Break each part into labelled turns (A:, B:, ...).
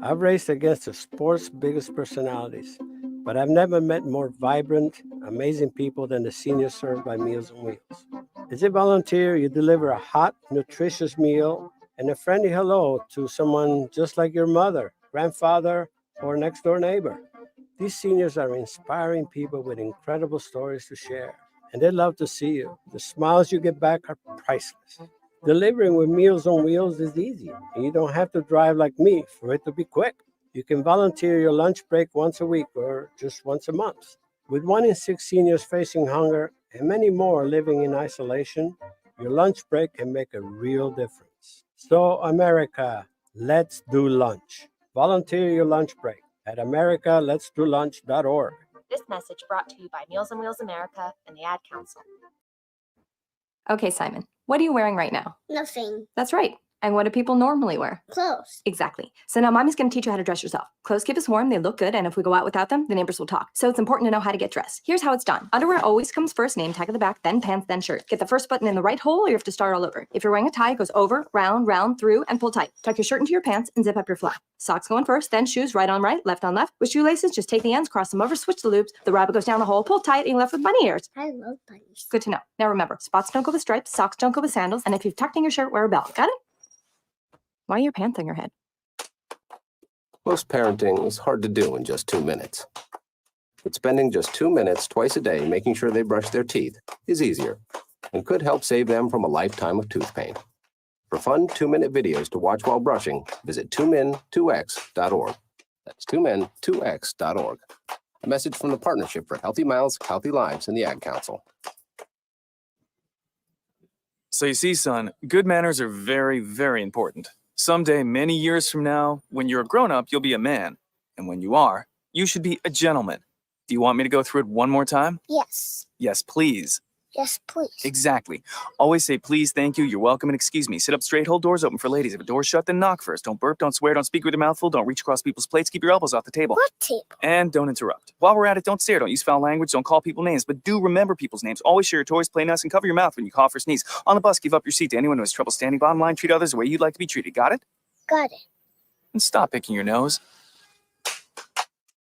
A: I've raced against the sport's biggest personalities, but I've never met more vibrant, amazing people than the seniors served by Meals on Wheels. As a volunteer, you deliver a hot, nutritious meal and a friendly hello to someone just like your mother, grandfather, or next door neighbor. These seniors are inspiring people with incredible stories to share, and they love to see you. The smiles you get back are priceless. Delivering with Meals on Wheels is easy, and you don't have to drive like me for it to be quick. You can volunteer your lunch break once a week or just once a month. With 1 in 6 seniors facing hunger and many more living in isolation, your lunch break can make a real difference. So, America, let's do lunch. Volunteer your lunch break at americaletsdolunch.org.
B: This message brought to you by Meals on Wheels America and the Ad Council.
C: Okay, Simon, what are you wearing right now?
D: Nothing.
C: That's right. And what do people normally wear?
D: Clothes.
C: Exactly. So now Mommy's going to teach you how to dress yourself. Clothes keep us warm, they look good, and if we go out without them, the neighbors will talk. So it's important to know how to get dressed. Here's how it's done. Underwear always comes first, name tag at the back, then pants, then shirt. Get the first button in the right hole or you have to start all over. If you're wearing a tie, it goes over, round, through, and pull tight. Tuck your shirt into your pants and zip up your fly. Socks going first, then shoes right on right, left on left. With shoelaces, just take the ends, cross them over, switch the loops. The rabbit goes down the hole, pull tight, and you're left with bunny ears.
D: I love bunnies.
C: Good to know. Now remember, spots don't go with stripes, socks don't go with sandals, and if you've tucked in your shirt, wear a belt. Got it? Why are your pants on your head?
E: Most parenting is hard to do in just 2 minutes. But spending just 2 minutes twice a day making sure they brush their teeth is easier and could help save them from a lifetime of tooth pain. For fun 2-minute videos to watch while brushing, visit 2min2x.org. That's 2min2x.org. A message from the Partnership for Healthy Mouths, Healthy Lives, and the Ad Council.
F: So you see, son, good manners are very, very important. Someday, many years from now, when you're a grown-up, you'll be a man. And when you are, you should be a gentleman. Do you want me to go through it one more time?
D: Yes.
F: Yes, please.
D: Yes, please.
F: Exactly. Always say please, thank you, you're welcome, and excuse me. Sit up straight, hold doors open for ladies. If a door's shut, then knock first. Don't burp, don't swear, don't speak with your mouth full, don't reach across people's plates, keep your elbows off the table.
D: What table?
F: And don't interrupt. While we're at it, don't stare, don't use foul language, don't call people names, but do remember people's names. Always share your toys, play nice, and cover your mouth when you cough or sneeze. On the bus, give up your seat to anyone who has trouble standing. Bottom line, treat others the way you'd like to be treated. Got it?
D: Got it.
F: And stop picking your nose.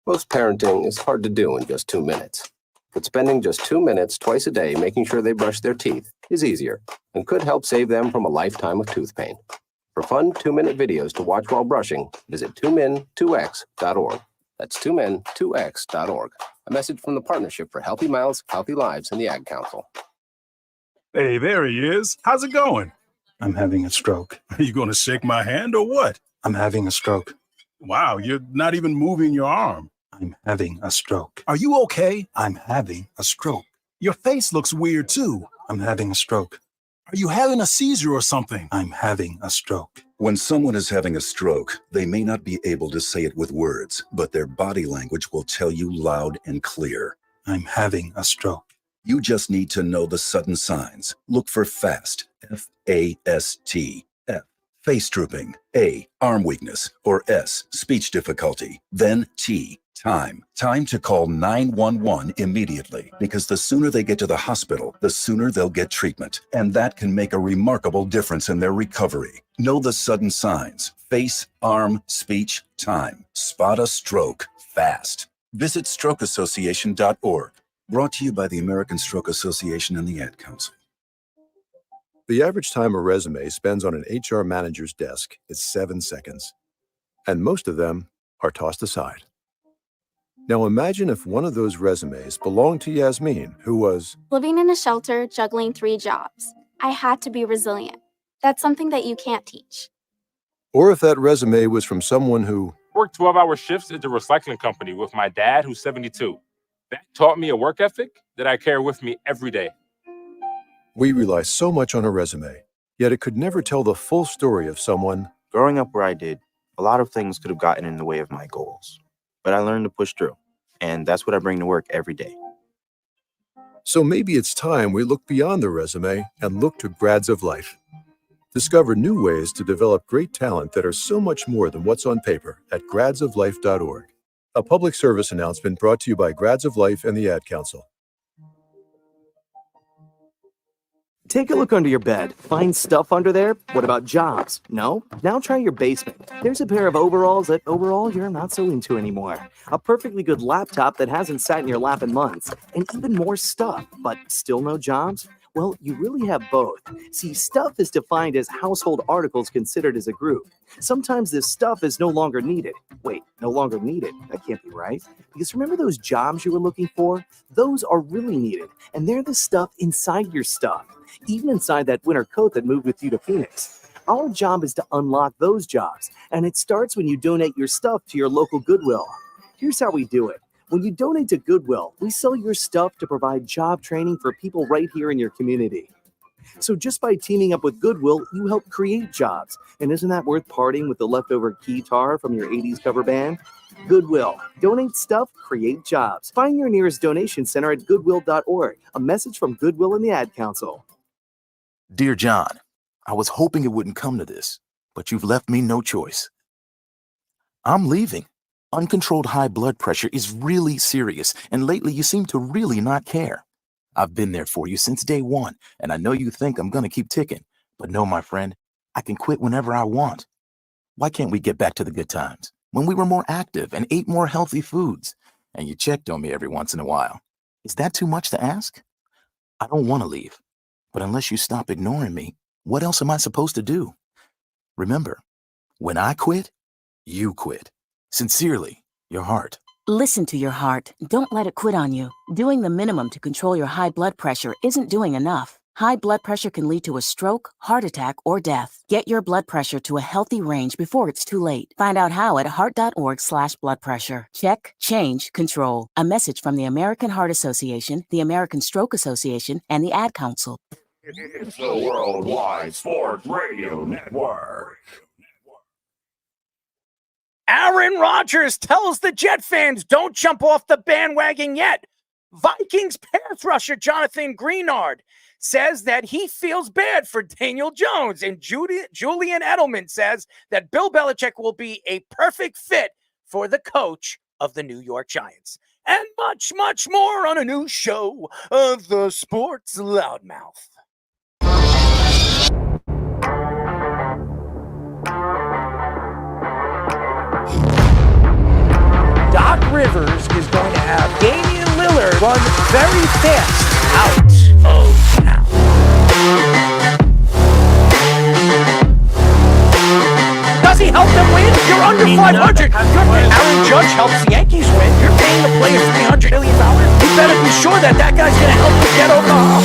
E: Most parenting is hard to do in just 2 minutes. But spending just 2 minutes twice a day making sure they brush their teeth is easier and could help save them from a lifetime of tooth pain. For fun 2-minute videos to watch while brushing, visit 2min2x.org. That's 2min2x.org. A message from the Partnership for Healthy Mouths, Healthy Lives, and the Ad Council.
G: Hey, there he is. How's it going?
H: I'm having a stroke.
G: Are you going to shake my hand or what?
H: I'm having a stroke.
G: Wow, you're not even moving your arm.
H: I'm having a stroke.
G: Are you okay?
H: I'm having a stroke.
G: Your face looks weird too.
H: I'm having a stroke.
G: Are you having a seizure or something?
H: I'm having a stroke.
I: When someone is having a stroke, they may not be able to say it with words, but their body language will tell you loud and clear.
H: I'm having a stroke.
I: You just need to know the sudden signs. Look for FAST, F-A-S-T, F, face drooping, A, arm weakness, or S, speech difficulty, then T, time. Time to call 911 immediately, because the sooner they get to the hospital, the sooner they'll get treatment. And that can make a remarkable difference in their recovery. Know the sudden signs. Face, arm, speech, time. Spot a stroke fast. Visit strokeassociation.org. Brought to you by the American Stroke Association and the Ad Council.
J: The average time a resume spends on an HR manager's desk is 7 seconds. And most of them are tossed aside. Now imagine if one of those resumes belonged to Yasmin, who was
K: living in a shelter, juggling 3 jobs. I had to be resilient. That's something that you can't teach.
J: Or if that resume was from someone who
L: worked 12-hour shifts at the recycling company with my dad, who's 72. That taught me a work ethic that I carry with me every day.
J: We rely so much on a resume, yet it could never tell the full story of someone.
M: Growing up where I did, a lot of things could have gotten in the way of my goals. But I learned to push through, and that's what I bring to work every day.
J: So maybe it's time we look beyond the resume and look to Grads of Life. Discover new ways to develop great talent that are so much more than what's on paper at gradsoflife.org. A public service announcement brought to you by Grads of Life and the Ad Council.
N: Take a look under your bed. Find stuff under there? What about jobs? No? Now try your basement. There's a pair of overalls that overall you're not so into anymore. A perfectly good laptop that hasn't sat in your lap in months. And even more stuff, but still no jobs? Well, you really have both. See, stuff is defined as household articles considered as a group. Sometimes this stuff is no longer needed. Wait, no longer needed? That can't be right. Because remember those jobs you were looking for? Those are really needed. And they're the stuff inside your stuff. Even inside that winter coat that moved with you to Phoenix. Our job is to unlock those jobs. And it starts when you donate your stuff to your local Goodwill. Here's how we do it. When you donate to Goodwill, we sell your stuff to provide job training for people right here in your community. So just by teaming up with Goodwill, you help create jobs. And isn't that worth partying with the leftover guitar from your 80s cover band? Goodwill. Donate stuff, create jobs. Find your nearest donation center at goodwill.org. A message from Goodwill and the Ad Council.
M: Dear John, I was hoping it wouldn't come to this, but you've left me no choice. I'm leaving. Uncontrolled high blood pressure is really serious, and lately you seem to really not care. I've been there for you since day one, and I know you think I'm going to keep ticking, but no, my friend, I can quit whenever I want. Why can't we get back to the good times, when we were more active and ate more healthy foods, and you checked on me every once in a while? Is that too much to ask? I don't want to leave, but unless you stop ignoring me, what else am I supposed to do? Remember, when I quit, you quit. Sincerely, your heart.
O: Listen to your heart. Don't let it quit on you. Doing the minimum to control your high blood pressure isn't doing enough. High blood pressure can lead to a stroke, heart attack, or death. Get your blood pressure to a healthy range before it's too late. Find out how at heart.org/blood pressure. Check, change, control. A message from the American Heart Association, the American Stroke Association, and the Ad Council.
P: It's the Worldwide Sports Radio Network.
Q: Aaron Rodgers tells the Jet fans, don't jump off the bandwagon yet. Vikings pass rusher Jonathan Greenard says that he feels bad for Daniel Jones. And Julian Edelman says that Bill Belichick will be a perfect fit for the coach of the New York Giants. And much, much more on a new show of the Sports Loudmouth. Doc Rivers is going to have Damian Lillard run very fast out of town. Does he help them win? You're under 500. Aaron Judge helps the Yankees win. You're paying the players $300 million. You better be sure that guy's going to help you get over the hump.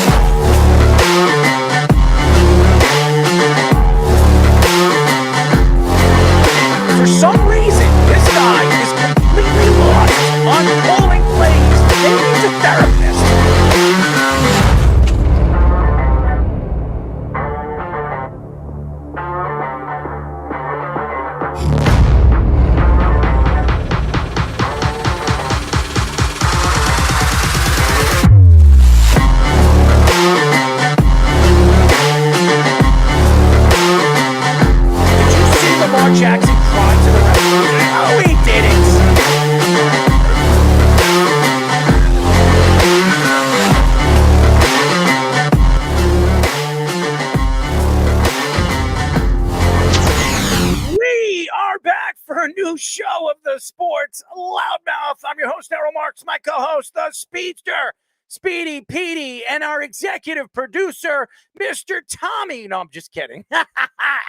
Q: For some reason, this guy is completely lost on calling plays. Maybe he's a therapist. Did you see Lamar Jackson cry to the referee? No, he didn't. We are back for a new show of the Sports Loudmouth. I'm your host, Errol Marks, my co-host, the Speedster, Speedy Petey, and our executive producer, Mr. Tommy. No, I'm just kidding.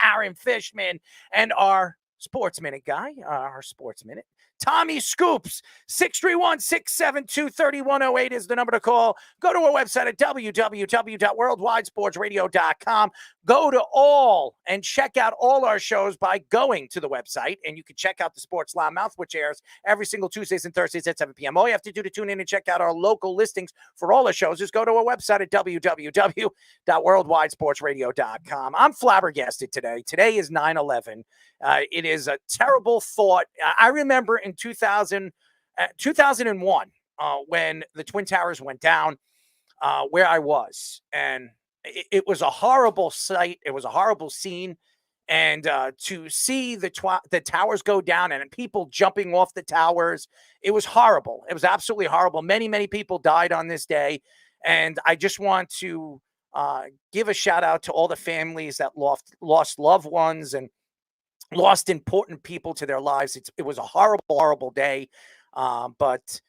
Q: Aaron Fishman, and our Sports Minute guy, our Sports Minute, Tommy Scoops. 631-672-3108 is the number to call. Go to our website at www.worldwidesportsradio.com. Go to all and check out all our shows by going to the website. And you can check out the Sports Loudmouth, which airs every single Tuesdays and Thursdays at 7 p.m. All you have to do to tune in and check out our local listings for all our shows is go to our website at www.worldwidesportsradio.com. I'm flabbergasted today. Today is 9/11. It is a terrible thought. I remember in 2001, when the Twin Towers went down, where I was, and it was a horrible sight. It was a horrible scene. And to see the towers go down and people jumping off the towers, it was horrible. It was absolutely horrible. Many, many people died on this day. And I just want to give a shout out to all the families that lost loved ones and lost important people to their lives. It was a horrible, horrible day. But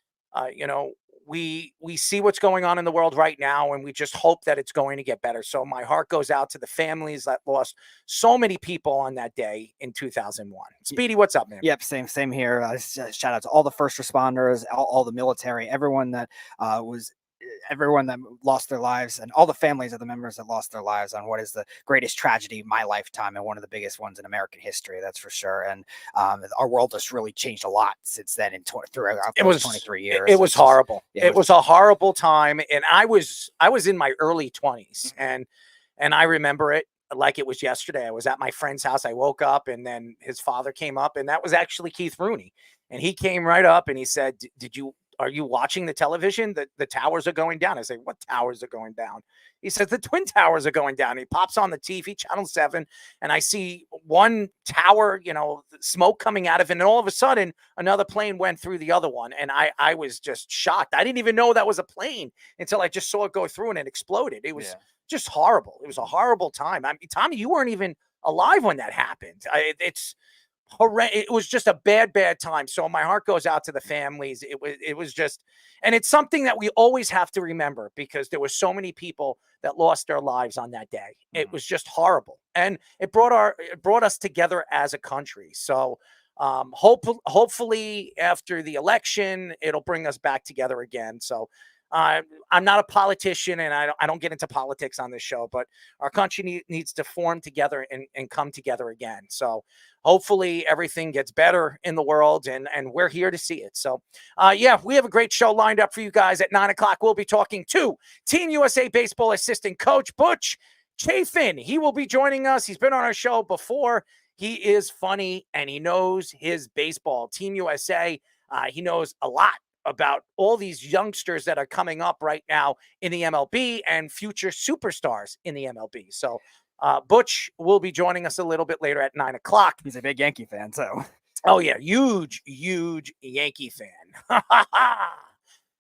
Q: we see what's going on in the world right now, and we just hope that it's going to get better. So my heart goes out to the families that lost so many people on that day in 2001. Speedy, what's up, man?
R: Yep, same here. Shout out to all the first responders, all the military, everyone that lost their lives, and all the families of the members that lost their lives on what is the greatest tragedy of my lifetime and one of the biggest ones in American history, that's for sure. And our world has really changed a lot since then throughout those 23 years.
Q: It was horrible.
R: Yeah,
Q: it was a horrible time, and I was in my early 20s, and I remember it like it was yesterday. I was at my friend's house. I woke up, and then his father came up, and that was actually Keith Rooney, and he came right up and he said, are you watching the television? The towers are going down. I say, what towers are going down? He says, the Twin Towers are going down. He pops on the TV, Channel 7, and I see one tower, smoke coming out of it. And all of a sudden, another plane went through the other one. And I was just shocked. I didn't even know that was a plane until I just saw it go through and it exploded. It was just horrible. It was a horrible time. I mean, Tommy, you weren't even alive when that happened. It's horrendous. It was just a bad time. So my heart goes out to the families. It was just, and it's something that we always have to remember because there were so many people that lost their lives on that day. It was just horrible, and it brought us together as a country. So hopefully after the election, it'll bring us back together again. So I'm not a politician, and I don't get into politics on this show, but our country needs to form together and come together again. So hopefully everything gets better in the world, and we're here to see it. So we have a great show lined up for you guys at 9:00. We'll be talking to Team USA Baseball assistant coach Butch Chaffin. He will be joining us. He's been on our show before. He is funny, and he knows his baseball. Team USA, he knows a lot about all these youngsters that are coming up right now in the MLB and future superstars in the MLB. So Butch will be joining us a little bit later at 9:00.
R: He's a big Yankee fan, so.
Q: Oh, yeah. Huge Yankee fan.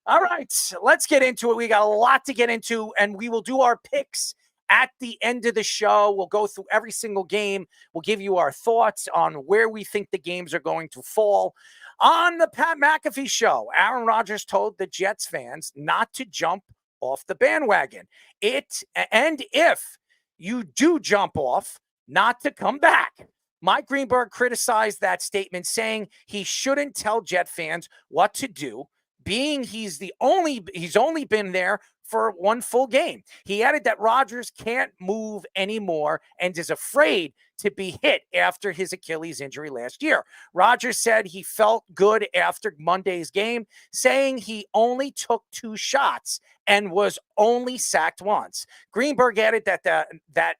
Q: All right. Let's get into it. We got a lot to get into, and we will do our picks at the end of the show. We'll go through every single game. We'll give you our thoughts on where we think the games are going to fall. On the Pat McAfee show, Aaron Rodgers told the Jets fans not to jump off the bandwagon. And if you do jump off, not to come back. Mike Greenberg criticized that statement, saying he shouldn't tell Jet fans what to do, being he's only been there for one full game. He added that Rodgers can't move anymore and is afraid to be hit after his Achilles injury last year. Rodgers said he felt good after Monday's game, saying he only took 2 shots and was only sacked once. Greenberg added that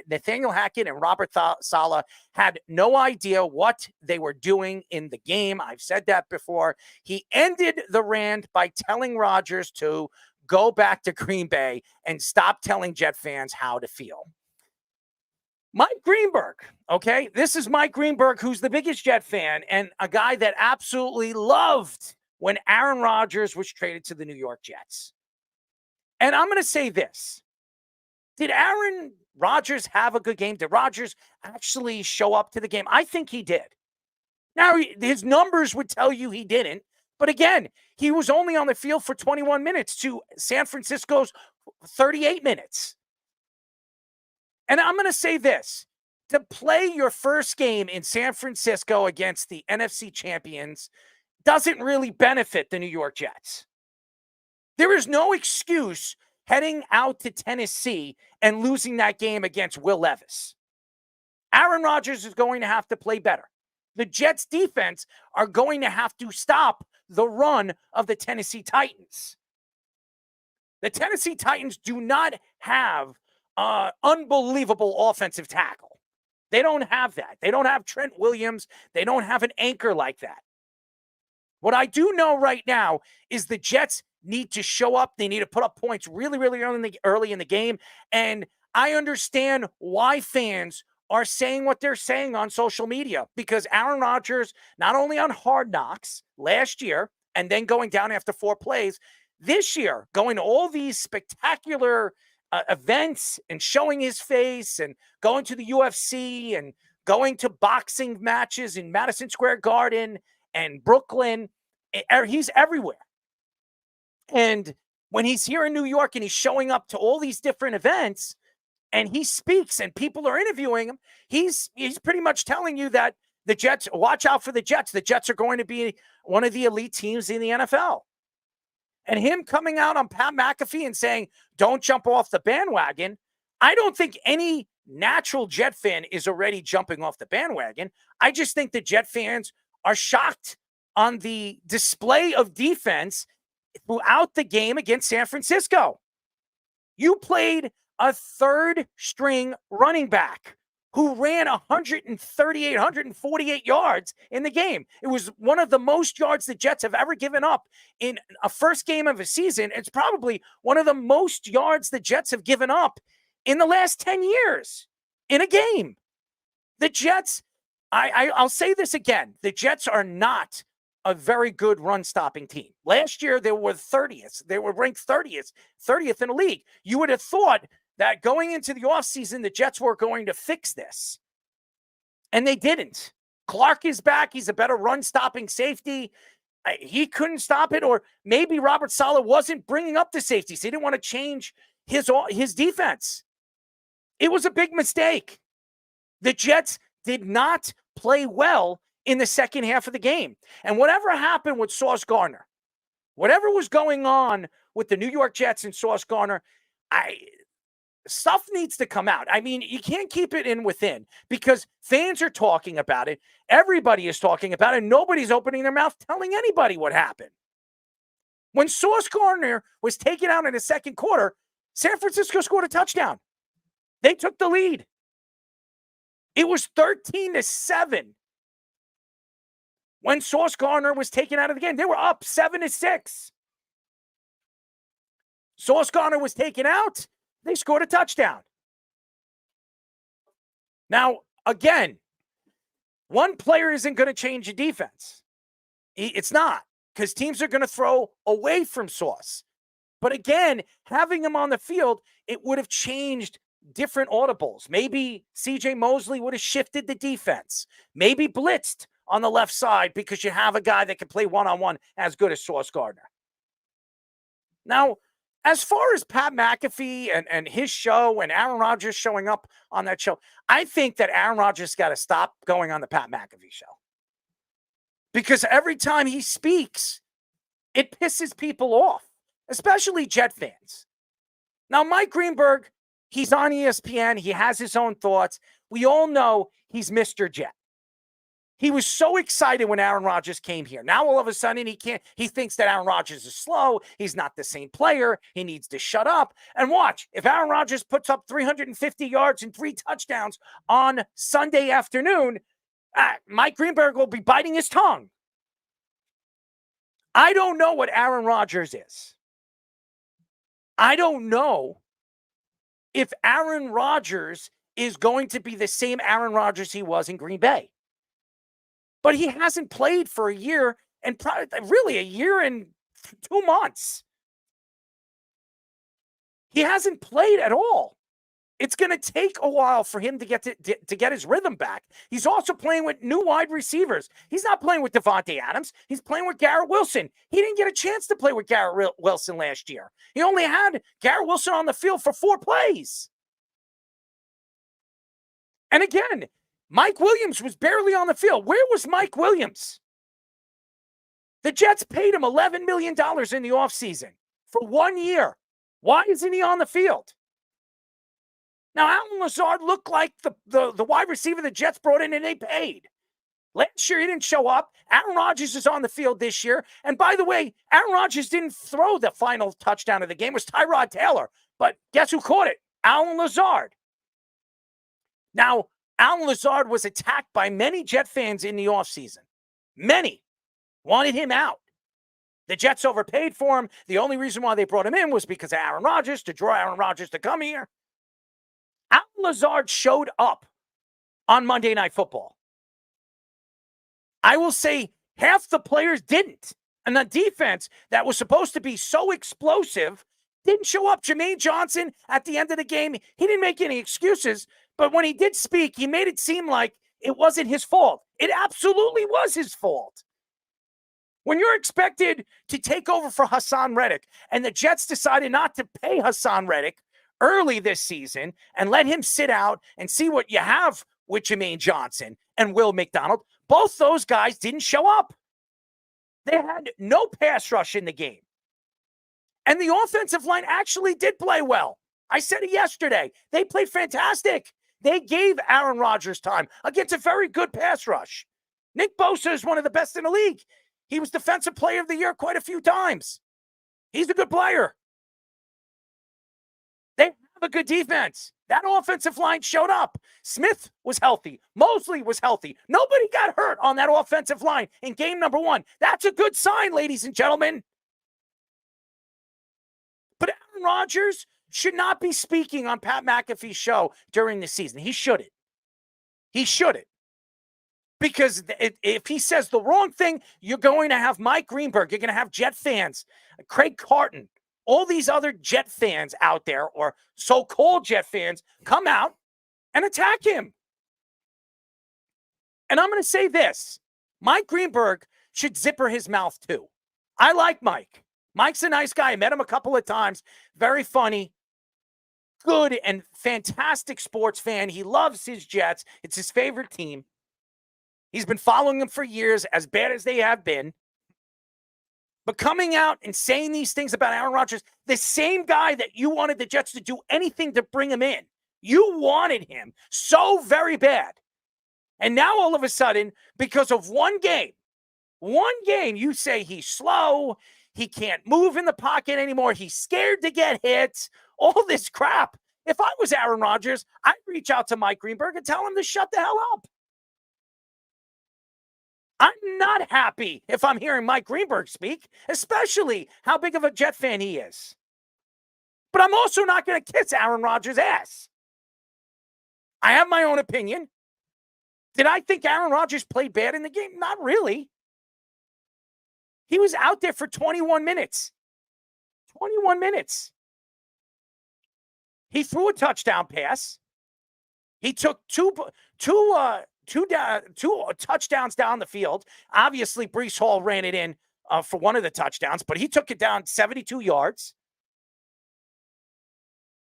Q: Nathaniel Hackett and Robert Saleh had no idea what they were doing in the game. I've said that before. He ended the rant by telling Rodgers to go back to Green Bay and stop telling Jet fans how to feel. Mike Greenberg, okay? This is Mike Greenberg, who's the biggest Jet fan and a guy that absolutely loved when Aaron Rodgers was traded to the New York Jets. And I'm going to say this. Did Aaron Rodgers have a good game? Did Rodgers actually show up to the game? I think he did. Now, his numbers would tell you he didn't. But again, he was only on the field for 21 minutes to San Francisco's 38 minutes. And I'm going to say this. To play your first game in San Francisco against the NFC champions doesn't really benefit the New York Jets. There is no excuse heading out to Tennessee and losing that game against Will Levis. Aaron Rodgers is going to have to play better. The Jets defense are going to have to stop the run of the Tennessee Titans. The Tennessee Titans do not have unbelievable offensive tackle. They don't have that. They don't have Trent Williams. They don't have an anchor like that. What I do know right now is the Jets need to show up. They need to put up points really, really early in the game. And I understand why fans are saying what they're saying on social media, because Aaron Rodgers, not only on Hard Knocks last year and then going down after 4 plays, this year going to all these spectacular events and showing his face and going to the UFC and going to boxing matches in Madison Square Garden and Brooklyn. He's everywhere. And when he's here in New York and he's showing up to all these different events and he speaks and people are interviewing him, he's pretty much telling you that the Jets, watch out for the Jets. The Jets are going to be one of the elite teams in the NFL. And him coming out on Pat McAfee and saying, don't jump off the bandwagon, I don't think any natural Jet fan is already jumping off the bandwagon. I just think the Jet fans are shocked on the display of defense throughout the game against San Francisco. You played a third-string running back who ran 148 yards in the game. It was one of the most yards the Jets have ever given up in a first game of a season. It's probably one of the most yards the Jets have given up in the last 10 years in a game. The Jets, I'll say this again, the Jets are not a very good run-stopping team. Last year, they were 30th. They were ranked 30th in the league. You would have thought that going into the offseason, the Jets were going to fix this. And they didn't. Clark is back. He's a better run-stopping safety. He couldn't stop it. Or maybe Robert Saleh wasn't bringing up the safeties. He didn't want to change his defense. It was a big mistake. The Jets did not play well in the second half of the game. And whatever happened with Sauce Gardner, whatever was going on with the New York Jets and Sauce Gardner, stuff needs to come out. I mean, you can't keep it in within because fans are talking about it. Everybody is talking about it. And nobody's opening their mouth telling anybody what happened. When Sauce Gardner was taken out in the second quarter, San Francisco scored a touchdown. They took the lead. It was 13-7. When Sauce Gardner was taken out of the game, they were up 7-6. Sauce Gardner was taken out. They scored a touchdown. Now, again, one player isn't going to change the defense. It's not, because teams are going to throw away from Sauce. But again, having him on the field, it would have changed different audibles. Maybe C.J. Mosley would have shifted the defense. Maybe blitzed on the left side because you have a guy that can play one-on-one as good as Sauce Gardner. Now, as far as Pat McAfee and his show and Aaron Rodgers showing up on that show, I think that Aaron Rodgers got to stop going on the Pat McAfee show. Because every time he speaks, it pisses people off, especially Jet fans. Now, Mike Greenberg, he's on ESPN. He has his own thoughts. We all know he's Mr. Jet. He was so excited when Aaron Rodgers came here. Now, all of a sudden, he thinks that Aaron Rodgers is slow. He's not the same player. He needs to shut up. And watch, if Aaron Rodgers puts up 350 yards and 3 touchdowns on Sunday afternoon, Mike Greenberg will be biting his tongue. I don't know what Aaron Rodgers is. I don't know if Aaron Rodgers is going to be the same Aaron Rodgers he was in Green Bay. But he hasn't played for a year and really a year and 2 months. He hasn't played at all. It's going to take a while for him to get his rhythm back. He's also playing with new wide receivers. He's not playing with Devontae Adams. He's playing with Garrett Wilson. He didn't get a chance to play with Garrett Wilson last year. He only had Garrett Wilson on the field for 4 plays. And again, Mike Williams was barely on the field. Where was Mike Williams? The Jets paid him $11 million in the offseason for 1 year. Why isn't he on the field? Now, Allen Lazard looked like the wide receiver the Jets brought in and they paid. Last year, he didn't show up. Aaron Rodgers is on the field this year. And by the way, Aaron Rodgers didn't throw the final touchdown of the game. It was Tyrod Taylor. But guess who caught it? Allen Lazard. Now, Allen Lazard was attacked by many Jet fans in the offseason. Many wanted him out. The Jets overpaid for him. The only reason why they brought him in was because of Aaron Rodgers, to draw Aaron Rodgers to come here. Allen Lazard showed up on Monday Night Football. I will say half the players didn't. And the defense that was supposed to be so explosive didn't show up. Jermaine Johnson, at the end of the game, he didn't make any excuses, but when he did speak, he made it seem like it wasn't his fault. It absolutely was his fault. When you're expected to take over for Hassan Reddick, and the Jets decided not to pay Hassan Reddick early this season and let him sit out and see what you have with Jermaine Johnson and Will McDonald, both those guys didn't show up. They had no pass rush in the game. And the offensive line actually did play well. I said it yesterday. They played fantastic. They gave Aaron Rodgers time against a very good pass rush. Nick Bosa is one of the best in the league. He was Defensive Player of the Year quite a few times. He's a good player. They have a good defense. That offensive line showed up. Smith was healthy. Mosley was healthy. Nobody got hurt on that offensive line in game number 1. That's a good sign, ladies and gentlemen. But Aaron Rodgers should not be speaking on Pat McAfee's show during the season. He shouldn't. He shouldn't. Because if he says the wrong thing, you're going to have Mike Greenberg. You're going to have Jet fans, Craig Carton, all these other Jet fans out there, or so-called Jet fans, come out and attack him. And I'm going to say this. Mike Greenberg should zipper his mouth too. I like Mike. Mike's a nice guy. I met him a couple of times. Very funny. Good and fantastic sports fan. He loves his Jets. It's his favorite team. He's been following them for years, as bad as they have been. But coming out and saying these things about Aaron Rodgers, the same guy that you wanted the Jets to do anything to bring him in, you wanted him so very bad. And now all of a sudden, because of one game, you say he's slow, he can't move in the pocket anymore, he's scared to get hit, all this crap. If I was Aaron Rodgers, I'd reach out to Mike Greenberg and tell him to shut the hell up. I'm not happy if I'm hearing Mike Greenberg speak, especially how big of a Jet fan he is. But I'm also not going to kiss Aaron Rodgers' ass. I have my own opinion. Did I think Aaron Rodgers played bad in the game? Not really. He was out there for 21 minutes. 21 minutes. He threw a touchdown pass. He took two touchdowns down the field. Obviously, Breece Hall ran it in for one of the touchdowns, but he took it down 72 yards.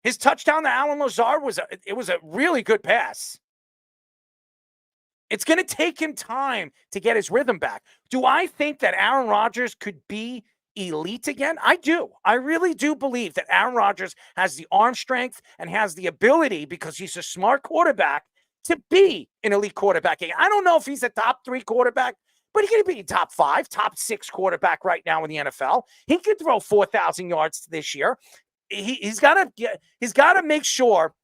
Q: His touchdown to Alan Lazard was a really good pass. It's going to take him time to get his rhythm back. Do I think that Aaron Rodgers could be elite again? I do. I really do believe that Aaron Rodgers has the arm strength and has the ability, because he's a smart quarterback, to be an elite quarterback. I don't know if he's a top 3 quarterback, but he could be top 5, top 6 quarterback right now in the NFL. He could throw 4,000 yards this year. He's got to make sure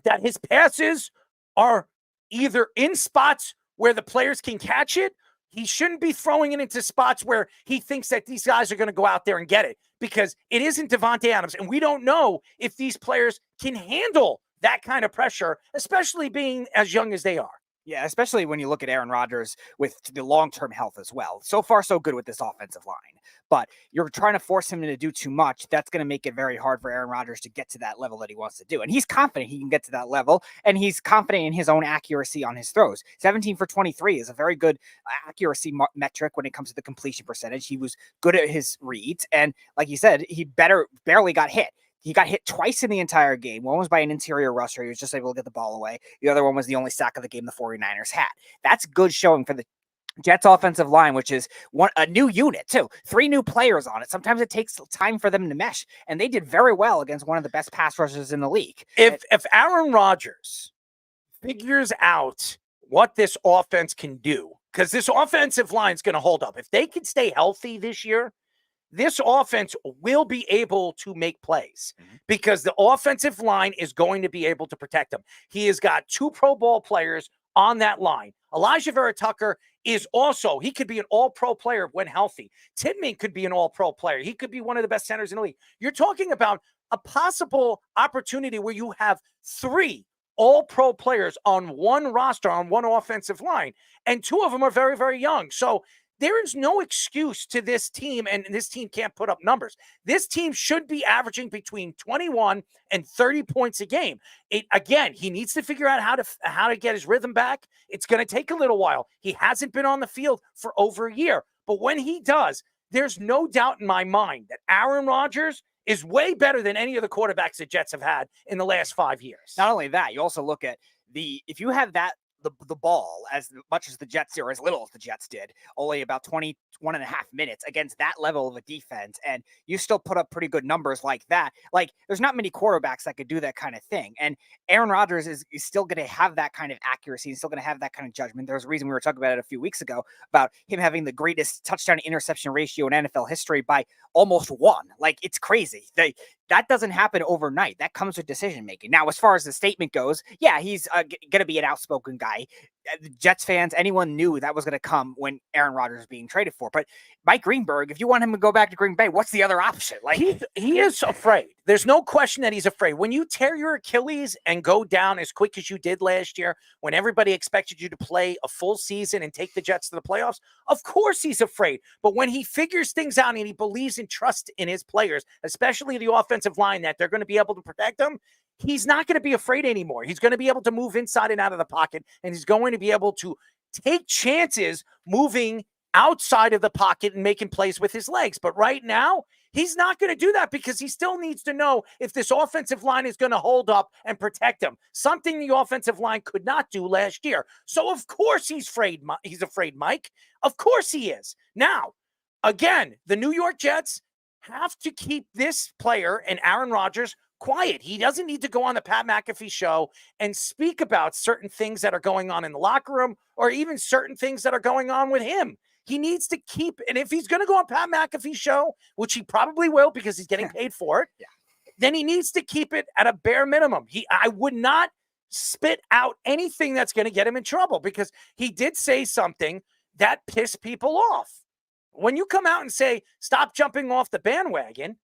Q: that his passes are either in spots where the players can catch it. He shouldn't be throwing it into spots where he thinks that these guys are going to go out there and get it, because it isn't Devontae Adams, and we don't know if these players can handle that kind of pressure, especially being as young as they are.
R: Yeah, especially when you look at Aaron Rodgers with the long-term health as well. So far, so good with this offensive line. But you're trying to force him to do too much. That's going to make it very hard for Aaron Rodgers to get to that level that he wants to do. And he's confident he can get to that level, and he's confident in his own accuracy on his throws. 17 for 23 is a very good accuracy metric when it comes to the completion percentage. He was good at his reads, and like you said, he barely got hit. He got hit twice in the entire game. One was by an interior rusher. He was just able to get the ball away. The other one was the only sack of the game the 49ers had. That's good showing for the Jets offensive line, which is a new unit too. 3 new players on it. Sometimes it takes time for them to mesh, and they did very well against one of the best pass rushers in the league.
Q: If Aaron Rodgers figures out what this offense can do, because this offensive line is going to hold up. If they can stay healthy this year, this offense will be able to make plays, because the offensive line is going to be able to protect them. He has got 2 Pro Bowl players on that line. Elijah Vera Tucker is also, he could be an all-pro player when healthy. Tidman could be an all-pro player. He could be one of the best centers in the league. You're talking about a possible opportunity where you have 3 all-pro players on one roster, on one offensive line, and 2 of them are very, very young. So There is no excuse to this team, and this team can't put up numbers. This team should be averaging between 21 and 30 points a game. Again, he needs to figure out how to get his rhythm back. It's going to take a little while. He hasn't been on the field for over a year. But when he does, there's no doubt in my mind that Aaron Rodgers is way better than any of the quarterbacks the Jets have had in the last 5 years.
R: Not only that, you also look at if you have the ball as much as the Jets did, or as little as the Jets did, only about 21.5 minutes against that level of a defense, and you still put up pretty good numbers like that. Like, there's not many quarterbacks that could do that kind of thing. And Aaron Rodgers is still going to have that kind of accuracy. He's still going to have that kind of judgment. There's a reason we were talking about it a few weeks ago about him having the greatest touchdown interception ratio in NFL history by almost 1. Like, it's crazy. That doesn't happen overnight. That comes with decision making. Now, as far as the statement goes, yeah, he's going to be an outspoken guy. Jets fans, anyone knew that was going to come when Aaron Rodgers was being traded for. But Mike Greenberg, if you want him to go back to Green Bay, what's the other option? Like,
Q: he is afraid. There's no question that he's afraid. When you tear your Achilles and go down as quick as you did last year, when everybody expected you to play a full season and take the Jets to the playoffs, of course he's afraid. But when he figures things out and he believes and trusts in his players, especially the offensive line, that they're going to be able to protect him, he's not going to be afraid anymore. He's going to be able to move inside and out of the pocket, and he's going to be able to take chances moving outside of the pocket and making plays with his legs. But right now, he's not going to do that because he still needs to know if this offensive line is going to hold up and protect him, something the offensive line could not do last year. So, of course, he's afraid, Mike. Of course he is. Now, again, the New York Jets have to keep this player and Aaron Rodgers quiet. He doesn't need to go on the Pat McAfee show and speak about certain things that are going on in the locker room or even certain things that are going on with him. He needs to keep, and if he's going to go on Pat McAfee's show, which he probably will because he's getting paid for it, then he needs to keep it at a bare minimum. I would not spit out anything that's going to get him in trouble because he did say something that pissed people off. When you come out and say, stop jumping off the bandwagon,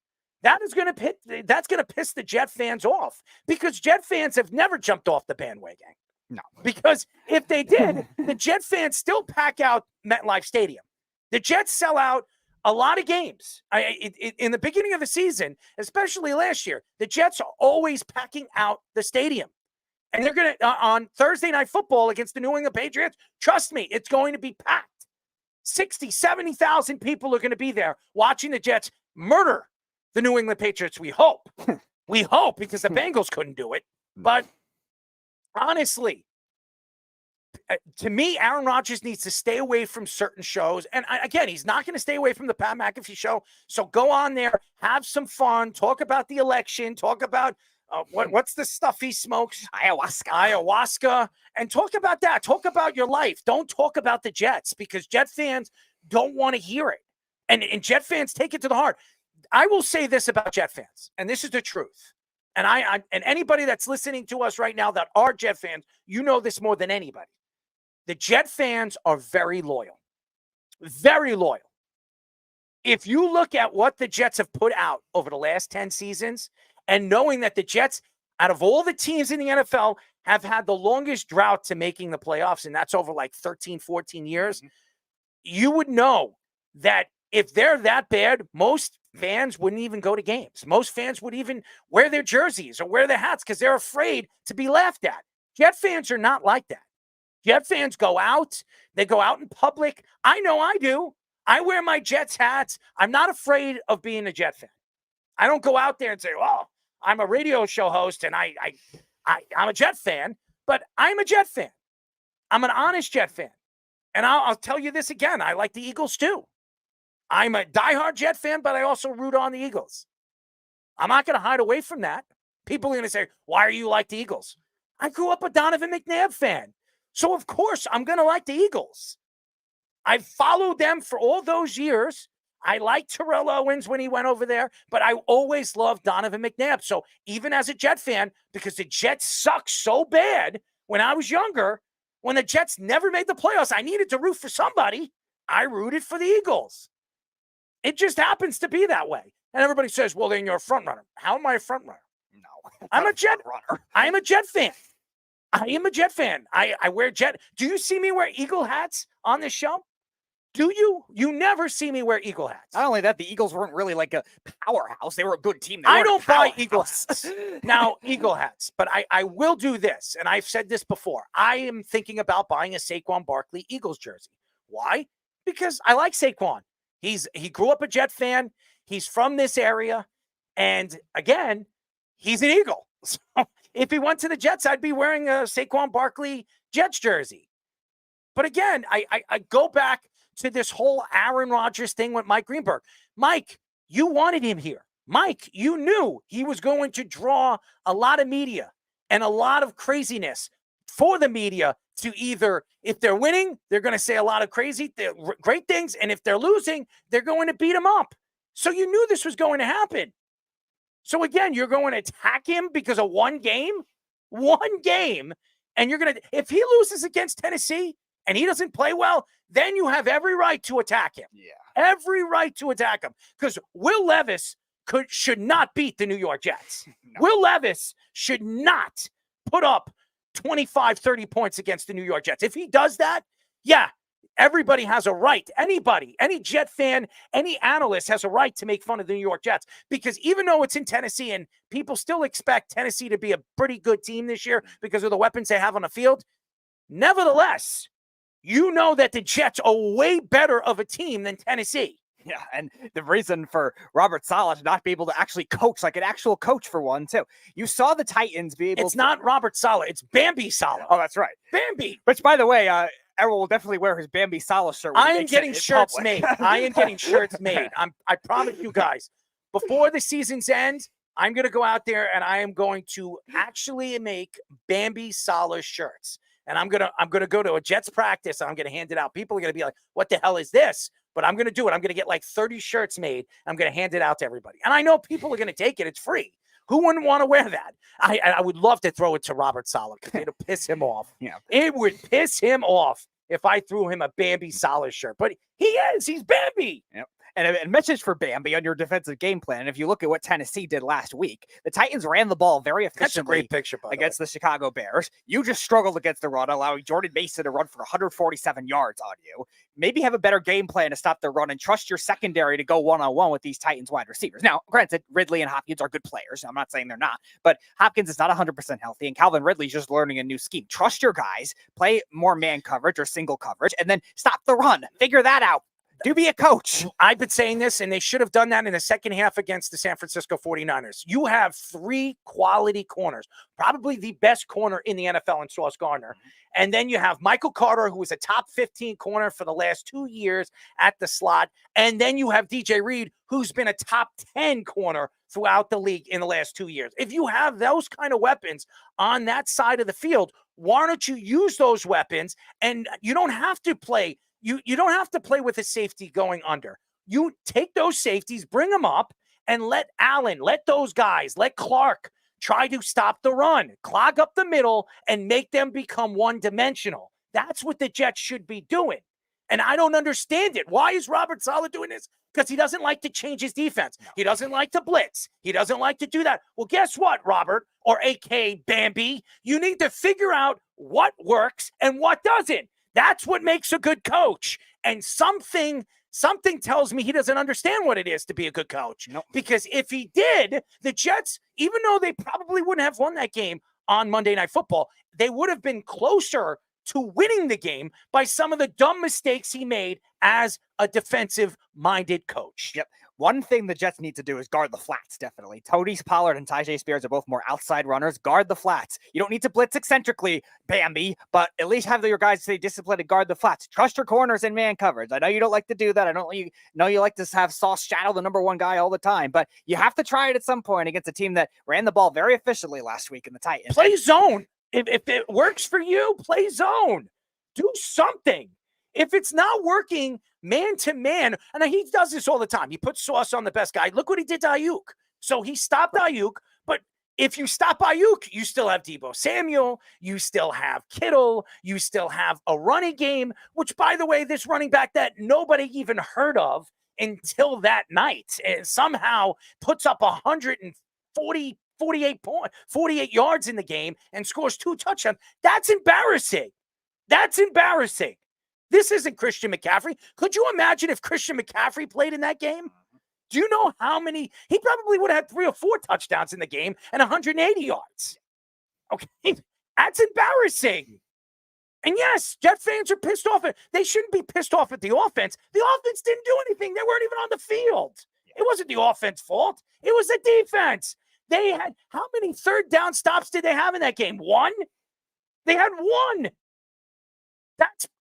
Q: that's going to piss the Jet fans off because Jet fans have never jumped off the bandwagon.
R: No.
Q: Because if they did, the Jet fans still pack out MetLife Stadium. The Jets sell out a lot of games. In the beginning of the season, especially last year, the Jets are always packing out the stadium. And they're going to, on Thursday Night Football against the New England Patriots, trust me, it's going to be packed. 60, 70,000 people are going to be there watching the Jets murder the New England Patriots, we hope. We hope, because the Bengals couldn't do it. But honestly, to me, Aaron Rodgers needs to stay away from certain shows. And again, he's not going to stay away from the Pat McAfee show. So go on there, have some fun, talk about the election, talk about what's the stuff he smokes? Ayahuasca. And talk about that. Talk about your life. Don't talk about the Jets because Jet fans don't want to hear it. And Jet fans take it to the heart. I will say this about Jet fans, and this is the truth. And and anybody that's listening to us right now that are Jet fans, you know this more than anybody. The Jet fans are very loyal. Very loyal. If you look at what the Jets have put out over the last 10 seasons, and knowing that the Jets, out of all the teams in the NFL, have had the longest drought to making the playoffs, and that's over like 13, 14 years, you would know that if they're that bad, most fans wouldn't even go to games. Most fans would even wear their jerseys or wear their hats because they're afraid to be laughed at. Jet fans are not like that. Jet fans go out. They go out in public. I know I do. I wear my Jets hats. I'm not afraid of being a Jet fan. I don't go out there and say, well, I'm a radio show host and I'm a Jet fan, but I'm a Jet fan. I'm an honest Jet fan. And I'll tell you this again. I like the Eagles too. I'm a diehard Jet fan, but I also root on the Eagles. I'm not going to hide away from that. People are going to say, why are you like the Eagles? I grew up a Donovan McNabb fan. So, of course, I'm going to like the Eagles. I've followed them for all those years. I liked Terrell Owens when he went over there, but I always loved Donovan McNabb. So even as a Jet fan, because the Jets sucked so bad when I was younger, when the Jets never made the playoffs, I needed to root for somebody. I rooted for the Eagles. It just happens to be that way. And everybody says, well, then you're a front runner. How am I a front runner? No. I'm a Jet runner. I am a Jet fan. I am a Jet fan. I wear Jet. Do you see me wear Eagle hats on this show? Do you? You never see me wear Eagle hats.
R: Not only that, the Eagles weren't really like a powerhouse. They were a good team.
Q: I don't buy Eagle hats. Now, Eagle hats. But I will do this, and I've said this before. I am thinking about buying a Saquon Barkley Eagles jersey. Why? Because I like Saquon. He grew up a Jet fan. He's from this area. And, again, he's an Eagle. So if he went to the Jets, I'd be wearing a Saquon Barkley Jets jersey. But, again, I go back to this whole Aaron Rodgers thing with Mike Greenberg. Mike, you wanted him here. Mike, you knew he was going to draw a lot of media and a lot of craziness for the media to either, if they're winning, they're going to say a lot of great things. And if they're losing, they're going to beat him up. So you knew this was going to happen. So again, you're going to attack him because of one game, and you're going to, if he loses against Tennessee and he doesn't play well, then you have every right to attack him. Yeah. Every right to attack him. Because Will Levis should not beat the New York Jets. No. Will Levis should not put up 25, 30 points against the New York Jets. If he does that, yeah, everybody has a right. Anybody, any Jet fan, any analyst has a right to make fun of the New York Jets. Because even though it's in Tennessee and people still expect Tennessee to be a pretty good team this year because of the weapons they have on the field, nevertheless, you know that the Jets are way better of a team than Tennessee.
R: Yeah, and the reason for Robert Saleh to not be able to actually coach like an actual coach for one, too. You saw the Titans be able
Q: It's not Robert Saleh. It's Bambi Saleh.
R: Oh, that's right.
Q: Bambi.
R: Which, by the way, Errol will definitely wear his Bambi Saleh shirt.
Q: I am getting shirts made. I am getting shirts made. I promise you guys, before the season's end, I'm going to go out there and I am going to actually make Bambi Saleh shirts. And I'm gonna go to a Jets practice and I'm gonna hand it out. People are gonna be like, "What the hell is this?" But I'm gonna do it. I'm gonna get like 30 shirts made. I'm gonna hand it out to everybody. And I know people are gonna take it. It's free. Who wouldn't want to wear that? I would love to throw it to Robert Saleh because it'll piss him off.
R: Yeah,
Q: it would piss him off if I threw him a Bambi Saleh shirt. But he's Bambi.
R: Yep. And a message for Bambi on your defensive game plan. If you look at what Tennessee did last week, the Titans ran the ball very efficiently.
Q: That's a great picture, by
R: against the Chicago Bears. You just struggled against the run, allowing Jordan Mason to run for 147 yards on you. Maybe have a better game plan to stop the run and trust your secondary to go one-on-one with these Titans wide receivers. Now, granted, Ridley and Hopkins are good players. I'm not saying they're not, but Hopkins is not 100% healthy, and Calvin Ridley's just learning a new scheme. Trust your guys, play more man coverage or single coverage, and then stop the run. Figure that out. Do be a coach.
Q: I've been saying this, and they should have done that in the second half against the San Francisco 49ers. You have 3 quality corners, probably the best corner in the NFL in Sauce Gardner. And then you have Michael Carter, who was a top 15 corner for the last 2 years at the slot. And then you have DJ Reed, who's been a top 10 corner throughout the league in the last 2 years. If you have those kind of weapons on that side of the field, why don't you use those weapons? And you don't have to play. You don't have to play with a safety going under. You take those safeties, bring them up, and let Allen, let those guys, let Clark try to stop the run, clog up the middle, and make them become one-dimensional. That's what the Jets should be doing. And I don't understand it. Why is Robert Saleh doing this? Because he doesn't like to change his defense. He doesn't like to blitz. He doesn't like to do that. Well, guess what, Robert, or A.K. Bambi? You need to figure out what works and what doesn't. That's what makes a good coach. And something tells me he doesn't understand what it is to be a good coach.
R: Nope.
Q: Because if he did, the Jets, even though they probably wouldn't have won that game on Monday Night Football, they would have been closer to winning the game by some of the dumb mistakes he made as a defensive-minded coach.
R: Yep. One thing the Jets need to do is guard the flats, definitely. Tony Pollard and Tyjae Spears are both more outside runners. Guard the flats. You don't need to blitz eccentrically, Bambi, but at least have your guys stay disciplined and guard the flats. Trust your corners in man coverage. I know you don't like to do that. I don't know you like to have Sauce shadow the number 1 guy all the time, but you have to try it at some point against a team that ran the ball very efficiently last week in the Titans.
Q: Play zone. If it works for you, play zone. Do something. If it's not working man to man, and he does this all the time. He puts Sauce on the best guy. Look what he did to Ayuk. So he stopped Ayuk, but if you stop Ayuk, you still have Deebo Samuel, you still have Kittle, you still have a running game, which, by the way, this running back that nobody even heard of until that night, and somehow puts up 48 yards in the game and scores 2 touchdowns. That's embarrassing. That's embarrassing. This isn't Christian McCaffrey. Could you imagine if Christian McCaffrey played in that game? Do you know how many? He probably would have had 3 or 4 touchdowns in the game and 180 yards. Okay, that's embarrassing. And yes, Jet fans are pissed off. They shouldn't be pissed off at the offense. The offense didn't do anything. They weren't even on the field. It wasn't the offense's fault. It was the defense. They had, how many third down stops did they have in that game? 1? They had 1.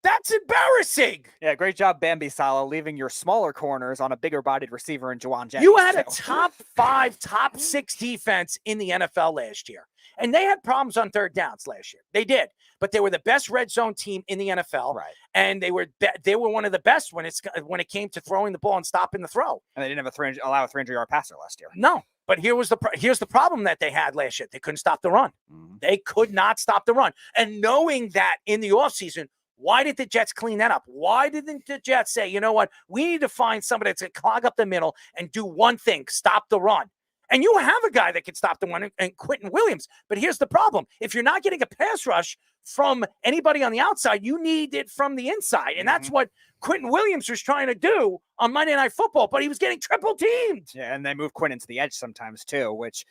Q: That's embarrassing.
R: Yeah, great job, Bambi Sala, leaving your smaller corners on a bigger-bodied receiver in Juwan Jennings.
Q: You had a top 5, top 6 defense in the NFL last year. And they had problems on third downs last year. They did. But they were the best red zone team in the NFL.
R: Right.
Q: And they were one of the best when it came to throwing the ball and stopping the throw.
R: And they didn't have allow a 300-yard passer last year.
Q: No. But here's the problem that they had last year. They couldn't stop the run. They could not stop the run. And knowing that in the offseason, why did the Jets clean that up? Why didn't the Jets say, you know what, we need to find somebody that's going to clog up the middle and do one thing, stop the run? And you have a guy that can stop the run, and Quentin Williams. But here's the problem. If you're not getting a pass rush from anybody on the outside, you need it from the inside. And that's what Quentin Williams was trying to do on Monday Night Football, but he was getting triple teamed.
R: Yeah, and they move Quinn into the edge sometimes too, which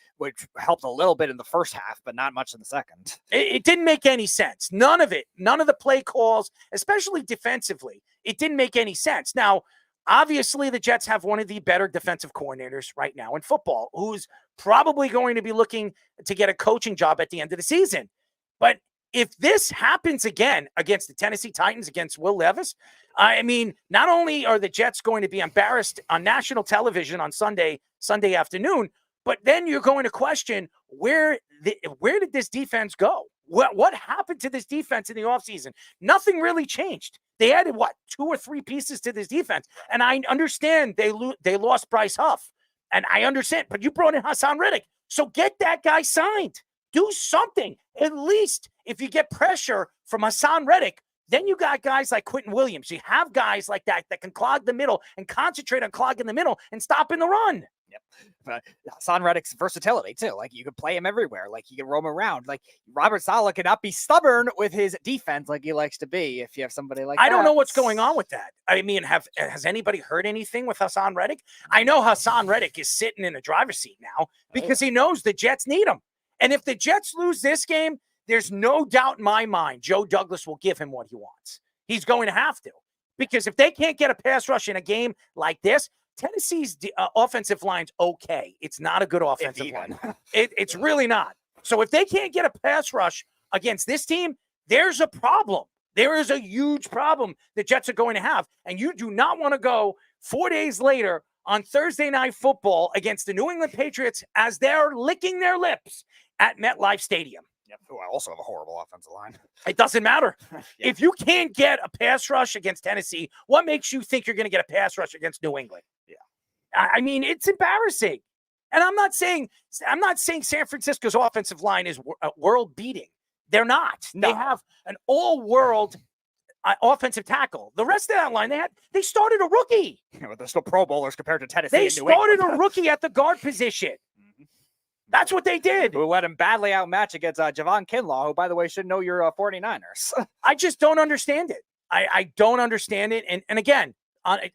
R: helped a little bit in the first half, but not much in the second.
Q: It didn't make any sense. None of it. None of the play calls, especially defensively. It didn't make any sense. Now, obviously, the Jets have one of the better defensive coordinators right now in football, who's probably going to be looking to get a coaching job at the end of the season. But if this happens again against the Tennessee Titans, against Will Levis, I mean, not only are the Jets going to be embarrassed on national television on Sunday afternoon, but then you're going to question where did this defense go? What happened to this defense in the offseason? Nothing really changed. They added, 2 or 3 pieces to this defense. And I understand they lost Bryce Huff. And I understand, but you brought in Hassan Reddick. So get that guy signed. Do something. At least if you get pressure from Hassan Reddick, then you got guys like Quentin Williams. You have guys like that can clog the middle and concentrate on clogging the middle and stopping the run.
R: Yep. Hassan Reddick's versatility, too. Like, you could play him everywhere. Like, he can roam around. Like, Robert Saleh cannot be stubborn with his defense like he likes to be if you have somebody like that.
Q: I don't know what's going on with that. I mean, has anybody heard anything with Hassan Reddick? I know Hassan Reddick is sitting in the driver's seat now because he knows the Jets need him. And if the Jets lose this game, there's no doubt in my mind Joe Douglas will give him what he wants. He's going to have to. Because if they can't get a pass rush in a game like this, Tennessee's offensive line's okay. It's not a good offensive line. It's really not. So if they can't get a pass rush against this team, there's a problem. There is a huge problem the Jets are going to have. And you do not want to go 4 days later on Thursday Night Football against the New England Patriots as they're licking their lips at MetLife Stadium.
R: Yep. Who also have a horrible offensive line.
Q: It doesn't matter. If you can't get a pass rush against Tennessee, what makes you think you're going to get a pass rush against New England?
R: Yeah.
Q: I mean, it's embarrassing. And I'm not saying San Francisco's offensive line is world beating. They're not. No. They have an all-world offensive tackle. The rest of that line, they started a rookie.
R: Yeah, but they're still Pro Bowlers compared to Tennessee.
Q: They started a rookie at the guard position. That's what they did.
R: Who let him badly outmatch against Javon Kinlaw, who, by the way, should know your 49ers.
Q: I just don't understand it. I don't understand it. And again, I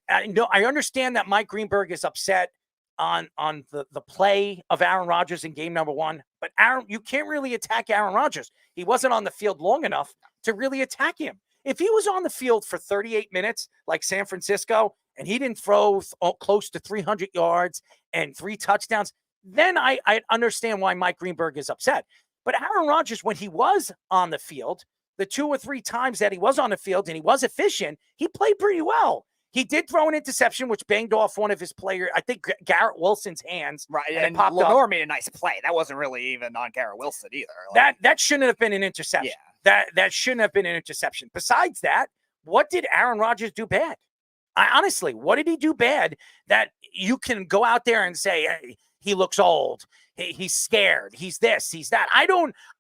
Q: understand that Mike Greenberg is upset on the play of Aaron Rodgers in game number 1. But you can't really attack Aaron Rodgers. He wasn't on the field long enough to really attack him. If he was on the field for 38 minutes like San Francisco and he didn't throw close to 300 yards and 3 touchdowns, then I understand why Mike Greenberg is upset. But Aaron Rodgers, when he was on the field, the 2 or 3 times that he was on the field and he was efficient, he played pretty well. He did throw an interception, which banged off one of his players, I think Garrett Wilson's hands.
R: Right, and Lenore made a nice play. That wasn't really even on Garrett Wilson either.
Q: That shouldn't have been an interception. Yeah. That shouldn't have been an interception. Besides that, what did Aaron Rodgers do bad? Honestly, what did he do bad that you can go out there and say, hey, he looks old, he's scared, he's this, he's that?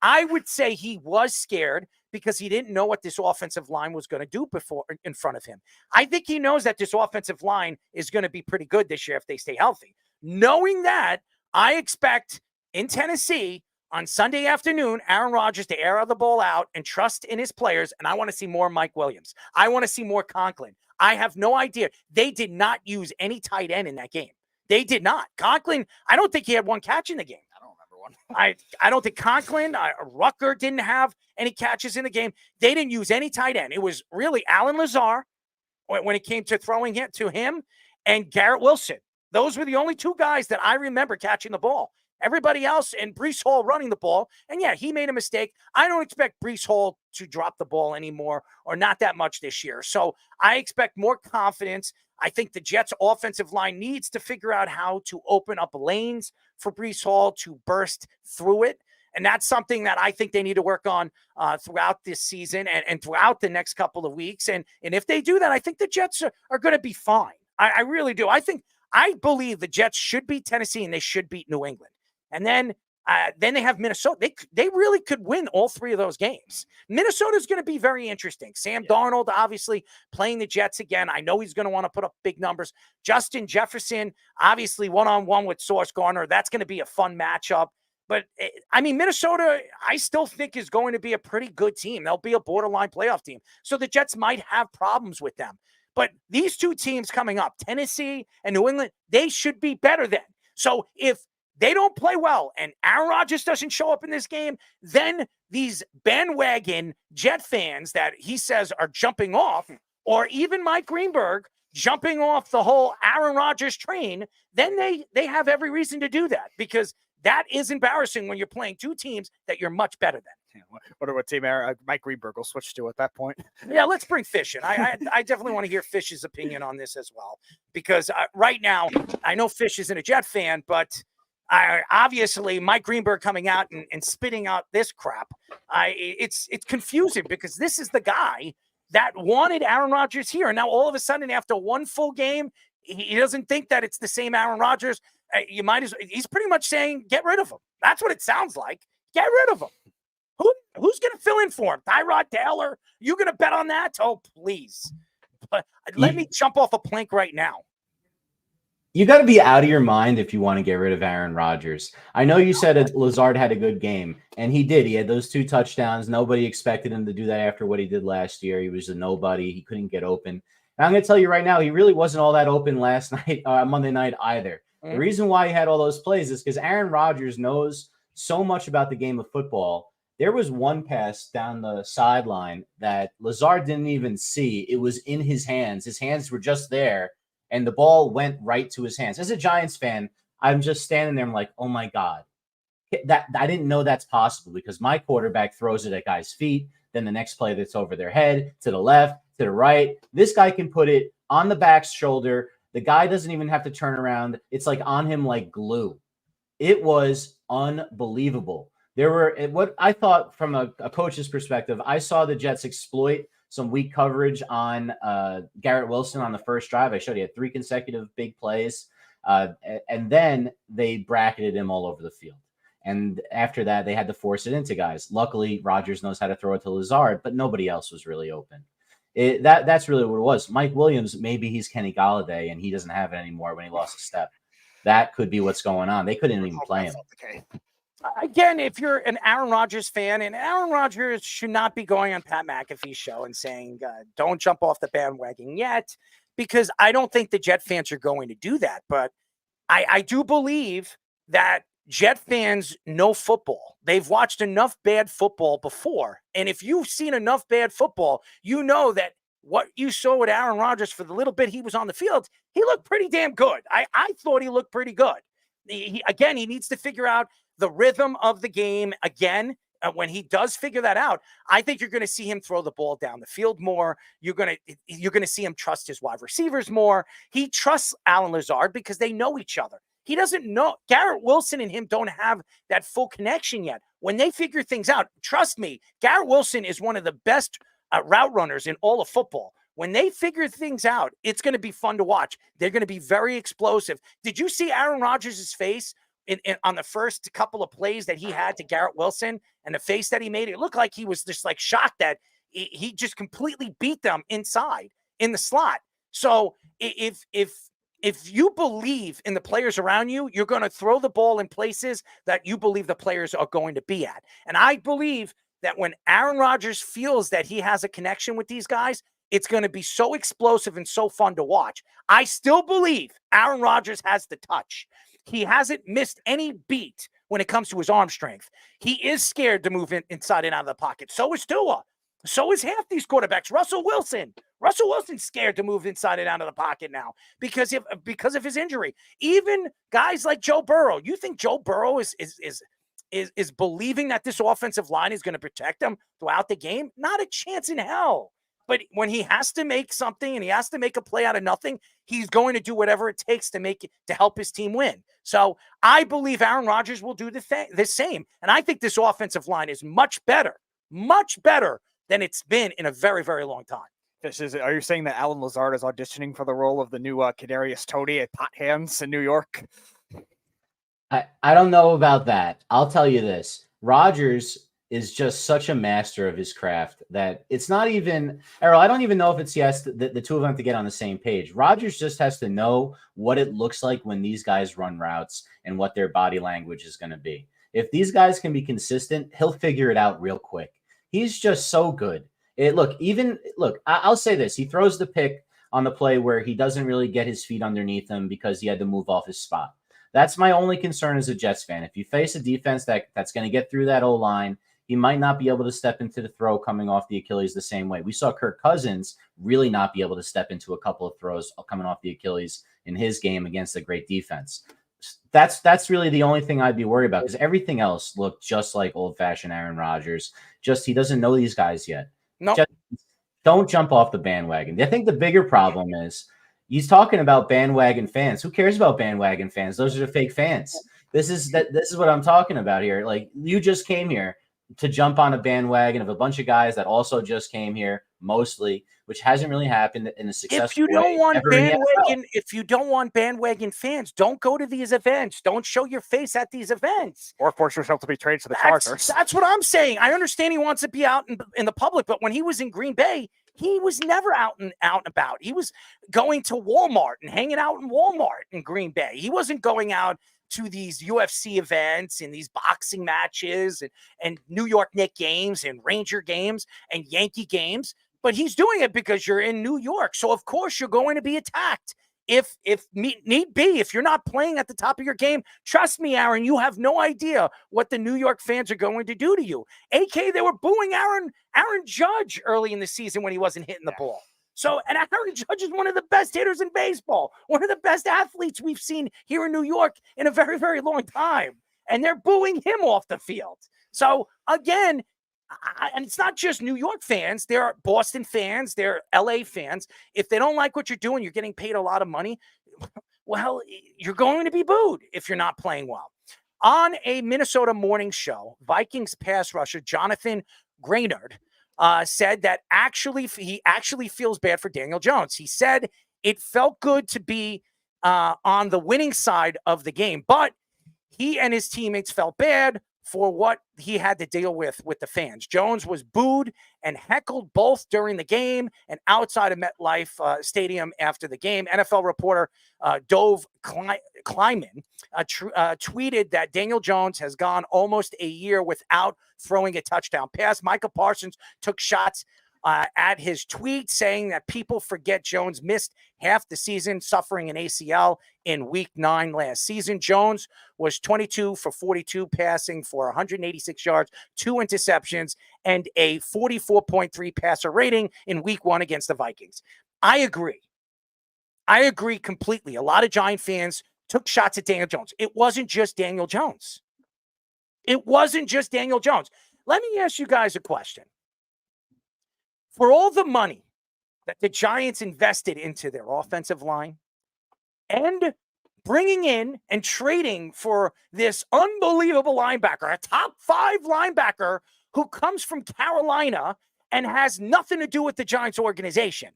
Q: I would say he was scared because he didn't know what this offensive line was going to do in front of him. I think he knows that this offensive line is going to be pretty good this year if they stay healthy. Knowing that, I expect in Tennessee on Sunday afternoon, Aaron Rodgers to air the ball out and trust in his players, and I want to see more Mike Williams. I want to see more Conklin. I have no idea. They did not use any tight end in that game. They did not. Conklin, I don't think he had one catch in the game.
R: I don't remember one.
Q: I don't think Conklin, Rucker didn't have any catches in the game. They didn't use any tight end. It was really Alan Lazar when it came to throwing it to him and Garrett Wilson. Those were the only two guys that I remember catching the ball. Everybody else, and Breece Hall running the ball. And yeah, he made a mistake. I don't expect Breece Hall to drop the ball anymore, or not that much this year. So I expect more confidence. I think the Jets offensive line needs to figure out how to open up lanes for Breece Hall to burst through it. And that's something that I think they need to work on throughout this season and throughout the next couple of weeks. And if they do that, I think the Jets are going to be fine. I really do. I believe the Jets should beat Tennessee and they should beat New England. And then they have Minnesota. They really could win all three of those games. Minnesota's going to be very interesting. Sam Darnold, obviously, playing the Jets again. I know he's going to want to put up big numbers. Justin Jefferson, obviously, one-on-one with Sauce Gardner. That's going to be a fun matchup. But, I mean, Minnesota, I still think is going to be a pretty good team. They'll be a borderline playoff team. So the Jets might have problems with them. But these two teams coming up, Tennessee and New England, they should be better than. So if they don't play well and Aaron Rodgers doesn't show up in this game, then these bandwagon Jet fans that he says are jumping off, or even Mike Greenberg jumping off the whole Aaron Rodgers train, then they have every reason to do that, because that is embarrassing when you're playing two teams that you're much better than.
R: Yeah, wonder what team Mike Greenberg will switch to at that point.
Q: Yeah, let's bring Fish in. I definitely want to hear Fish's opinion on this as well, because right now I know Fish isn't a Jet fan, but obviously Mike Greenberg coming out and spitting out this crap, it's confusing, because this is the guy that wanted Aaron Rodgers here, and now all of a sudden after one full game, he doesn't think that it's the same Aaron Rodgers. He's pretty much saying get rid of him. That's what it sounds like. Get rid of him. Who's going to fill in for him? Tyrod Taylor? You going to bet on that? Oh, please. But let me jump off a plank right now.
S: You got to be out of your mind if you want to get rid of Aaron Rodgers. I know you said Lazard had a good game, and he did. He had those 2 touchdowns. Nobody expected him to do that after what he did last year. He was a nobody. He couldn't get open. And I'm going to tell you right now, he really wasn't all that open last night, Monday night either. The reason why he had all those plays is because Aaron Rodgers knows so much about the game of football. There was one pass down the sideline that Lazard didn't even see. It was in his hands. His hands were just there, and the ball went right to his hands. As a Giants fan, I'm just standing there. I'm like, oh, my God. That I didn't know that's possible, because my quarterback throws it at guys' feet. Then the next play that's over their head, to the left, to the right. This guy can put it on the back's shoulder. The guy doesn't even have to turn around. It's like on him like glue. It was unbelievable. There were, what I thought from a coach's perspective, I saw the Jets exploit some weak coverage on Garrett Wilson on the first drive. I showed you had 3 consecutive big plays. And then they bracketed him all over the field. And after that, they had to force it into guys. Luckily, Rodgers knows how to throw it to Lazard, but nobody else was really open. That's really what it was. Mike Williams, maybe he's Kenny Golladay, and he doesn't have it anymore when he lost a step. That could be what's going on. They couldn't even play him.
Q: Again, if you're an Aaron Rodgers fan, and Aaron Rodgers should not be going on Pat McAfee's show and saying, don't jump off the bandwagon yet, because I don't think the Jet fans are going to do that. But I do believe that Jet fans know football. They've watched enough bad football before. And if you've seen enough bad football, you know that what you saw with Aaron Rodgers for the little bit he was on the field, he looked pretty damn good. I thought he looked pretty good. He needs to figure out the rhythm of the game again. When he does figure that out, I think you're going to see him throw the ball down the field more. You're going to see him trust his wide receivers more. He trusts Alan Lazard because they know each other. He doesn't know. Garrett Wilson and him don't have that full connection yet. When they figure things out, trust me, Garrett Wilson is one of the best route runners in all of football. When they figure things out, it's going to be fun to watch. They're going to be very explosive. Did you see Aaron Rodgers' face on the first couple of plays that he had to Garrett Wilson, and the face that he made? It looked like he was just like shocked that he just completely beat them inside in the slot. So if if you believe in the players around you, you're going to throw the ball in places that you believe the players are going to be at. And I believe that when Aaron Rodgers feels that he has a connection with these guys, it's going to be so explosive and so fun to watch. I still believe Aaron Rodgers has the touch. He hasn't missed any beat when it comes to his arm strength. He is scared to move inside and out of the pocket. So is Tua. So is half these quarterbacks. Russell Wilson's scared to move inside and out of the pocket now because of his injury. Even guys like Joe Burrow. You think Joe Burrow is believing that this offensive line is going to protect him throughout the game? Not a chance in hell. But when he has to make something and he has to make a play out of nothing, he's going to do whatever it takes to help his team win. So I believe Aaron Rodgers will do the same. And I think this offensive line is much better than it's been in a very, very long time.
R: Are you saying that Alan Lazard is auditioning for the role of the new Kadarius Toney at Pot Hands in New York?
S: I don't know about that. I'll tell you this. Rodgers is just such a master of his craft that it's not even, Errol, I don't even know if it's the two of them have to get on the same page. Rodgers just has to know what it looks like when these guys run routes and what their body language is going to be. If these guys can be consistent, he'll figure it out real quick. He's just so good. I'll say this. He throws the pick on the play where he doesn't really get his feet underneath him because he had to move off his spot. That's my only concern as a Jets fan. If you face a defense that's going to get through that O-line, he might not be able to step into the throw coming off the Achilles the same way. We saw Kirk Cousins really not be able to step into a couple of throws coming off the Achilles in his game against a great defense. That's really the only thing I'd be worried about because everything else looked just like old-fashioned Aaron Rodgers. Just he doesn't know these guys yet.
Q: No,
S: just don't jump off the bandwagon. I think the bigger problem is he's talking about bandwagon fans. Who cares about bandwagon fans? Those are the fake fans. This is what I'm talking about here. Like, you just came here to jump on a bandwagon of a bunch of guys that also just came here, mostly, which hasn't really happened in a successful way.
Q: If you don't want bandwagon fans, don't go to these events. Don't show your face at these events.
R: Or force yourself to be traded to the Chargers.
Q: That's what I'm saying. I understand he wants to be out in the public, but when he was in Green Bay, he was never out and about. He was going to Walmart and hanging out in Walmart in Green Bay. He wasn't going out to these UFC events and these boxing matches and New York Knicks games and Ranger games and Yankee games. But he's doing it because you're in New York. So, of course, you're going to be attacked. If need be, if you're not playing at the top of your game, trust me, Aaron, you have no idea what the New York fans are going to do to you. AK, they were booing Aaron Judge early in the season when he wasn't hitting the ball. So, and Aaron Judge is one of the best hitters in baseball, one of the best athletes we've seen here in New York in a very, very long time. And they're booing him off the field. So, again, and it's not just New York fans. There are Boston fans. There are LA fans. If they don't like what you're doing, you're getting paid a lot of money. Well, you're going to be booed if you're not playing well. On a Minnesota morning show, Vikings pass rusher Jonathan Greenard said that he actually feels bad for Daniel Jones. He said it felt good to be on the winning side of the game, but he and his teammates felt bad for what he had to deal with the fans. Jones was booed and heckled both during the game and outside of MetLife Stadium after the game. NFL reporter Dove Kleiman tweeted that Daniel Jones has gone almost a year without throwing a touchdown pass. Micah Parsons took shots at his tweet saying that people forget Jones missed half the season suffering an ACL in week 9 last season. Jones was 22 for 42 passing for 186 yards, 2 interceptions, and a 44.3 passer rating in week 1 against the Vikings. I agree completely. A lot of Giant fans took shots at Daniel Jones. It wasn't just Daniel Jones. Let me ask you guys a question. For all the money that the Giants invested into their offensive line and bringing in and trading for this unbelievable linebacker, a top 5 linebacker who comes from Carolina and has nothing to do with the Giants organization,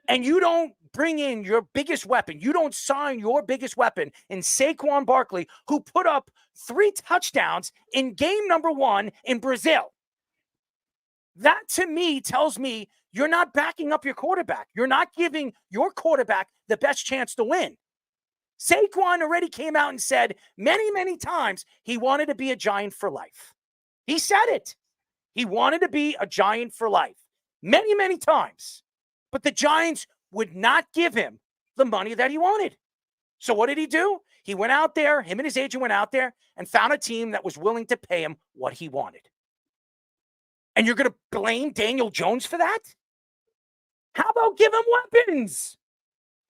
Q: and you don't bring in your biggest weapon, you don't sign your biggest weapon in Saquon Barkley, who put up 3 touchdowns in game number 1 in Brazil. That, to me, tells me you're not backing up your quarterback. You're not giving your quarterback the best chance to win. Saquon already came out and said many, many times he wanted to be a Giant for life. He said it. He wanted to be a Giant for life many, many times. But the Giants would not give him the money that he wanted. So what did he do? He went out there, him and his agent went out there and found a team that was willing to pay him what he wanted. And you're going to blame Daniel Jones for that? How about give him weapons?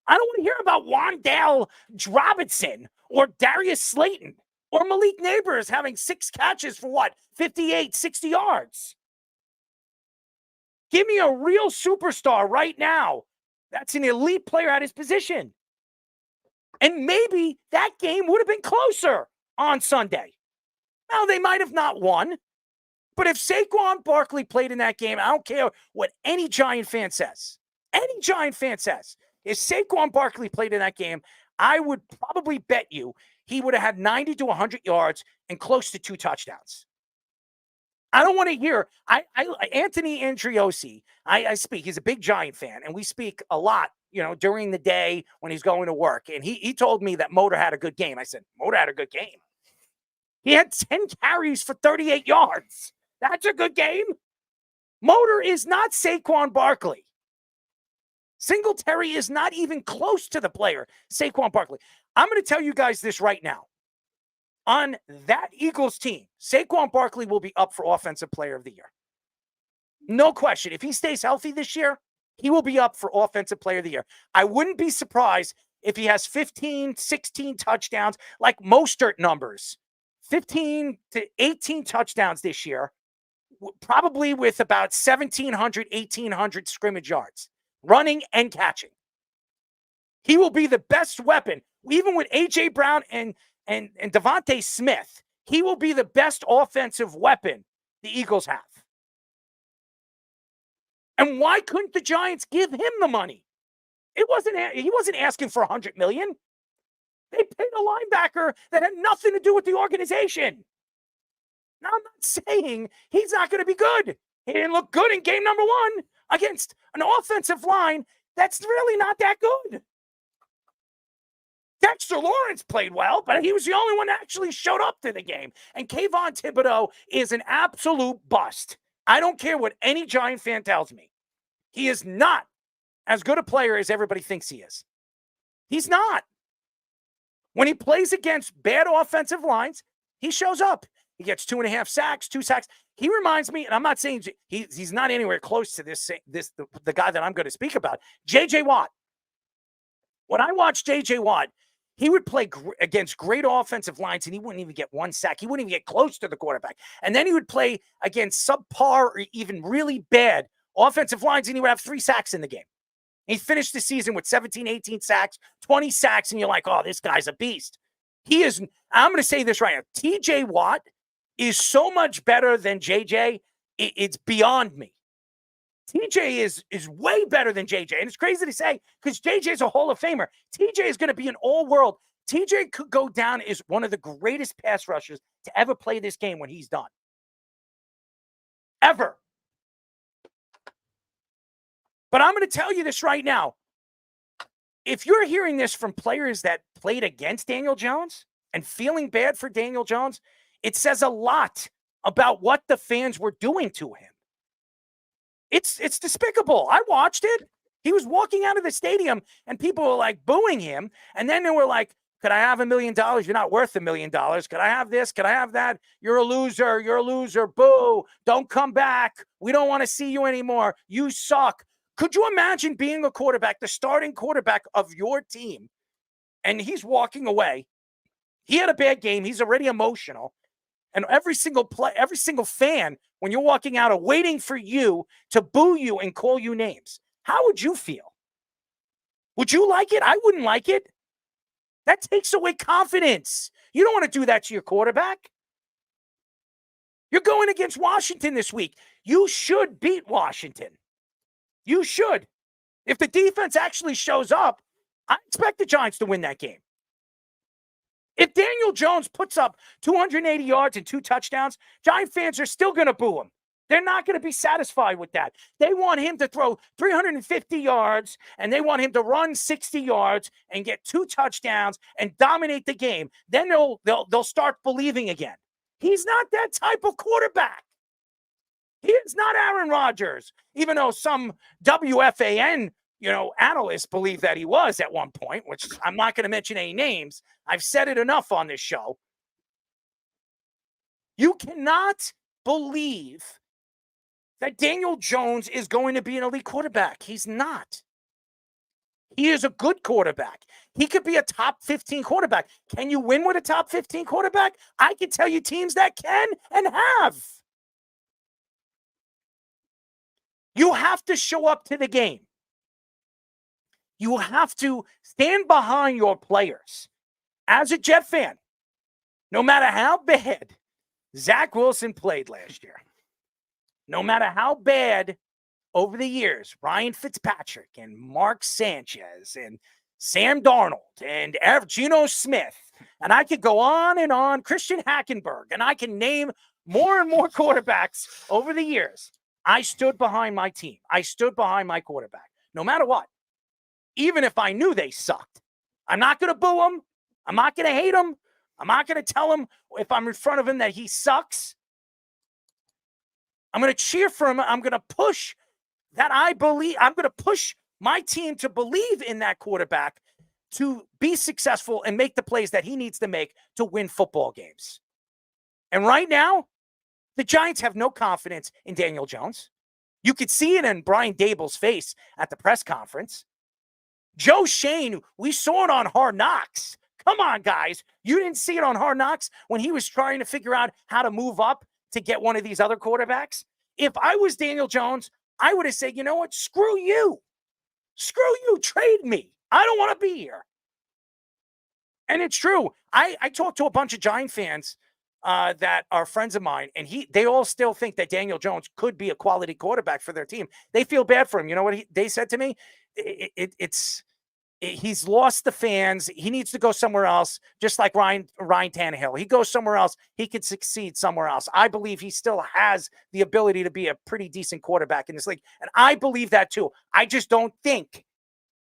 Q: I don't want to hear about Wandale Robinson or Darius Slayton or Malik Neighbors having 6 catches for 58, 60 yards. Give me a real superstar right now that's an elite player at his position. And maybe that game would have been closer on Sunday. Now, they might have not won. But if Saquon Barkley played in that game, I don't care what any Giant fan says. Any Giant fan says. If Saquon Barkley played in that game, I would probably bet you he would have had 90 to 100 yards and close to 2 touchdowns. I don't want to hear. Anthony Andriosi, I speak. He's a big Giant fan, and we speak a lot, during the day when he's going to work. And he told me that Motor had a good game. I said, Motor had a good game. He had 10 carries for 38 yards. That's a good game. Motor is not Saquon Barkley. Singletary is not even close to the player, Saquon Barkley. I'm going to tell you guys this right now. On that Eagles team, Saquon Barkley will be up for Offensive Player of the Year. No question. If he stays healthy this year, he will be up for Offensive Player of the Year. I wouldn't be surprised if he has 15, 16 touchdowns, like Mostert numbers. 15 to 18 touchdowns this year, probably with about 1,700, 1,800 scrimmage yards, running and catching. He will be the best weapon, even with A.J. Brown and Devontae Smith. He will be the best offensive weapon the Eagles have. And why couldn't the Giants give him the money? He wasn't asking for $100 million. They paid a linebacker that had nothing to do with the organization. Now, I'm not saying he's not going to be good. He didn't look good in game number 1 against an offensive line that's really not that good. Dexter Lawrence played well, but he was the only one that actually showed up to the game. And Kayvon Thibodeau is an absolute bust. I don't care what any Giant fan tells me. He is not as good a player as everybody thinks he is. He's not. When he plays against bad offensive lines, he shows up. He gets 2.5 sacks, 2 sacks. He reminds me, and I'm not saying he's not anywhere close to the guy that I'm going to speak about, J.J. Watt. When I watched J.J. Watt, he would play against great offensive lines, and he wouldn't even get 1 sack. He wouldn't even get close to the quarterback. And then he would play against subpar or even really bad offensive lines, and he would have 3 sacks in the game. He finished the season with 17, 18 sacks, 20 sacks, and you're like, oh, this guy's a beast. He is, I'm going to say this right now, TJ Watt is so much better than JJ, it's beyond me. TJ is way better than JJ, and it's crazy to say because JJ's a Hall of Famer. TJ is going to be an all-world. TJ could go down as one of the greatest pass rushers to ever play this game when he's done. Ever. But I'm going to tell you this right now. If you're hearing this from players that played against Daniel Jones and feeling bad for Daniel Jones, it says a lot about what the fans were doing to him. It's despicable. I watched it. He was walking out of the stadium and people were like booing him. And then they were like, could I have $1 million? You're not worth $1 million. Could I have this? Could I have that? You're a loser. You're a loser. Boo. Don't come back. We don't want to see you anymore. You suck. Could you imagine being a quarterback, the starting quarterback of your team, and he's walking away? He had a bad game. He's already emotional. And every single fan, when you're walking out, are waiting for you to boo you and call you names. How would you feel? Would you like it? I wouldn't like it. That takes away confidence. You don't want to do that to your quarterback. You're going against Washington this week. You should beat Washington. You should. If the defense actually shows up, I expect the Giants to win that game. If Daniel Jones puts up 280 yards and 2 touchdowns, Giant fans are still going to boo him. They're not going to be satisfied with that. They want him to throw 350 yards, and they want him to run 60 yards and get 2 touchdowns and dominate the game. Then they'll start believing again. He's not that type of quarterback. He is not Aaron Rodgers, even though some WFAN, analysts believe that he was at one point, which I'm not going to mention any names. I've said it enough on this show. You cannot believe that Daniel Jones is going to be an elite quarterback. He's not. He is a good quarterback. He could be a top 15 quarterback. Can you win with a top 15 quarterback? I can tell you teams that can and have. You have to show up to the game. You have to stand behind your players. As a Jet fan, no matter how bad Zach Wilson played last year, no matter how bad over the years Ryan Fitzpatrick and Mark Sanchez and Sam Darnold and Geno Smith, and I could go on, Christian Hackenberg, and I can name more and more quarterbacks over the years. I stood behind my team. I stood behind my quarterback, no matter what. Even if I knew they sucked. I'm not going to boo them. I'm not going to hate them. I'm not going to tell him if I'm in front of him that he sucks. I'm going to cheer for him. I'm going to push that I believe. I'm going to push my team to believe in that quarterback to be successful and make the plays that he needs to make to win football games. And right now, the Giants have no confidence in Daniel Jones. You could see it in Brian Dable's face at the press conference. Joe Shane, we saw it on Hard Knocks. Come on, guys. You didn't see it on Hard Knocks when he was trying to figure out how to move up to get one of these other quarterbacks? If I was Daniel Jones, I would have said, you know what? Screw you. Screw you. Trade me. I don't want to be here. And it's true. I talked to a bunch of Giant fans that are friends of mine, and they all still think that Daniel Jones could be a quality quarterback for their team. They feel bad for him. You know what they said to me? He's lost the fans. He needs to go somewhere else, just like Ryan Tannehill. He goes somewhere else. He could succeed somewhere else. I believe he still has the ability to be a pretty decent quarterback in this league, and I believe that too. I just don't think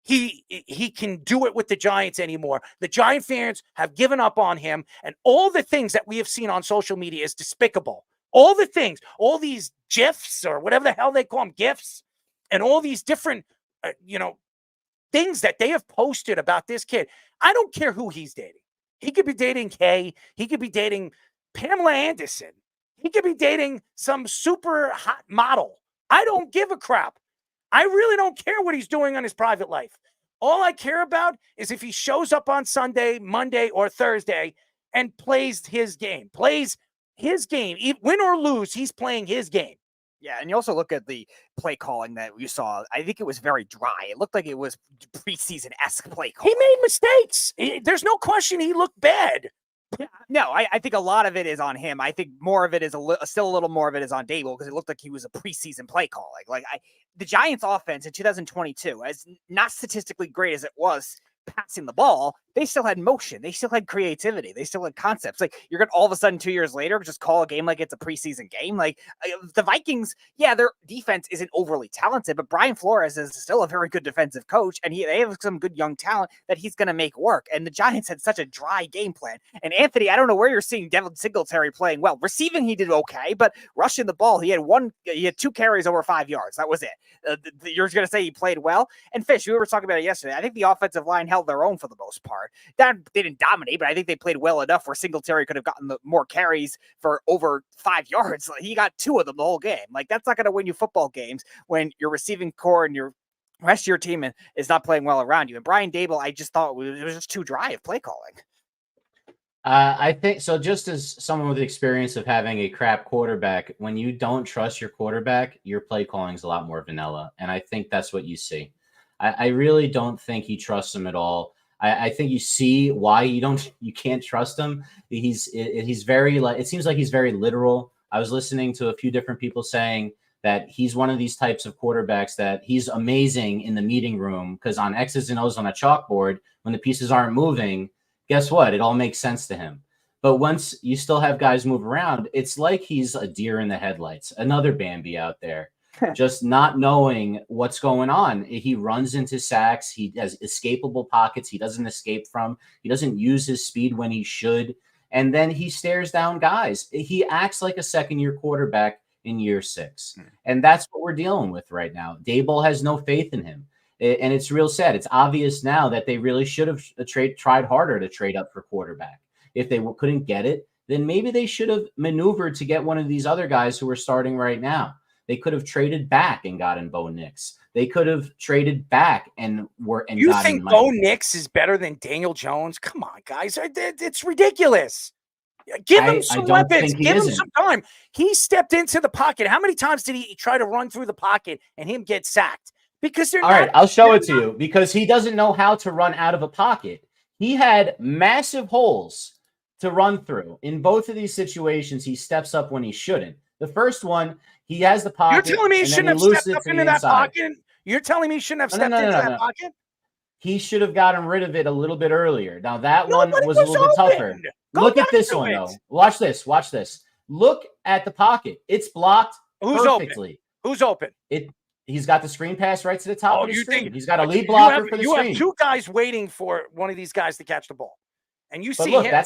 Q: he can do it with the Giants anymore. The Giant fans have given up on him, and all the things that we have seen on social media is despicable. All the things, all these GIFs or whatever the hell they call them, GIFs, and all these different, things that they have posted about this kid. I don't care who he's dating. He could be dating Kay. He could be dating Pamela Anderson. He could be dating some super hot model. I don't give a crap. I really don't care what he's doing on his private life. All I care about is if he shows up on Sunday, Monday, or Thursday and plays his game. Win or lose, he's playing his game.
R: Yeah, and you also look at the play calling that you saw. I think it was very dry. It looked like it was preseason-esque play calling.
Q: He made mistakes. There's no question he looked bad.
R: Yeah, no, I think a lot of it is on him. I think more of it is still a little more of it is on Dable because it looked like he was a preseason play calling. The Giants' offense in 2022, as not statistically great as it was passing the ball, they still had motion. They still had creativity. They still had concepts. You're going to all of a sudden 2 years later just call a game like it's a preseason game. The Vikings, yeah, their defense isn't overly talented, but Brian Flores is still a very good defensive coach, and they have some good young talent that he's going to make work. And the Giants had such a dry game plan. And Anthony, I don't know where you're seeing Devin Singletary playing well. Receiving, he did okay, but rushing the ball, he had 2 carries over 5 yards. That was it. You're going to say he played well? And Fish, we were talking about it yesterday. I think the offensive line held their own for the most part. That they didn't dominate, but I think they played well enough where Singletary could have gotten the more carries for over 5 yards. He got 2 of them the whole game. That's not going to win you football games when your receiving core and your rest of your team is not playing well around you. And Brian Dable, I just thought it was just too dry of play calling.
S: I think so. Just as someone with experience of having a crap quarterback, when you don't trust your quarterback, your play calling is a lot more vanilla. And I think that's what you see. I really don't think he trusts him at all. I think you see why you can't trust him. He's very it seems like he's very literal. I was listening to a few different people saying that he's one of these types of quarterbacks that he's amazing in the meeting room because on X's and O's on a chalkboard, when the pieces aren't moving, guess what? It all makes sense to him. But once you still have guys move around, it's like he's a deer in the headlights. Another Bambi out there, just not knowing what's going on. He runs into sacks. He has escapable pockets he doesn't escape from. He doesn't use his speed when he should. And then he stares down guys. He acts like a second-year quarterback in year 6. And that's what we're dealing with right now. Daboll has no faith in him. And it's real sad. It's obvious now that they really should have tried harder to trade up for quarterback. If they couldn't get it, then maybe they should have maneuvered to get one of these other guys who are starting right now. They could have traded back and gotten Bo Nix. They could have traded back and
Q: You think Bo Nix is better than Daniel Jones? Come on, guys. It's ridiculous. Give him some weapons. Give him some time. He stepped into the pocket. How many times did he try to run through the pocket and him get sacked? Because they're
S: all right, I'll show it to you because he doesn't know how to run out of a pocket. He had massive holes to run through. In both of these situations, he steps up when he shouldn't. The first one, he has the pocket.
Q: You're telling me he shouldn't have stepped up into that pocket? You're telling me he shouldn't have stepped into that pocket?
S: He should have gotten rid of it a little bit earlier. Now, that one was a little bit tougher. Look at this one, though. Watch this. Watch this. Look at the pocket. It's blocked perfectly.
Q: Who's open?
S: He's got the screen pass right to the top of the screen. He's got a lead
Q: you
S: blocker for the
Q: you
S: screen.
Q: have two guys waiting for one of these guys to catch the ball. And you
S: But
Q: see
S: look,
Q: him.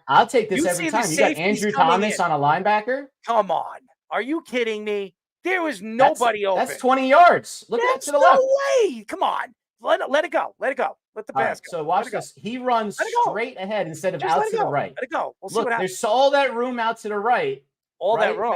S: I'll take this
Q: You
S: every
Q: see the
S: time. You got
Q: safeties
S: Andrew
Q: coming
S: Thomas
Q: in.
S: on a linebacker.
Q: Come on. Are you kidding me? There was nobody open.
S: That's 20 yards. Look at it to the left.
Q: No way. Come on. Let it go. Let it go. Let the
S: All
Q: pass
S: right,
Q: go.
S: so watch this. He runs straight ahead instead of
Q: Just
S: out
Q: let it
S: to the
Q: go.
S: right.
Q: Let it go. We'll see
S: Look,
Q: what happens.
S: there's all that room out to the right.
Q: All that room.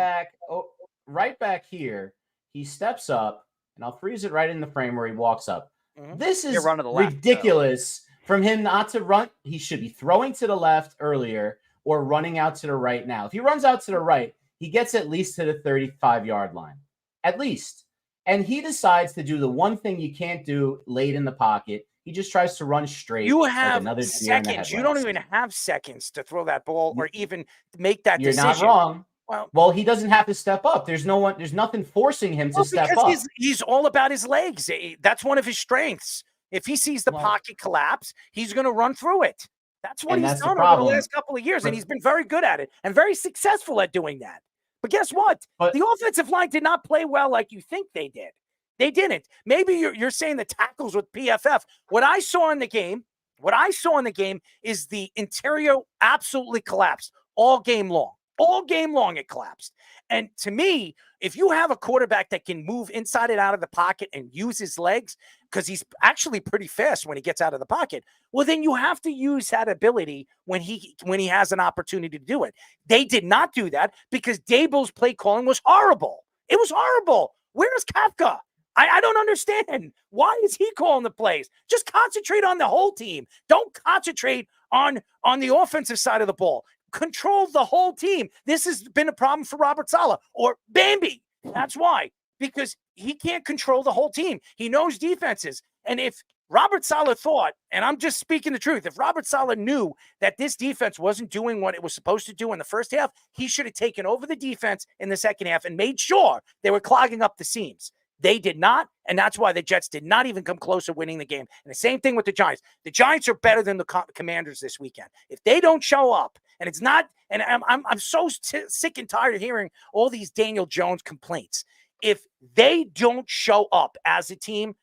S: Right back here. He steps up, and I'll freeze it right in the frame where he walks up. This is
R: run to the left,
S: ridiculous from him not to run. He should be throwing to the left earlier or running out to the right now. If he runs out to the right, he gets at least to the 35-yard line. At least. And he decides to do the one thing you can't do late in the pocket. He just tries to run straight.
Q: You
S: like
Q: have
S: another deer in the
Q: seconds. You don't
S: headlights.
Q: even have seconds to throw that ball or even make that
S: You're
Q: decision.
S: not wrong.
Q: Well,
S: he doesn't have to step up. There's nothing forcing him to step up.
Q: He's all about his legs. That's one of his strengths. If he sees the pocket collapse, he's going to run through it. That's what he's done over the last couple of years, and he's been very good at it and very successful at doing that. But guess what? The offensive line did not play well like you think they did. They didn't. Maybe you're saying the tackles with PFF. What I saw in the game is the interior absolutely collapsed all game long. All game long, it collapsed. And to me, if you have a quarterback that can move inside and out of the pocket and use his legs, because he's actually pretty fast when he gets out of the pocket, well, then you have to use that ability when he has an opportunity to do it. They did not do that because Daboll's play calling was horrible. It was horrible. Where's Kafka? I don't understand. Why is he calling the plays? Just concentrate on the whole team. Don't concentrate on the offensive side of the ball. Control the whole team. This has been a problem for Robert Saleh or Bambi. That's why. Because he can't control the whole team. He knows defenses. And if Robert Saleh thought, and I'm just speaking the truth, if Robert Saleh knew that this defense wasn't doing what it was supposed to do in the first half, he should have taken over the defense in the second half and made sure they were clogging up the seams. They did not, and that's why the Jets did not even come close to winning the game. And the same thing with the Giants. The Giants are better than the Commanders this weekend. If they don't show up, and it's not, and I'm so sick and tired of hearing all these Daniel Jones complaints. If they don't show up as a team,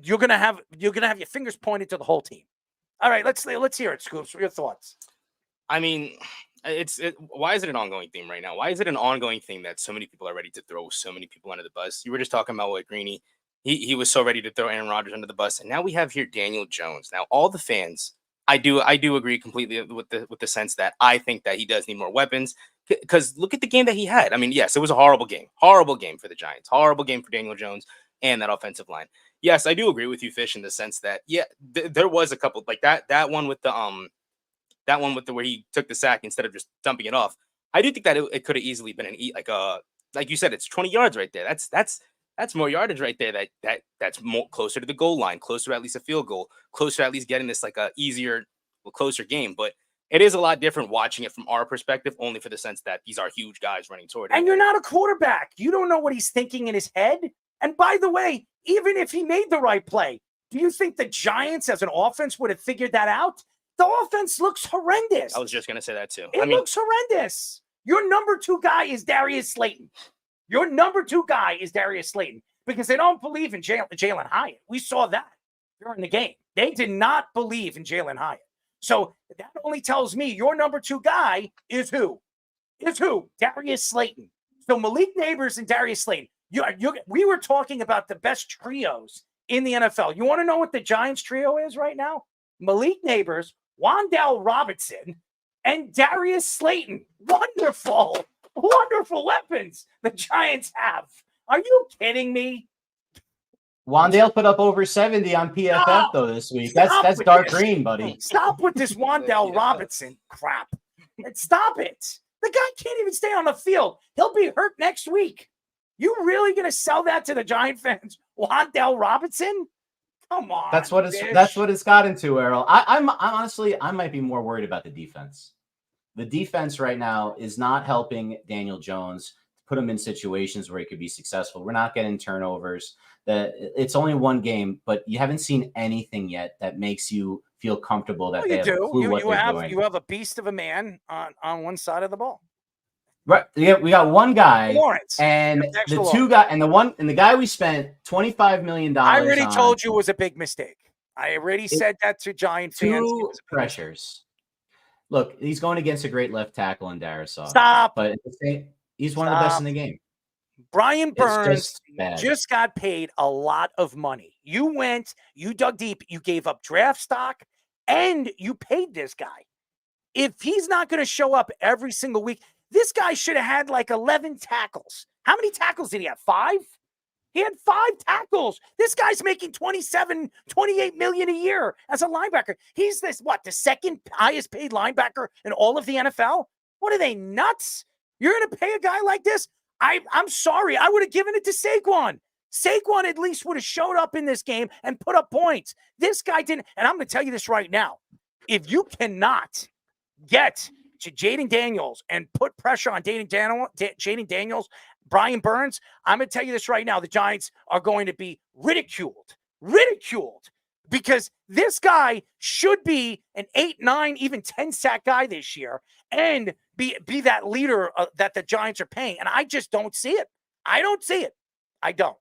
Q: you're gonna have your fingers pointed to the whole team. All right, let's hear it, Scoops. Your thoughts?
T: I mean, why is it an ongoing theme right now? Why is it an ongoing thing that so many people are ready to throw so many people under the bus? You were just talking about what Greeny, he was so ready to throw Aaron Rodgers under the bus, and now we have here Daniel Jones. Now all the fans, I do agree completely with the sense that I think that he does need more weapons because look at the game that he had. I mean, yes, it was a horrible game for the Giants, horrible game for Daniel Jones and that offensive line. Yes, I do agree with you, Fish, in the sense that there was a couple like that one with the where he took the sack instead of just dumping it off. I do think that it could have easily been like you said, it's 20 yards right there. That's more yardage right there. That's more closer to the goal line, closer to at least a field goal, closer to at least getting this like a easier, closer game. But it is a lot different watching it from our perspective, only for the sense that these are huge guys running toward him.
Q: And you're not a quarterback. You don't know what he's thinking in his head. And by the way, even if he made the right play, do you think the Giants as an offense would have figured that out? The offense looks horrendous.
T: I was just gonna say that too.
Q: It looks horrendous. Your number 2 guy is Darius Slayton. Your number 2 guy is Darius Slayton because they don't believe in Jalen Hyatt. We saw that during the game. They did not believe in Jalen Hyatt. So that only tells me your number 2 guy is who? Darius Slayton. So Malik Neighbors and Darius Slayton. We were talking about the best trios in the NFL. You want to know what the Giants trio is right now? Malik Neighbors, Wan'Dale Robinson, and Darius Slayton. Wonderful, wonderful weapons the Giants have. Are you kidding me?
S: Wandale put up over 70 on PFF though this week. That's dark green, buddy.
Q: Stop with this Wan'Dale Robinson crap. Stop it. The guy can't even stay on the field. He'll be hurt next week. You really gonna sell that to the Giant fans? Wan'Dale Robinson? Come on.
S: That's what it's gotten to, Errol. I'm honestly, I might be more worried about the defense. The defense right now is not helping Daniel Jones put him in situations where he could be successful. We're not getting turnovers. It's only one game, but you haven't seen anything yet that makes you feel comfortable that they have a clue what they're doing.
Q: You have a beast of a man on one side of the ball.
S: Right. Yeah, we got one guy,
Q: Lawrence,
S: and the two guy, and the guy we spent $25 million.
Q: I already told you it was a big mistake. I already said that to Giant fans.
S: Two pressures. Look, he's going against a great left tackle in Darisaw.
Q: Stop.
S: But he's one of the best in the game.
Q: Brian Burns just got paid a lot of money. You dug deep, you gave up draft stock, and you paid this guy. If he's not going to show up every single week, this guy should have had like 11 tackles. How many tackles did he have? 5? He had 5 tackles. This guy's making 27, 28 million a year as a linebacker. He's the second highest paid linebacker in all of the NFL? What are they, nuts? You're going to pay a guy like this? I'm sorry. I would have given it to Saquon. Saquon at least would have showed up in this game and put up points. This guy didn't. And I'm going to tell you this right now. If you cannot get to Jaden Daniels and put pressure on Jaden Daniels, Brian Burns, I'm going to tell you this right now. The Giants are going to be ridiculed, because this guy should be an 8, 9, even 10 sack guy this year and be that leader that the Giants are paying. And I just don't see it. I don't see it. I don't.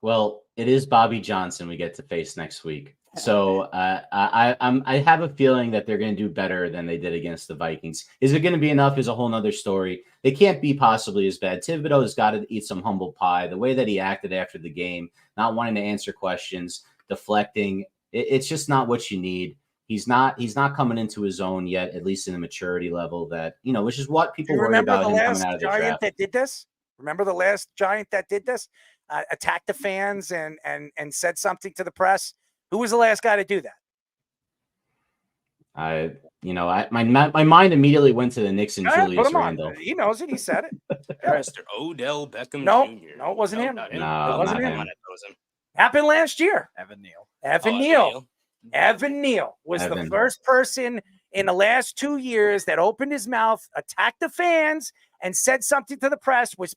S: Well, it is Bobby Johnson we get to face next week. So I have a feeling that they're going to do better than they did against the Vikings. Is it going to be enough is a whole nother story. They can't be possibly as bad. Thibodeau has got to eat some humble pie. The way that he acted after the game, not wanting to answer questions, deflecting, it's just not what you need. He's not coming into his own yet, at least in the maturity level that, which is what people worry about him coming out of the draft.
Q: That did this? Remember the last Giant that did this? Attacked the fans and said something to the press? Who was the last guy to do that?
S: My mind immediately went to the Knicks and Julius Randle.
Q: He knows it. He said it.
T: Mr. Odell Beckham
Q: Jr. No, it wasn't him.
T: Not
Q: It
S: wasn't
Q: him.
S: him.
Q: Happened last year.
R: Evan Neal.
Q: Evan Neal was the first person in the last 2 years that opened his mouth, attacked the fans, and said something to the press, which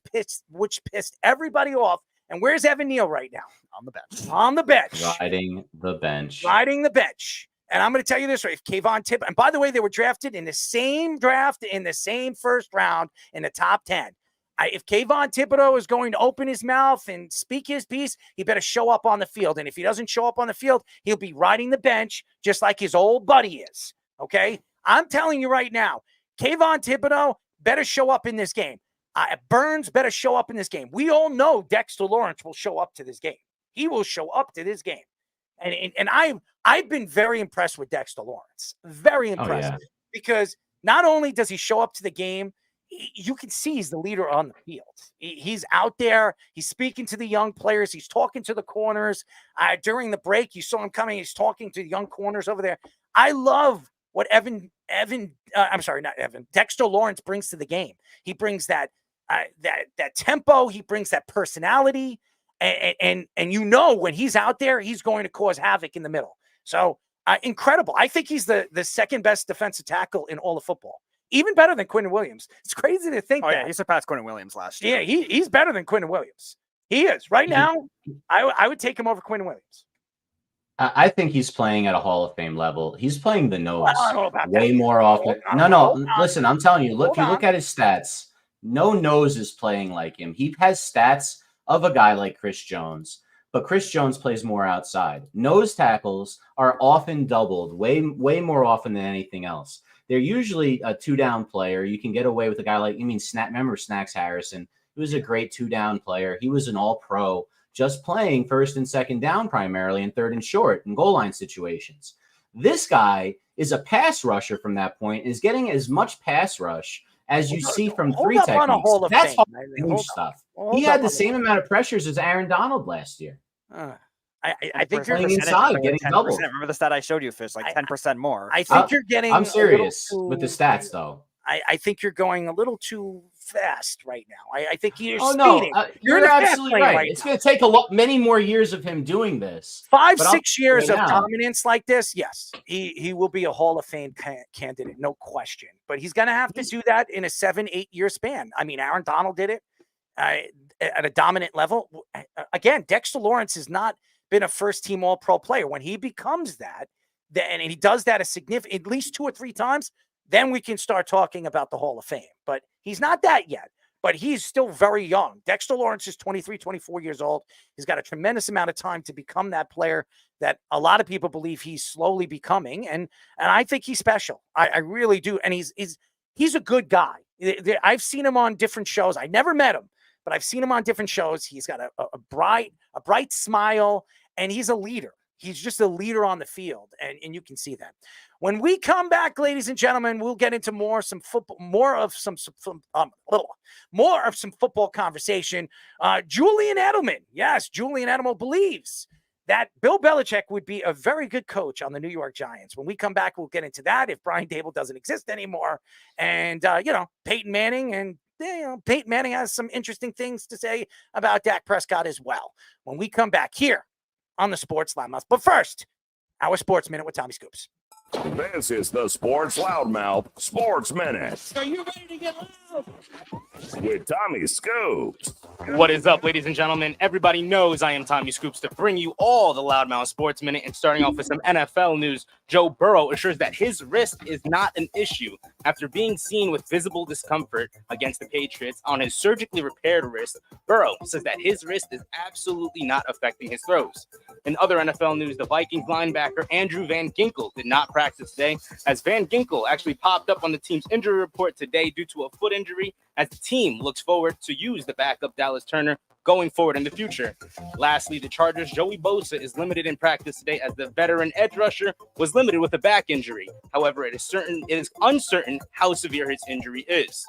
Q: pissed everybody off. And where's Evan Neal right now?
R: On the bench.
Q: On the bench.
S: Riding the bench.
Q: Riding the bench. And I'm going to tell you this right. If Kayvon Thibodeau, and by the way, they were drafted in the same draft in the same first round in the top 10. If Kayvon Thibodeau is going to open his mouth and speak his piece, he better show up on the field. And if he doesn't show up on the field, he'll be riding the bench just like his old buddy is. Okay? I'm telling you right now, Kayvon Thibodeau better show up in this game. Burns better show up in this game. We all know Dexter Lawrence will show up to this game. He will show up to this game. And I've been very impressed with Dexter Lawrence. Very impressed. Because not only does he show up to the game, you can see he's the leader on the field. He's out there. He's speaking to the young players. He's talking to the corners. During the break, you saw him coming. He's talking to the young corners over there. I love what Dexter Lawrence brings to the game. He brings that tempo. He brings that personality. And when he's out there, he's going to cause havoc in the middle. So incredible. I think he's the second best defensive tackle in all of football. Even better than Quentin Williams. It's crazy to think that.
R: Yeah, he surpassed Quentin Williams last year.
Q: Yeah, he's better than Quentin Williams. He is. Right now, I would take him over Quentin Williams.
S: I think he's playing at a Hall of Fame level. He's playing the nose
Q: Well, I don't know about
S: way
Q: that.
S: more often.
Q: Hold on.
S: Listen, I'm telling you, look,
Q: Hold
S: if you look
Q: on.
S: at his stats, no nose is playing like him. He has stats of a guy like Chris Jones, but Chris Jones plays more outside. Nose tackles are often doubled, way more often than anything else. They're usually a two-down player. You can get away with a guy like, remember Snacks Harrison? He was a great two-down player. He was an all-pro, just playing first and second down primarily and third and short in goal line situations. This guy is a pass rusher from that point, is getting as much pass rush as you see from three techniques. That's huge stuff. He had the same amount of pressures as Aaron Donald last year.
R: I think you're
S: playing inside, getting
R: 10%.
S: double.
R: Remember the stat I showed you, Fish, like 10% more.
Q: I think you're getting.
S: I'm serious with the stats, though.
Q: I think you're going a little too fast right now. I think you're
S: speeding.
Q: speeding.
S: You're
Q: in the fast
S: absolutely
Q: lane
S: right. It's
Q: now.
S: going to take many more years of him doing this.
Q: 5-6 years of
S: now,
Q: dominance like this, yes, he will be a Hall of Fame candidate, no question. But he's going to have to do that in a 7-8 year span. I mean, Aaron Donald did it at a dominant level. Again, Dexter Lawrence has not been a first-team All-Pro player. When he becomes that, and he does that at least 2 or 3 times, then we can start talking about the Hall of Fame. But he's not that yet. But he's still very young. Dexter Lawrence is 23, 24 years old. He's got a tremendous amount of time to become that player that a lot of people believe he's slowly becoming. And I think he's special. I really do. And he's a good guy. I've seen him on different shows. I never met him, but I've seen him on different shows. He's got a bright smile, and he's a leader. He's just a leader on the field, and you can see that. When we come back, ladies and gentlemen, we'll get into more of some football conversation. Julian Edelman, yes, Julian Edelman believes that Bill Belichick would be a very good coach on the New York Giants. When we come back, we'll get into that. If Brian Dable doesn't exist anymore, and Peyton Manning and. Peyton Manning has some interesting things to say about Dak Prescott as well. When we come back here on the Sports Loudmouth. But first, our Sports Minute with Tommy Scoops.
P: This is the Sports Loudmouth Sports Minute.
Q: Are you ready to get loud?
P: With Tommy Scoops.
T: What is up, ladies and gentlemen? Everybody knows I am Tommy Scoops to bring you all the Loudmouth Sports Minute. And starting off with some NFL news, Joe Burrow assures that his wrist is not an issue after being seen with visible discomfort against the Patriots on his surgically repaired wrist. Burrow says that his wrist is absolutely not affecting his throws. In other NFL news, the Vikings linebacker Andrew Van Ginkel did not practice today, as Van Ginkel actually popped up on the team's injury report today due to a foot injury, as the team looks forward to use the backup Dallas Turner going forward in the future. Lastly, the Chargers' Joey Bosa is limited in practice today, as the veteran edge rusher was limited with a back injury. However, it is uncertain how severe his injury is.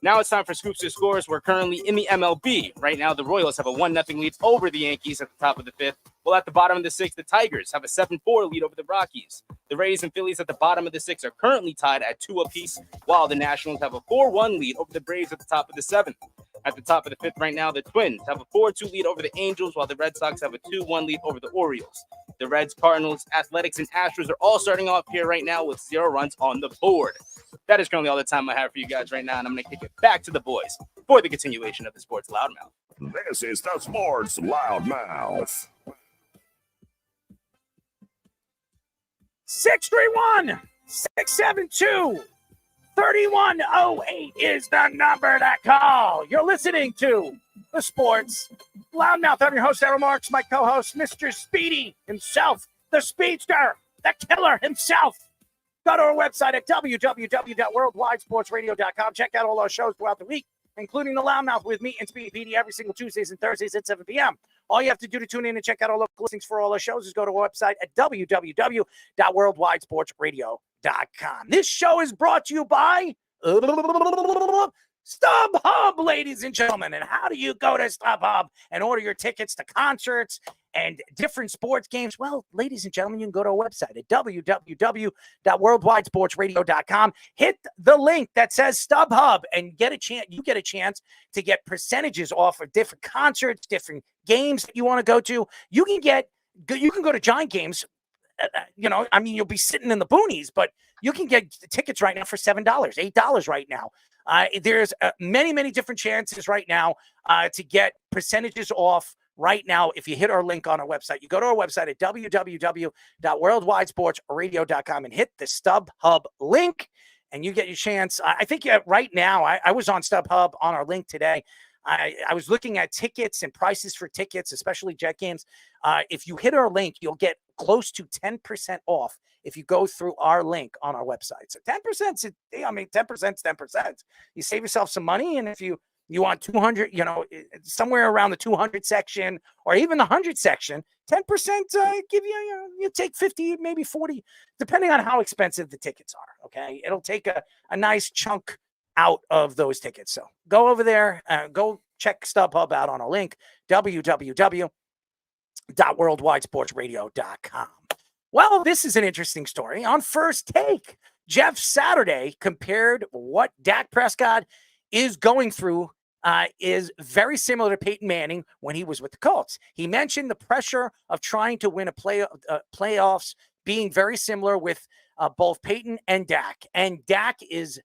T: Now it's time for Scoops to Scores. We're currently in the MLB. Right now, the Royals have a 1-0 lead over the Yankees at the top of the 5th, while at the bottom of the 6th, the Tigers have a 7-4 lead over the Rockies. The Rays and Phillies at the bottom of the 6th are currently tied at 2 apiece, while the Nationals have a 4-1 lead over the Braves at the top of the 7th. At the top of the 5th right now, the Twins have a 4-2 lead over the Angels, while the Red Sox have a 2-1 lead over the Orioles. The Reds, Cardinals, Athletics, and Astros are all starting off here right now with 0 runs on the board. That is currently all the time I have for you guys right now, and I'm going to kick it back to the boys for the continuation of the Sports Loudmouth.
P: This is the Sports Loudmouth.
Q: 631-672-3108 is the number to call. You're listening to the Sports Loudmouth. I'm your host, Aaron Marks, my co-host, Mr. Speedy himself, the Speedster, the Killer himself. Go to our website at www.worldwidesportsradio.com. Check out all our shows throughout the week, including the Loudmouth with me and Speedy PD every single Tuesdays and Thursdays at 7 p.m. All you have to do to tune in and check out all the listings for all our shows is go to our website at www.worldwidesportsradio.com. This show is brought to you by StubHub, ladies and gentlemen. And how do you go to StubHub and order your tickets to concerts and different sports games? Well, ladies and gentlemen, you can go to our website at www.worldwidesportsradio.com. Hit the link that says StubHub and get a chance. You get a chance to get percentages off of different concerts, different games that you want to go to. You can go to Giant games. You'll be sitting in the boonies, but you can get tickets right now for $7, $8 right now. There's many, many different chances right now to get percentages off right now if you hit our link on our website. You go to our website at www.worldwidesportsradio.com and hit the StubHub link, and you get your chance. I think right now, I was on StubHub on our link today. I was looking at tickets and prices for tickets, especially Jet games. If you hit our link, you'll get close to 10% off if you go through our link on our website. So 10%, 10% is 10%. You save yourself some money, and if you want 200, somewhere around the 200 section or even the 100 section, 10% give you take 50, maybe 40, depending on how expensive the tickets are. Okay. It'll take a nice chunk out of those tickets. So go over there, go check StubHub out on a link, www.worldwidesportsradio.com. Well, this is an interesting story. On First Take, Jeff Saturday compared what Dak Prescott is going through is very similar to Peyton Manning when he was with the Colts. He mentioned the pressure of trying to win a playoffs being very similar with both Peyton and Dak. And Dak is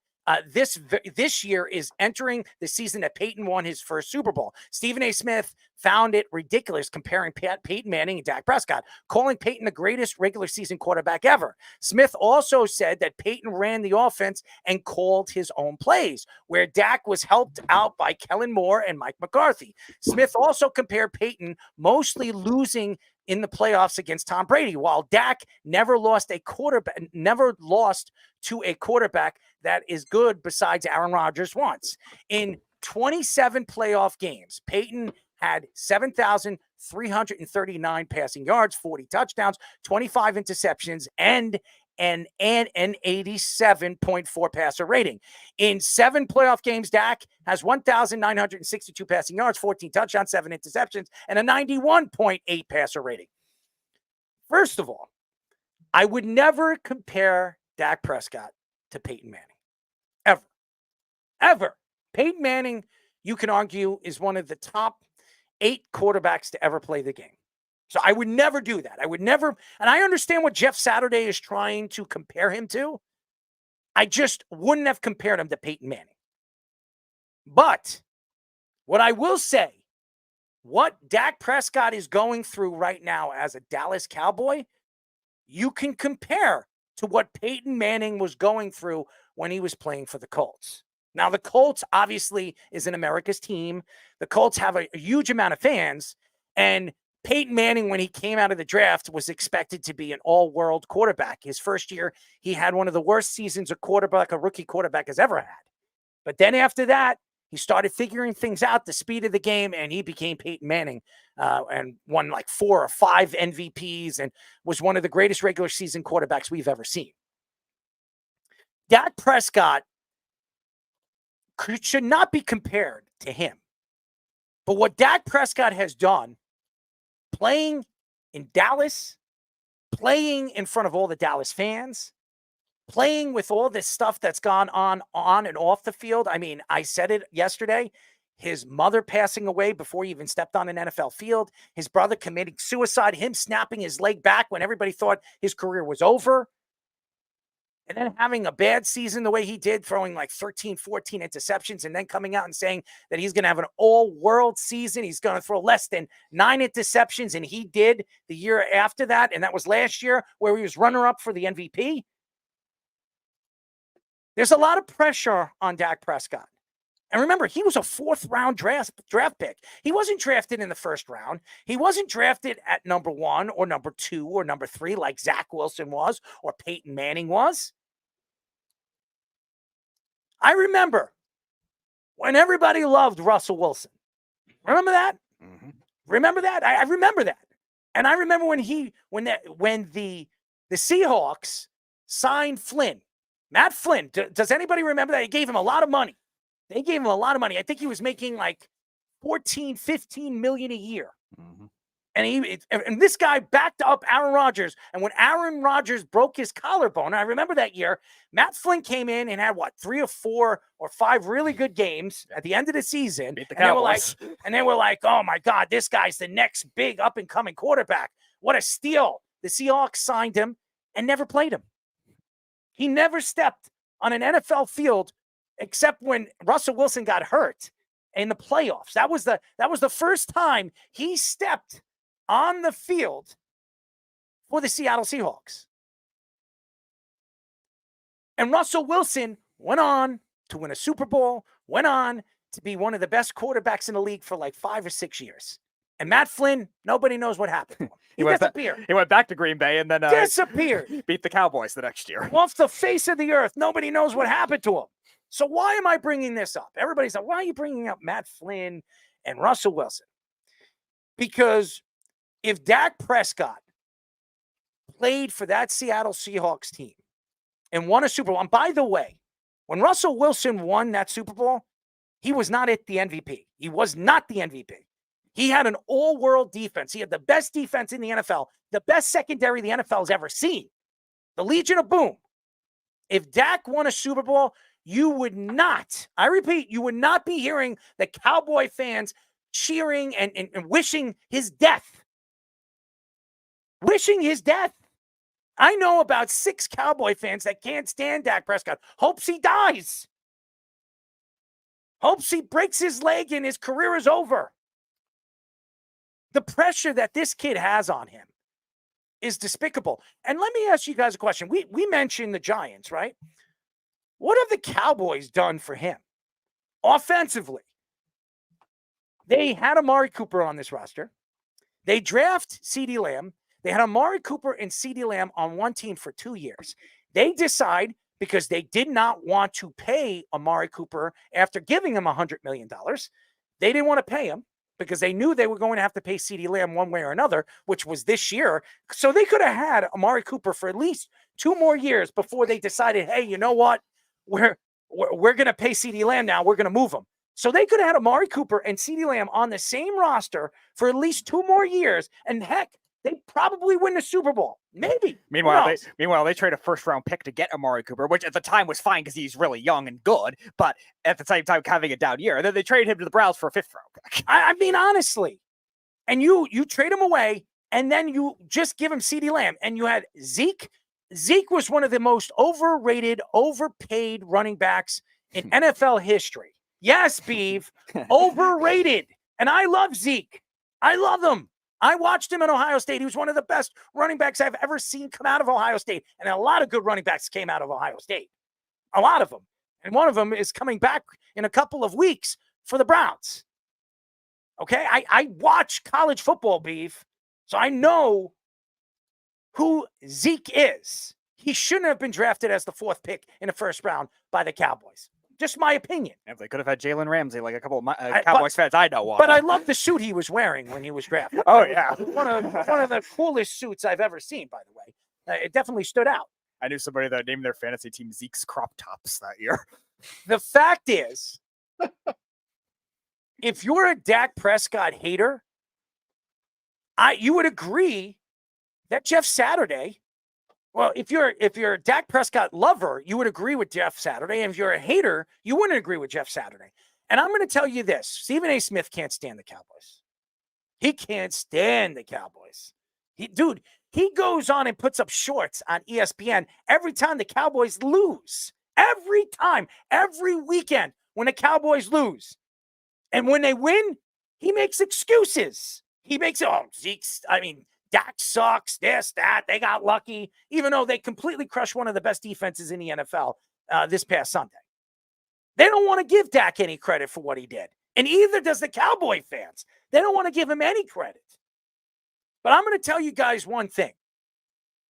Q: this year is entering the season that Peyton won his first Super Bowl. Stephen A. Smith found it ridiculous comparing Peyton Manning and Dak Prescott, calling Peyton the greatest regular season quarterback ever. Smith also said that Peyton ran the offense and called his own plays, where Dak was helped out by Kellen Moore and Mike McCarthy. Smith also compared Peyton mostly losing in the playoffs against Tom Brady, while Dak never lost to a quarterback that is good besides Aaron Rodgers once. In 27 playoff games, Peyton had 7,339 passing yards, 40 touchdowns, 25 interceptions, and an 87.4 passer rating. In 7 playoff games, Dak has 1,962 passing yards, 14 touchdowns, 7 interceptions, and a 91.8 passer rating. First of all, I would never compare Dak Prescott to Peyton Manning. Ever. Peyton Manning, you can argue, is one of the top 8 quarterbacks to ever play the game. So I would never do that. I would never, and I understand what Jeff Saturday is trying to compare him to. I just wouldn't have compared him to Peyton Manning. But what I will say, what Dak Prescott is going through right now as a Dallas Cowboy, you can compare to what Peyton Manning was going through when he was playing for the Colts. Now, the Colts obviously is an America's team. The Colts have a huge amount of fans, and Peyton Manning, when he came out of the draft, was expected to be an all-world quarterback. His first year, he had one of the worst seasons a rookie quarterback has ever had. But then after that, he started figuring things out, the speed of the game, and he became Peyton Manning and won like 4 or 5 MVPs and was one of the greatest regular season quarterbacks we've ever seen. Dak Prescott should not be compared to him. But what Dak Prescott has done, playing in Dallas, playing in front of all the Dallas fans, playing with all this stuff that's gone on and off the field. I mean, I said it yesterday. His mother passing away before he even stepped on an NFL field. His brother committing suicide. Him snapping his leg back when everybody thought his career was over. And then having a bad season the way he did, throwing like 13, 14 interceptions, and then coming out and saying that he's going to have an all-world season. He's going to throw less than 9 interceptions, and he did the year after that, and that was last year where he was runner-up for the MVP. There's a lot of pressure on Dak Prescott. And remember, he was a 4th-round draft pick. He wasn't drafted in the 1st round. He wasn't drafted at number 1 or number 2 or number 3 like Zach Wilson was or Peyton Manning was. I remember when everybody loved Russell Wilson. Remember that? Mm-hmm. Remember that? I remember that. And I remember when the Seahawks signed Flynn, Matt Flynn. Does anybody remember that? They gave him a lot of money. I think he was making like 14, 15 million a year. Mm-hmm. And this guy backed up Aaron Rodgers. And when Aaron Rodgers broke his collarbone, I remember that year, Matt Flynn came in and had 3 or 4 or 5 really good games at the end of the season. And they were like, oh my God, this guy's the next big up and coming quarterback. What a steal. The Seahawks signed him and never played him. He never stepped on an NFL field except when Russell Wilson got hurt. in the playoffs. That was the first time he stepped on the field for the Seattle Seahawks. And Russell Wilson went on to win a Super Bowl, went on to be one of the best quarterbacks in the league for like 5 or 6 years. And Matt Flynn, nobody knows what happened to him. He disappeared.
R: He went back to Green Bay and then
Q: disappeared.
R: Beat the Cowboys the next year.
Q: Off the face of the earth. Nobody knows what happened to him. So why am I bringing this up? Everybody's like, why are you bringing up Matt Flynn and Russell Wilson? Because if Dak Prescott played for that Seattle Seahawks team and won a Super Bowl, and by the way, when Russell Wilson won that Super Bowl, he was not the MVP. He was not the MVP. He had an all-world defense. He had the best defense in the NFL, the best secondary the NFL has ever seen, the Legion of Boom. If Dak won a Super Bowl, you would not, I repeat, you would not be hearing the Cowboy fans cheering and wishing his death. Wishing his death. I know about 6 Cowboy fans that can't stand Dak Prescott. Hopes he dies. Hopes he breaks his leg and his career is over. The pressure that this kid has on him is despicable. And let me ask you guys a question. We mentioned the Giants, right? What have the Cowboys done for him offensively? They had Amari Cooper on this roster. They draft CeeDee Lamb. They had Amari Cooper and CeeDee Lamb on one team for 2 years. They decide, because they did not want to pay Amari Cooper after giving him $100 million, they didn't want to pay him because they knew they were going to have to pay CeeDee Lamb one way or another, which was this year. So they could have had Amari Cooper for at least 2 more years before they decided, hey, you know what? We're going to pay CeeDee Lamb now. We're going to move him. So they could have had Amari Cooper and CeeDee Lamb on the same roster for at least 2 more years. And heck, they probably win the Super Bowl. Maybe.
R: Meanwhile, they trade a first-round pick to get Amari Cooper, which at the time was fine because he's really young and good, but at the same time having a down year. And then they traded him to the Browns for a 5th-round pick.
Q: I mean, honestly. And you trade him away, and then you just give him CeeDee Lamb. And you had Zeke. Zeke was one of the most overrated, overpaid running backs in NFL history. Yes, Beeve. Overrated. And I love Zeke. I love him. I watched him at Ohio State. He was one of the best running backs I've ever seen come out of Ohio State. And a lot of good running backs came out of Ohio State. A lot of them. And one of them is coming back in a couple of weeks for the Browns. Okay? I watch college football, Beef. So I know who Zeke is. He shouldn't have been drafted as the 4th pick in the 1st round by the Cowboys. Just my opinion.
R: If they could have had Jalen Ramsey, like a couple of Cowboys fans I know.
Q: But I love the suit he was wearing when he was drafted.
R: Oh, yeah.
Q: One of the coolest suits I've ever seen, by the way. It definitely stood out.
R: I knew somebody that named their fantasy team Zeke's Crop Tops that year.
Q: The fact is, if you're a Dak Prescott hater, you would agree that Jeff Saturday. Well, if you're a Dak Prescott lover, you would agree with Jeff Saturday. And if you're a hater, you wouldn't agree with Jeff Saturday. And I'm going to tell you this. Stephen A. Smith can't stand the Cowboys. He can't stand the Cowboys. He goes on and puts up shorts on ESPN every time the Cowboys lose. Every time. Every weekend when the Cowboys lose. And when they win, he makes excuses. He makes it, Dak sucks, this, that. They got lucky, even though they completely crushed one of the best defenses in the NFL this past Sunday. They don't want to give Dak any credit for what he did. And either does the Cowboy fans. They don't want to give him any credit. But I'm going to tell you guys one thing.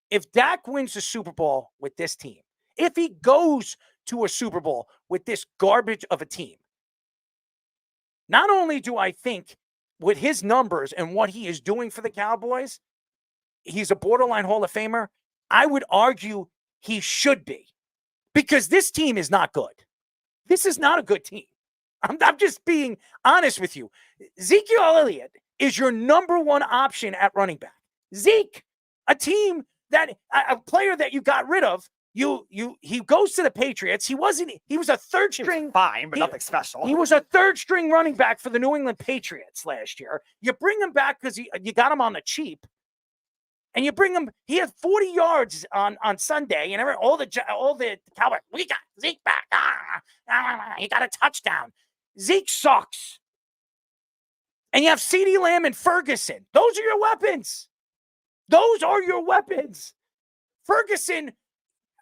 Q: If Dak wins the Super Bowl with this team, if he goes to a Super Bowl with this garbage of a team, not only do I think with his numbers and what he is doing for the Cowboys, he's a borderline Hall of Famer. I would argue he should be, because this team is not good. This is not a good team. I'm just being honest with you. Ezekiel Elliott is your number 1 option at running back. Zeke, a player that you got rid of. He goes to the Patriots. He was a 3rd string.
R: Fine, but nothing special.
Q: He was a 3rd string running back for the New England Patriots last year. You bring him back because you got him on the cheap. And you bring him, he had 40 yards on Sunday, and all the Cowboys, we got Zeke back. He got a touchdown. Zeke sucks. And you have CeeDee Lamb and Ferguson. Those are your weapons. Those are your weapons. Ferguson,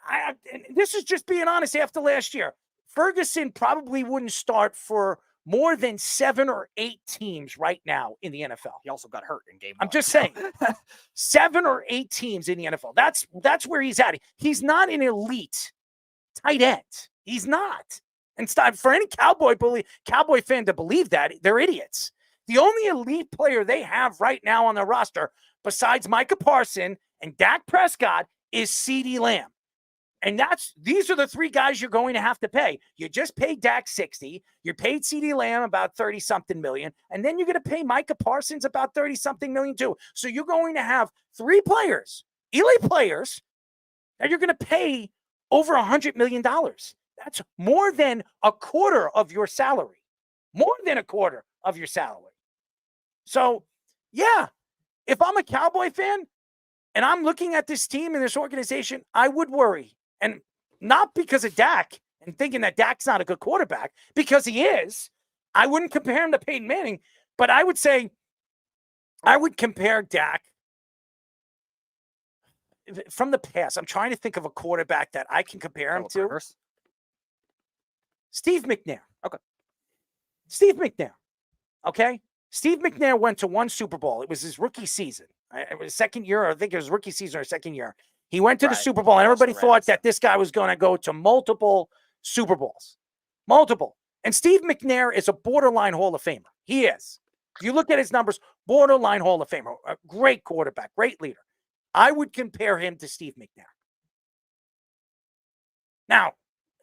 Q: and this is just being honest after last year. Ferguson probably wouldn't start for more than 7 or 8 teams right now in the NFL.
R: He also got hurt in game 1.
Q: I'm just saying, 7 or 8 teams in the NFL. That's where he's at. He's not an elite tight end. He's not. And for any Cowboy fan to believe that, they're idiots. The only elite player they have right now on their roster, besides Micah Parsons and Dak Prescott, is CeeDee Lamb. And these are the 3 guys you're going to have to pay. You just paid Dak 60. You paid CeeDee Lamb about 30-something million. And then you're going to pay Micah Parsons about 30-something million too. So you're going to have 3 players, elite players, that you're going to pay over $100 million. That's more than a quarter of your salary. More than a quarter of your salary. So, yeah, if I'm a Cowboy fan and I'm looking at this team and this organization, I would worry. And not because of Dak and thinking that Dak's not a good quarterback, because he is. I wouldn't compare him to Peyton Manning, but I would say I would compare Dak from the past. I'm trying to think of a quarterback that I can compare him to. Steve McNair. Okay. Steve McNair. Okay. Steve McNair went to 1 Super Bowl. It was his rookie season. It was second year, or I think it was rookie season or second year. He went to the Super Bowl, and everybody thought that this guy was going to go to multiple Super Bowls. Multiple. And Steve McNair is a borderline Hall of Famer. He is. If you look at his numbers, borderline Hall of Famer. A great quarterback, great leader. I would compare him to Steve McNair. Now,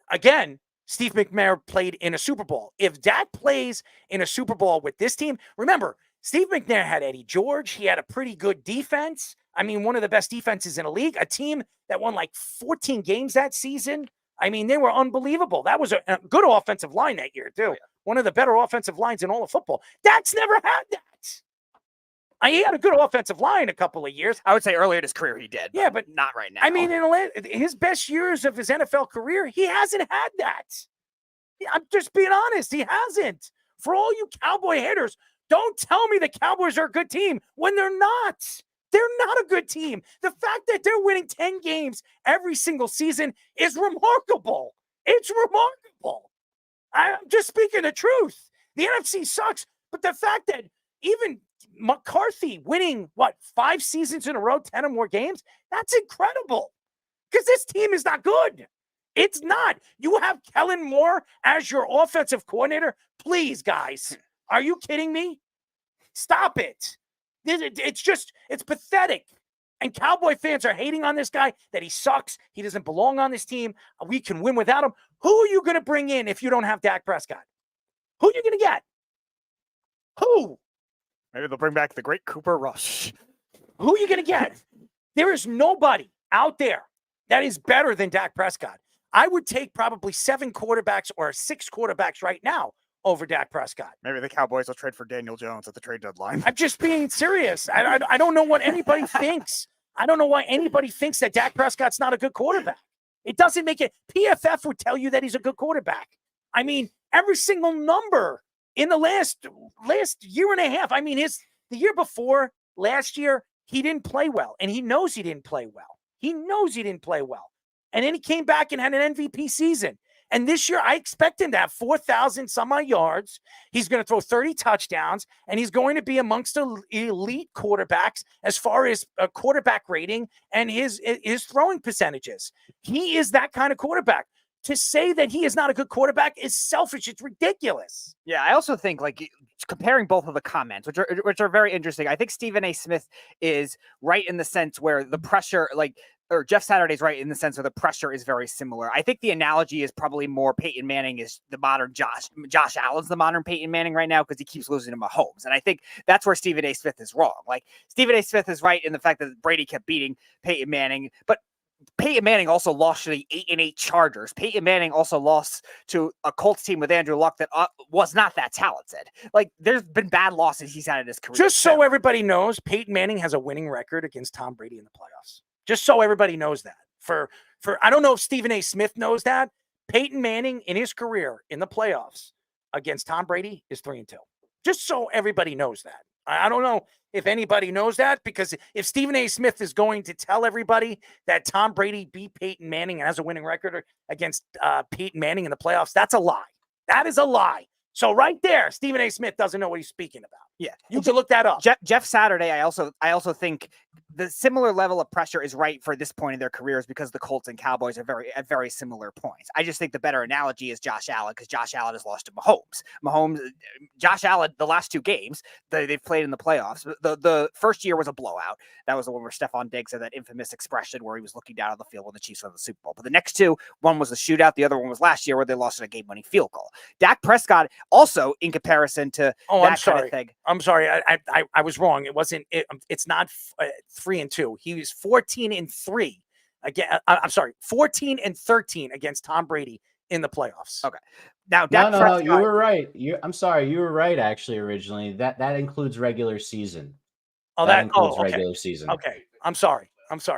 Q: again, Steve McNair played in a Super Bowl. If Dak plays in a Super Bowl with this team, remember, Steve McNair had Eddie George. He had a pretty good defense. I mean, one of the best defenses in the league. A team that won like 14 games that season. I mean, they were unbelievable. That was a good offensive line that year, too. One of the better offensive lines in all of football. Dak's never had that. He had a good offensive line a couple of years.
R: I would say earlier in his career he did.
Q: Yeah, but
R: not right now.
Q: I mean, in his best years of his NFL career, he hasn't had that. I'm just being honest. He hasn't. For all you Cowboy haters, don't tell me the Cowboys are a good team when they're not. They're not a good team. The fact that they're winning 10 games every single season is remarkable. It's remarkable. I'm just speaking the truth. The NFC sucks, but the fact that even McCarthy winning, 5 seasons in a row, 10 or more games, that's incredible. Because this team is not good. It's not. You have Kellen Moore as your offensive coordinator? Please, guys. Are you kidding me? Stop it. It's pathetic. And Cowboy fans are hating on this guy, that he sucks. He doesn't belong on this team. We can win without him. Who are you going to bring in if you don't have Dak Prescott? Who are you going to get? Who?
R: Maybe they'll bring back the great Cooper Rush.
Q: Who are you going to get? There is nobody out there that is better than Dak Prescott. I would take probably 7 quarterbacks or 6 quarterbacks right now over Dak Prescott.
R: Maybe the Cowboys will trade for Daniel Jones at the trade deadline.
Q: I'm just being serious. I don't know what anybody thinks. I don't know why anybody thinks that Dak Prescott's not a good quarterback. It doesn't make it. PFF would tell you that he's a good quarterback. I mean, every single number in the last year and a half. I mean, the year before last year, he didn't play well, and he knows he didn't play well. He knows he didn't play well. And then he came back and had an MVP season. And this year, I expect him to have 4,000 some odd yards. He's going to throw 30 touchdowns, and he's going to be amongst the elite quarterbacks as far as a quarterback rating and his throwing percentages. He is that kind of quarterback. To say that he is not a good quarterback is selfish. It's ridiculous.
R: Yeah, I also think, comparing both of the comments, which are very interesting. I think Stephen A. Smith is right in the sense where the pressure, or Jeff Saturday's right in the sense where the pressure is very similar. I think the analogy is probably more Peyton Manning is the modern Josh Allen's the modern Peyton Manning right now because he keeps losing to Mahomes. And I think that's where Stephen A. Smith is wrong. Stephen A. Smith is right in the fact that Brady kept beating Peyton Manning, but Peyton Manning also lost to the 8-8 Chargers. Peyton Manning also lost to a Colts team with Andrew Luck that was not that talented. There's been bad losses he's had in his career.
Q: Just so everybody knows, Peyton Manning has a winning record against Tom Brady in the playoffs. Just so everybody knows that. For I don't know if Stephen A. Smith knows that. Peyton Manning in his career in the playoffs against Tom Brady is 3-2. Just so everybody knows that. I don't know if anybody knows that, because if Stephen A. Smith is going to tell everybody that Tom Brady beat Peyton Manning and has a winning record against Peyton Manning in the playoffs, that's a lie. That is a lie. So right there, Stephen A. Smith doesn't know what he's speaking about.
R: Yeah,
Q: you can look that up.
R: Jeff Saturday, I also think the similar level of pressure is right for this point in their careers because the Colts and Cowboys are at very similar points. I just think the better analogy is Josh Allen, because Josh Allen has lost to Mahomes. Josh Allen, the last 2 games they've played in the playoffs, the first year was a blowout. That was the one where Stephon Diggs had that infamous expression where he was looking down on the field when the Chiefs won the Super Bowl. But the next 2, one was a shootout, the other one was last year where they lost in a game-winning field goal. Dak Prescott also, in comparison to that kind of thing.
Q: I'm sorry. I was wrong. It wasn't. It's not 3-2. He was 14-3 again. I'm sorry, 14-13 against Tom Brady in the playoffs.
R: Okay. Now,
S: No, you were right. I'm sorry, you were right. Actually, originally that includes regular season.
Q: That
S: includes
Q: okay.
S: regular season.
Q: Okay. I'm sorry.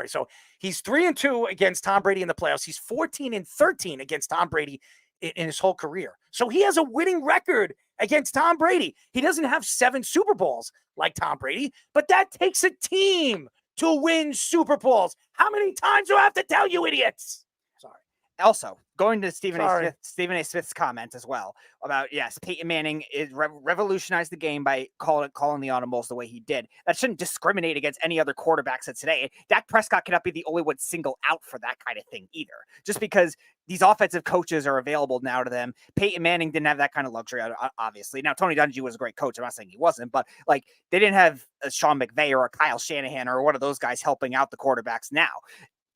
Q: So he's 3-2 against Tom Brady in the playoffs. He's 14-13 against Tom Brady in his whole career. So he has a winning record against Tom Brady. He doesn't have 7 Super Bowls like Tom Brady, but that takes a team to win Super Bowls. How many times do I have to tell you, idiots? Sorry.
R: Also, going to Stephen A. Smith's comment as well about, yes, Peyton Manning revolutionized the game by calling the audibles the way he did. That shouldn't discriminate against any other quarterbacks at today. Dak Prescott cannot be the only one single out for that kind of thing either. Just because these offensive coaches are available now to them. Peyton Manning didn't have that kind of luxury, obviously. Now, Tony Dungy was a great coach. I'm not saying he wasn't, but like they didn't have a Sean McVay or a Kyle Shanahan or one of those guys helping out the quarterbacks now.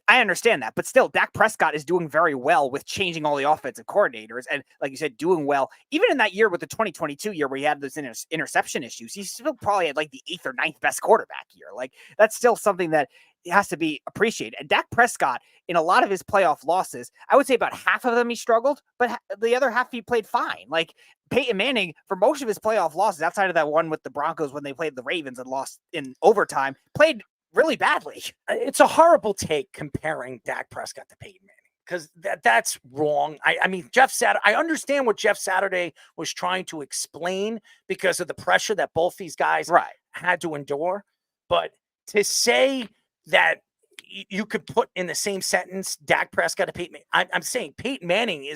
R: I understand that, but still, Dak Prescott is doing very well with changing all the offensive coordinators. And like you said, doing well, even in that year with the 2022 year where he had those interception issues, he's still probably had like the 8th or 9th best quarterback year. Like that's still something that has to be appreciated. And Dak Prescott, in a lot of his playoff losses, I would say about half of them he struggled, but the other half he played fine. Like Peyton Manning, for most of his playoff losses, outside of that one with the Broncos when they played the Ravens and lost in overtime, played really badly.
Q: It's a horrible take comparing Dak Prescott to Peyton Manning, because that's wrong. I mean, I understand what Jeff Saturday was trying to explain because of the pressure that both these guys had to endure. But to say that you could put in the same sentence Dak Prescott to Peyton Manning, I'm saying Peyton Manning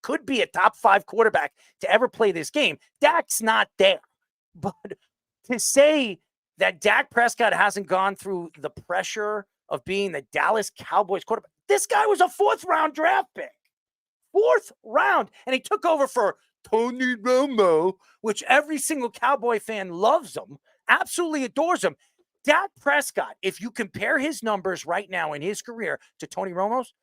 Q: could be a top 5 quarterback to ever play this game. Dak's not there. But to say that Dak Prescott hasn't gone through the pressure of being the Dallas Cowboys quarterback. This guy was a 4th-round draft pick. 4th round. And he took over for Tony Romo, which every single Cowboy fan loves him, absolutely adores him. Dak Prescott, if you compare his numbers right now in his career to Tony Romo's,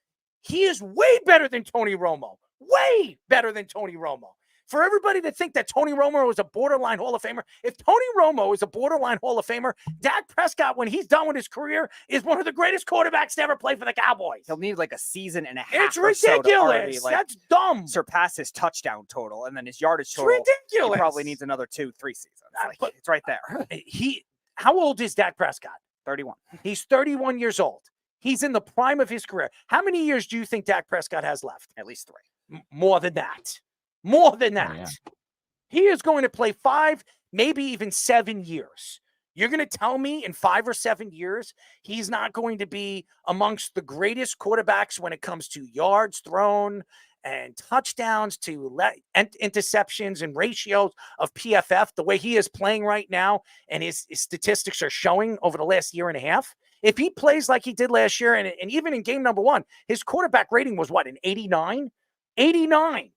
Q: he is way better than Tony Romo. Way better than Tony Romo. For everybody to think that Tony Romo is a borderline Hall of Famer, if Tony Romo is a borderline Hall of Famer, Dak Prescott, when he's done with his career, is one of the greatest quarterbacks to ever play for the Cowboys.
R: He'll need like a season and a half.
Q: It's ridiculous. That's dumb.
R: Surpass his touchdown total, and then his yardage total.
Q: It's ridiculous.
R: He probably needs another 2-3 seasons. Like, it's right there.
Q: How old is Dak Prescott?
R: 31.
Q: He's 31 years old. He's in the prime of his career. How many years do you think Dak Prescott has left?
R: At least 3.
Q: More than that. More than that.
S: Yeah.
Q: He is going to play 5, maybe even 7 years. You're going to tell me in 5 or 7 years, he's not going to be amongst the greatest quarterbacks when it comes to yards thrown and touchdowns to interceptions and ratios of PFF, the way he is playing right now, and his statistics are showing over the last year and a half. If he plays like he did last year, and even in game number 1, his quarterback rating was what, an 89? 89.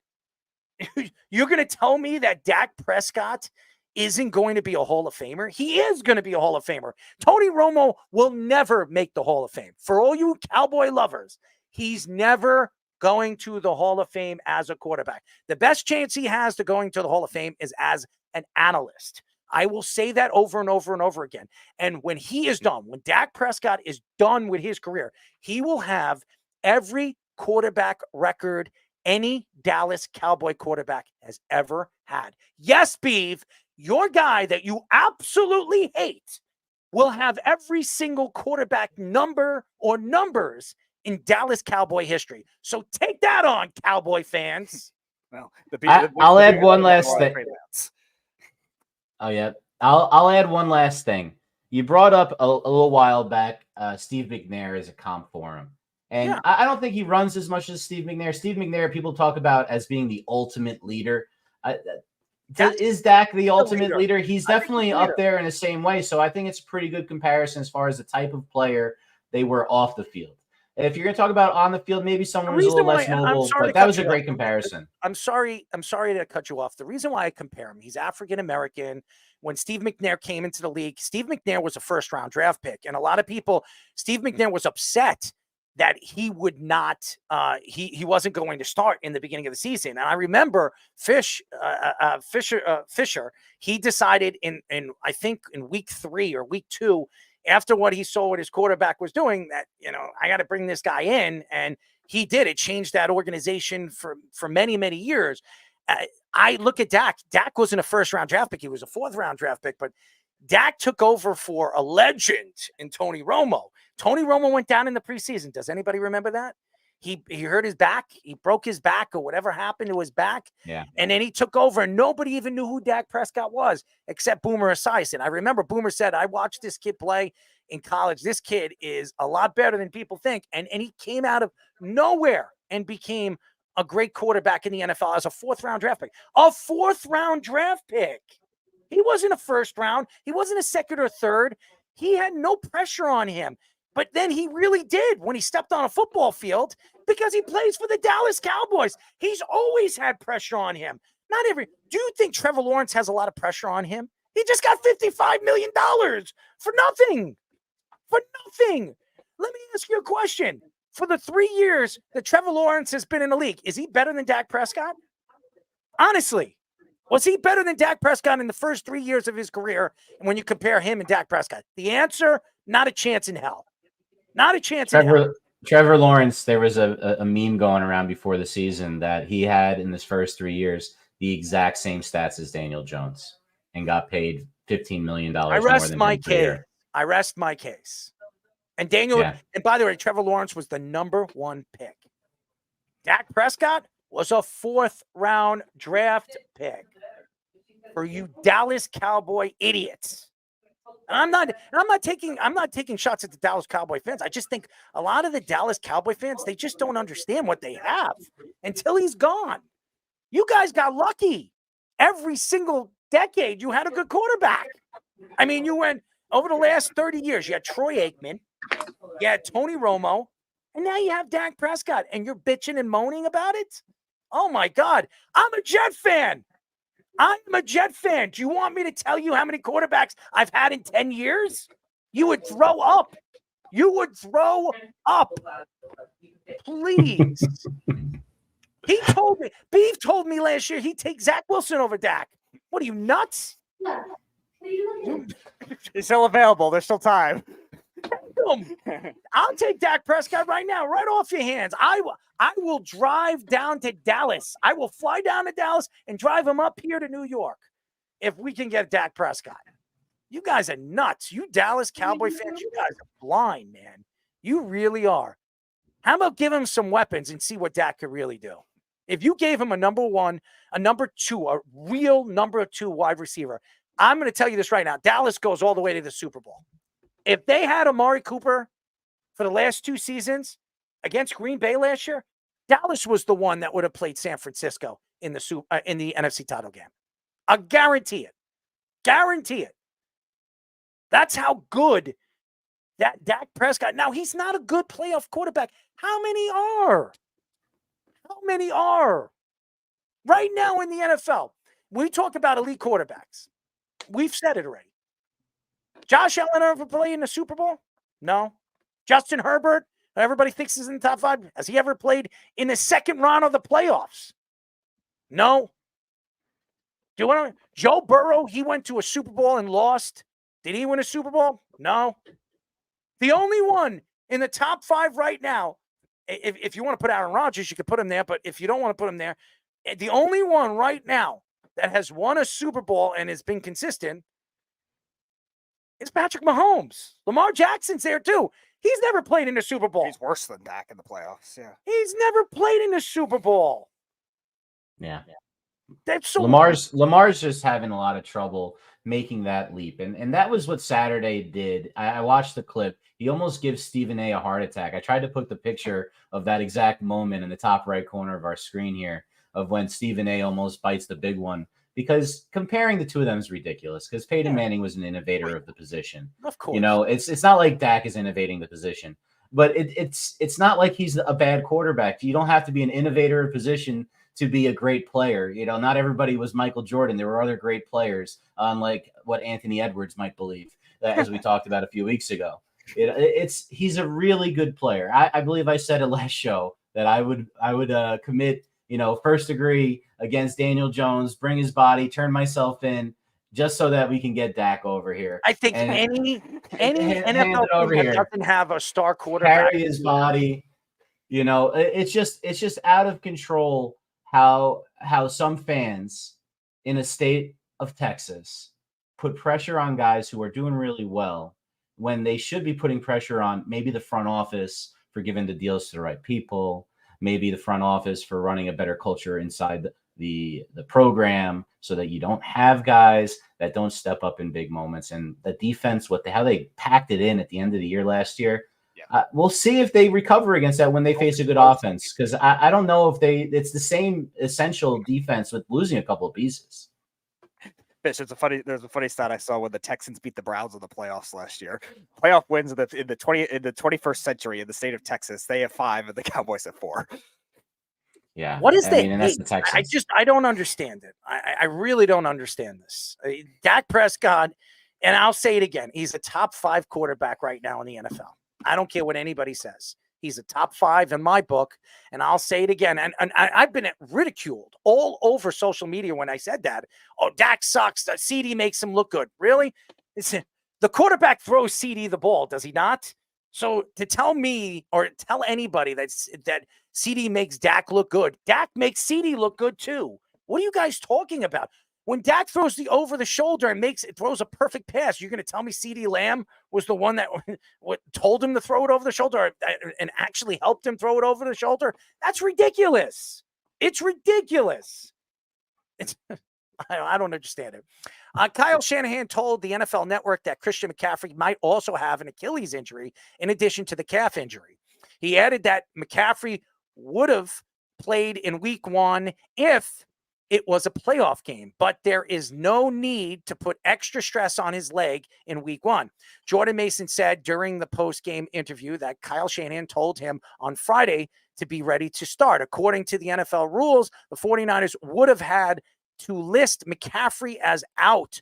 Q: You're going to tell me that Dak Prescott isn't going to be a Hall of Famer? He is going to be a Hall of Famer. Tony Romo will never make the Hall of Fame. For all you Cowboy lovers, he's never going to the Hall of Fame as a quarterback. The best chance he has to going to the Hall of Fame is as an analyst. I will say that over and over and over again. And when he is done, when Dak Prescott is done with his career, he will have every quarterback record any Dallas Cowboy quarterback has ever had. Yes, Beeve, your guy that you absolutely hate will have every single quarterback number or numbers in Dallas Cowboy history. So take that on, Cowboy fans. Well,
S: I'll add one last
Q: thing.
S: thing. Oh yeah, I'll add one last thing. You brought up a little while back Steve McNair as a comp for him, and I don't think he runs as much as Steve McNair. Steve McNair, people talk about as being the ultimate leader. Is Dak the ultimate leader? He's definitely up there in the same way. So I think it's a pretty good comparison as far as the type of player they were off the field. If you're going to talk about on the field, maybe someone who's a little less mobile, but that was a great comparison.
Q: I'm sorry to cut you off. The reason why I compare him, he's African American. When Steve McNair came into the league, Steve McNair was a first-round draft pick, and a lot of people, Steve McNair was upset that he would not, he wasn't going to start in the beginning of the season. And I remember Fisher, he decided in I think in week 3 or week 2, after what he saw what his quarterback was doing, that, I got to bring this guy in. And he did. It changed that organization for many, many years. I look at Dak. Dak wasn't a first-round draft pick. He was a 4th-round draft pick. But Dak took over for a legend in Tony Romo. Tony Romo went down in the preseason. Does anybody remember that? He hurt his back. He broke his back or whatever happened to his back.
S: Yeah.
Q: And then he took over, and nobody even knew who Dak Prescott was except Boomer Esiason. I remember Boomer said, I watched this kid play in college. This kid is a lot better than people think. And he came out of nowhere and became a great quarterback in the NFL as a 4th-round draft pick. A 4th-round draft pick. He wasn't a 1st round. He wasn't a 2nd or 3rd. He had no pressure on him. But then he really did when he stepped on a football field because he plays for the Dallas Cowboys. He's always had pressure on him. Do you think Trevor Lawrence has a lot of pressure on him? He just got $55 million for nothing. For nothing. Let me ask you a question. For the 3 years that Trevor Lawrence has been in the league, is he better than Dak Prescott? Honestly, was he better than Dak Prescott in the first 3 years of his career when you compare him and Dak Prescott? The answer, not a chance in hell. Not a chance in hell.
S: Trevor Lawrence, there was a meme going around before the season that he had in his first 3 years the exact same stats as Daniel Jones and got paid $15 million more than him.
Q: I rest my case. And and by the way, Trevor Lawrence was the number 1 pick. Dak Prescott was a 4th-round draft pick. For you Dallas Cowboy idiots. And I'm not taking shots at the Dallas Cowboy fans. I just think a lot of the Dallas Cowboy fans, they just don't understand what they have until he's gone. You guys got lucky. Every single decade you had a good quarterback. I mean, you went over the last 30 years, you had Troy Aikman, you had Tony Romo, and now you have Dak Prescott, and you're bitching and moaning about it? Oh my God. I'm a Jet fan. I'm a Jet fan. Do you want me to tell you how many quarterbacks I've had in 10 years? You would throw up. You would throw up. Please. Beef told me last year he'd take Zach Wilson over Dak. What are you, nuts?
R: He's still available. There's still time.
Q: I'll take Dak Prescott right now, right off your hands. I will drive down to Dallas. I will fly down to Dallas and drive him up here to New York if we can get Dak Prescott. You guys are nuts. You Dallas Cowboy fans, you guys are blind, man. You really are. How about give him some weapons and see what Dak could really do? If you gave him a number 1, a number 2, a real number 2 wide receiver, I'm going to tell you this right now. Dallas goes all the way to the Super Bowl. If they had Amari Cooper for the last 2 seasons against Green Bay last year, Dallas was the one that would have played San Francisco in the NFC title game. I guarantee it. Guarantee it. That's how good that Dak Prescott. Now, he's not a good playoff quarterback. How many are? How many are? Right now in the NFL, we talk about elite quarterbacks. We've said it already. Josh Allen ever played in the Super Bowl? No. Justin Herbert, everybody thinks is in the top 5. Has he ever played in the 2nd round of the playoffs? No. Joe Burrow, he went to a Super Bowl and lost. Did he win a Super Bowl? No. The only one in the top 5 right now, if you want to put Aaron Rodgers, you could put him there, but if you don't want to put him there, the only one right now that has won a Super Bowl and has been consistent is Patrick Mahomes. Lamar Jackson's there too. He's never played in the Super Bowl.
R: He's worse than Dak in the playoffs. Yeah.
Q: He's never played in the Super Bowl.
S: Yeah.
Q: That's so
S: Lamar's just having a lot of trouble making that leap. And that was what Saturday did. I watched the clip. He almost gives Stephen A heart attack. I tried to put the picture of that exact moment in the top right corner of our screen here of when Stephen A almost bites the big one, because comparing the two of them is ridiculous, because Peyton Manning was an innovator of the position.
Q: Of course.
S: You know, it's not like Dak is innovating the position, but it's not like he's a bad quarterback. You don't have to be an innovator of position to be a great player. You know, not everybody was Michael Jordan. There were other great players, unlike what Anthony Edwards might believe, as we talked about a few weeks ago. He's a really good player. I believe I said it last show that I would commit, first degree against Daniel Jones, bring his body, turn myself in, just so that we can get Dak over here.
Q: I think any NFL
S: over
Q: team
S: here.
Q: that doesn't have a star quarterback,
S: Carry his body. It's just out of control how some fans in a state of Texas put pressure on guys who are doing really well when they should be putting pressure on maybe the front office for giving the deals to the right people, maybe the front office for running a better culture inside the program, so that you don't have guys that don't step up in big moments. And the defense, how they packed it in at the end of the year last year, we'll see if they recover against that when they face a good offense, because I don't know if it's the same essential defense with losing a couple of pieces.
R: Fish, there's a funny stat I saw when the Texans beat the Browns in the playoffs last year. Playoff wins in the 21st century in the state of Texas. They have 5 and the Cowboys have 4.
S: Yeah.
Q: What is that?
S: And that's the Texans.
Q: I don't understand it. I really don't understand this. Dak Prescott, and I'll say it again, he's a top 5 quarterback right now in the NFL. I don't care what anybody says. He's a top 5 in my book, and I'll say it again. And I've been ridiculed all over social media when I said that. Oh, Dak sucks. CD makes him look good. Really? The quarterback throws CD the ball, does he not? So to tell me or tell anybody that CD makes Dak look good, Dak makes CD look good too. What are you guys talking about? When Dak throws the over the shoulder and throws a perfect pass, you're going to tell me CeeDee Lamb was the one that told him to throw it over the shoulder and actually helped him throw it over the shoulder? That's ridiculous. It's ridiculous. I don't understand it. Kyle Shanahan told the NFL Network that Christian McCaffrey might also have an Achilles injury in addition to the calf injury. He added that McCaffrey would have played in week 1 if it was a playoff game, but there is no need to put extra stress on his leg in week 1. Jordan Mason said during the post-game interview that Kyle Shanahan told him on Friday to be ready to start. According to the NFL rules, the 49ers would have had to list McCaffrey as out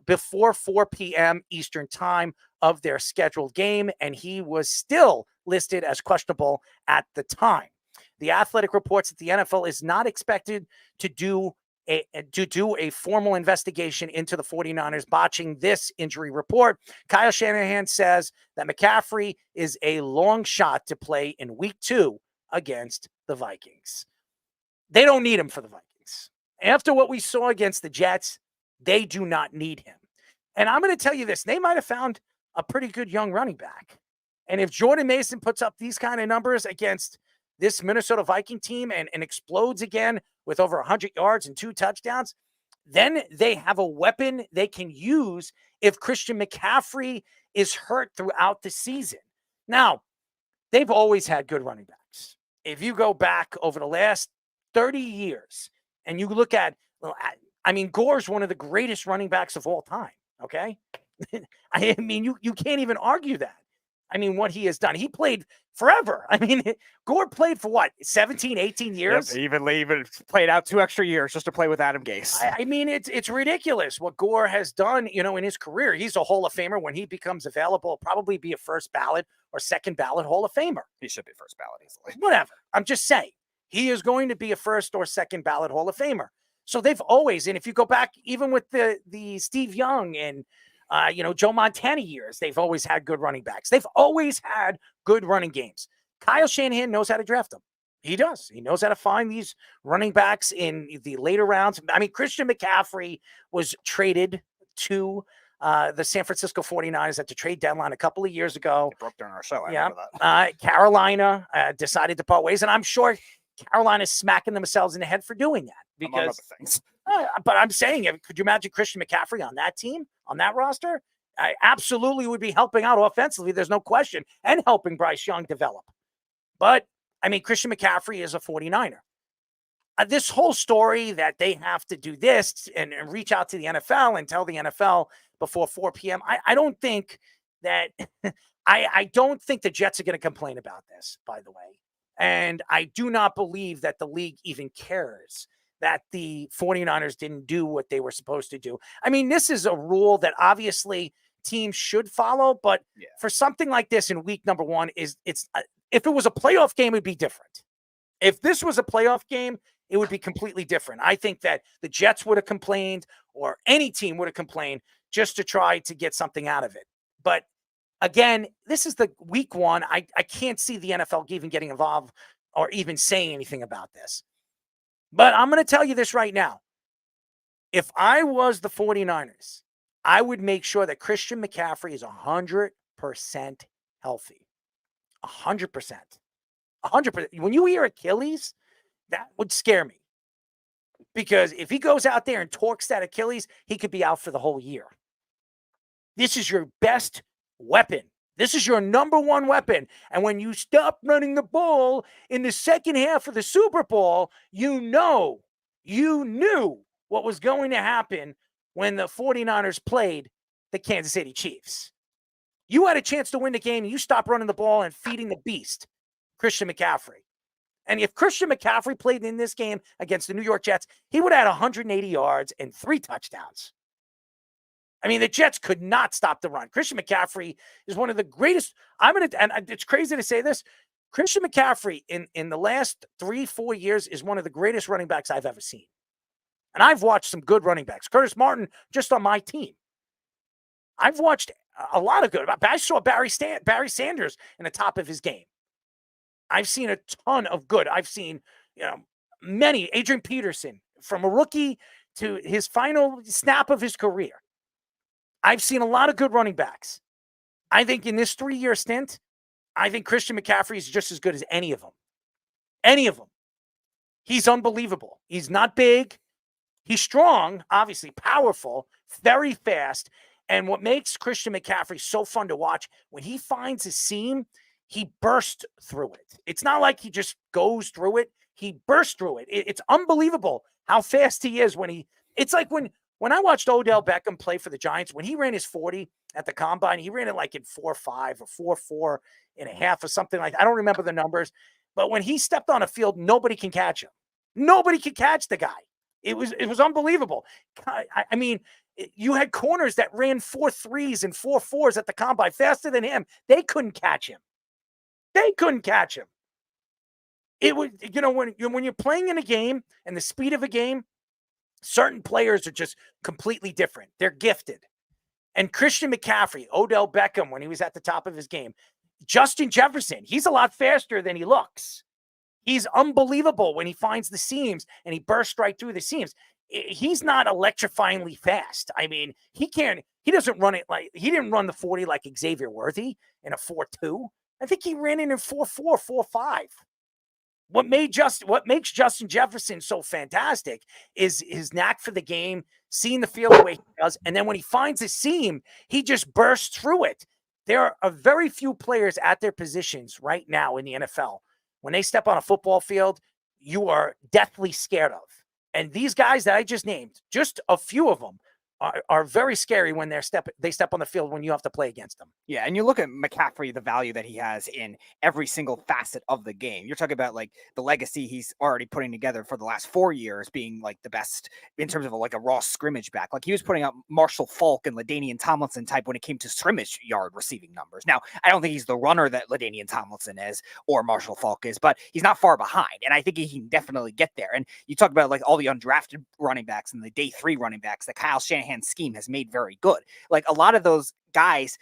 Q: before 4 p.m. Eastern time of their scheduled game, and he was still listed as questionable at the time. The Athletic reports that the NFL is not expected to do a formal investigation into the 49ers botching this injury report. Kyle Shanahan says that McCaffrey is a long shot to play in week 2 against the Vikings. They don't need him for the Vikings. After what we saw against the Jets, they do not need him. And I'm going to tell you this, they might have found a pretty good young running back. And if Jordan Mason puts up these kind of numbers against this Minnesota Viking team and explodes again with over 100 yards and 2 touchdowns, then they have a weapon they can use if Christian McCaffrey is hurt throughout the season. Now, they've always had good running backs. If you go back over the last 30 years and you look at, Gore's one of the greatest running backs of all time, okay? I mean, you can't even argue that. I mean, what he has done. He played forever. I mean, Gore played for what, 17, 18 years?
R: Yep, even played out 2 extra years just to play with Adam Gase.
Q: I mean, it's ridiculous what Gore has done, in his career. He's a Hall of Famer. When he becomes available, probably be a first ballot or second ballot Hall of Famer.
R: He should be first ballot easily.
Q: Whatever. I'm just saying. He is going to be a first or second ballot Hall of Famer. So they've always, and if you go back even with the Steve Young and Joe Montana years, they've always had good running backs. They've always had good running games. Kyle Shanahan knows how to draft them. He does. He knows how to find these running backs in the later rounds. I mean, Christian McCaffrey was traded to the San Francisco 49ers at the trade deadline a couple of years ago.
R: It broke during our show. I
Q: Yeah.
R: remember that.
Q: Carolina decided to part ways, and I'm sure Carolina's smacking themselves in the head for doing that because
R: things.
Q: But I'm saying, could you imagine Christian McCaffrey on that team, on that roster? I absolutely would be helping out offensively. There's no question, and helping Bryce Young develop. But I mean, Christian McCaffrey is a 49er. This whole story that they have to do this and reach out to the NFL and tell the NFL before 4 p.m. I don't think that I don't think the Jets are going to complain about this, by the way. And I do not believe that the league even cares that the 49ers didn't do what they were supposed to do. I mean, this is a rule that obviously teams should follow, but for something like this in week number 1, if it was a playoff game, it'd be different. If this was a playoff game, it would be completely different. I think that the Jets would have complained, or any team would have complained, just to try to get something out of it. But again, this is the week 1. I can't see the NFL even getting involved or even saying anything about this. But I'm going to tell you this right now. If I was the 49ers, I would make sure that Christian McCaffrey is 100% healthy. 100%. 100%. When you hear Achilles, that would scare me. Because if he goes out there and torques that Achilles, he could be out for the whole year. This is your best weapon. This is your number 1 weapon. And when you stop running the ball in the second half of the Super Bowl, you knew what was going to happen when the 49ers played the Kansas City Chiefs. You had a chance to win the game, and you stopped running the ball and feeding the beast, Christian McCaffrey. And if Christian McCaffrey played in this game against the New York Jets, he would have had 180 yards and 3 touchdowns. I mean, the Jets could not stop the run. Christian McCaffrey is one of the greatest. And it's crazy to say this. Christian McCaffrey in the last 3-4 years is one of the greatest running backs I've ever seen. And I've watched some good running backs. Curtis Martin, just on my team. I've watched a lot of good. I saw Barry Sanders in the top of his game. I've seen a ton of good. I've seen, many. Adrian Peterson, from a rookie to his final snap of his career. I've seen a lot of good running backs. I think in this 3-year stint, I think Christian McCaffrey is just as good as any of them. Any of them. He's unbelievable. He's not big. He's strong, obviously powerful, very fast. And what makes Christian McCaffrey so fun to watch, when he finds a seam, he bursts through it. It's not like he just goes through it. He bursts through it. It's unbelievable how fast he is it's like when I watched Odell Beckham play for the Giants, when he ran his 40 at the combine, he ran it like in 4.5 or 4.4 and a half or something like that. I don't remember the numbers, but when he stepped on a field, nobody can catch him. Nobody could catch the guy. It was unbelievable. I mean, you had corners that ran 4.3s and 4.4s at the combine faster than him. They couldn't catch him. They couldn't catch him. It was, when you're playing in a game and the speed of a game, certain players are just completely different. They're gifted. And Christian McCaffrey, Odell Beckham, when he was at the top of his game, Justin Jefferson, he's a lot faster than he looks. He's unbelievable when he finds the seams and he bursts right through the seams. He's not electrifyingly fast. I mean, he doesn't run it he didn't run the 40 like Xavier Worthy in a 4.2. I think he ran it in 4.4, 4.5. What makes Justin Jefferson so fantastic is his knack for the game, seeing the field the way he does, and then when he finds a seam, he just bursts through it. There are very few players at their positions right now in the NFL. When they step on a football field, you are deathly scared of. And these guys that I just named, just a few of them, are very scary when they step on the field when you have to play against them.
R: Yeah, and you look at McCaffrey, the value that he has in every single facet of the game. You're talking about like the legacy he's already putting together for the last 4 years, being like the best in terms of like a raw scrimmage back. Like he was putting up Marshall Faulk and LaDainian Tomlinson type when it came to scrimmage yard receiving numbers. Now, I don't think he's the runner that LaDainian Tomlinson is or Marshall Faulk is, but he's not far behind. And I think he can definitely get there. And you talk about like all the undrafted running backs and the day 3 running backs that Kyle Shanahan scheme has made very good. Like a lot of those guys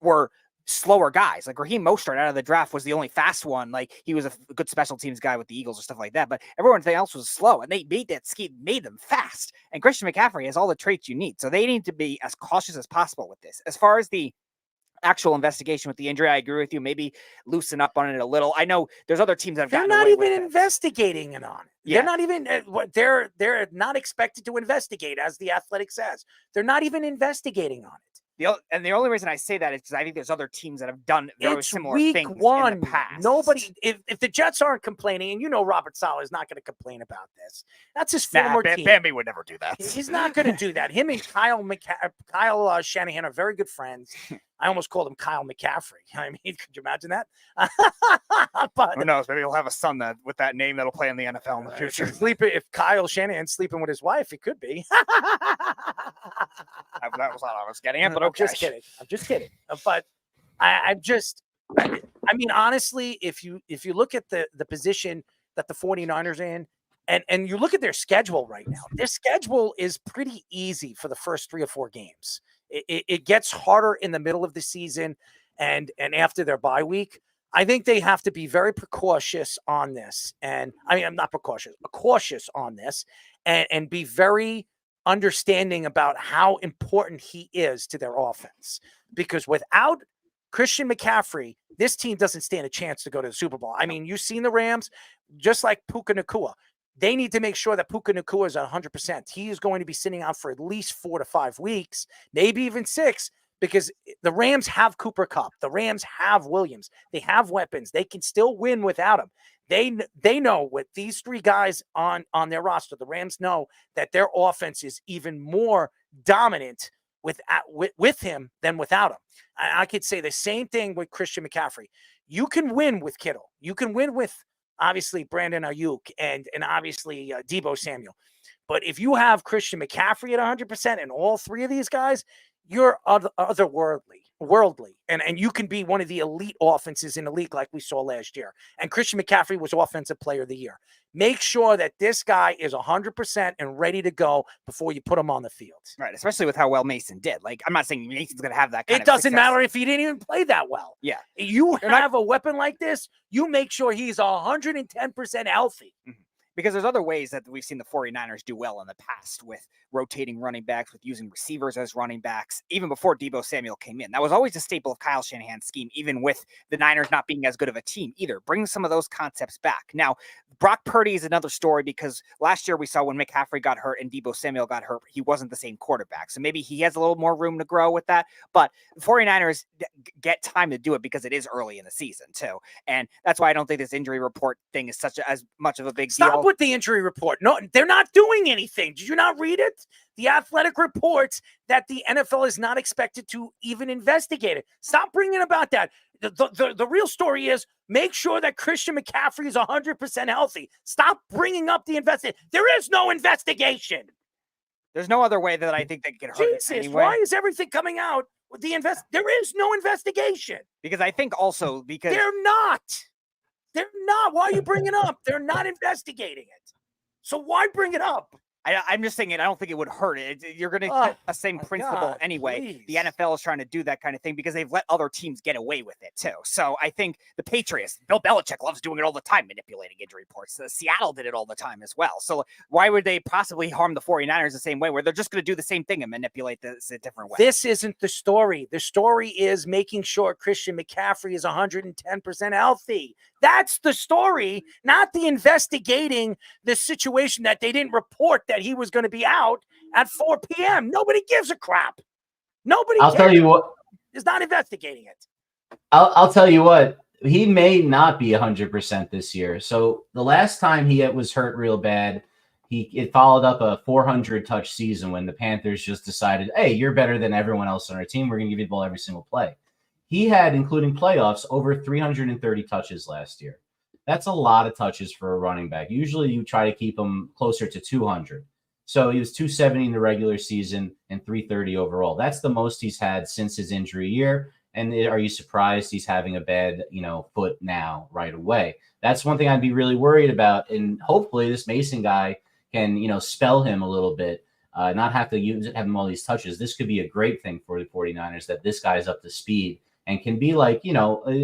R: were slower guys. Like Raheem Mostert out of the draft was the only fast one. Like he was a good special teams guy with the Eagles or stuff like that. But everyone else was slow, and they made that scheme, made them fast. And Christian McCaffrey has all the traits you need. So they need to be as cautious as possible with this. As far as the actual investigation with the injury. I agree with you. Maybe loosen up on it a little. I know there's other teams that have
Q: They're
R: gotten
Q: not
R: away
Q: even
R: with it.
Q: investigating it on it.
R: Yeah.
Q: They're not even they're not expected to investigate, as the Athletic says. They're not even investigating on it.
R: The only reason I say that is because I think there's other teams that have done very
Q: It's
R: similar
Q: week
R: things
Q: one.
R: in the past.
Q: Nobody, if the Jets aren't complaining, and Robert Saleh is not going to complain about this. That's his former team.
R: Bambi would never do that.
Q: He's not going to do that. Him and Kyle Shanahan are very good friends. I almost called him Kyle McCaffrey. I mean, could you imagine that? But
R: who knows? Maybe he'll have a son with that name that'll play in the NFL in the future.
Q: If Kyle Shanahan's sleeping with his wife, it could be.
R: That was what I was getting at, but okay.
Q: I'm just kidding. But I mean, honestly, if you look at the position that the 49ers are in, and you look at their schedule right now, their schedule is pretty easy for the first 3 or 4 games. It gets harder in the middle of the season and after their bye week. I think they have to be very cautious on this. And I mean, I'm not cautious on this and be very understanding about how important he is to their offense. Because without Christian McCaffrey, this team doesn't stand a chance to go to the Super Bowl. I mean, you've seen the Rams, just like Puka Nacua. They need to make sure that Puka Nacua is 100%. He is going to be sitting out for at least 4 to 5 weeks, maybe even 6, because the Rams have Cooper Kupp. The Rams have Williams. They have weapons. They can still win without him. They know with these 3 guys on their roster, the Rams know that their offense is even more dominant with him than without him. I could say the same thing with Christian McCaffrey. You can win with Kittle. You can win with, obviously, Brandon Ayuk and obviously Deebo Samuel. But if you have Christian McCaffrey at 100% and all 3 of these guys, you're worldly. And you can be one of the elite offenses in the league like we saw last year. And Christian McCaffrey was Offensive Player of the Year. Make sure that this guy is 100% and ready to go before you put him on the field.
R: Right, especially with how well Mason did. Like, I'm not saying Mason's going to have that kind
Q: of success. It doesn't matter if he didn't even play that well.
R: Yeah.
Q: You have a weapon like this, you make sure he's 110% healthy.
R: Mm-hmm. Because there's other ways that we've seen the 49ers do well in the past with rotating running backs, with using receivers as running backs, even before Deebo Samuel came in. That was always a staple of Kyle Shanahan's scheme, even with the Niners not being as good of a team either. Bring some of those concepts back. Now, Brock Purdy is another story because last year we saw when McCaffrey got hurt and Deebo Samuel got hurt, he wasn't the same quarterback. So maybe he has a little more room to grow with that. But the 49ers get time to do it because it is early in the season too. And that's why I don't think this injury report thing is as much of a big deal.
Q: Stop with the injury report. No, they're not doing anything. Did you not read it? The Athletic reports that the NFL is not expected to even investigate it. Stop bringing about that. The real story is make sure that Christian McCaffrey is 100% healthy. Stop bringing up the investigation. There is no investigation.
R: There's no other way that I think they can hurt
Q: Jesus,
R: it anyway.
Q: Why is everything coming out with the There is no investigation.
R: Because I think also because
Q: they're not. They're not. Why are you bringing it up? They're not investigating it. So why bring it up?
R: I'm just saying it. I don't think it would hurt it. You're going to get the same principle
Q: God,
R: anyway.
Q: please.
R: The NFL is trying to do that kind of thing because they've let other teams get away with it too. So I think the Patriots, Bill Belichick loves doing it all the time, manipulating injury reports. Seattle did it all the time as well. So why would they possibly harm the 49ers the same way where they're just going to do the same thing and manipulate this a different way?
Q: This isn't the story. The story is making sure Christian McCaffrey is 110% healthy. That's the story, not the investigating the situation that they didn't report that he was going to be out at 4 p.m. Nobody gives a crap. Nobody
S: I'll tell you what.
Q: Is not investigating it.
S: I'll tell you what. He may not be 100% this year. So the last time he was hurt real bad, it followed up a 400 touch season when the Panthers just decided, hey, you're better than everyone else on our team. We're going to give you the ball every single play. He had, including playoffs, over 330 touches last year. That's a lot of touches for a running back. Usually you try to keep him closer to 200. So he was 270 in the regular season and 330 overall. That's the most he's had since his injury year. And are you surprised he's having a bad, foot now right away? That's one thing I'd be really worried about. And hopefully this Mason guy can, spell him a little bit, not have to have him all these touches. This could be a great thing for the 49ers that this guy's up to speed and can be like,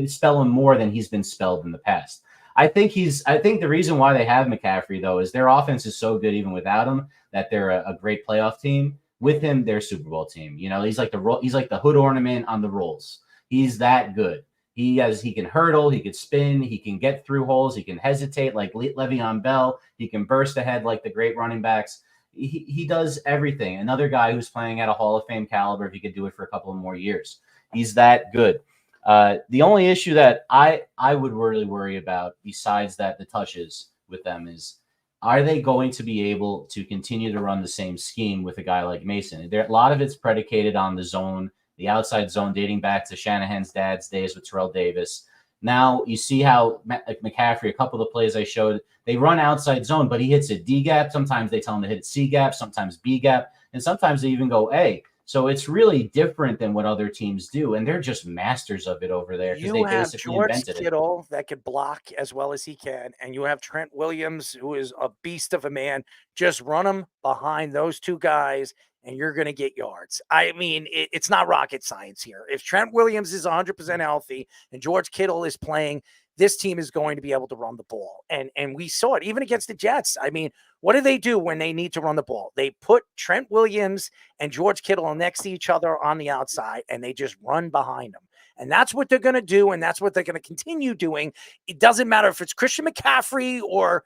S: spell him more than he's been spelled in the past. I think the reason why they have McCaffrey, though, is their offense is so good even without him that they're a great playoff team. With him, they're a Super Bowl team. He's like the hood ornament on the rolls. He's that good. He can hurdle, he can spin, he can get through holes, he can hesitate like Le'Veon Bell, he can burst ahead like the great running backs. He does everything. Another guy who's playing at a Hall of Fame caliber if he could do it for a couple of more years. He's that good. The only issue that I would really worry about, besides that the touches with them, is are they going to be able to continue to run the same scheme with a guy like Mason? A lot of it's predicated on the zone, the outside zone, dating back to Shanahan's dad's days with Terrell Davis. Now you see how McCaffrey, a couple of the plays I showed, they run outside zone, but he hits a D gap. Sometimes they tell him to hit a C gap, sometimes B gap, and sometimes they even go A. So it's really different than what other teams do, and they're just masters of it over there because they basically invented it.
Q: Kittle that can block as well as he can, and you have Trent Williams, who is a beast of a man. Just run him behind those two guys, and you're going to get yards. I mean, it's not rocket science here. If Trent Williams is 100% healthy and George Kittle is playing, this team is going to be able to run the ball. And we saw it even against the Jets. I mean, what do they do when they need to run the ball? They put Trent Williams and George Kittle next to each other on the outside, and they just run behind them. And that's what they're going to do, and that's what they're going to continue doing. It doesn't matter if it's Christian McCaffrey or,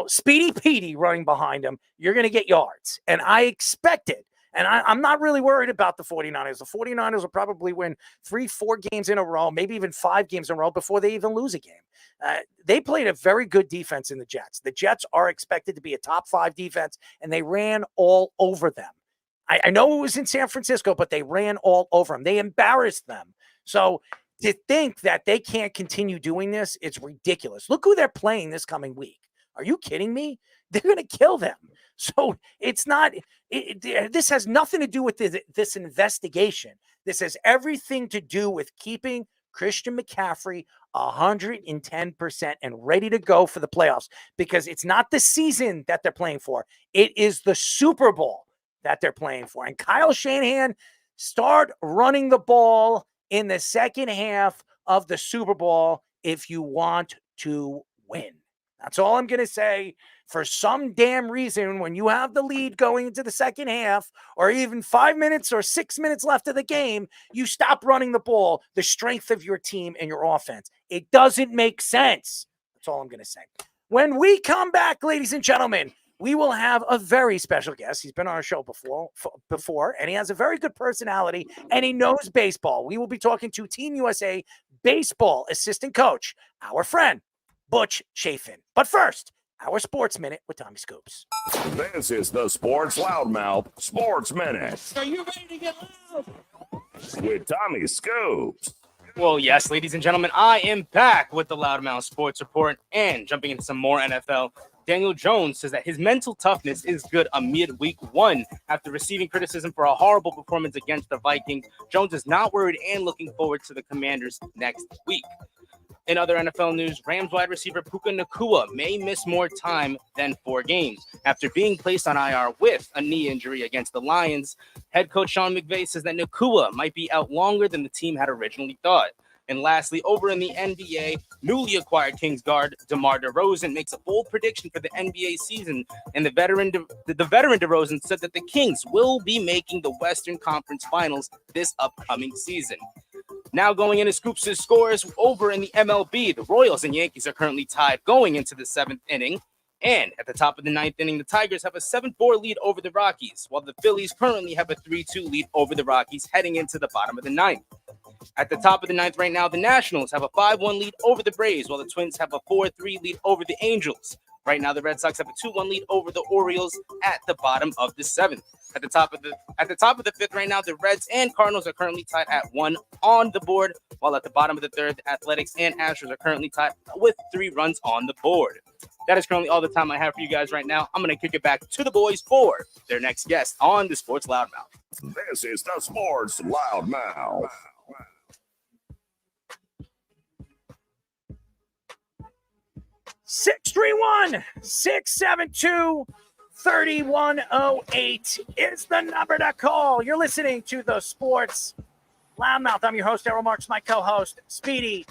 Q: Speedy Petey running behind him. You're going to get yards. And I expect it. And I'm not really worried about the 49ers. The 49ers will probably win 3-4 games in a row, maybe even 5 games in a row before they even lose a game. They played a very good defense in the Jets. The Jets are expected to be a top 5 defense, and they ran all over them. I know it was in San Francisco, but they ran all over them. They embarrassed them. So to think that they can't continue doing this, it's ridiculous. Look who they're playing this coming week. Are you kidding me? They're going to kill them. So it's not, this has nothing to do with this investigation. This has everything to do with keeping Christian McCaffrey 110% and ready to go for the playoffs, because it's not the season that they're playing for. It is the Super Bowl that they're playing for. And Kyle Shanahan, start running the ball in the second half of the Super Bowl if you want to win. That's all I'm going to say. For some damn reason, when you have the lead going into the second half, or even 5 minutes or 6 minutes left of the game, you stop running the ball, the strength of your team and your offense. It doesn't make sense. That's all I'm going to say. When we come back, ladies and gentlemen, we will have a very special guest. He's been on our show before, and he has a very good personality, and he knows baseball. We will be talking to Team USA baseball assistant coach, our friend, Butch Chaffin. But first, our Sports Minute with Tommy Scoops.
P: This is the Sports Loudmouth Sports Minute.
Q: Are you ready to get loud?
P: With Tommy Scoops.
T: Well, yes, ladies and gentlemen, I am back with the Loudmouth Sports Report and jumping into some more NFL. Daniel Jones says that his mental toughness is good amid week 1. After receiving criticism for a horrible performance against the Vikings, Jones is not worried and looking forward to the Commanders next week. In other NFL news, Rams wide receiver Puka Nacua may miss more time than 4 games. After being placed on IR with a knee injury against the Lions, head coach Sean McVay says that Nacua might be out longer than the team had originally thought. And lastly, over in the NBA, newly acquired Kings guard DeMar DeRozan makes a bold prediction for the NBA season. And the veteran DeRozan said that the Kings will be making the Western Conference Finals this upcoming season. Now going into Scoops' scores over in the MLB, the Royals and Yankees are currently tied going into the 7th inning. And at the top of the 9th inning, the Tigers have a 7-4 lead over the Rockies, while the Phillies currently have a 3-2 lead over the Rockies heading into the bottom of the 9th. At the top of the 9th right now, the Nationals have a 5-1 lead over the Braves, while the Twins have a 4-3 lead over the Angels. Right now, the Red Sox have a 2-1 lead over the Orioles at the bottom of the 7th. At the top of the 5th right now, the Reds and Cardinals are currently tied at 1 on the board, while at the bottom of the 3rd, the Athletics and Astros are currently tied with 3 runs on the board. That is currently all the time I have for you guys right now. I'm going to kick it back to the boys for their next guest on the Sports Loudmouth.
P: This is the Sports Loudmouth.
Q: 631-672-3108 is the number to call. You're listening to the Sports Loudmouth. I'm your host, Errol Marks, my co-host, Speedy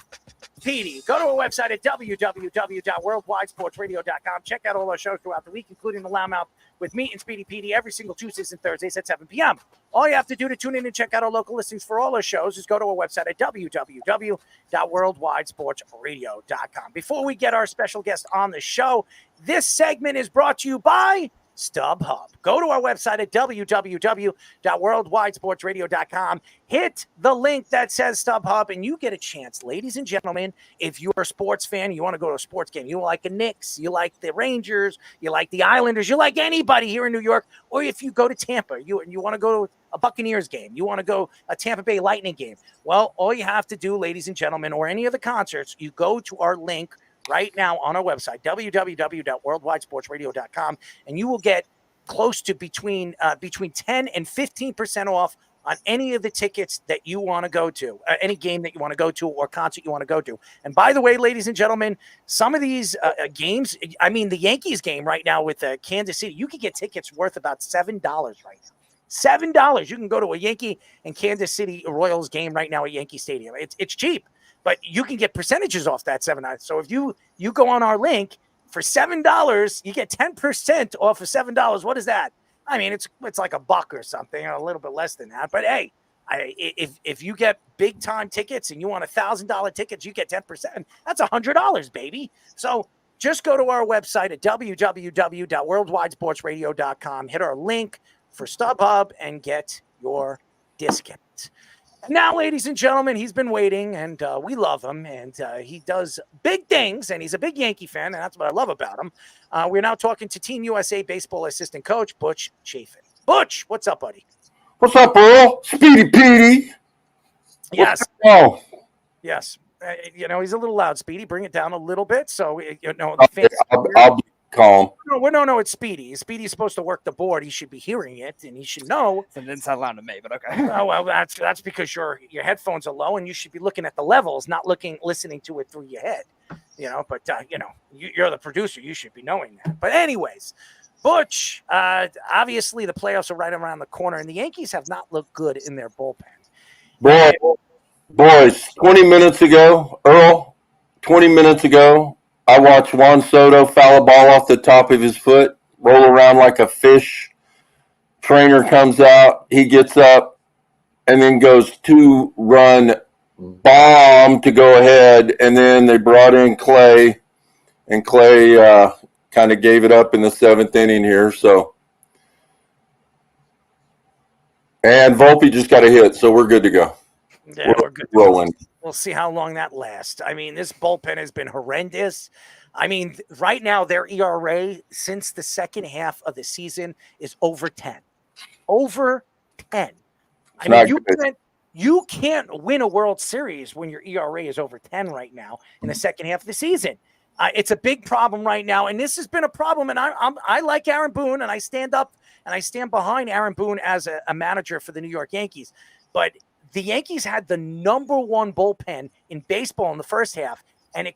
Q: Petey. Go to our website at www.worldwidesportsradio.com. Check out all our shows throughout the week, including the Loudmouth with me and Speedy Petey every single Tuesdays and Thursdays at 7 p.m. All you have to do to tune in and check out our local listings for all our shows is go to our website at www.worldwidesportsradio.com. Before we get our special guest on the show, this segment is brought to you by StubHub. Go to our website at www.worldwidesportsradio.com. Hit the link that says StubHub, and you get a chance, ladies and gentlemen. If you're a sports fan, you want to go to a sports game, you like the Knicks, you like the Rangers, you like the Islanders, you like anybody here in New York, or if you go to Tampa, you want to go to a Buccaneers game, you want to go a Tampa Bay Lightning game. Well, all you have to do, ladies and gentlemen, or any of the concerts, you go to our link right now on our website, www.worldwidesportsradio.com, and you will get close to between 10 and 15% off on any of the tickets that you want to go to, any game that you want to go to or concert you want to go to. And by the way, ladies and gentlemen, some of these games, I mean, the Yankees game right now with Kansas City, you can get tickets worth about $7 right now. $7. You can go to a Yankee and Kansas City Royals game right now at Yankee Stadium. It's cheap. But you can get percentages off that $7. So if you go on our link for $7, you get 10% off of $7. What is that? I mean, it's like $1 or something, or a little bit less than that. But hey, if you get big time tickets and you want $1,000 tickets, you get 10%. That's $100, baby. So just go to our website at www.worldwidesportsradio.com. Hit our link for StubHub and get your discount. Now, ladies and gentlemen, he's been waiting, and we love him, and he does big things, and he's a big Yankee fan, and that's what I love about him. We're now talking to Team USA baseball assistant coach, Butch Chaffin. Butch, what's up, buddy?
U: What's up, Earl? Speedy Petey.
Q: Yes.
U: Oh,
Q: Yes. He's a little loud, Speedy. Bring it down a little bit. So,
U: I'll be calm.
Q: No, it's Speedy. Speedy's supposed to work the board. He should be hearing it, and he should know.
R: It didn't sound loud to me, but okay.
Q: Oh, well, that's because your headphones are low, and you should be looking at the levels, not listening to it through your head. But you're the producer. You should be knowing that. But anyways, Butch, obviously the playoffs are right around the corner, and the Yankees have not looked good in their bullpen.
U: Boys, 20 minutes ago, Earl, 20 minutes ago, I watched Juan Soto foul a ball off the top of his foot, roll around like a fish. Trainer comes out, he gets up, and then goes 2-run bomb to go ahead, and then they brought in Clay, and Clay kind of gave it up in the 7th inning here. So, and Volpe just got a hit, so we're good to go.
Q: Yeah, we're good.
U: Rolling.
Q: We'll see how long that lasts. I mean, this bullpen has been horrendous. I mean, right now, their ERA since the second half of the season is over 10. Over 10. I mean, you can't win a World Series when your ERA is over 10 right now in the second half of the season. It's a big problem right now, and this has been a problem. And I like Aaron Boone, and I stand up and I stand behind Aaron Boone as a manager for the New York Yankees. But the Yankees had the number one bullpen in baseball in the first half, and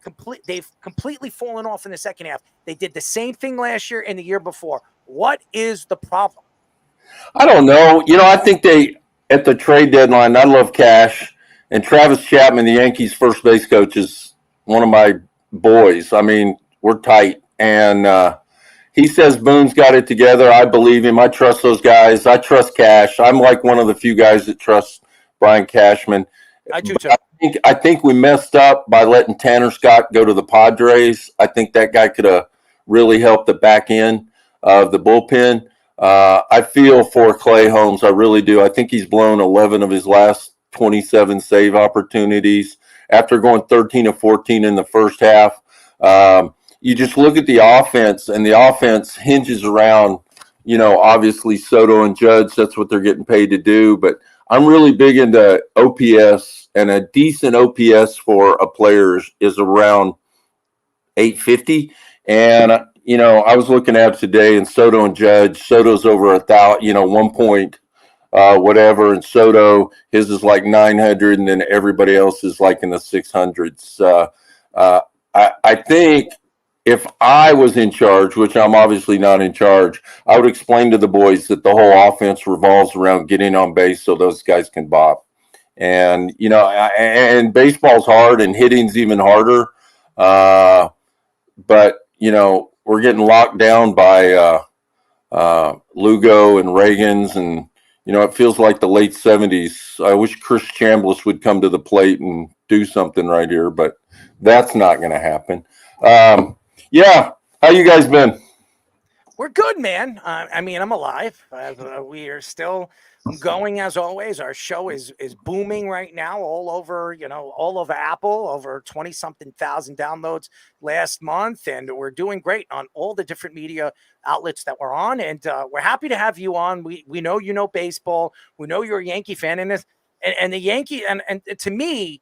Q: they've completely fallen off in the second half. They did the same thing last year and the year before. What is the problem?
U: I don't know. I think at the trade deadline, I love cash. And Travis Chapman, the Yankees' first base coach, is one of my boys. I mean, we're tight. And he says Boone's got it together. I believe him. I trust those guys. I trust Cash. I'm like one of the few guys that trust Brian Cashman.
Q: I do too.
U: I think we messed up by letting Tanner Scott go to the Padres. I think that guy could have really helped the back end of the bullpen. I feel for Clay Holmes. I really do. I think he's blown 11 of his last 27 save opportunities after going 13 of 14 in the first half. You just look at the offense, and the offense hinges around, obviously Soto and Judge. That's what they're getting paid to do. But I'm really big into OPS, and a decent OPS for a player is around 850. And, I was looking at it today, and Soto and Judge, Soto's over 1,000, 1 point, whatever. And Soto, his is like 900, and then everybody else is like in the 600s. I think if I was in charge, which I'm obviously not in charge, I would explain to the boys that the whole offense revolves around getting on base so those guys can bop. And, and baseball's hard and hitting's even harder. But, we're getting locked down by Lugo and Reagan's, and, it feels like the late 70s. I wish Chris Chambliss would come to the plate and do something right here, but that's not going to happen. Yeah. How you guys been?
Q: We're good, man. I'm alive. We are still going as always. Our show is booming right now all over Apple, over 20-something thousand downloads last month. And we're doing great on all the different media outlets that we're on. And we're happy to have you on. We know you know baseball. We know you're a Yankee fan. And the Yankee, and to me,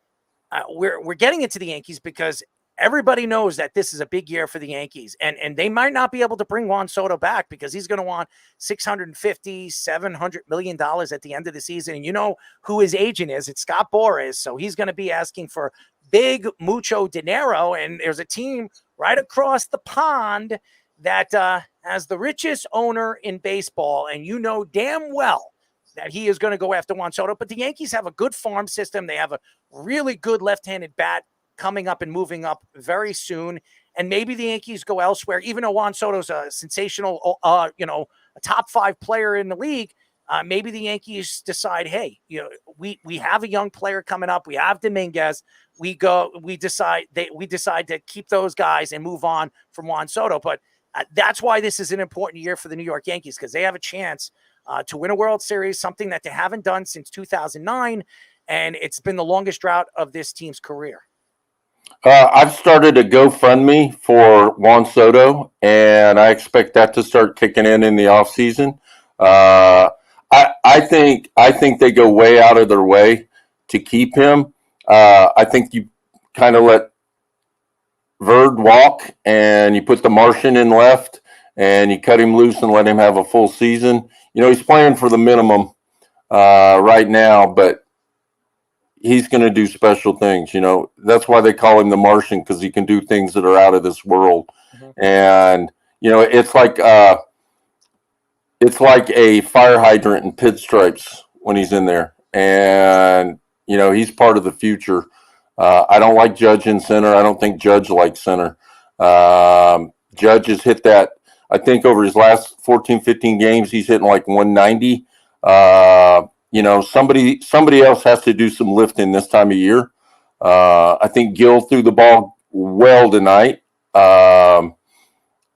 Q: we're getting into the Yankees because everybody knows that this is a big year for the Yankees, and they might not be able to bring Juan Soto back because he's going to want $650-700 million at the end of the season. And you know who his agent is. It's Scott Boras. So he's going to be asking for big mucho dinero. And there's a team right across the pond that has the richest owner in baseball. And you know damn well that he is going to go after Juan Soto. But the Yankees have a good farm system. They have a really good left-handed bat coming up and moving up very soon. And maybe the Yankees go elsewhere, even though Juan Soto's a sensational, a top 5 player in the league. Maybe the Yankees decide, hey, we have a young player coming up. We have Dominguez. We decide to keep those guys and move on from Juan Soto. But that's why this is an important year for the New York Yankees, because they have a chance to win a World Series, something that they haven't done since 2009. And it's been the longest drought of this team's career.
U: I've started a GoFundMe for Juan Soto, and I expect that to start kicking in the offseason. I think they go way out of their way to keep him. I think you kind of let Verd walk, and you put the Martian in left, and you cut him loose and let him have a full season. He's playing for the minimum right now, but he's going to do special things. That's why they call him the Martian, because he can do things that are out of this world. Mm-hmm. And it's like a fire hydrant in pinstripes when he's in there. And he's part of the future. I don't like Judge in center. I don't think Judge likes center. Judge has hit that. I think over his last 14, 15 games, he's hitting like 190. Somebody else has to do some lifting this time of year. I think Gill threw the ball well tonight. I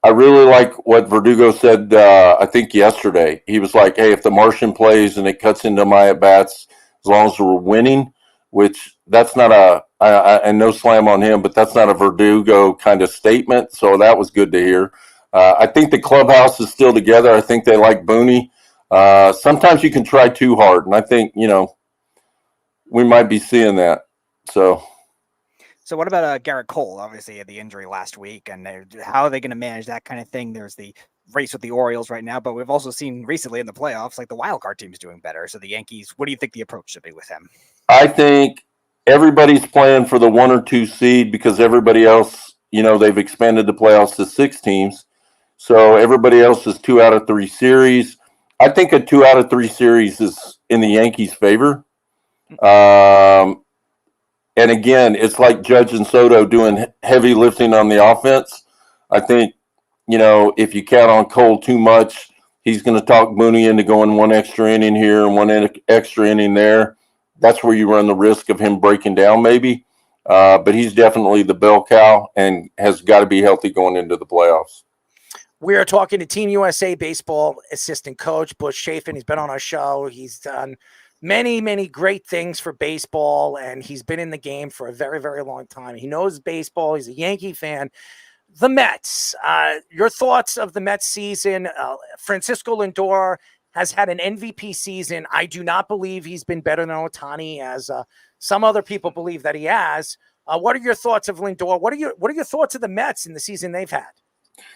U: really like what Verdugo said, I think yesterday. He was like, hey, if the Martian plays and it cuts into my at-bats, as long as we're winning, which that's not and no slam on him, but that's not a Verdugo kind of statement. So that was good to hear. I think the clubhouse is still together. I think they like Booney. Sometimes you can try too hard, and I think we might be seeing that. So
R: what about Garrett Cole? Obviously, had the injury last week, and how are they going to manage that kind of thing? There's the race with the Orioles right now, but we've also seen recently in the playoffs, like the wild card team is doing better. So the Yankees, what do you think the approach should be with him?
U: I think everybody's playing for the 1 or 2 seed because everybody else, they've expanded the playoffs to 6 teams. So everybody else is 2 out of 3 series. I think a 2 out of 3 series is in the Yankees' favor. And again, it's like Judge and Soto doing heavy lifting on the offense. I think, if you count on Cole too much, he's going to talk Booney into going 1 extra inning here and 1 extra inning there. That's where you run the risk of him breaking down maybe. But he's definitely the bell cow and has got to be healthy going into the playoffs.
Q: We are talking to Team USA baseball assistant coach, Butch Chaffin. He's been on our show. He's done many, many great things for baseball, and he's been in the game for a very, very long time. He knows baseball. He's a Yankee fan. The Mets, your thoughts of the Mets season? Francisco Lindor has had an MVP season. I do not believe he's been better than Ohtani, as some other people believe that he has. What are your thoughts of Lindor? What are your thoughts of the Mets in the season they've had?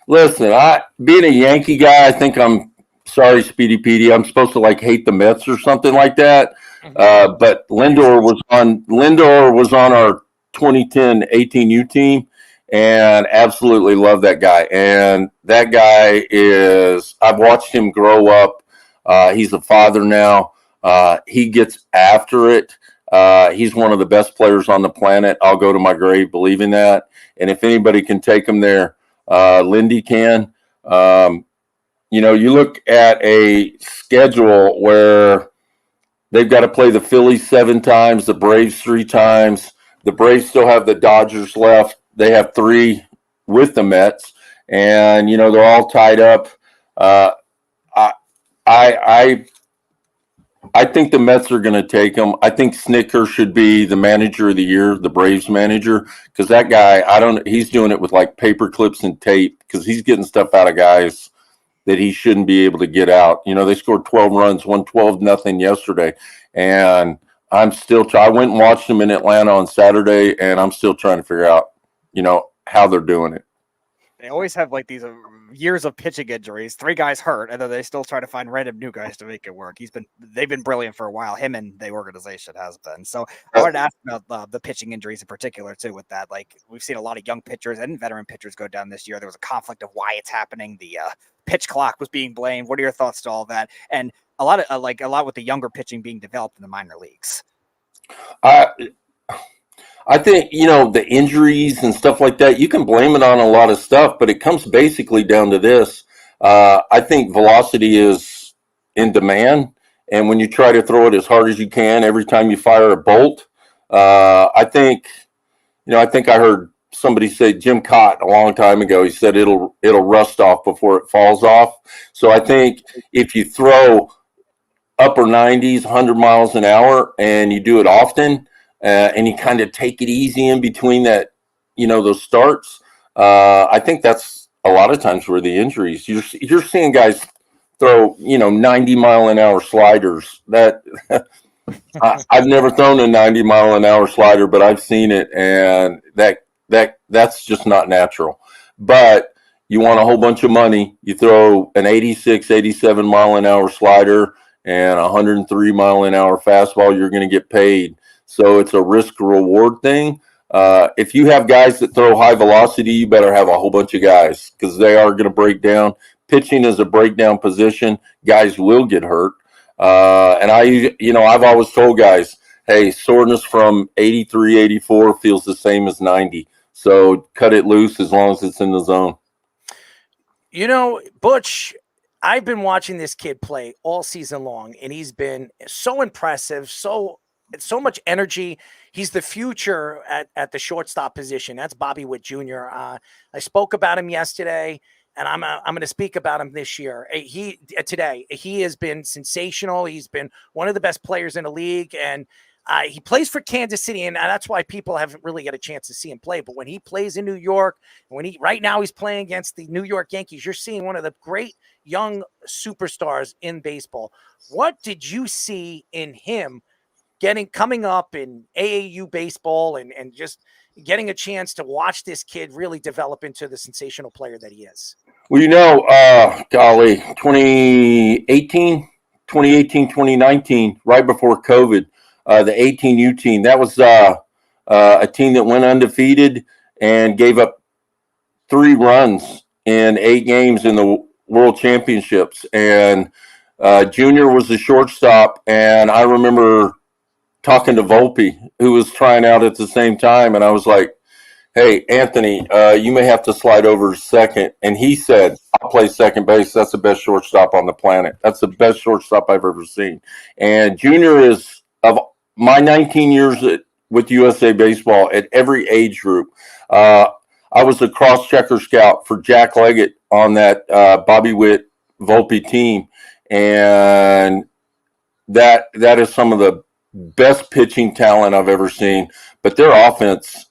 U: Listen, being a Yankee guy, I think I'm sorry, Speedy Petey. I'm supposed to hate the Mets or something like that. But Lindor was on our 2010 18U team, and absolutely love that guy. And that guy I've watched him grow up. He's a father now. He gets after it. He's one of the best players on the planet. I'll go to my grave believing that. And if anybody can take him there, Lindy can. You look at a schedule where they've got to play the Phillies 7 times, the Braves 3 times. The Braves still have the Dodgers left. They have 3 with the Mets, and they're all tied up. I think the Mets are going to take him. I think Snicker should be the manager of the year, the Braves manager, because that guy, he's doing it with like paper clips and tape because he's getting stuff out of guys that he shouldn't be able to get out. They scored 12 runs, won 12-0 yesterday, and I went and watched them in Atlanta on Saturday, and I'm still trying to figure out, how they're doing it.
R: They always have like these years of pitching injuries, 3 guys hurt, and then they still try to find random new guys to make it work. They've been brilliant for a while. Him and the organization has been. So I wanted to ask about the pitching injuries in particular too. With that, like we've seen a lot of young pitchers and veteran pitchers go down this year. There was a conflict of why it's happening. The pitch clock was being blamed. What are your thoughts to all that? And a lot with the younger pitching being developed in the minor leagues.
U: I think, the injuries and stuff like that, you can blame it on a lot of stuff, but it comes basically down to this. I think velocity is in demand, and when you try to throw it as hard as you can every time you fire a bolt, I think I heard somebody say, Jim Cott a long time ago, he said it'll rust off before it falls off. So I think if you throw upper 90s, 100 miles an hour, and you do it often, and you kind of take it easy in between that, those starts. I think that's a lot of times where the injuries. You're seeing guys throw, 90-mile-an-hour sliders. That I've never thrown a 90-mile-an-hour slider, but I've seen it, and that's just not natural. But you want a whole bunch of money. You throw an 86, 87-mile-an-hour slider and a 103-mile-an-hour fastball, you're going to get paid. So it's a risk-reward thing. If you have guys that throw high velocity, you better have a whole bunch of guys because they are going to break down. Pitching is a breakdown position. Guys will get hurt. And I've always told guys, hey, soreness from 83, 84 feels the same as 90. So cut it loose as long as it's in the zone.
Q: Butch, I've been watching this kid play all season long, and he's been so impressive, so much energy. He's the future at the shortstop position. That's Bobby Witt Jr. I spoke about him yesterday, and I'm going to speak about him this year. Today, he has been sensational. He's been one of the best players in the league, and he plays for Kansas City, and that's why people haven't really got a chance to see him play. But when he plays in New York, right now he's playing against the New York Yankees, you're seeing one of the great young superstars in baseball. What did you see in him coming up in AAU baseball and just getting a chance to watch this kid really develop into the sensational player that he is?
U: Well, 2018, 2019, right before COVID, the 18U team, that was a team that went undefeated and gave up 3 runs in 8 games in the World Championships. And Junior was the shortstop, and I remember talking to Volpe, who was trying out at the same time, and I was like, hey, Anthony, you may have to slide over to second. And he said, I'll play second base. That's the best shortstop on the planet. That's the best shortstop I've ever seen. And Junior is, of my 19 years with USA Baseball, at every age group. I was a cross-checker scout for Jack Leggett on that Bobby Witt Volpe team. And that is some of the best pitching talent I've ever seen. But their offense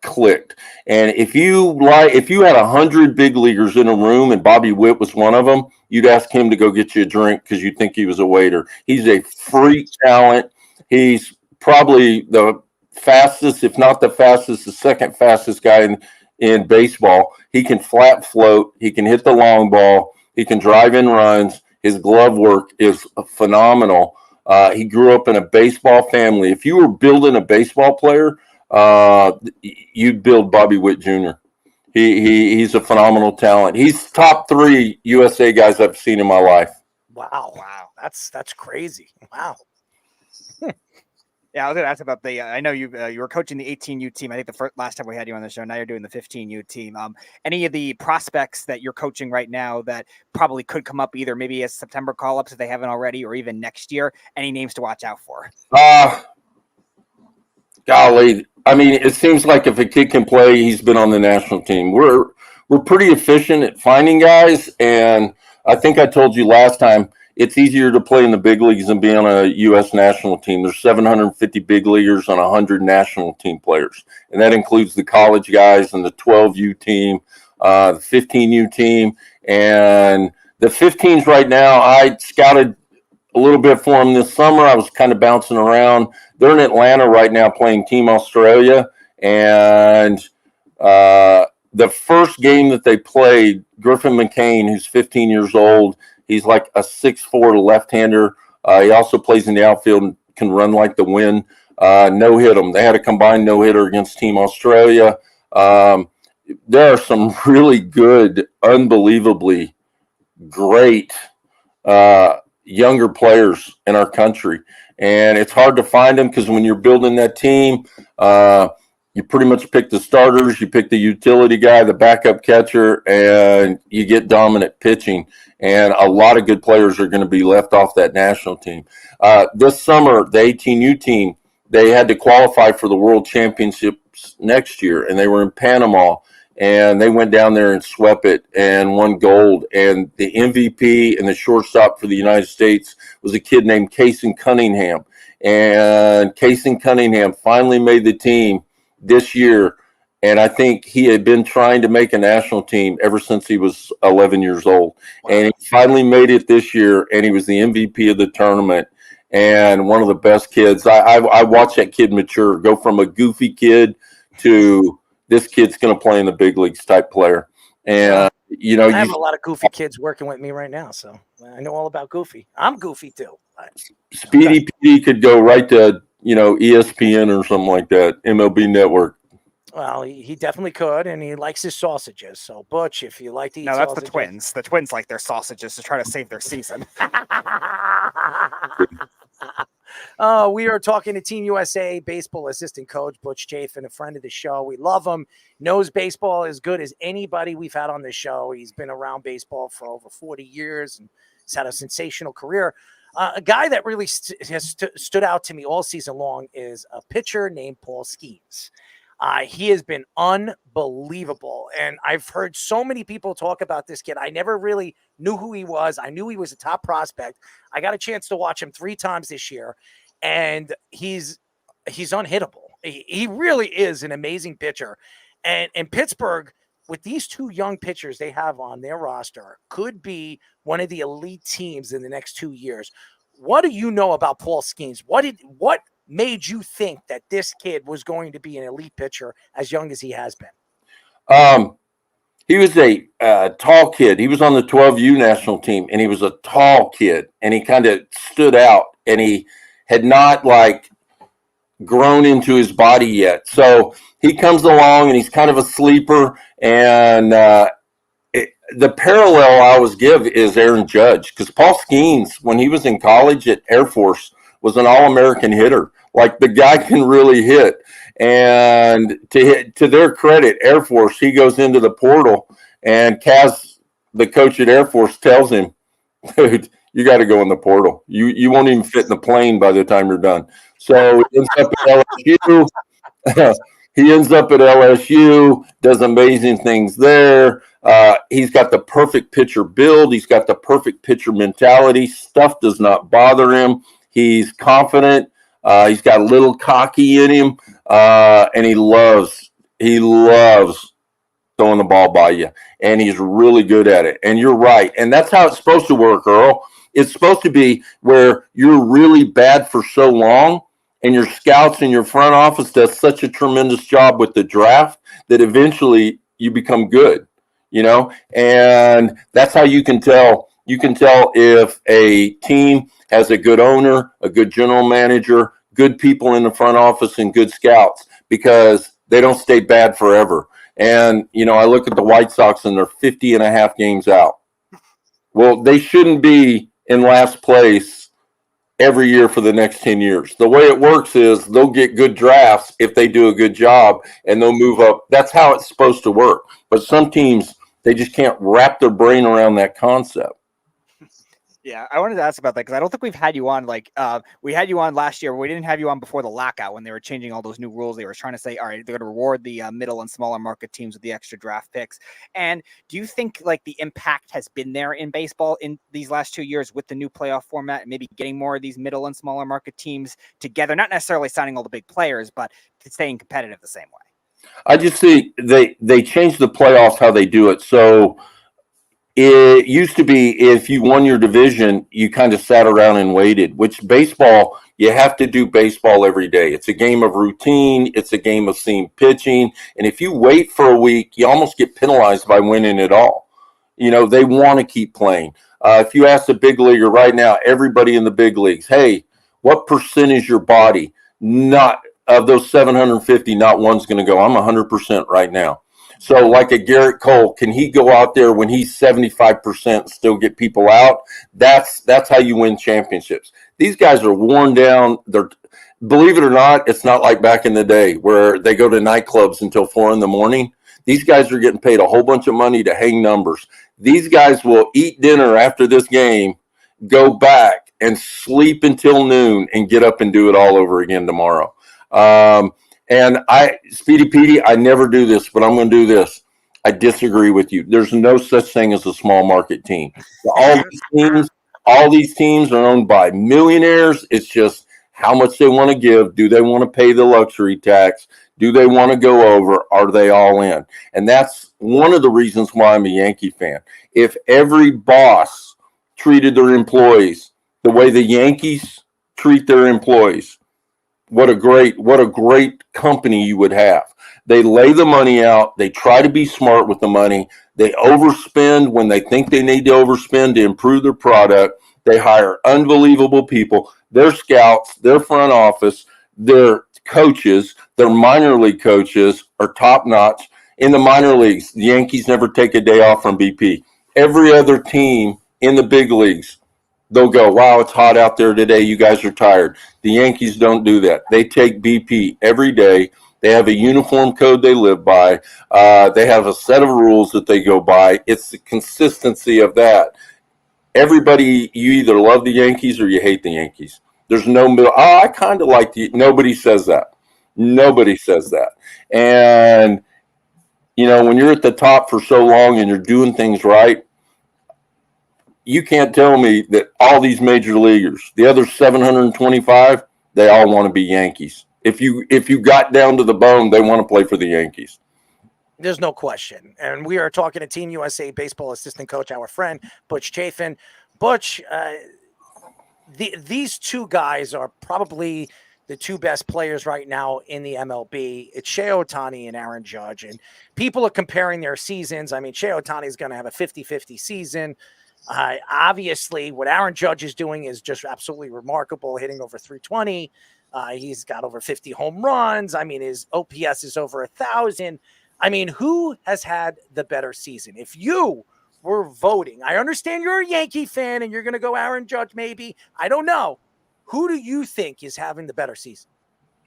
U: clicked. And if you had 100 big leaguers in a room and Bobby Witt was one of them, you'd ask him to go get you a drink because you'd think he was a waiter. He's a freak talent. He's probably the fastest, if not the fastest, the second fastest guy in baseball. He can flat float. He can hit the long ball. He can drive in runs. His glove work is phenomenal. He grew up in a baseball family. If you were building a baseball player, you'd build Bobby Witt Jr. He's a phenomenal talent. He's top 3 USA guys I've seen in my life.
Q: Wow. That's crazy. Wow.
R: Yeah, I was going to ask about the. I know you were coaching the 18U team. I think the last time we had you on the show. Now you're doing the 15U team. Any of the prospects that you're coaching right now that probably could come up either maybe as September call-ups if they haven't already, or even next year? Any names to watch out for?
U: Golly, I mean, it seems like if a kid can play, he's been on the national team. We're pretty efficient at finding guys, and I think I told you last time, it's easier to play in the big leagues than be on a U.S. national team. There's 750 big leaguers on 100 national team players, and that includes the college guys and the 12U team, the 15U team, and the 15s right now. I scouted a little bit for them this summer. I was kind of bouncing around. They're in Atlanta right now playing Team Australia, and the first game that they played, Griffin McCain, who's 15 years old, he's like a 6'4" left-hander. He also plays in the outfield and can run like the wind. No-hit them. They had a combined no-hitter against Team Australia. There are some really good, unbelievably great younger players in our country. And it's hard to find them because when you're building that team, you pretty much pick the starters, you pick the utility guy, the backup catcher, and you get dominant pitching. And a lot of good players are going to be left off that national team. This summer, the 18U team, they had to qualify for the World Championships next year, and they were in Panama. And they went down there and swept it and won gold. And the MVP and the shortstop for the United States was a kid named Casey Cunningham. And Casey Cunningham finally made the team this year. And I think he had been trying to make a national team ever since he was 11 years old. And he finally made it this year, and he was the MVP of the tournament and one of the best kids. I watched that kid mature, go from a goofy kid to this kid's going to play in the big leagues type player. And, you know,
Q: I have a lot of goofy kids working with me right now, so I know all about Goofy. I'm goofy too.
U: Speedy P could go right to, you know, ESPN or something like that, MLB Network.
Q: Well, he definitely could, and he likes his sausages. So, Butch, if you like to eat
R: No, that's
Q: sausages,
R: the Twins. The Twins like their sausages to try to save their season.
Q: We are talking to Team USA baseball assistant coach Butch Chaffin, a friend of the show. We love him. Knows baseball as good as anybody we've had on the show. He's been around baseball for over 40 years and he's had a sensational career. A guy that really has stood out to me all season long is a pitcher named Paul Skeens. He has been unbelievable. And I've heard so many people talk about this kid. I never really knew who he was. I knew he was a top prospect. I got a chance to watch him 3 times this year, and he's unhittable. He really is an amazing pitcher. And in Pittsburgh, with these 2 young pitchers they have on their roster, could be one of the elite teams in the next 2 years. What do you know about Paul Skeens? What made you think that this kid was going to be an elite pitcher as young as he has been?
U: He was a tall kid. He was on the 12U national team, and he was a tall kid, and he kind of stood out, and he had not like grown into his body yet. So he comes along, and he's kind of a sleeper. And the parallel I always give is Aaron Judge, because Paul Skeens, when he was in college at Air Force, was an All-American hitter. Like, the guy can really hit. And to their credit, Air Force, he goes into the portal, and Kaz, the coach at Air Force, tells him, dude, you got to go in the portal. You won't even fit in the plane by the time you're done. So he ends up at LSU. He ends up at LSU, does amazing things there. He's got the perfect pitcher build. He's got the perfect pitcher mentality. Stuff does not bother him. He's confident. He's got a little cocky in him, and he loves throwing the ball by you, and he's really good at it. And you're right, and that's how it's supposed to work, Earl. It's supposed to be where you're really bad for so long, and your scouts and your front office does such a tremendous job with the draft that eventually you become good, you know? And that's how you can tell. You can tell if a team has a good owner, a good general manager, good people in the front office, and good scouts, because they don't stay bad forever. And, you know, I look at the White Sox, and they're 50 and a half games out. Well, they shouldn't be in last place every year for the next 10 years. The way it works is they'll get good drafts if they do a good job, and they'll move up. That's how it's supposed to work. But some teams, they just can't wrap their brain around that concept.
R: Yeah, I wanted to ask about that because I don't think we've had you on. We had you on last year. But we didn't have you on before the lockout when they were changing all those new rules. They were trying to say, all right, they're going to reward the middle and smaller market teams with the extra draft picks. And do you think the impact has been there in baseball in these last 2 years with the new playoff format and maybe getting more of these middle and smaller market teams together, not necessarily signing all the big players, but staying competitive the same way?
U: I just see they changed the playoffs how they do it. So it used to be if you won your division, you kind of sat around and waited, which baseball, you have to do baseball every day. It's a game of routine. It's a game of seeing pitching. And if you wait for a week, you almost get penalized by winning it all. They want to keep playing. If you ask a big leaguer right now, everybody in the big leagues, hey, what percent is your body? Not of those 750, not one's going to go, I'm 100% right now. So like a Garrett Cole, can he go out there when he's 75% and still get people out? That's how you win championships. These guys are worn down. Believe it or not, it's not like back in the day where they go to nightclubs until 4 a.m. These guys are getting paid a whole bunch of money to hang numbers. These guys will eat dinner after this game, go back and sleep until noon and get up and do it all over again tomorrow. And Speedy Petey, I never do this, but I'm going to do this. I disagree with you. There's no such thing as a small market team. All these teams are owned by millionaires. It's just how much they want to give. Do they want to pay the luxury tax? Do they want to go over? Are they all in? And that's one of the reasons why I'm a Yankee fan. If every boss treated their employees the way the Yankees treat their employees, what a great company you would have. They lay the money out. They try to be smart with the money. They overspend when they think they need to overspend to improve their product. They hire unbelievable people. Their scouts, their front office, their coaches, their minor league coaches are top notch. In the minor leagues, the Yankees never take a day off from BP. Every other team in the big leagues, they'll go, wow, it's hot out there today. You guys are tired. The Yankees don't do that. They take BP every day. They have a uniform code they live by. They have a set of rules that they go by. It's the consistency of that. Everybody, you either love the Yankees or you hate the Yankees. There's no middle. I kind of like nobody says that. Nobody says that. And, when you're at the top for so long and you're doing things right, you can't tell me that all these major leaguers, the other 725, they all want to be Yankees. If you got down to the bone, they want to play for the Yankees.
Q: There's no question. And we are talking to Team USA baseball assistant coach, our friend, Butch Chaffin. Butch, these two guys are probably the two best players right now in the MLB. It's Shohei Ohtani and Aaron Judge. And people are comparing their seasons. I mean, Shohei Ohtani is going to have a 50-50 season. Obviously, what Aaron Judge is doing is just absolutely remarkable, hitting over 320. He's got over 50 home runs. I mean, his OPS is over 1,000. I mean, who has had the better season? If you were voting, I understand you're a Yankee fan and you're going to go Aaron Judge maybe. I don't know. Who do you think is having the better season?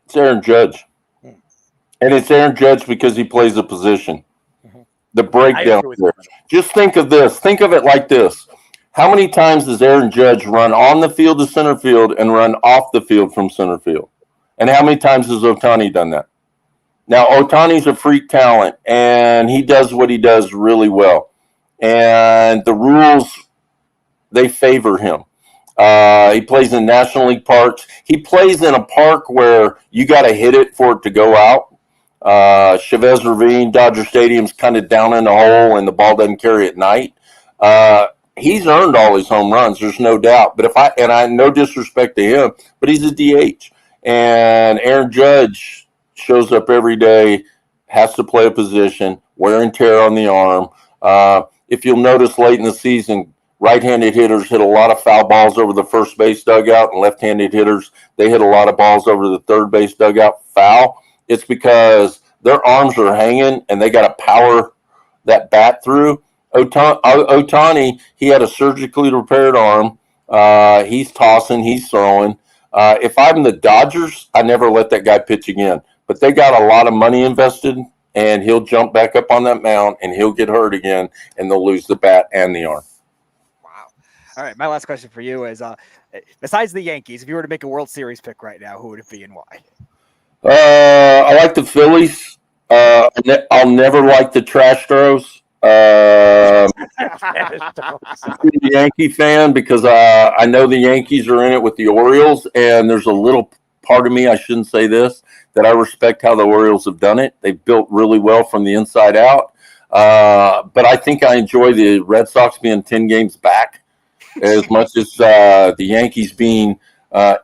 U: It's Aaron Judge. And it's Aaron Judge because he plays a position. The breakdown there. Just think of this. Think of it like this. How many times does Aaron Judge run on the field to center field and run off the field from center field? And how many times has Ohtani done that? Now, Ohtani's a freak talent, and he does what he does really well. And the rules, they favor him. He plays in National League parks. He plays in a park where you got to hit it for it to go out. Chavez Ravine, Dodger Stadium's kind of down in the hole, and the ball doesn't carry at night. He's earned all his home runs, there's no doubt. But I no disrespect to him, but he's a DH. And Aaron Judge shows up every day, has to play a position, wear and tear on the arm. If you'll notice late in the season, right-handed hitters hit a lot of foul balls over the first base dugout, and left-handed hitters, they hit a lot of balls over the third base dugout foul. It's because their arms are hanging, and they got to power that bat through. Ohtani, he had a surgically repaired arm. He's tossing, he's throwing. If I'm the Dodgers, I never let that guy pitch again. But they got a lot of money invested, and he'll jump back up on that mound, and he'll get hurt again, and they'll lose the bat and the arm.
R: All right, my last question for you is: besides the Yankees, if you were to make a World Series pick right now, who would it be and why?
U: I like the Phillies. I'll never like the Trash Throws. I'm a Yankee fan because I know the Yankees are in it with the Orioles, and there's a little part of me, I shouldn't say this, that I respect how the Orioles have done it. They've built really well from the inside out. But I think I enjoy the Red Sox being 10 games back as much as the Yankees being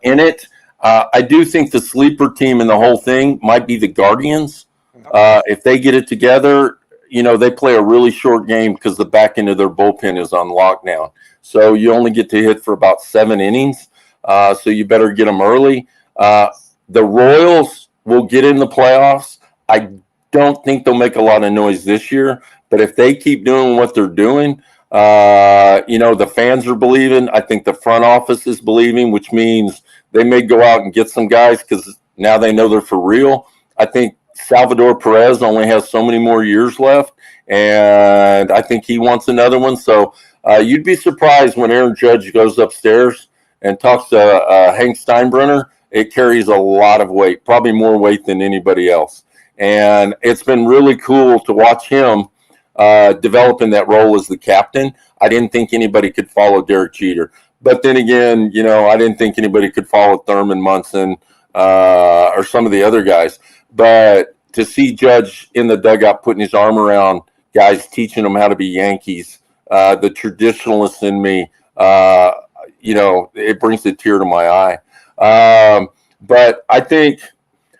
U: in it. I do think the sleeper team in the whole thing might be the Guardians. If they get it together, you know, they play a really short game because the back end of their bullpen is on lockdown. So you only get to hit for about 7 innings. So you better get them early. The Royals will get in the playoffs. I don't think they'll make a lot of noise this year, but if they keep doing what they're doing, you know, the fans are believing. I think the front office is believing, which means they may go out and get some guys because now they know they're for real. I think Salvador Perez only has so many more years left, and I think he wants another one. So you'd be surprised when Aaron Judge goes upstairs and talks to Hank Steinbrenner. It carries a lot of weight, probably more weight than anybody else. And it's been really cool to watch him develop in that role as the captain. I didn't think anybody could follow Derek Jeter. But then again, you know, I didn't think anybody could follow Thurman Munson or some of the other guys. But to see Judge in the dugout putting his arm around guys, teaching them how to be Yankees, the traditionalists in me, you know, it brings a tear to my eye. But I think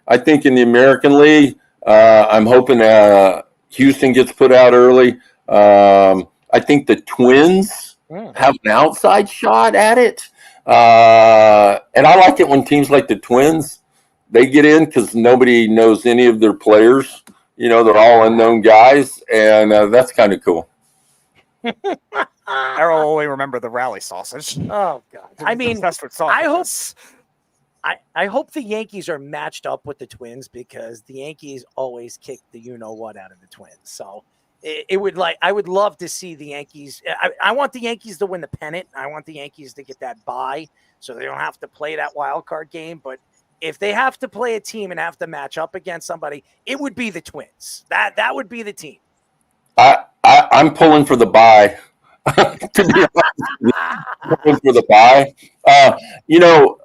U: in the American League, I'm hoping Houston gets put out early. I think the Twins have an outside shot at it. And I like it when teams like the Twins, they get in because nobody knows any of their players. You know, they're all unknown guys, and that's kind of cool.
R: I will only remember the rally sausage.
Q: Oh God! I mean,
R: that's what
Q: I hope the Yankees are matched up with the Twins because the Yankees always kick the you-know-what out of the Twins. So I would love to see the Yankees. I want the Yankees to win the pennant. I want the Yankees to get that bye so they don't have to play that wild card game. But if they have to play a team and have to match up against somebody, it would be the Twins. That would be the team.
U: I'm pulling for the bye. To be honest, I'm pulling for the bye. You know,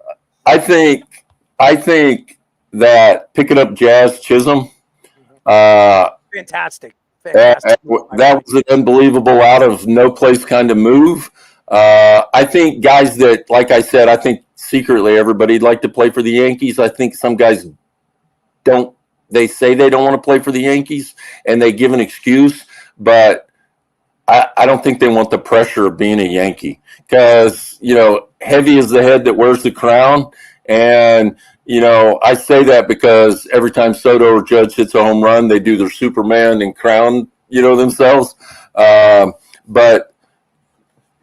U: I think that picking up Jazz Chisholm,
Q: Fantastic.
U: that was an unbelievable out of no place kind of move. I think guys that, like I said, I think secretly everybody'd like to play for the Yankees. I think some guys don't. They say they don't want to play for the Yankees, and they give an excuse, but I don't think they want the pressure of being a Yankee because, you know, heavy is the head that wears the crown. And, you know, I say that because every time Soto or Judge hits a home run, they do their Superman and crown, you know, themselves. But,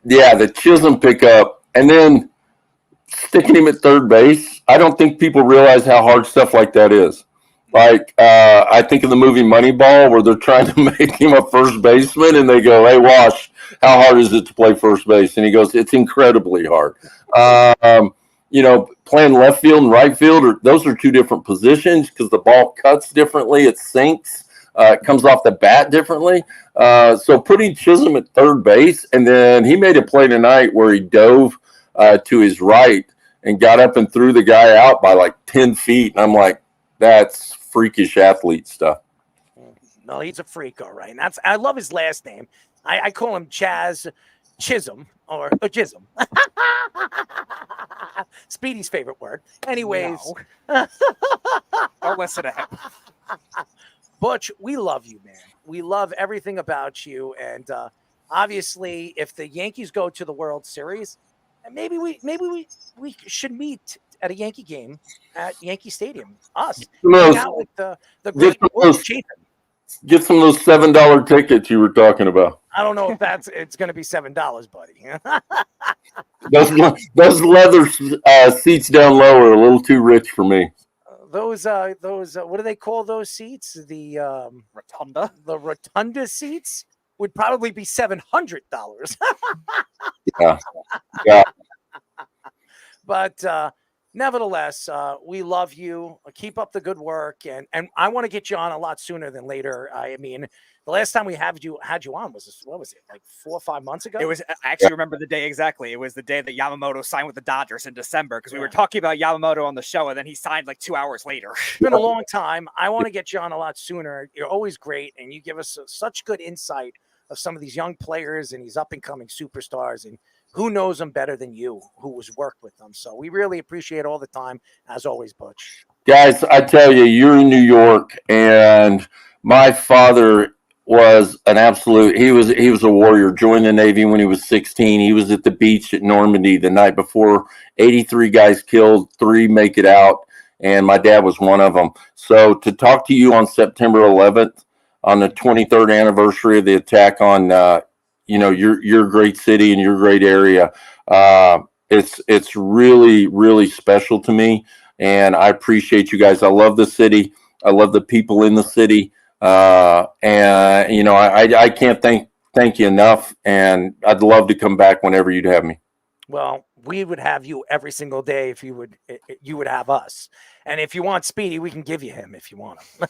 U: yeah, the Chisholm pickup and then sticking him at third base, I don't think people realize how hard stuff like that is. Like, I think of the movie Moneyball where they're trying to make him a first baseman and they go, "Hey, Wash, how hard is it to play first base?" And he goes, "It's incredibly hard." You know, playing left field and right field, those are two different positions because the ball cuts differently. It sinks. It comes off the bat differently. So putting Chisholm at third base, and then he made a play tonight where he dove to his right and got up and threw the guy out by like 10 feet. And I'm like, that's freakish athlete stuff.
Q: No, he's a freak, all right. And I love his last name. I call him Chaz Chisholm or Chisholm. Speedy's favorite word. Anyways.
R: No. Don't listen to him.
Q: Butch, we love you, man. We love everything about you. And obviously, if the Yankees go to the World Series, maybe we should meet at a Yankee game at Yankee Stadium. Us. Hang out with the great Butch Chaffin.
U: Get some of those $7 tickets you were talking about.
Q: I don't know if it's going to be $7, buddy.
U: Those leather seats down low are a little too rich for me.
Q: Those what do they call those seats? The
R: rotunda.
Q: The rotunda seats would probably be $700.
U: Yeah.
Q: But nevertheless, we love you. Keep up the good work, and I want to get you on a lot sooner than later. I mean, the last time we had you on was what was it, like 4 or 5 months ago?
R: It was. I actually remember the day exactly. It was the day that Yamamoto signed with the Dodgers in December, because we were talking about Yamamoto on the show, and then he signed like 2 hours later.
Q: It's been a long time. I want to get you on a lot sooner. You're always great, and you give us such good insight of some of these young players and these up-and-coming superstars, and who knows them better than you, who has worked with them. So we really appreciate all the time, as always, Butch.
U: Guys, I tell you, you're in New York, and my father was an absolute. He was a warrior. Joined the Navy when he was 16. He was at the beach at Normandy the night before. 83 guys killed, 3 make it out, and my dad was one of them. So to talk to you on September 11th, on the 23rd anniversary of the attack on your great city and your great area, it's really, really special to me, and I appreciate you guys. I love the city. I love the people in the city. And I can't thank you enough, and I'd love to come back whenever you'd have me.
Q: Well, we would have you every single day if you would have us. And if you want Speedy, we can give you him if you want him.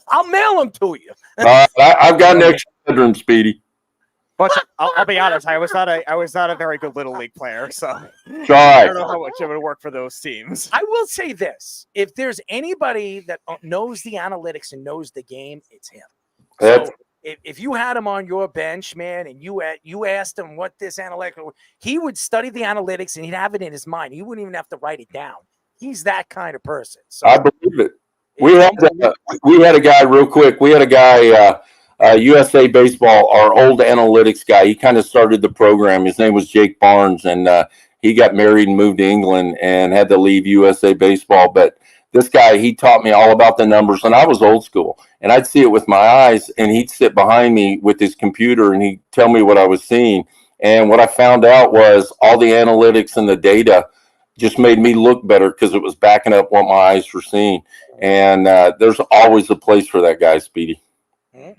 Q: I'll mail him to you.
U: I've got an extra bedroom, Speedy.
R: But I'll be honest, I was not a very good little league player, so
U: Try.
R: I don't know how much it would work for those teams.
Q: I will say this: if there's anybody that knows the analytics and knows the game, it's him. So if you had him on your bench, man, and you asked him what this analytic, he would study the analytics and he'd have it in his mind. He wouldn't even have to write it down. He's that kind of person. So
U: I believe it. We had a guy real quick. We had a guy. USA Baseball, our old analytics guy, he kind of started the program. His name was Jake Barnes, and he got married and moved to England and had to leave USA Baseball. But this guy, he taught me all about the numbers, and I was old school. And I'd see it with my eyes, and he'd sit behind me with his computer, and he'd tell me what I was seeing. And what I found out was all the analytics and the data just made me look better because it was backing up what my eyes were seeing. And there's always a place for that guy, Speedy.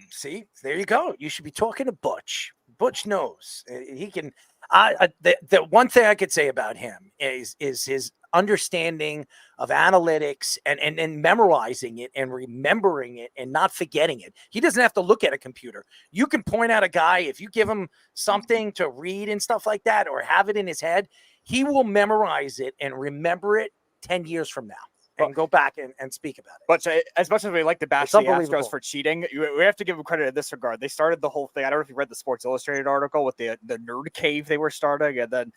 Q: See, there you go. You should be talking to Butch. Butch knows. He can. The one thing I could say about him is his understanding of analytics and memorizing it and remembering it and not forgetting it. He doesn't have to look at a computer. You can point out a guy, if you give him something to read and stuff like that or have it in his head, he will memorize it and remember it 10 years from now. And go back and speak about it.
R: But as much as we like to bash the Astros for cheating, we have to give them credit in this regard. They started the whole thing. I don't know if you read the Sports Illustrated article with the nerd cave they were starting, and then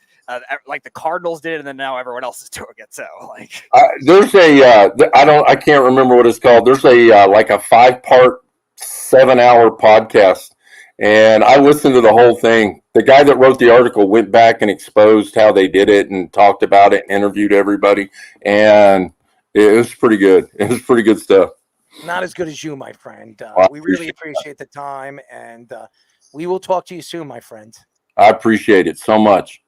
R: like the Cardinals did, and then now everyone else is doing it. So like,
U: there's I can't remember what it's called. There's like a 5-part, 7-hour podcast, and I listened to the whole thing. The guy that wrote the article went back and exposed how they did it and talked about it and interviewed everybody, and it was pretty good. It was pretty good stuff.
Q: Not as good as you, my friend. We really appreciate the time, and we will talk to you soon, my friend.
U: I appreciate it so much.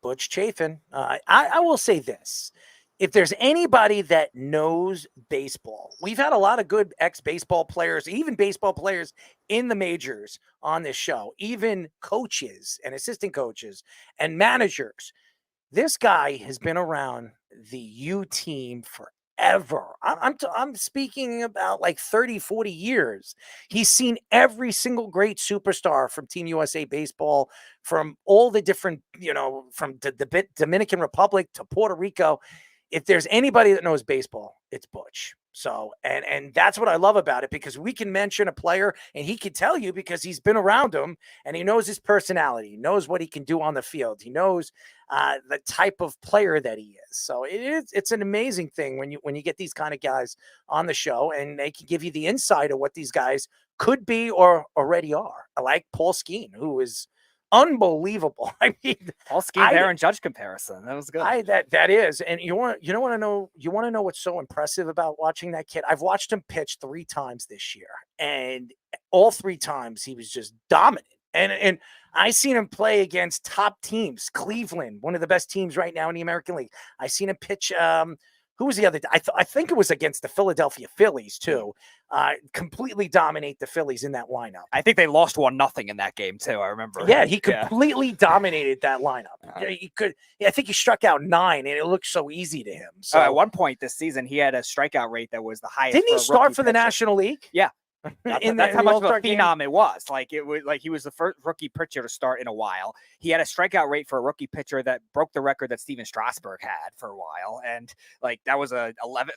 Q: Butch Chaffin. I will say this. If there's anybody that knows baseball, we've had a lot of good ex-baseball players, even baseball players in the majors on this show, even coaches and assistant coaches and managers. This guy has been around the U team forever. I'm speaking about like 30, 40 years. He's seen every single great superstar from Team USA Baseball, from all the different, from the Dominican Republic to Puerto Rico. If there's anybody that knows baseball, it's Butch. So, and that's what I love about it, because we can mention a player and he can tell you because he's been around him and he knows his personality. He knows what he can do on the field. He knows the type of player that he is. So it's an amazing thing when you get these kind of guys on the show, and they can give you the insight of what these guys could be or already are. I like Paul Skeen, who is unbelievable. I mean,
R: Paul Scheme, Aaron Judge comparison. That was good.
Q: That is, and you want to know what's so impressive about watching that kid? I've watched him pitch 3 times this year, and all 3 times he was just dominant. And I seen him play against top teams. Cleveland, one of the best teams right now in the American League. I seen him pitch. Who was the other? I think it was against the Philadelphia Phillies too. Completely dominate the Phillies in that lineup.
R: I think they lost 1-0 in that game too. I remember.
Q: Yeah, he completely dominated that lineup. He could. Yeah, I think he struck out 9, and it looked so easy to him. So
R: at one point this season, he had a strikeout rate that was the highest.
Q: Didn't he start for the National League?
R: Yeah. That's how much of a phenom it was. Like it was like he was the first rookie pitcher to start in a while. He had a strikeout rate for a rookie pitcher that broke the record that Steven Strasburg had for a while, and like that was a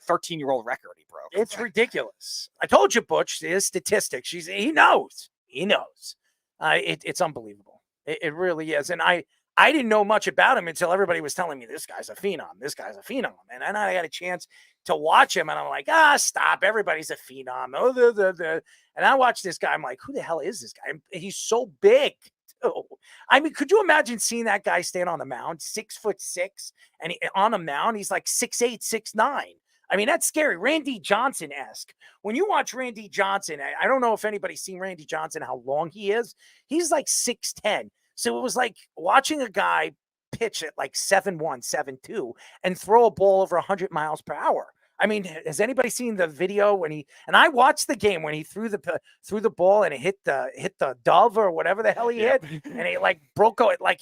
R: 13-year-old record he broke.
Q: It's ridiculous. I told you, Butch. His statistics. He knows. He knows. It's unbelievable. It really is. And I didn't know much about him until everybody was telling me this guy's a phenom. This guy's a phenom. And then I got a chance to watch him, and I'm like, stop. Everybody's a phenom. And I watched this guy. I'm like, who the hell is this guy? He's so big. Too. I mean, could you imagine seeing that guy stand on the mound, 6'6", and on a mound, he's like 6'8", 6'9". I mean, that's scary. Randy Johnson-esque. When you watch Randy Johnson, I don't know if anybody's seen Randy Johnson, how long he is. He's like 6'10". So it was like watching a guy pitch at like 7'1", 7'2", and throw a ball over 100 miles per hour. I mean, has anybody seen the video when I watched the game when he threw the ball and it hit the dove or whatever the hell he hit, and it like broke out like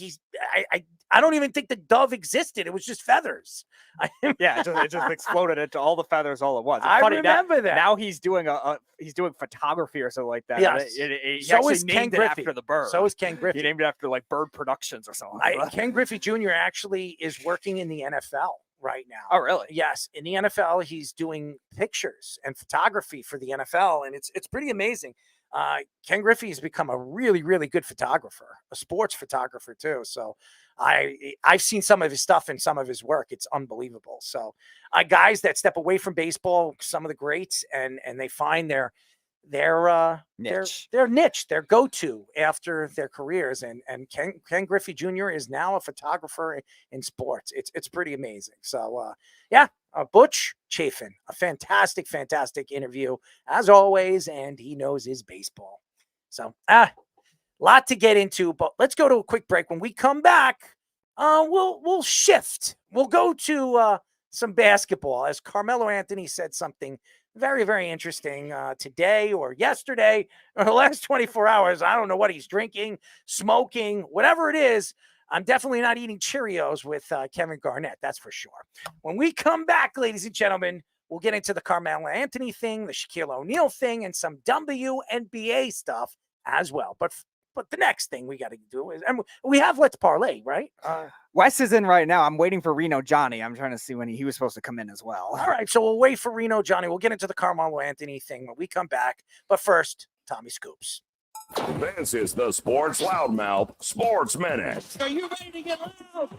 Q: I don't even think the dove existed. It was just feathers.
R: It just exploded into all the feathers all at once. It's
Q: I
R: funny,
Q: remember that.
R: Now he's doing he's doing photography or something like that.
Q: Yes.
R: He
Q: So
R: actually
Q: is Ken
R: named it
Q: Griffey.
R: after the bird.
Q: So is Ken Griffey.
R: He named it after like Bird Productions or something.
Q: Ken Griffey Jr. actually is working in the NFL right now.
R: Oh, really?
Q: Yes. In the NFL, he's doing pictures and photography for the NFL, and it's pretty amazing. Ken Griffey has become a really, really good photographer, a sports photographer too. So I've seen some of his stuff and some of his work. It's unbelievable. So guys that step away from baseball, some of the greats, and they find their niche, their go-to after their careers. And Ken Griffey Jr. is now a photographer in sports. It's pretty amazing. So Butch Chaffin, a fantastic interview as always, and he knows his baseball. So lot to get into, but let's go to a quick break. When we come back, we'll shift. We'll go to some basketball, as Carmelo Anthony said something very, very interesting today or yesterday or the last 24 hours. I don't know what he's drinking, smoking, whatever it is. I'm definitely not eating Cheerios with Kevin Garnett, that's for sure. When we come back, ladies and gentlemen, we'll get into the Carmelo Anthony thing, the Shaquille O'Neal thing, and some WNBA stuff as well. But the next thing we got to do is, and we have Let's Parlay, right?
R: Wes is in right now. I'm waiting for Reno Johnny. I'm trying to see when he was supposed to come in as well.
Q: All right, so we'll wait for Reno Johnny. We'll get into the Carmelo Anthony thing when we come back. But first, Tommy Scoops.
P: This is the Sports Loudmouth Sports Minute.
Q: Are you ready to get loud?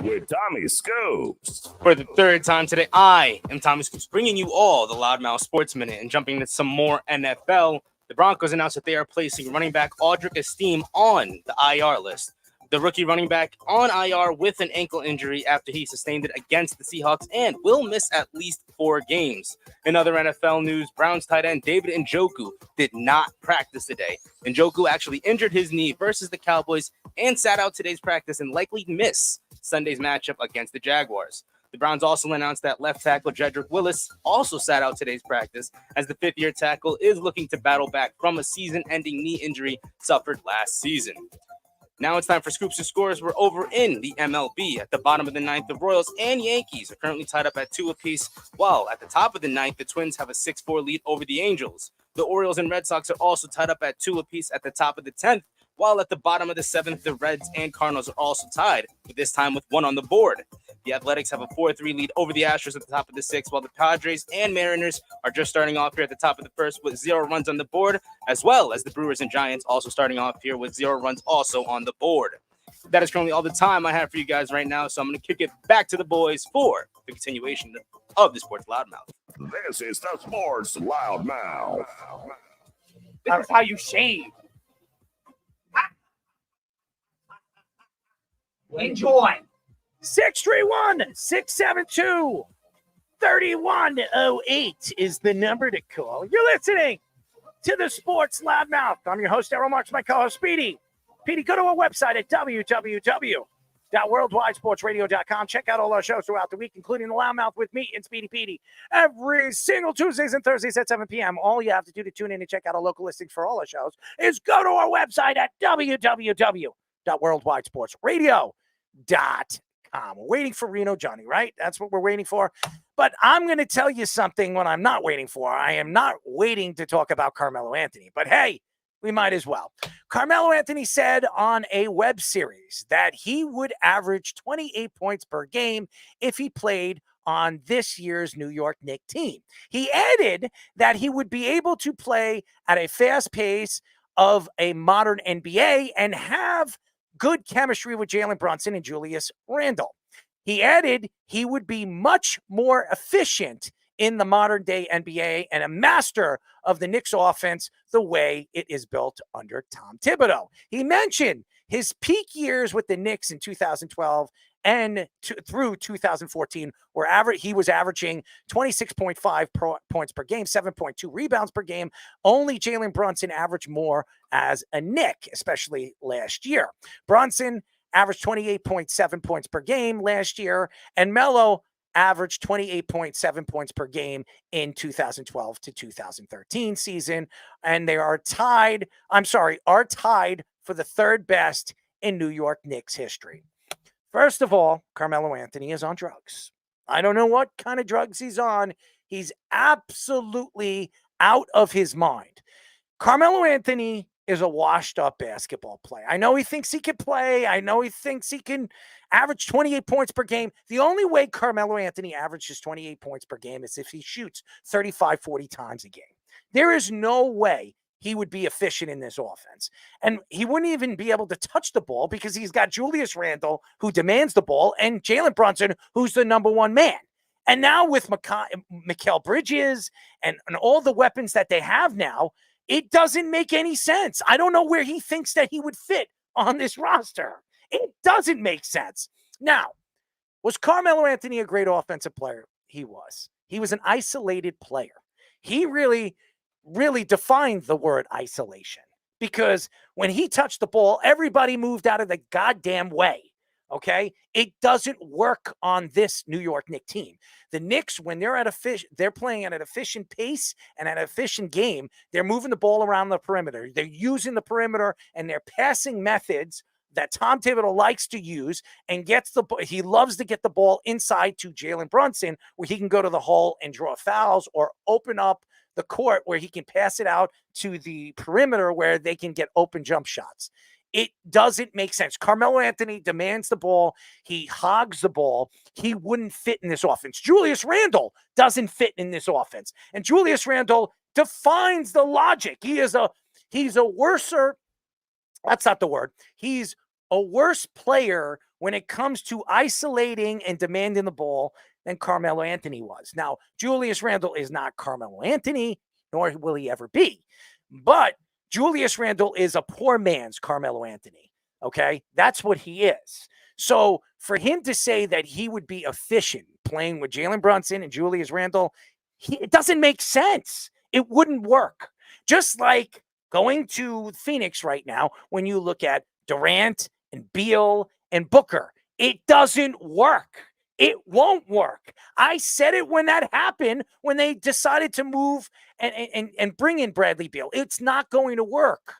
P: With Tommy Scoops.
T: For the third time today, I am Tommy Scoops, bringing you all the Loudmouth Sports Minute and jumping into some more NFL. The Broncos announced that they are placing running back Audric Esteem on the IR list. The rookie running back on IR with an ankle injury after he sustained it against the Seahawks and will miss at least 4 games. In other NFL news, Browns tight end David Njoku did not practice today. Njoku actually injured his knee versus the Cowboys and sat out today's practice and likely miss Sunday's matchup against the Jaguars. The Browns also announced that left tackle Jedrick Willis also sat out today's practice, as the 5th-year tackle is looking to battle back from a season-ending knee injury suffered last season. Now it's time for Scoops and Scores. We're over in the MLB. At the bottom of the 9th, the Royals and Yankees are currently tied up at 2 apiece, while at the top of the 9th, the Twins have a 6-4 lead over the Angels. The Orioles and Red Sox are also tied up at 2 apiece at the top of the 10th, while at the bottom of the 7th, the Reds and Cardinals are also tied, but this time with 1 on the board. The Athletics have a 4-3 lead over the Astros at the top of the 6th, while the Padres and Mariners are just starting off here at the top of the 1st with 0 runs on the board, as well as the Brewers and Giants also starting off here with 0 runs also on the board. That is currently all the time I have for you guys right now, so I'm going to kick it back to the boys for the continuation of the Sports Loudmouth.
P: This is the Sports Loudmouth.
Q: This is how you shave. Enjoy. 631-672-3108 is the number to call. You're listening to the Sports Loudmouth. I'm your host, Errol Marks, my co-host, Speedy. Petey, go to our website at www.worldwidesportsradio.com. Check out all our shows throughout the week, including the Loudmouth with me and Speedy Petey every single Tuesdays and Thursdays at 7 p.m. All you have to do to tune in and check out our local listings for all our shows is go to our website at www.worldwidesportsradio.com. We're waiting for Reno Johnny, right? That's what we're waiting for. But I'm going to tell you something what I'm not waiting for. I am not waiting to talk about Carmelo Anthony. But hey, we might as well. Carmelo Anthony said on a web series that he would average 28 points per game if he played on this year's New York Knicks team. He added that he would be able to play at a fast pace of a modern NBA and have good chemistry with Jalen Brunson and Julius Randle. He added he would be much more efficient in the modern day NBA and a master of the Knicks offense the way it is built under Tom Thibodeau. He mentioned his peak years with the Knicks in 2012 and through 2014 he was averaging 26.5 points per game, 7.2 rebounds per game. Only Jalen Brunson averaged more as a Knick, especially last year. Brunson averaged 28.7 points per game last year, and Melo averaged 28.7 points per game in 2012 to 2013 season, and they are tied for the third best in New York Knicks history. First of all, Carmelo Anthony is on drugs. I don't know what kind of drugs he's on. He's absolutely out of his mind. Carmelo Anthony is a washed-up basketball player. I know he thinks he can play. I know he thinks he can average 28 points per game. The only way Carmelo Anthony averages 28 points per game is if he shoots 35, 40 times a game. There is no way he would be efficient in this offense. And he wouldn't even be able to touch the ball because he's got Julius Randle, who demands the ball, and Jalen Brunson, who's the number one man. And now with Mikal Bridges and all the weapons that they have now, it doesn't make any sense. I don't know where he thinks that he would fit on this roster. It doesn't make sense. Now, was Carmelo Anthony a great offensive player? He was. He was an isolated player. He really defined the word isolation because when he touched the ball, everybody moved out of the goddamn way. Okay, it doesn't work on this New York Knicks team. The Knicks, when they're playing at an efficient pace and at an efficient game, they're moving the ball around the perimeter. They're using the perimeter and their passing methods that Tom Thibodeau likes to use and he loves to get the ball inside to Jalen Brunson where he can go to the hole and draw fouls or open up the court where he can pass it out to the perimeter where they can get open jump shots. It doesn't make sense. Carmelo Anthony demands the ball. He hogs the ball. He wouldn't fit in this offense. Julius Randle doesn't fit in this offense. And Julius Randle defines the logic. He's a worser, that's not the word. He's a worse player when it comes to isolating and demanding the ball than Carmelo Anthony was. Now, Julius Randle is not Carmelo Anthony, nor will he ever be. But Julius Randle is a poor man's Carmelo Anthony, okay? That's what he is. So for him to say that he would be efficient playing with Jalen Brunson and Julius Randle, it doesn't make sense. It wouldn't work. Just like going to Phoenix right now, when you look at Durant and Beal and Booker, it doesn't work. It won't work. I said it when that happened, when they decided to move and bring in Bradley Beal. It's not going to work.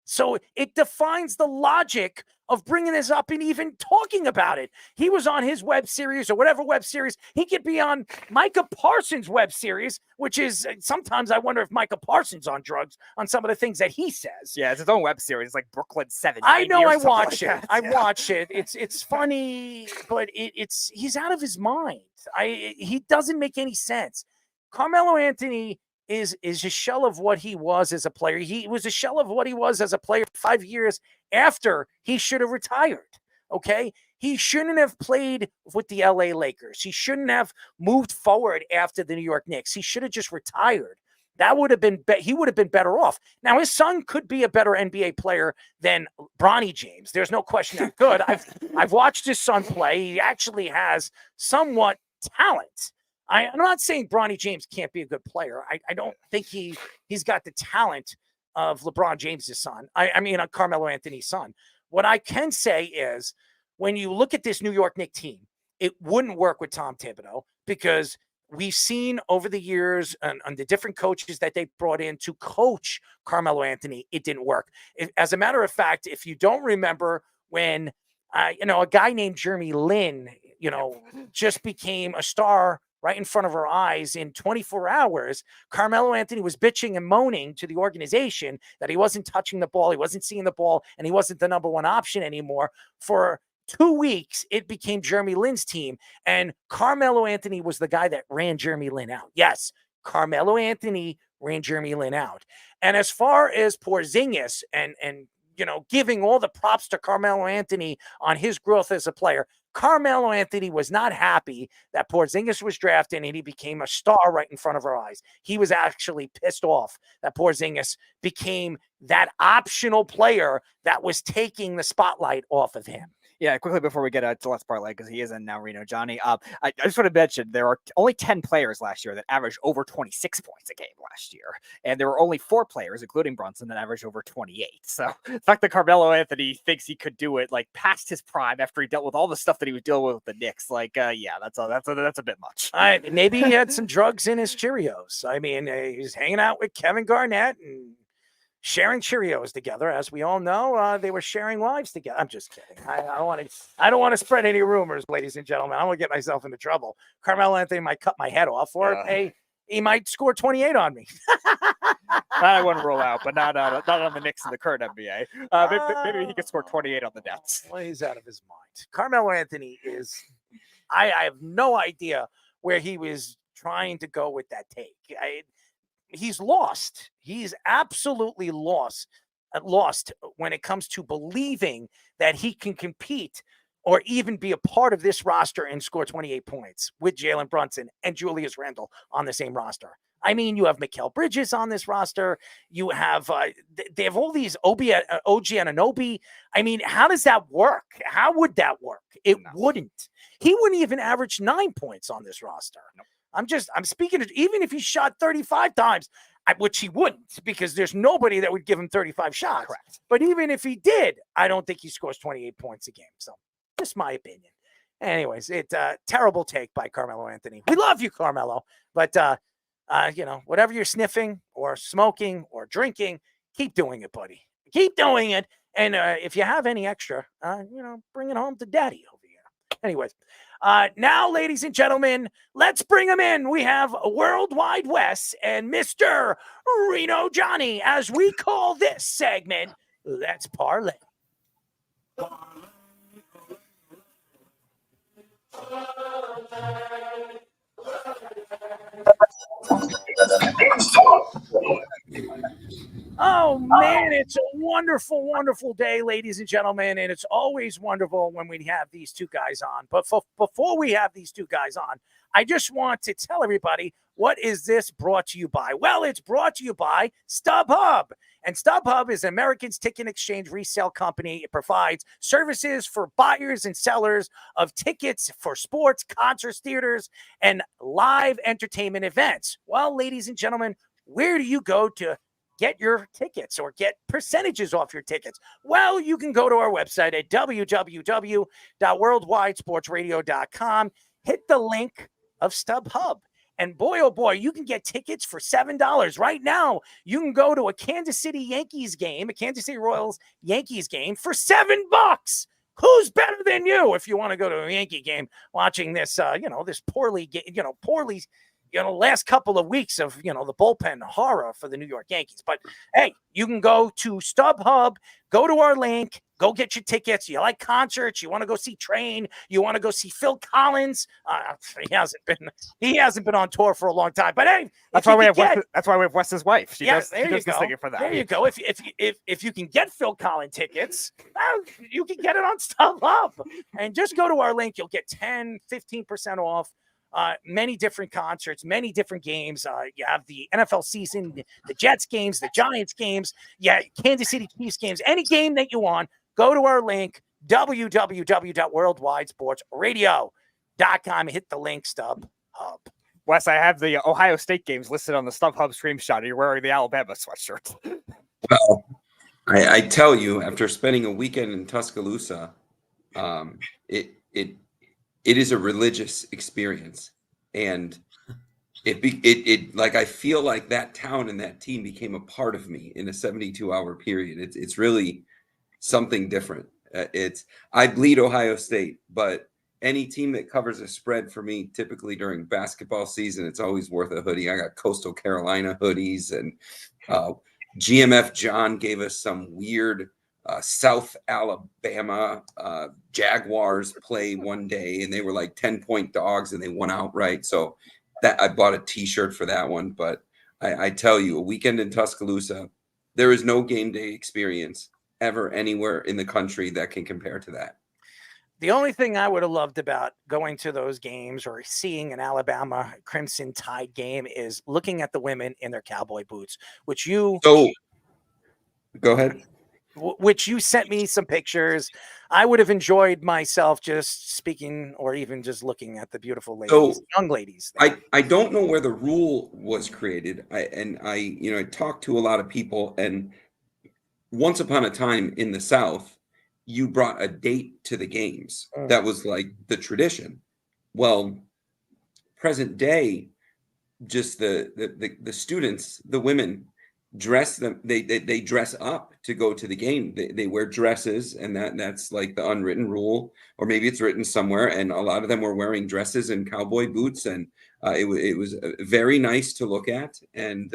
Q: So it defines the logic of bringing this up and even talking about it. He was on his web series or whatever web series. He could be on Micah Parsons' web series, which is sometimes I wonder if Micah Parsons on drugs on some of the things that he says.
R: Yeah, it's its own web series. It's like Brooklyn 7.
Q: I know. I watch it. I watch it. It's funny, but he's out of his mind. He doesn't make any sense. Carmelo Anthony is a shell of what he was as a player. He was a shell of what he was as a player 5 years after he should have retired, okay? He shouldn't have played with the LA Lakers. He shouldn't have moved forward after the New York Knicks. He should have just retired. That would have been he would have been better off. Now his son could be a better NBA player than Bronny James. There's no question that good. I've watched his son play. He actually has somewhat talent. I'm not saying Bronny James can't be a good player. I don't think he's got the talent of LeBron James' son. I mean, Carmelo Anthony's son. What I can say is when you look at this New York Knicks team, it wouldn't work with Tom Thibodeau because we've seen over the years and the different coaches that they brought in to coach Carmelo Anthony, it didn't work. As a matter of fact, if you don't remember when, a guy named Jeremy Lin, just became a star right in front of our eyes in 24 hours, Carmelo Anthony was bitching and moaning to the organization that he wasn't touching the ball, he wasn't seeing the ball, and he wasn't the number one option anymore. For 2 weeks, it became Jeremy Lin's team, and Carmelo Anthony was the guy that ran Jeremy Lin out. Yes, Carmelo Anthony ran Jeremy Lin out. And as far as Porzingis and giving all the props to Carmelo Anthony on his growth as a player, Carmelo Anthony was not happy that Porzingis was drafted and he became a star right in front of our eyes. He was actually pissed off that Porzingis became that optional player that was taking the spotlight off of him.
R: Yeah, quickly before we get to Let's Parlay, because he is in now, Reno Johnny. I just want to mention there are only 10 players last year that averaged over 26 points a game last year. And there were only 4 players, including Brunson, that averaged over 28. So the fact that Carmelo Anthony thinks he could do it, like, past his prime after he dealt with all the stuff that he was dealing with the Knicks, like, that's a bit much.
Q: Maybe he had some drugs in his Cheerios. I mean, he was hanging out with Kevin Garnett and sharing Cheerios together. As we all know, they were sharing lives together. I'm just kidding. I don't want to spread any rumors, ladies and gentlemen. I want to get myself into trouble. Carmelo Anthony might cut my head off, or he might score 28 on me.
R: I wouldn't rule out, but not on the Knicks in the current NBA. Maybe he could score 28 on the Nets.
Q: Well, he's out of his mind. Carmelo Anthony is. I have no idea where he was trying to go with that take. He's lost. He's absolutely lost when it comes to believing that he can compete or even be a part of this roster and score 28 points with Jalen Brunson and Julius Randle on the same roster. I mean, you have Mikal Bridges on this roster. You have they have all these OG Anunoby. I mean, how does that work? How would that work? It wouldn't. He wouldn't even average 9 points on this roster. Nope. I'm speaking of, even if he shot 35 times, which he wouldn't, because there's nobody that would give him 35 shots.
R: Correct.
Q: But even if he did, I don't think he scores 28 points a game. So just my opinion. Anyways, it's a terrible take by Carmelo Anthony. We love you, Carmelo. But, whatever you're sniffing or smoking or drinking, keep doing it, buddy. Keep doing it. And if you have any extra, bring it home to daddy over here. Anyways. Now, ladies and gentlemen, let's bring him in. We have Worldwide Wes and Mr. Reno Johnny, as we call this segment, Let's Parlay. Oh, man, it's a wonderful, wonderful day, ladies and gentlemen, and it's always wonderful when we have these two guys on. But before we have these two guys on, I just want to tell everybody, what is this brought to you by? Well, it's brought to you by StubHub. And StubHub is American's ticket exchange resale company. It provides services for buyers and sellers of tickets for sports, concerts, theaters, and live entertainment events. Well, ladies and gentlemen, where do you go to get your tickets or get percentages off your tickets? Well, you can go to our website at www.worldwidesportsradio.com. Hit the link of StubHub. And boy, oh boy, you can get tickets for $7. Right now, you can go to a Kansas City Yankees game, a Kansas City Royals Yankees game for $7. Who's better than you if you want to go to a Yankee game watching this, this poorly last couple of weeks of, the bullpen horror for the New York Yankees. But hey, you can go to StubHub, go to our link, go get your tickets. You like concerts, you want to go see Train, you want to go see Phil Collins. He hasn't been on tour for a long time. But hey,
R: that's why we have Wes's wife. She does
Q: you
R: the singing for that.
Q: There you go. If you can get Phil Collins tickets, you can get it on StubHub. And just go to our link, you'll get 10-15% off many different concerts, many different games. You have the NFL season, the Jets games, the Giants games, Kansas City Chiefs games, any game that you want, go to our link, www.worldwidesportsradio.com. Hit the link, StubHub.
R: Wes, I have the Ohio State games listed on the StubHub screenshot. You're wearing the Alabama sweatshirt.
A: Well, I tell you, after spending a weekend in Tuscaloosa, it is a religious experience, and it like I feel like that town and that team became a part of me in a 72-hour period. It's really something different. I bleed Ohio State, but any team that covers a spread for me, typically during basketball season, it's always worth a hoodie. I got Coastal Carolina hoodies, and GMF John gave us some weird South Alabama Jaguars play one day, and they were like 10-point dogs, and they won outright. So that I bought a T-shirt for that one. But I tell you, a weekend in Tuscaloosa, there is no game day experience ever anywhere in the country that can compare to that.
Q: The only thing I would have loved about going to those games or seeing an Alabama Crimson Tide game is looking at the women in their cowboy boots, which you
A: go ahead.
Q: Which you sent me some pictures. I would have enjoyed myself just speaking or even just looking at the beautiful ladies, young ladies.
A: I don't know where the rule was created. I talked to a lot of people, and once upon a time in the South, you brought a date to the games. That was like the tradition. Well, present day, just the students, the women dress them. They dress up to go to the game. They wear dresses, and that's like the unwritten rule, or maybe it's written somewhere. And a lot of them were wearing dresses and cowboy boots, and it was very nice to look at. And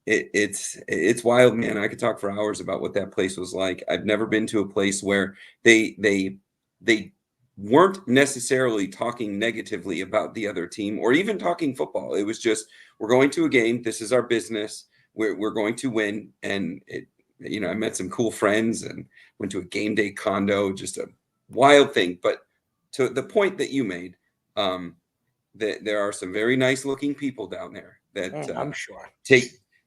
A: it's wild, man. I could talk for hours about what that place was like. I've never been to a place where they weren't necessarily talking negatively about the other team or even talking football. It was just, we're going to a game. This is our business. We're going to win. And I met some cool friends and went to a game day condo, just a wild thing. But to the point that you made, that there are some very nice looking people down there that
Q: I'm sure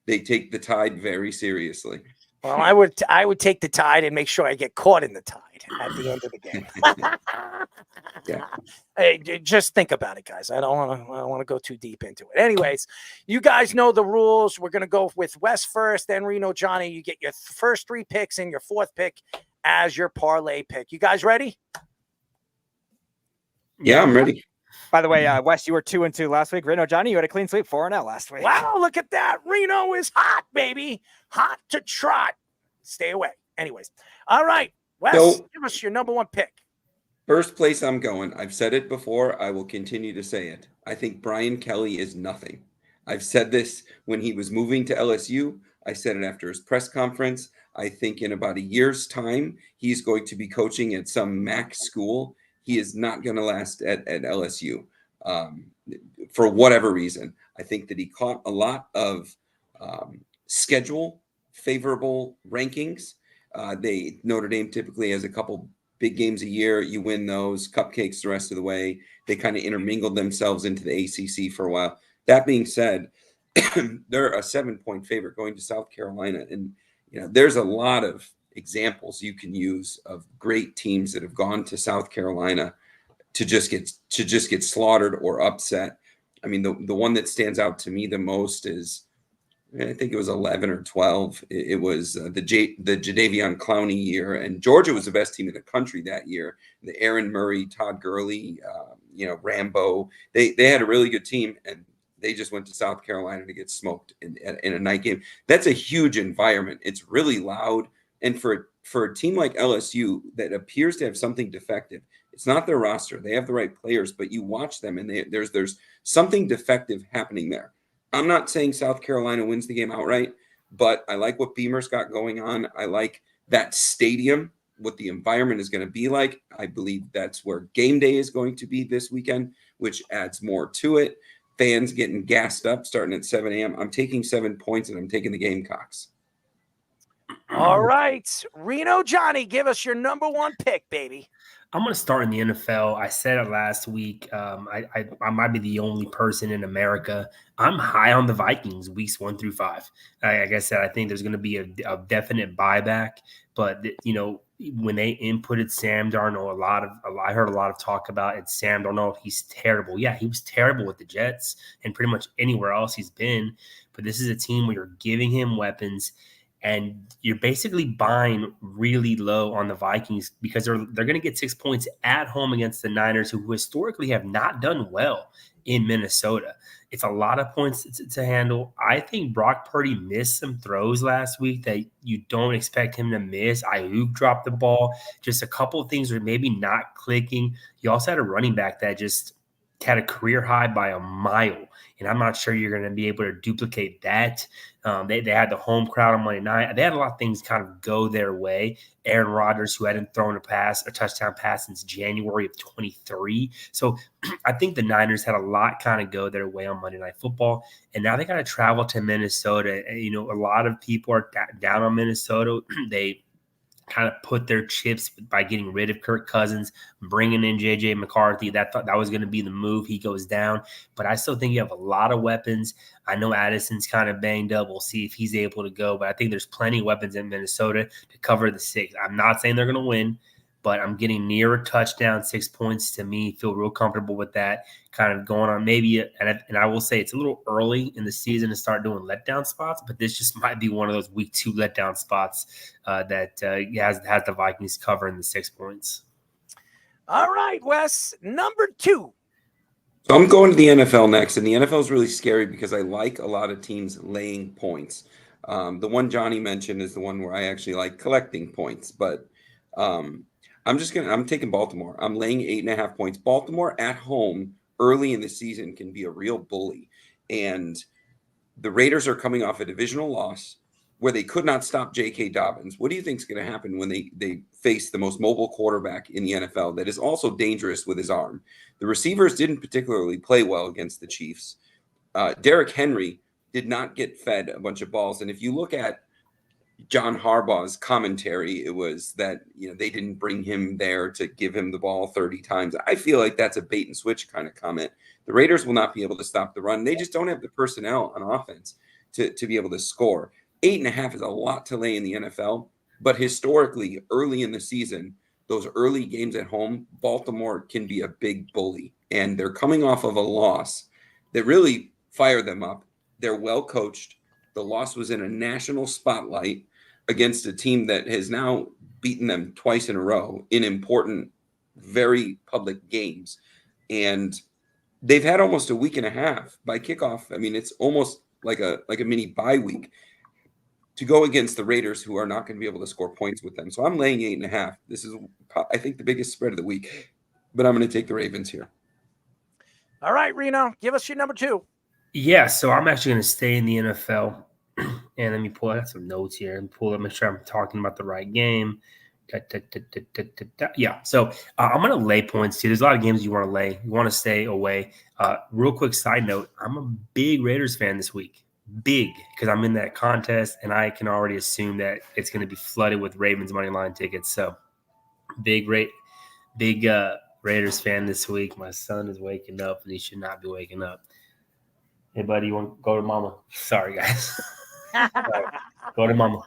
A: they take the Tide very seriously.
Q: Well, I would take the Tide and make sure I get caught in the Tide at the end of the game.
A: Yeah.
Q: Hey, just think about it, guys. I don't want to go too deep into it. Anyways, you guys know the rules. We're gonna go with Wes first, then Reno Johnny. You get your first 3 picks and your 4th pick as your parlay pick. You guys ready?
A: Yeah, I'm ready.
R: By the way, Wes, you were 2-2 last week. Reno Johnny, you had a clean sweep, 4-0 last week.
Q: Wow, look at that. Reno is hot, baby. Hot to trot. Stay away. Anyways. All right. Wes, give us your number 1 pick.
A: First place I'm going. I've said it before. I will continue to say it. I think Brian Kelly is nothing. I've said this when he was moving to LSU. I said it after his press conference. I think in about a year's time, he's going to be coaching at some MAC school. He is not going to last at LSU for whatever reason. I think that he caught a lot of schedule favorable rankings. Notre Dame typically has a couple big games a year. You win those, cupcakes the rest of the way. They kind of intermingled themselves into the ACC for a while. That being said, they're a 7-point favorite going to South Carolina. And, there's a lot of examples you can use of great teams that have gone to South Carolina to just get slaughtered or upset. I mean, the one that stands out to me the most is, I think it was 11 or 12. It was the Jadeveon Clowney year, and Georgia was the best team in the country that year. The Aaron Murray, Todd Gurley, Rambo. They had a really good team, and they just went to South Carolina to get smoked in a night game. That's a huge environment. It's really loud. And for a team like LSU that appears to have something defective, it's not their roster. They have the right players, but you watch them and there's something defective happening there. I'm not saying South Carolina wins the game outright, but I like what Beamer's got going on. I like that stadium, what the environment is going to be like. I believe that's where game day is going to be this weekend, which adds more to it. Fans getting gassed up starting at 7 a.m. I'm taking 7 points, and I'm taking the Gamecocks.
Q: All right. Reno Johnny, give us your number 1 pick, baby.
B: I'm going to start in the NFL. I said it last week. I might be the only person in America. I'm high on the Vikings weeks 1 through 5. Like I said, I think there's going to be a definite buyback. But when they inputted Sam Darnold, I heard a lot of talk about it. Sam Darnold, he's terrible. Yeah, he was terrible with the Jets and pretty much anywhere else he's been. But this is a team where you're giving him weapons. And you're basically buying really low on the Vikings because they're going to get 6 points at home against the Niners, who historically have not done well in Minnesota. It's a lot of points to handle. I think Brock Purdy missed some throws last week that you don't expect him to miss. Ayuk dropped the ball. Just a couple of things were maybe not clicking. You also had a running back that just had a career high by a mile. And I'm not sure you're going to be able to duplicate that. They had the home crowd on Monday night. They had a lot of things kind of go their way. Aaron Rodgers, who hadn't thrown a touchdown pass since January of 23. So I think the Niners had a lot kind of go their way on Monday Night Football. And now they got to travel to Minnesota. And, a lot of people are down on Minnesota. They kind of put their chips by getting rid of Kirk Cousins, bringing in J.J. McCarthy. That was going to be the move. He goes down. But I still think you have a lot of weapons. I know Addison's kind of banged up. We'll see if he's able to go. But I think there's plenty of weapons in Minnesota to cover the 6. I'm not saying they're going to win, but I'm getting near a touchdown, 6 points to me. Feel real comfortable with that kind of going on. Maybe, and I will say it's a little early in the season to start doing letdown spots, but this just might be one of those week 2 letdown spots that has the Vikings covering the 6 points.
Q: All right, Wes, number 2.
A: So I'm going to the NFL next, and the NFL is really scary because I like a lot of teams laying points. The one Johnny mentioned is the one where I actually like collecting points, but I'm taking Baltimore. I'm laying 8.5 points. Baltimore at home early in the season can be a real bully. And the Raiders are coming off a divisional loss where they could not stop J.K. Dobbins. What do you think is going to happen when they face the most mobile quarterback in the NFL that is also dangerous with his arm? The receivers didn't particularly play well against the Chiefs. Derrick Henry did not get fed a bunch of balls. And if you look at John Harbaugh's commentary, it was that they didn't bring him there to give him the ball 30 times. I feel like that's a bait and switch kind of comment. The Raiders will not be able to stop the run. They just don't have the personnel on offense to be able to score. 8.5 is a lot to lay in the NFL, but historically, early in the season, those early games at home, Baltimore can be a big bully, and they're coming off of a loss that really fired them up. They're well coached. The loss was in a national spotlight against a team that has now beaten them twice in a row in important, very public games. And they've had almost a week and a half by kickoff. I mean, it's almost like a mini bye week to go against the Raiders, who are not going to be able to score points with them. So I'm laying 8.5. This is, I think, the biggest spread of the week, but I'm going to take the Ravens here.
Q: All right, Reno, give us your number 2.
B: Yeah, so I'm actually going to stay in the NFL. And let me pull out some notes here and make sure I'm talking about the right game. Yeah, so I'm going to lay points too. There's a lot of games you want to lay. You want to stay away. Real quick side note, I'm a big Raiders fan this week. Big, because I'm in that contest, and I can already assume that it's going to be flooded with Ravens money line tickets. So big Raiders fan this week. My son is waking up, and he should not be waking up. Hey, buddy, you want to go to mama? Sorry, guys. Go to mama.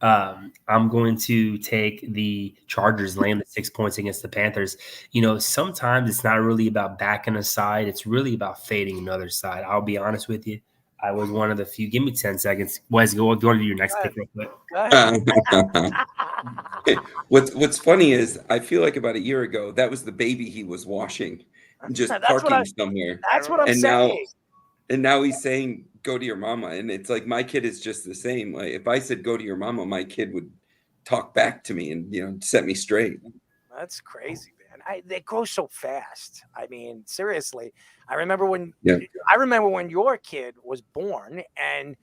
B: I'm going to take the Chargers laying the 6 points against the Panthers. Sometimes it's not really about backing a side. It's really about fading another side. I'll be honest with you. I was one of the few. Give me 10 seconds. Wes, go to your next pick real quick.
A: What's funny is I feel like about a year ago, that was the baby he was washing, just parking somewhere.
Q: That's what I'm saying.
A: Now he's saying, go to your mama. And it's like, my kid is just the same. Like, if I said, go to your mama, my kid would talk back to me and, set me straight.
Q: That's crazy, man. They go so fast. I mean, seriously, I remember when your kid was born and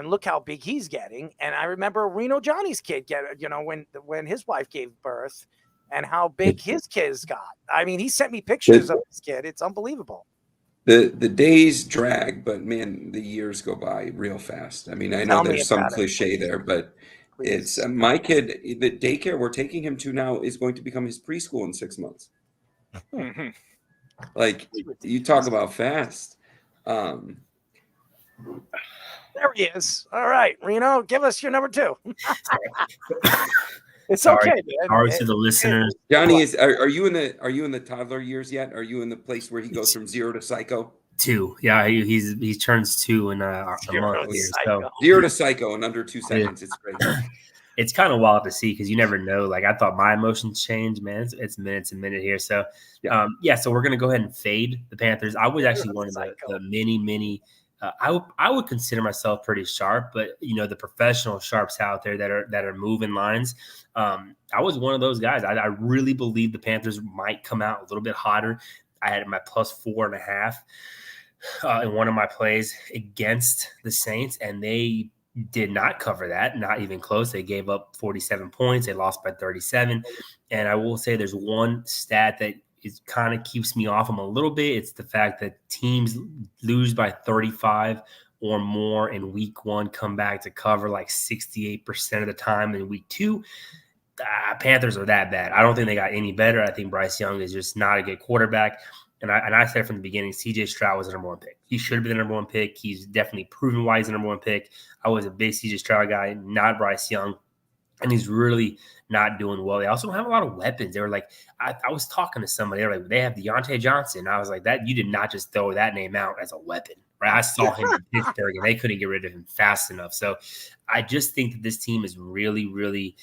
Q: look how big he's getting. And I remember Reno Johnny's kid when his wife gave birth and how big his kids got. I mean, he sent me pictures of his kid. It's unbelievable.
A: The days drag, but man, the years go by real fast. I mean, I know there's some cliche there, but It's my kid, the daycare we're taking him to now is going to become his preschool in 6 months. Like, you talk about fast.
Q: There he is. All right, Reno, give us your number 2. It's
B: Sorry.
Q: okay, man.
B: Sorry to the listeners.
A: Johnny, are you in the toddler years yet? Are you in the place where he goes from 0 to psycho?
B: 2. Yeah, he turns 2 in a month here. So
A: 0 to psycho in under 2 seconds. It's great.
B: It's kind of wild to see because you never know. Like, I thought my emotions changed, man. It's minutes and minute here. So, so we're going to go ahead and fade the Panthers. I was actually one of the mini. I would consider myself pretty sharp, but the professional sharps out there that are moving lines. I was one of those guys. I really believe the Panthers might come out a little bit hotter. I had my +4.5 in one of my plays against the Saints, and they did not cover that, not even close. They gave up 47 points. They lost by 37. And I will say there's one stat that kind of keeps me off them a little bit. It's the fact that teams lose by 35 or more in week 1, come back to cover like 68% of the time in week 2. Panthers are that bad. I don't think they got any better. I think Bryce Young is just not a good quarterback. And I said from the beginning, C.J. Stroud was the number 1 pick. He should have been the number 1 pick. He's definitely proven why he's the number 1 pick. I was a big C.J. Stroud guy, not Bryce Young. And he's really not doing well. They also don't have a lot of weapons. They were like, I was talking to somebody. They were like, they have Deontay Johnson. I was like, that you did not just throw that name out as a weapon, right? I saw him in Pittsburgh, and they couldn't get rid of him fast enough. So I just think that this team is really, really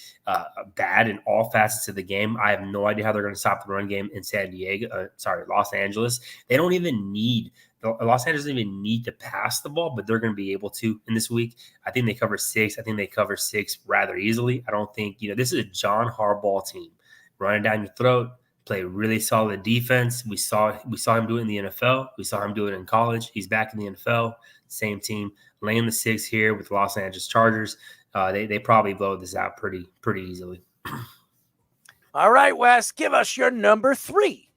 B: bad in all facets of the game. I have no idea how they're going to stop the run game in Los Angeles. They don't even need Los Angeles doesn't even need to pass the ball, but they're going to be able to in this week. I think they cover 6. I think they cover 6 rather easily. I don't think, this is a John Harbaugh team running down your throat, play really solid defense. We saw him do it in the NFL. We saw him do it in college. He's back in the NFL, same team, laying the 6 here with the Los Angeles Chargers. They probably blow this out pretty easily.
Q: All right, Wes, give us your number 3.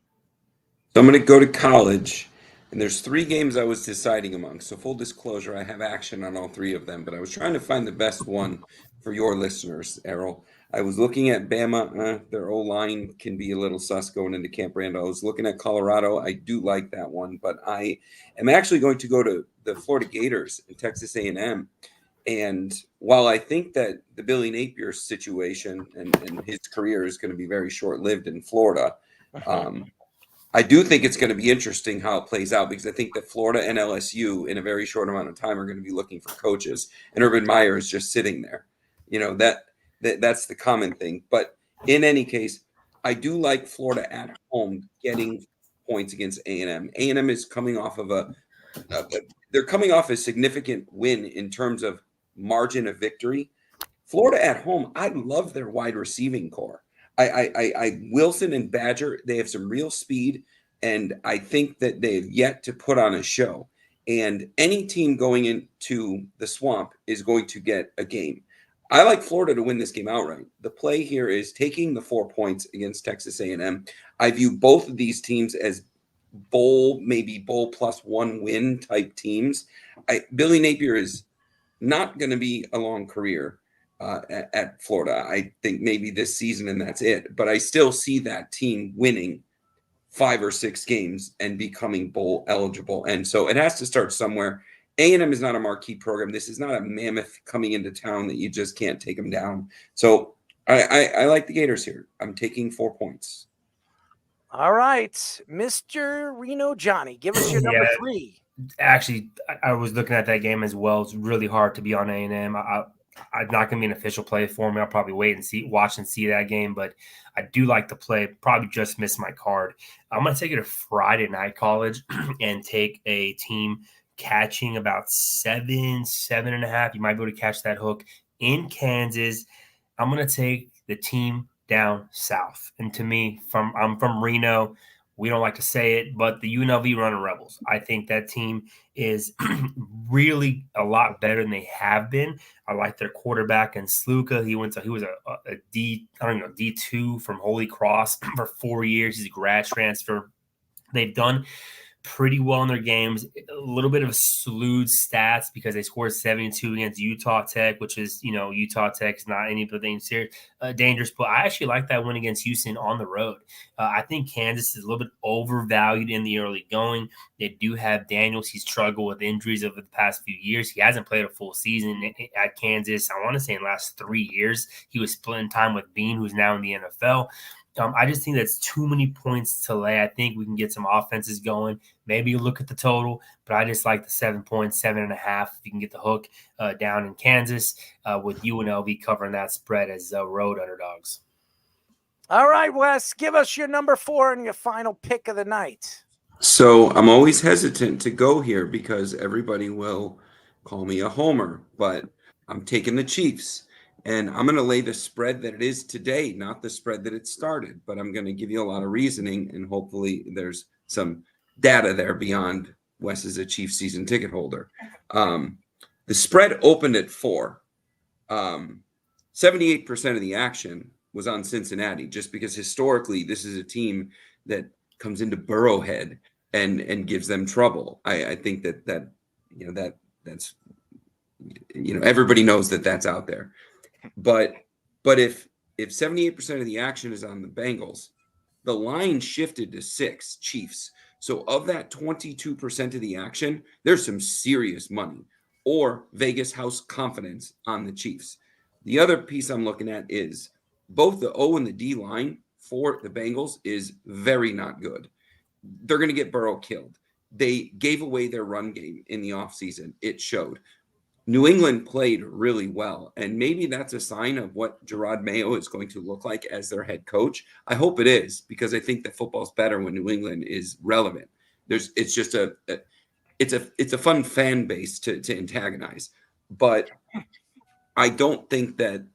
A: So I'm going to go to college. And there's 3 games I was deciding among. So full disclosure, I have action on all 3 of them, but I was trying to find the best one for your listeners, Errol. I was looking at Bama. Their O-line can be a little sus going into Camp Randall. I was looking at Colorado. I do like that one, but I am actually going to go to the Florida Gators and Texas A&M. And while I think that the Billy Napier situation and his career is going to be very short-lived in Florida, I do think it's going to be interesting how it plays out, because I think that Florida and LSU in a very short amount of time are going to be looking for coaches, and Urban Meyer is just sitting there. That's the common thing. But in any case, I do like Florida at home getting points against A&M. A&M is coming off of they're coming off a significant win in terms of margin of victory. Florida at home, I love their wide receiving core. I Wilson and Badger, they have some real speed, and I think that they have yet to put on a show. And any team going into the swamp is going to get a game. I like Florida to win this game outright. The play here is taking the 4 points against Texas A&M. I view both of these teams as maybe bowl +1 win type teams. Billy Napier is not going to be a long career at Florida. I think maybe this season and that's it. But I still see that team winning 5 or 6 games and becoming bowl eligible. And so it has to start somewhere. A&M is not a marquee program. This is not a mammoth coming into town that you just can't take them down. So I like the Gators here. I'm taking 4 points.
Q: All right, Mr. Reno Johnny, give us your number 3.
B: Actually, I was looking at that game as well. It's really hard to be on A&M. I'm not going to be an official play for me. I'll probably wait and watch and see that game, but I do like the play. Probably just missed my card. I'm going to take it to Friday Night College and take a team catching about 7.5. You might be able to catch that hook in Kansas. I'm going to take the team down south. And to me, I'm from Reno. We don't like to say it, but the UNLV Running Rebels. I think that team is really a lot better than they have been. I like their quarterback and Sluka. He was a D2 from Holy Cross for 4 years. He's a grad transfer. They've done pretty well in their games. A little bit of slewed stats because they scored 72 against Utah Tech, which is, Utah Tech is not anything serious, dangerous. But I actually like that win against Houston on the road. I think Kansas is a little bit overvalued in the early going. They do have Daniels. He's struggled with injuries over the past few years. He hasn't played a full season at Kansas. I want to say in the last 3 years. He was splitting time with Bean, who's now in the NFL. I just think that's too many points to lay. I think we can get some offenses going. Maybe you look at the total, but I just like the 7 points, 7.5. If you can get the hook down in Kansas with UNLV covering that spread as road underdogs.
Q: All right, Wes, give us your number 4 and your final pick of the night.
A: So I'm always hesitant to go here because everybody will call me a homer, but I'm taking the Chiefs. And I'm going to lay the spread that it is today, not the spread that it started. But I'm going to give you a lot of reasoning, and hopefully there's some data there beyond Wes is a Chiefs season ticket holder. The spread opened at 4. 78% of the action was on Cincinnati, just because historically this is a team that comes into Burrowhead and gives them trouble. I think that's everybody knows that that's out there. But if 78% of the action is on the Bengals, the line shifted to 6 Chiefs. So of that 22% of the action, there's some serious money or Vegas house confidence on the Chiefs. The other piece I'm looking at is both the O and the D line for the Bengals is very not good. They're going to get Burrow killed. They gave away their run game in the offseason. It showed. New England played really well, and maybe that's a sign of what Gerard Mayo is going to look like as their head coach. I hope it is, because I think that football's better when New England is relevant. It's just a fun fan base to antagonize, but I think that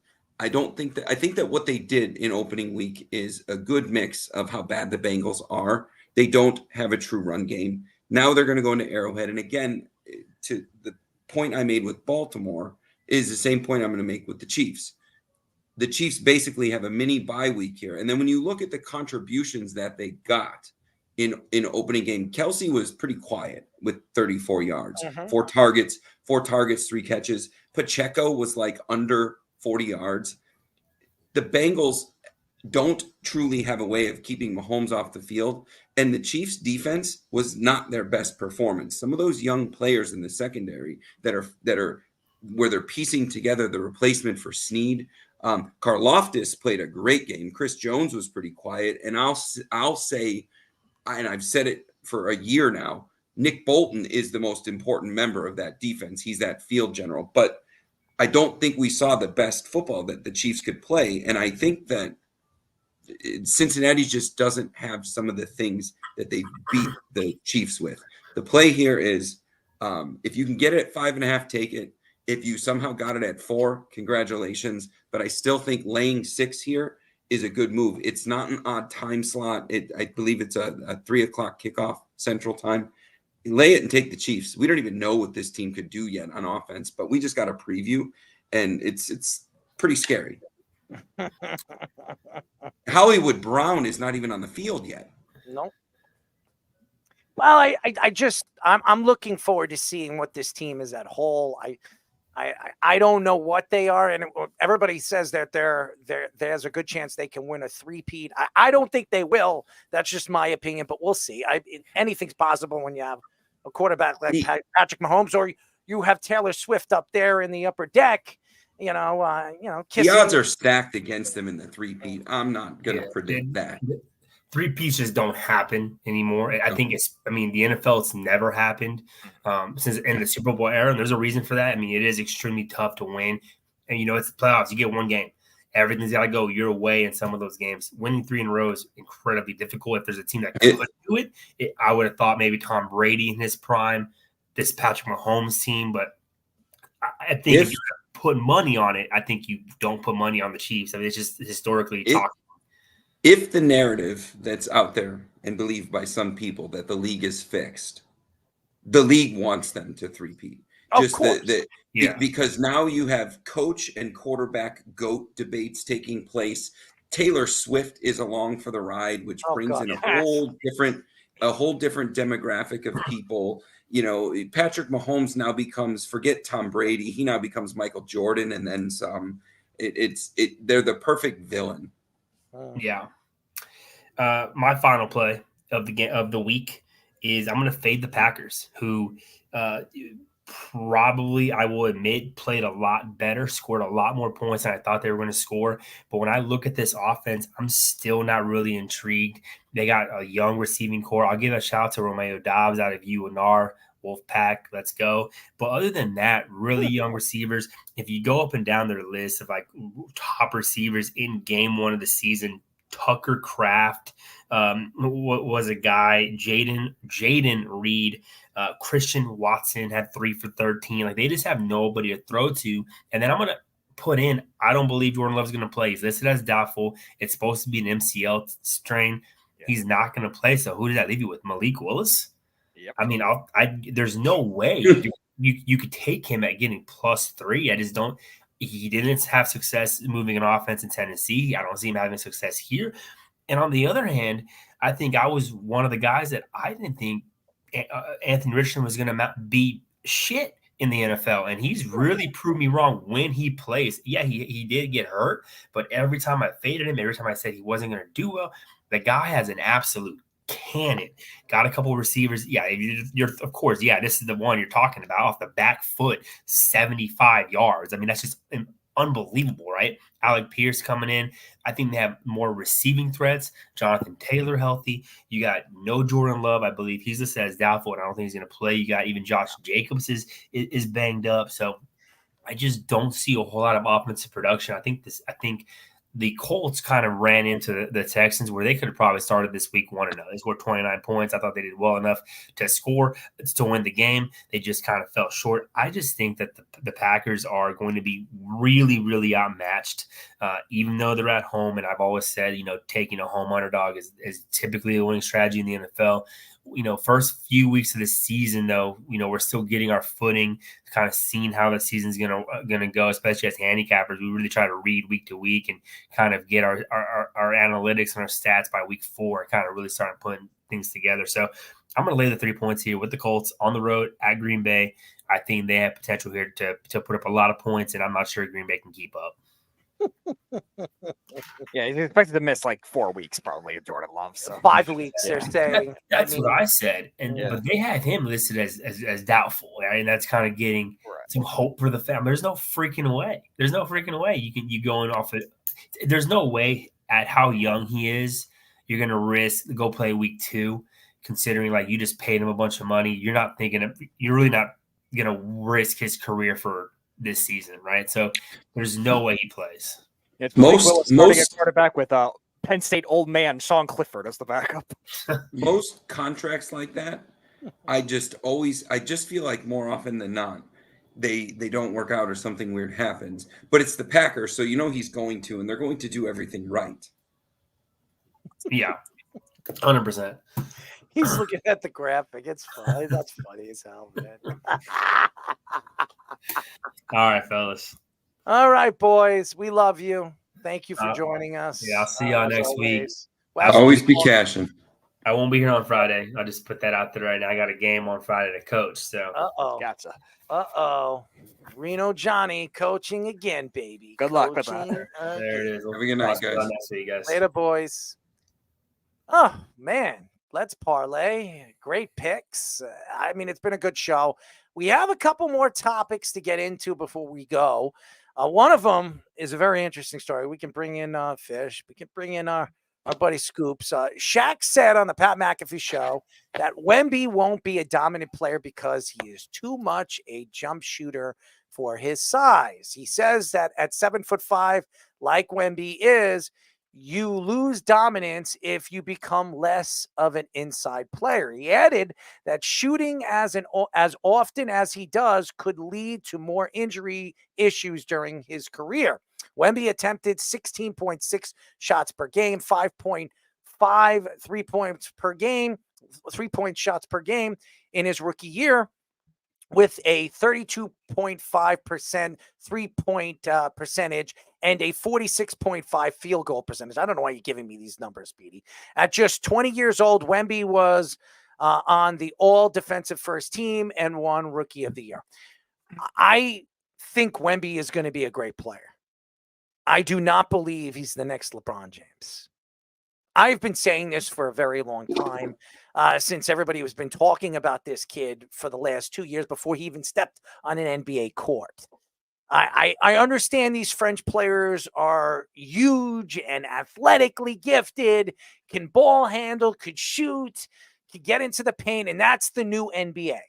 A: what they did in opening week is a good mix of how bad the Bengals are. They don't have a true run game. Now they're going to go into Arrowhead, and again, to the point I made with Baltimore is the same point I'm going to make with the Chiefs. The Chiefs basically have a mini bye week here. And then when you look at the contributions that they got in opening game, Kelsey was pretty quiet with 34 yards, 4 targets, 3 catches. Pacheco was like under 40 yards. The Bengals don't truly have a way of keeping Mahomes off the field. And the Chiefs defense was not their best performance. Some of those young players in the secondary that are where they're piecing together the replacement for Snead. Karlaftis played a great game. Chris Jones was pretty quiet. And I'll say, and I've said it for a year now, Nick Bolton is the most important member of that defense. He's that field general. But I don't think we saw the best football that the Chiefs could play. And I think that Cincinnati just doesn't have some of the things that they beat the Chiefs with. The play here is if you can get it at 5.5, take it. If you somehow got it at 4, congratulations. But I still think laying 6 here is a good move. It's not an odd time slot. I believe it's a 3:00 kickoff Central Time. Lay it and take the Chiefs. We don't even know what this team could do yet on offense, but we just got a preview, and it's pretty scary. Hollywood Brown is not even on the field yet.
Q: No. Well, I'm looking forward to seeing what this team is at whole. I don't know what they are, and everybody says that there's a good chance they can win a three-peat. I don't think they will. That's just my opinion, but we'll see. Anything's possible when you have a quarterback like Patrick Mahomes, or you have Taylor Swift up there in the upper deck. The
A: odds are stacked against them in the three-peat. I'm not going to predict that.
B: Three pieces don't happen anymore. I think the NFL, it's never happened since in the Super Bowl era. And there's a reason for that. I mean, it is extremely tough to win. And, it's the playoffs. You get one game. Everything's got to go your way in some of those games. Winning 3 in a row is incredibly difficult. If there's a team that could do it, I would have thought maybe Tom Brady in his prime, this Patrick Mahomes team. But I think if you put money on it, I think you don't put money on the Chiefs. I mean, it's just historically talking.
A: If the narrative that's out there and believed by some people that the league is fixed, the league wants them to three-peat. Because now you have coach and quarterback GOAT debates taking place. Taylor Swift is along for the ride, which brings in a whole different a whole different demographic of people. You know, Patrick Mahomes now becomes, forget Tom Brady, he now becomes Michael Jordan and then some. They're the perfect villain.
B: Yeah. My final play of the week is I'm going to fade the Packers, who probably, I will admit, played a lot better, scored a lot more points than I thought they were going to score. But when I look at this offense, I'm still not really intrigued. They got a young receiving core. I'll give a shout out to Romeo Dobbs out of UNR. Wolfpack, let's go. But other than that, really young receivers. If you go up and down their list of like top receivers in game one of the season, Tucker Kraft was a guy, Jaden Reed, Christian Watson had 3 for 13. Like they just have nobody to throw to. And then I'm going to put in, I don't believe Jordan Love's going to play. He's listed as doubtful. It's supposed to be an MCL strain. He's not going to play. So who did that leave you with? Malik Willis?
R: Yep.
B: I mean, there's no way you could take him at getting +3. I just don't. He didn't have success moving an offense in Tennessee. I don't see him having success here. And on the other hand, I think I was one of the guys that I didn't think Anthony Richardson was going to be shit in the NFL. And he's really proved me wrong when he plays. Yeah, he did get hurt, but every time I faded him, every time I said he wasn't going to do well, the guy has an absolute cannon. Got a couple of receivers. Yeah, you're of course. Yeah, this is the one you're talking about off the back foot, 75 yards. I mean, that's just unbelievable, right? Alec Pierce coming in. I think they have more receiving threats. Jonathan Taylor healthy. You got no Jordan Love. I believe he's listed as doubtful, and I don't think he's going to play. You got even Josh Jacobs is banged up. So I just don't see a whole lot of offensive production. I think the Colts kind of ran into the Texans where they could have probably started this week 1-0. They scored 29 points. I thought they did well enough to score to win the game. They just kind of fell short. I just think that the Packers are going to be really, really outmatched, even though they're at home. And I've always said, taking a home underdog is typically a winning strategy in the NFL. First few weeks of the season, though, we're still getting our footing, kind of seeing how the season's gonna go, especially as handicappers. We really try to read week to week and kind of get our analytics and our stats by week 4, kind of really starting putting things together. So I'm going to lay the 3 points here with the Colts on the road at Green Bay. I think they have potential here to put up a lot of points, and I'm not sure Green Bay can keep up.
R: Yeah, he's expected to miss like 4 weeks probably, Jordan Love. So
Q: 5 weeks, they're saying.
B: That's what I said. But they have him listed as doubtful. Right? And that's kind of getting some hope for the family. There's no freaking way. You going off it. There's no way at how young he is, you're going to risk go play week 2, considering like you just paid him a bunch of money. You're really not going to risk his career for this season, right? So there's no way he plays.
R: It's most quarterback with Penn State old man Sean Clifford as the backup.
A: Most contracts like that, I just feel like more often than not, they don't work out or something weird happens. But it's the Packers, so he's going to, and they're going to do everything right.
B: Yeah, 100%.
Q: He's looking at the graphic. It's funny. That's funny as hell, man.
B: All right, fellas.
Q: All right, boys. We love you. Thank you for joining us.
B: Yeah, I'll see y'all next week.
A: Always be cashing.
B: I won't be here on Friday. I'll just put that out there right now. I got a game on Friday to coach. So
Q: Gotcha. Reno Johnny coaching again, baby.
R: Good luck with that.
B: There it is.
A: Have a good night, guys.
B: Next week, guys.
Q: Later, boys. Oh, man. Let's parlay. Great picks. I mean, it's been a good show. We have a couple more topics to get into before we go. One of them is a very interesting story. We can bring in Fish. We can bring in our buddy Scoops. Shaq said on the Pat McAfee show that Wemby won't be a dominant player because he is too much a jump shooter for his size. He says that at 7'5", like Wemby is, you lose dominance if you become less of an inside player. He added that shooting as often as he does could lead to more injury issues during his career. Wemby attempted 16.6 shots per game, 5.5 3-point shots per game in his rookie year, with a 32.5% 3-point percentage and a 46.5 field goal percentage. I don't know why you're giving me these numbers, Speedy. At just 20 years old, Wemby was on the all defensive first team and won Rookie of the Year. I think Wemby is going to be a great player. I do not believe he's the next LeBron James. I've been saying this for a very long time, since everybody has been talking about this kid for the last 2 years before he even stepped on an NBA court. I understand these French players are huge and athletically gifted, can ball handle, could shoot, could get into the paint, and that's the new NBA.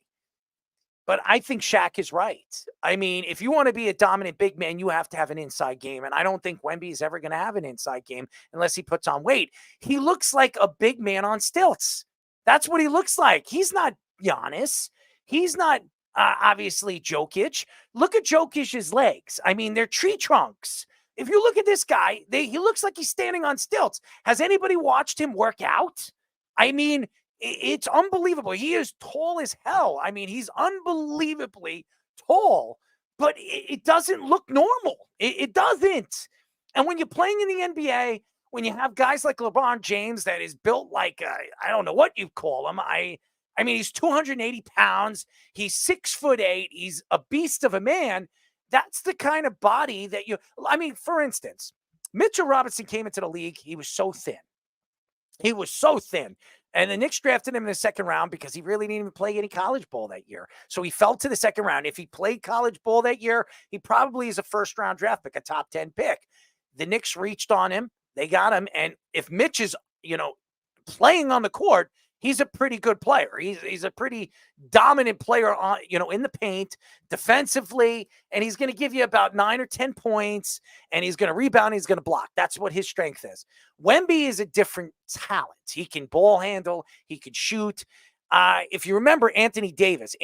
Q: But I think Shaq is right. I mean, if you want to be a dominant big man, you have to have an inside game. And I don't think Wemby is ever going to have an inside game unless he puts on weight. He looks like a big man on stilts. That's what he looks like. He's not Giannis. He's not obviously Jokic. Look at Jokic's legs. I mean, they're tree trunks. If you look at this guy, he looks like he's standing on stilts. Has anybody watched him work out? I mean, it's unbelievable. He is tall as hell. I mean, he's unbelievably tall, but it doesn't look normal. It doesn't. And when you're playing in the NBA, when you have guys like LeBron James that is built like, I don't know what you call him. I mean, he's 280 pounds. He's 6'8". He's a beast of a man. That's the kind of body that I mean, for instance, Mitchell Robinson came into the league. He was so thin. He was so thin. And the Knicks drafted him in the second round because he really didn't even play any college ball that year. So he fell to the second round. If he played college ball that year, he probably is a first-round draft pick, a top 10 pick. The Knicks reached on him. They got him. And if Mitch is, playing on the court, he's a pretty good player. He's a pretty dominant player on, in the paint, defensively, and he's going to give you about 9 or 10 points, and he's going to rebound, he's going to block. That's what his strength is. Wemby is a different talent. He can ball handle, he could shoot. If you remember Anthony Davis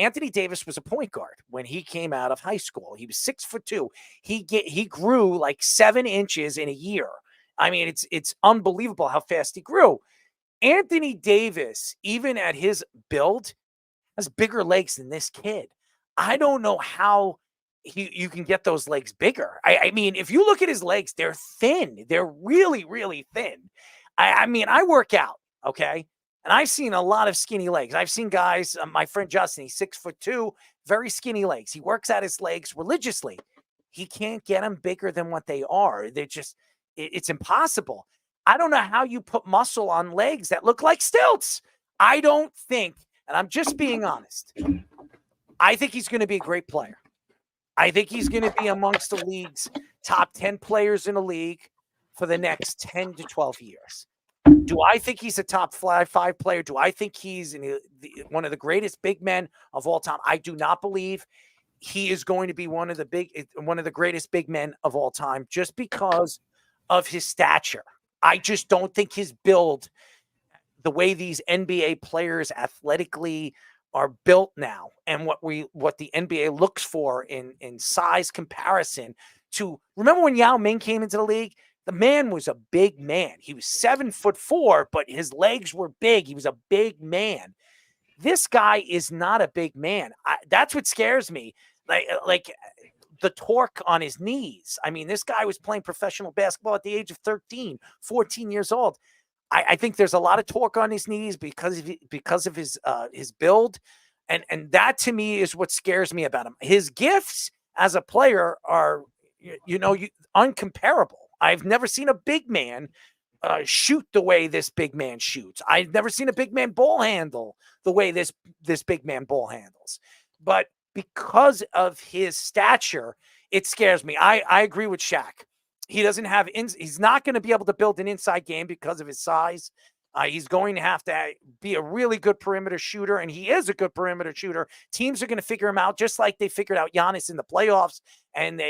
Q: was a point guard when he came out of high school. He was 6'2". He grew like 7 inches in a year. I mean, it's unbelievable how fast he grew. Anthony Davis, even at his build, has bigger legs than this kid. I don't know how you can get those legs bigger. I mean, if you look at his legs, they're thin. They're really, really thin. I mean, I work out, okay? And I've seen a lot of skinny legs. I've seen guys, my friend Justin, he's 6'2", very skinny legs. He works out his legs religiously. He can't get them bigger than what they are. They're just, it's impossible. I don't know how you put muscle on legs that look like stilts. I don't think, and I'm just being honest, I think he's going to be a great player. I think he's going to be amongst the league's top 10 players in the league for the next 10 to 12 years. Do I think he's a top 5 player? Do I think he's one of the greatest big men of all time? I do not believe he is going to be one of the greatest big men of all time just because of his stature. I just don't think his build, the way these NBA players athletically are built now, and what the NBA looks for in size comparison to, remember when Yao Ming came into the league? The man was a big man. He was 7'4", but his legs were big. He was a big man. This guy is not a big man. That's what scares me. Like the torque on his knees. I mean, this guy was playing professional basketball at the age of 13, 14 years old. I think there's a lot of torque on his knees because of his build. And that to me is what scares me about him. His gifts as a player are, uncomparable. I've never seen a big man shoot the way this big man shoots. I've never seen a big man ball handle the way this big man ball handles. But because of his stature, it scares me. I agree with Shaq. He doesn't have he's not going to be able to build an inside game because of his size. He's going to have to be a really good perimeter shooter, and he is a good perimeter shooter. Teams are going to figure him out just like they figured out Giannis in the playoffs. And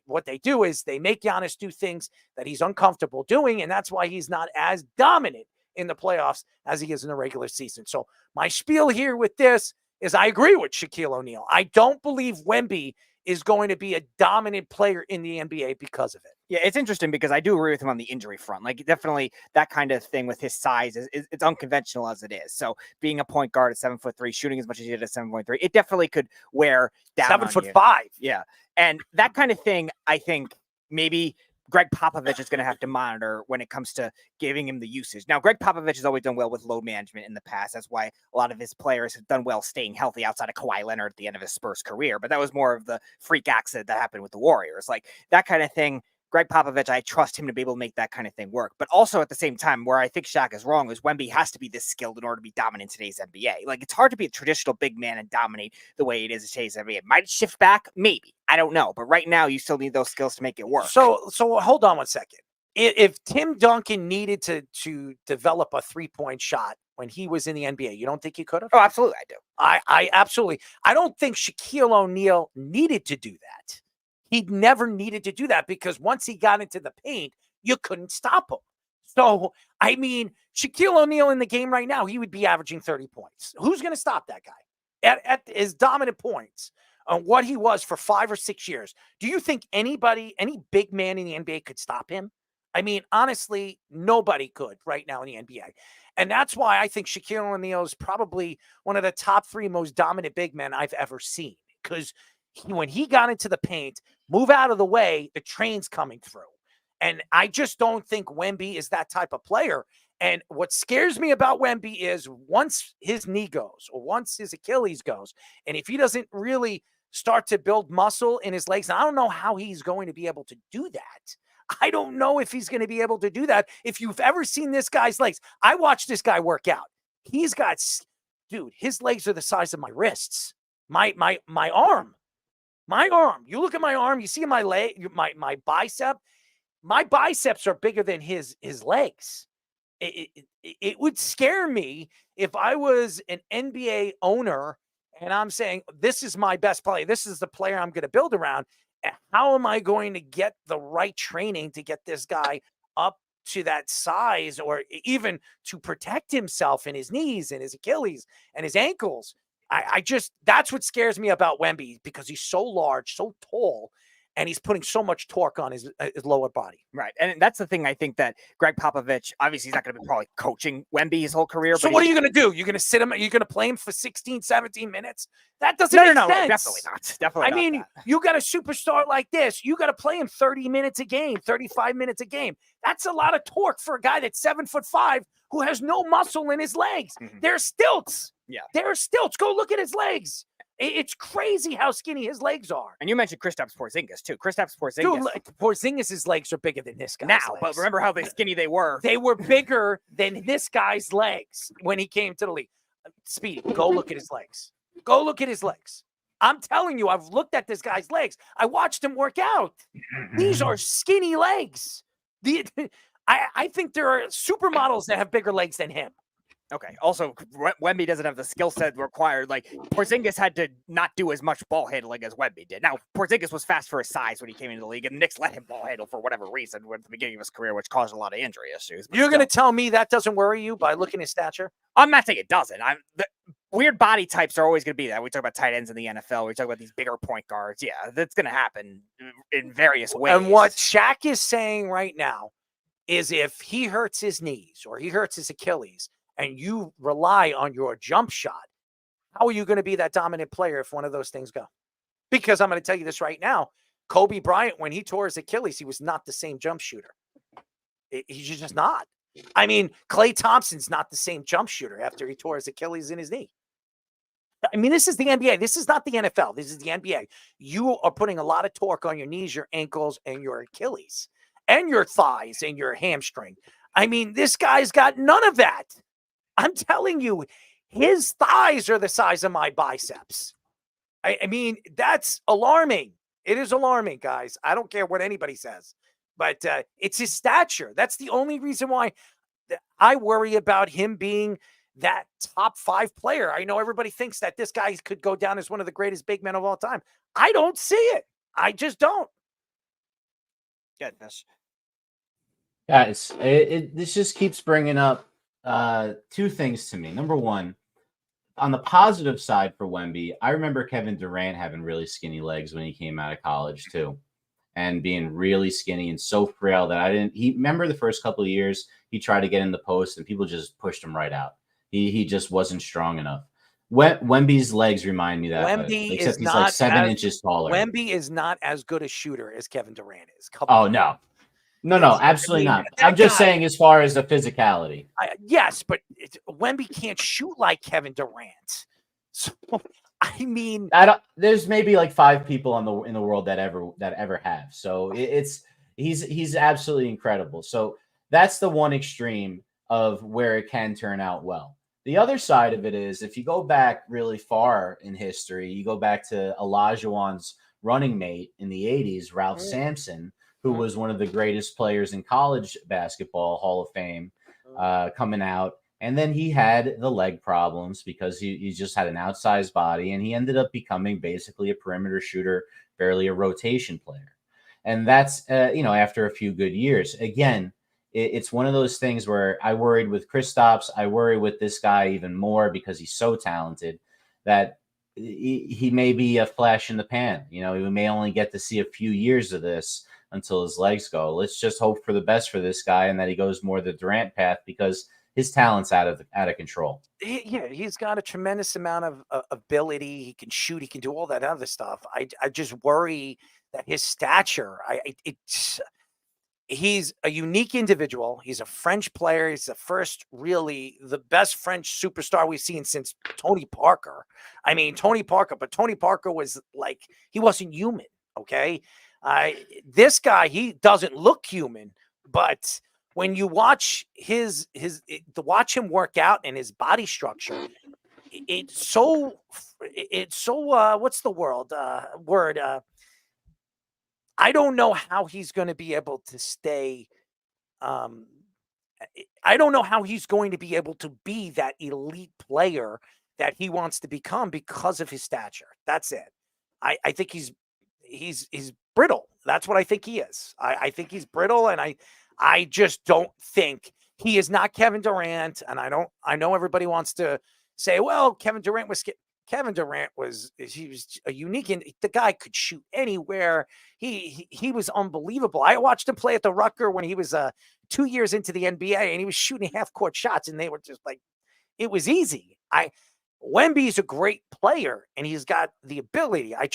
Q: what they do is they make Giannis do things that he's uncomfortable doing, and that's why he's not as dominant in the playoffs as he is in the regular season. So my spiel here with this is I agree with Shaquille O'Neal. I don't believe Wemby is going to be a dominant player in the NBA because of it.
R: Yeah, it's interesting because I do agree with him on the injury front. Like, definitely that kind of thing with his size it's unconventional as it is. So being a point guard at 7'3", shooting as much as he did at 7.3, it definitely could wear down
Q: 7'5".
R: Yeah. And that kind of thing, I think maybe Greg Popovich is going to have to monitor when it comes to giving him the usage. Now, Greg Popovich has always done well with load management in the past. That's why a lot of his players have done well staying healthy outside of Kawhi Leonard at the end of his Spurs career. But that was more of the freak accident that happened with the Warriors. Like that kind of thing. Greg Popovich, I trust him to be able to make that kind of thing work. But also at the same time, where I think Shaq is wrong is Wemby has to be this skilled in order to be dominant in today's NBA. Like, it's hard to be a traditional big man and dominate the way it is in today's NBA. It might shift back, maybe. I don't know. But right now, you still need those skills to make it work.
Q: So hold on one second. If Tim Duncan needed to develop a three-point shot when he was in the NBA, you don't think he could have?
R: Oh, absolutely, I do.
Q: I absolutely. I don't think Shaquille O'Neal needed to do that. He never needed to do that because once he got into the paint, you couldn't stop him. So, I mean, Shaquille O'Neal in the game right now, he would be averaging 30 points. Who's going to stop that guy at his dominant points on what he was for 5 or 6 years? Do you think any big man in the NBA could stop him? I mean, honestly, nobody could right now in the NBA. And that's why I think Shaquille O'Neal is probably one of the top 3 most dominant big men I've ever seen. Because when he got into the paint, move out of the way, the train's coming through. And I just don't think Wemby is that type of player. And what scares me about Wemby is once his knee goes or once his Achilles goes, and if he doesn't really start to build muscle in his legs, I don't know how he's going to be able to do that. I don't know if he's going to be able to do that. If you've ever seen this guy's legs, I watched this guy work out. He's got, dude, his legs are the size of my wrists, my arm. My arm. You look at my arm, you see my leg, my bicep. My biceps are bigger than his legs. It would scare me if I was an NBA owner and I'm saying, this is my best player. This is the player I'm going to build around. How am I going to get the right training to get this guy up to that size or even to protect himself in his knees and his Achilles and his ankles? I just, that's what scares me about Wemby because he's so large, so tall, and he's putting so much torque on his lower body.
R: Right. And that's the thing I think that Greg Popovich, obviously he's not going to be probably coaching Wemby his whole career.
Q: So
R: but
Q: what are you going to do? You're going to sit him, you're going to play him for 16, 17 minutes? That doesn't make sense.
R: Definitely not. Definitely not.
Q: I mean, you got a superstar like this. You got to play him 30 minutes a game, 35 minutes a game. That's a lot of torque for a guy that's 7'5" who has no muscle in his legs.
R: Mm-hmm.
Q: They're stilts.
R: Yeah.
Q: They're stilts. Go look at his legs. It's crazy how skinny his legs are.
R: And you mentioned Kristaps Porzingis too. Kristaps Porzingis.
Q: Dude, Porzingis' legs are bigger than this guy's
R: now,
Q: legs.
R: but remember how skinny they were.
Q: They were bigger than this guy's legs when he came to the league. Speedy, go look at his legs. Go look at his legs. I'm telling you, I've looked at this guy's legs. I watched him work out. These are skinny legs. I think there are supermodels that have bigger legs than him.
R: Okay. Also, Wemby doesn't have the skill set required. Like, Porzingis had to not do as much ball handling as Wemby did. Now, Porzingis was fast for his size when he came into the league, and the Knicks let him ball handle for whatever reason at the beginning of his career, which caused a lot of injury issues.
Q: You're going to tell me that doesn't worry you by looking at his stature?
R: I'm not saying it doesn't. Weird body types are always going to be that. We talk about tight ends in the NFL. We talk about these bigger point guards. Yeah, that's going to happen in various ways.
Q: And what Shaq is saying right now is if he hurts his knees or he hurts his Achilles, and you rely on your jump shot, how are you going to be that dominant player if one of those things go? Because I'm going to tell you this right now, Kobe Bryant, when he tore his Achilles, he was not the same jump shooter. He's just not. I mean, Klay Thompson's not the same jump shooter after he tore his Achilles in his knee. I mean, this is the NBA. This is not the NFL. This is the NBA. You are putting a lot of torque on your knees, your ankles, and your Achilles, and your thighs, and your hamstring. I mean, this guy's got none of that. I'm telling you, his thighs are the size of my biceps. I mean, that's alarming. It is alarming, guys. I don't care what anybody says, but it's his stature. That's the only reason why I worry about him being that top 5 player. I know everybody thinks that this guy could go down as one of the greatest big men of all time. I don't see it. I just don't.
R: Goodness.
S: Guys, this just keeps bringing up two things to me. Number one, on the positive side for Wemby, I remember Kevin Durant having really skinny legs when he came out of college too, and being really skinny and so frail that remember the first couple of years he tried to get in the post and people just pushed him right out. He just wasn't strong enough. Wemby's legs remind me that, except he's like 7 inches taller.
Q: Wemby is not as good a shooter as Kevin Durant is.
S: Oh no. No, absolutely not.
Q: that
S: I'm just
Q: guy-
S: saying as far as the physicality.
Q: Yes, but Wemby can't shoot like Kevin Durant. So I mean,
S: There's maybe like 5 people in the world that ever have. So he's absolutely incredible. So that's the one extreme of where it can turn out well. The other side of it is if you go back really far in history, you go back to Olajuwon's running mate in the 80s, Ralph Sampson, who was one of the greatest players in college basketball, Hall of Fame, coming out. And then he had the leg problems because he just had an outsized body, and he ended up becoming basically a perimeter shooter, barely a rotation player. And that's, after a few good years. Again, it's one of those things where I worried with Kristaps. I worry with this guy even more because he's so talented that he may be a flash in the pan. We may only get to see a few years of this until his legs go. Let's just hope for the best for this guy and that he goes more the Durant path because his talent's out of control.
Q: He's got a tremendous amount of ability. He can shoot. He can do all that other stuff. I just worry that his stature. He's a unique individual. He's a French player. He's the best French superstar we've seen since Tony Parker. I mean, Tony Parker was like, he wasn't human. Okay. This guy, he doesn't look human, but when you watch watch him work out and his body structure, it's so what's the word? I don't know how he's going to be able to stay. I don't know how he's going to be able to be that elite player that he wants to become because of his stature. That's it. I think he's brittle. That's what I think he is. I think he's brittle, and I just don't think he is not Kevin Durant. And I know everybody wants to say, well, Kevin Durant was a unique, and the guy could shoot anywhere. He was unbelievable. I watched him play at the Rucker when he was 2 years into the NBA, and he was shooting half-court shots, and they were just like, it was easy. Wemby's a great player, and he's got the ability. I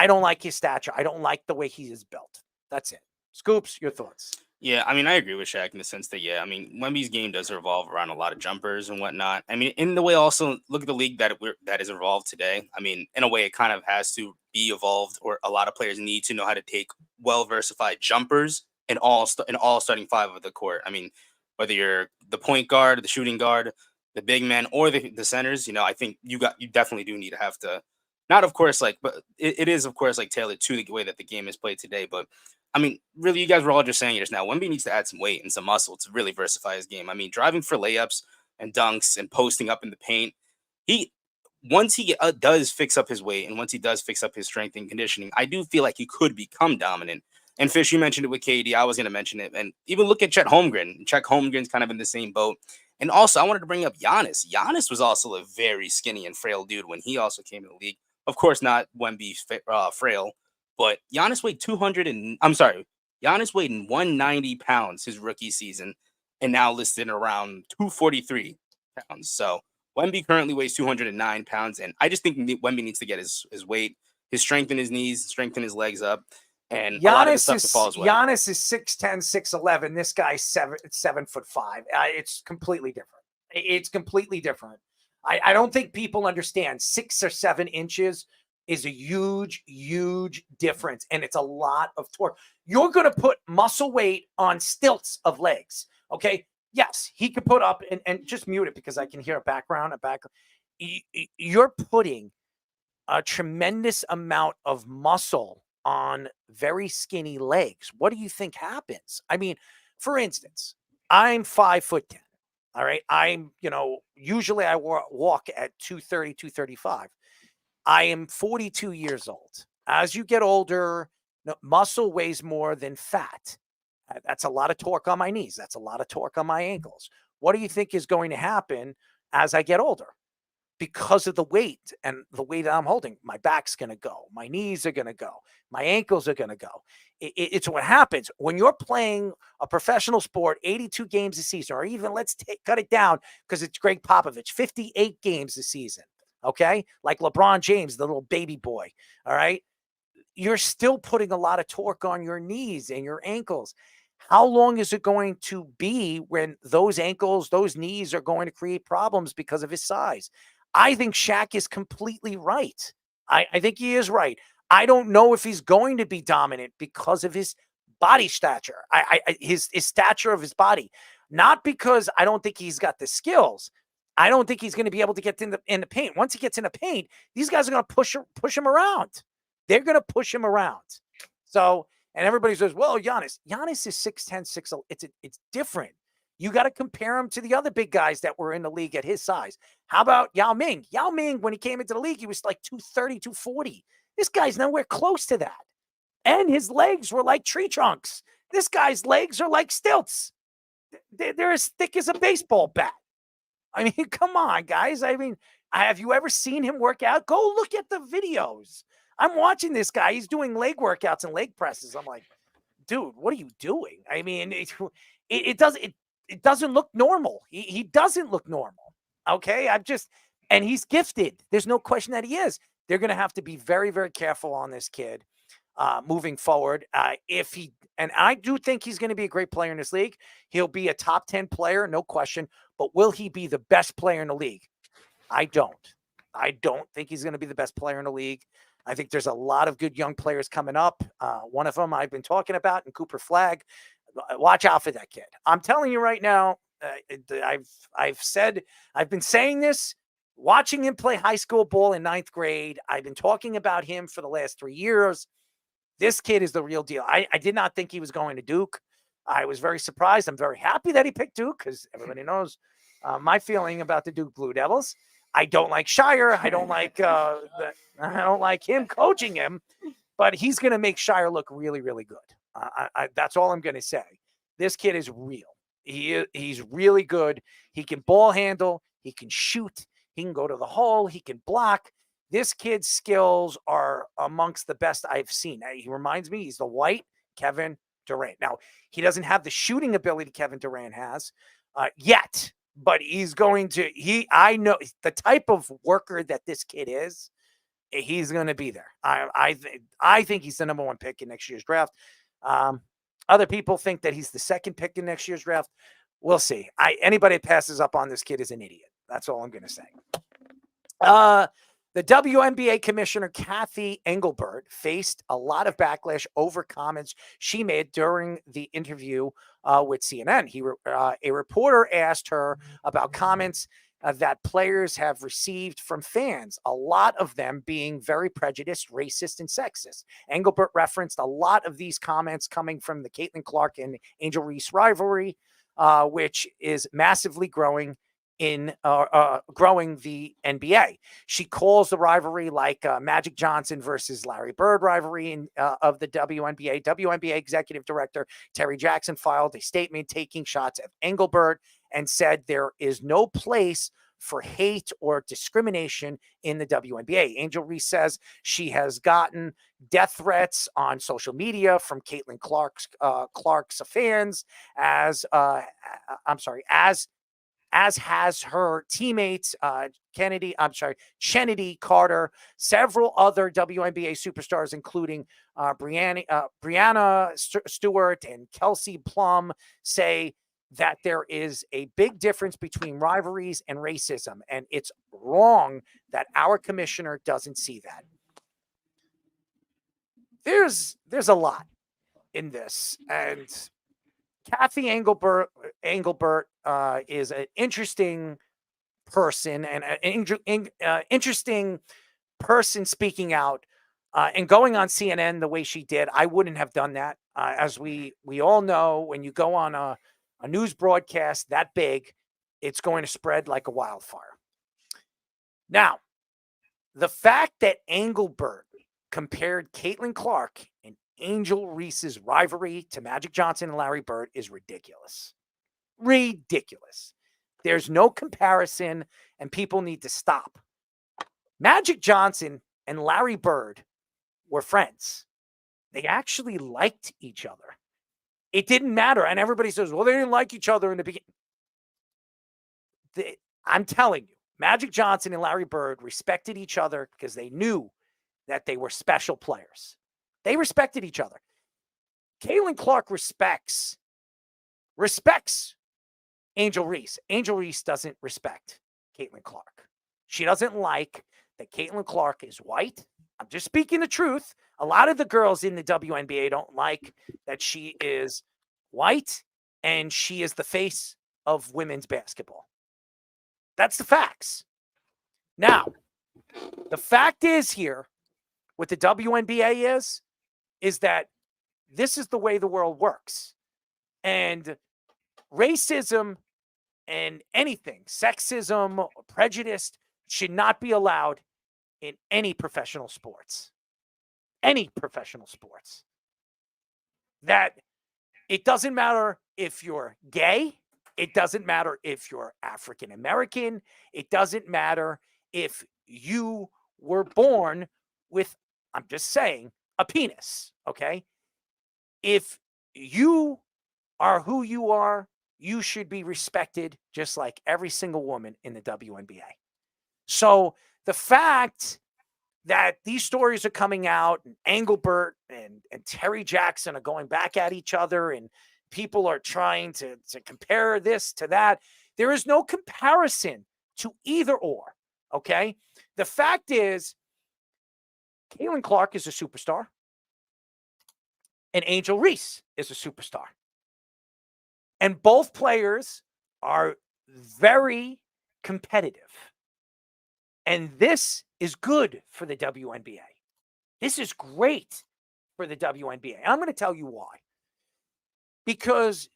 Q: don't like his stature. I don't like the way he is built. That's it. Scoops, your thoughts?
T: Yeah, I mean, I agree with Shaq in the sense that, Wemby's game does revolve around a lot of jumpers and whatnot. I mean, in the way also, look at the league that is evolved today. I mean, in a way, it kind of has to be evolved, or a lot of players need to know how to take well-versified jumpers in all starting 5 of the court. I mean, whether you're the point guard, the shooting guard, the big man, or the centers, I think you definitely do need to have to, not of course, but it is of course tailored to the way that the game is played today, but I mean, really, you guys were all just saying it just now. Wemby needs to add some weight and some muscle to really versify his game. I mean, driving for layups and dunks and posting up in the paint, once he does fix up his weight and once he does fix up his strength and conditioning, I do feel like he could become dominant. And Fish, you mentioned it with KD. I was going to mention it. And even look at Chet Holmgren. Chet Holmgren's kind of in the same boat. And also, I wanted to bring up Giannis. Giannis was also a very skinny and frail dude when he also came in the league. Of course, not Wemby frail. But Giannis weighed 190 pounds his rookie season, and now listed around 243 pounds. So Wemby currently weighs 209 pounds, and I just think Wemby needs to get his weight, his strength in his knees, strengthen his legs up, and a lot of the stuff to fall his way.
Q: Giannis is 6'10", 6'11". This guy's 7'5". It's completely different. It's completely different. I don't think people understand 6 or 7 inches is a huge, huge difference. And it's a lot of torque. You're going to put muscle weight on stilts of legs. Okay. Yes, he could put up and just mute it because I can hear a background. You're putting a tremendous amount of muscle on very skinny legs. What do you think happens? I mean, for instance, I'm 5'10". All right. Usually I walk at 230, 235. I am 42 years old. As you get older, muscle weighs more than fat. That's a lot of torque on my knees. That's a lot of torque on my ankles. What do you think is going to happen as I get older? Because of the weight and the weight that I'm holding, my back's going to go. My knees are going to go. My ankles are going to go. It's what happens when you're playing a professional sport, 82 games a season, or even cut it down because it's Greg Popovich, 58 games a season. Okay. Like LeBron James, the little baby boy. All right. You're still putting a lot of torque on your knees and your ankles. How long is it going to be when those ankles, those knees are going to create problems because of his size? I think Shaq is completely right. I think he is right. I don't know if he's going to be dominant because of his body stature, his stature of his body. Not because I don't think he's got the skills. I don't think he's going to be able to get in the paint. Once he gets in the paint, these guys are going to push him around. They're going to push him around. So, and everybody says, well, Giannis is 6'10", 6'11". It's different. You got to compare him to the other big guys that were in the league at his size. How about Yao Ming? Yao Ming, when he came into the league, he was like 230, 240. This guy's nowhere close to that. And his legs were like tree trunks. This guy's legs are like stilts. They're as thick as a baseball bat. I mean, come on, guys. I mean, have you ever seen him work out? Go look at the videos. I'm watching this guy. He's doing leg workouts and leg presses. I'm like, dude, what are you doing? I mean, it doesn't look normal. He doesn't look normal. Okay, and he's gifted. There's no question that he is. They're going to have to be very, very careful on this kid moving forward. And I do think he's going to be a great player in this league. He'll be a top 10 player, no question. But will he be the best player in the league? I don't think he's going to be the best player in the league. I think there's a lot of good young players coming up. One of them I've been talking about in Cooper Flagg. Watch out for that kid. I'm telling you right now, I've been saying this, watching him play high school ball in 9th grade. I've been talking about him for the last 3 years. This kid is the real deal. I did not think he was going to Duke. I was very surprised. I'm very happy that he picked Duke because everybody knows my feeling about the Duke Blue Devils. I don't like Shire. I don't like him coaching him, but he's going to make Shire look really, really good. That's all I'm going to say. This kid is real. He's really good. He can ball handle. He can shoot. He can go to the hole. He can block. This kid's skills are amongst the best I've seen. He reminds me, he's the white Kevin Durant. Now, he doesn't have the shooting ability Kevin Durant has yet, but he's going to, I know the type of worker that this kid is, he's going to be there. I think he's the number 1 pick in next year's draft. Other people think that he's the 2nd pick in next year's draft. We'll see. Anybody that passes up on this kid is an idiot. That's all I'm going to say. The WNBA commissioner, Kathy Engelbert, faced a lot of backlash over comments she made during the interview with CNN. A reporter asked her about comments that players have received from fans, a lot of them being very prejudiced, racist, and sexist. Engelbert referenced a lot of these comments coming from the Caitlin Clark and Angel Reese rivalry, which is massively growing growing the NBA. She calls the rivalry like Magic Johnson versus Larry Bird rivalry of the WNBA. WNBA executive director Terry Jackson filed a statement taking shots at Engelbert and said there is no place for hate or discrimination in the WNBA. Angel Reese says she has gotten death threats on social media from Caitlin Clark's fans, as has her teammates, Chennedy Carter, several other WNBA superstars, including Brianna Stewart and Kelsey Plum, say that there is a big difference between rivalries and racism, and it's wrong that our commissioner doesn't see that. There's a lot in this, and Kathy Engelbert is an interesting person and an interesting person speaking out and going on CNN the way she did. I wouldn't have done that. As we all know, when you go on a news broadcast that big, it's going to spread like a wildfire. Now, the fact that Engelbert compared Caitlin Clark and Angel Reese's rivalry to Magic Johnson and Larry Bird is ridiculous. Ridiculous. There's no comparison, and people need to stop. Magic Johnson and Larry Bird were friends. They actually liked each other. It didn't matter. And everybody says, well, they didn't like each other in the beginning. I'm telling you, Magic Johnson and Larry Bird respected each other because they knew that they were special players. They respected each other. Caitlin Clark respects respects Angel Reese. Angel Reese doesn't respect Caitlin Clark. She doesn't like that Caitlin Clark is white. I'm just speaking the truth. A lot of the girls in the WNBA don't like that she is white and she is the face of women's basketball. That's the facts. Now, the fact is here, what the WNBA is that this is the way the world works. And racism and anything, sexism, or prejudice, should not be allowed in any professional sports. Any professional sports. That it doesn't matter if you're gay. It doesn't matter if you're African American. It doesn't matter if you were born with, I'm just saying, a penis, okay? If you are who you are, you should be respected just like every single woman in the WNBA. So the fact that these stories are coming out and Engelbert and Terry Jackson are going back at each other and people are trying to compare this to that, there is no comparison to either or, okay? The fact is, Caitlin Clark is a superstar and Angel Reese is a superstar. And both players are very competitive. And this is good for the WNBA. This is great for the WNBA. I'm going to tell you why. Because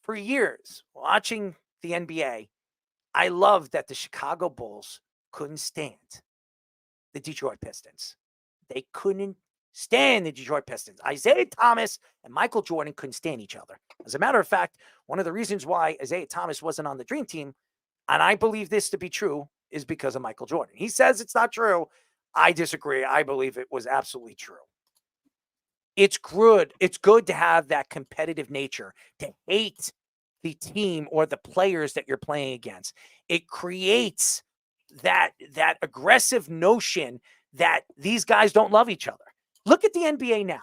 Q: for years, watching the NBA, I loved that the Chicago Bulls couldn't stand the Detroit Pistons. They couldn't stand the Detroit Pistons. Isaiah Thomas and Michael Jordan couldn't stand each other. As a matter of fact, one of the reasons why Isaiah Thomas wasn't on the Dream Team, and I believe this to be true, is because of Michael Jordan. He says it's not true. I disagree. I believe it was absolutely true. It's good. It's good to have that competitive nature, to hate the team or the players that you're playing against. It creates that aggressive notion that these guys don't love each other. Look at the NBA now.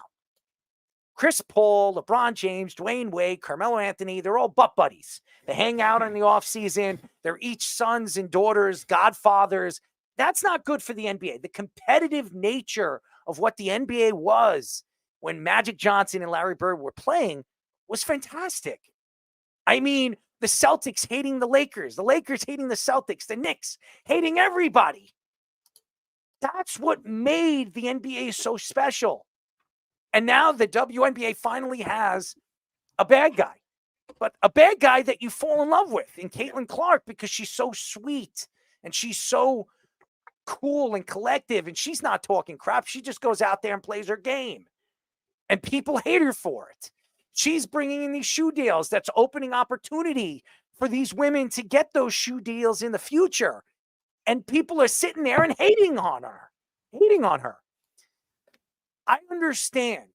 Q: Chris Paul, LeBron James, Dwayne Wade, Carmelo Anthony, they're all butt buddies. They hang out in the offseason. They're each sons and daughters, godfathers. That's not good for the NBA. The competitive nature of what the NBA was when Magic Johnson and Larry Bird were playing was fantastic. I mean, the Celtics hating the Lakers hating the Celtics, the Knicks hating everybody. That's what made the NBA so special. And now the WNBA finally has a bad guy, but a bad guy that you fall in love with in Caitlin Clark because she's so sweet and she's so cool and collective and she's not talking crap. She just goes out there and plays her game and people hate her for it. She's bringing in these shoe deals that's opening opportunity for these women to get those shoe deals in the future. And people are sitting there and hating on her. I understand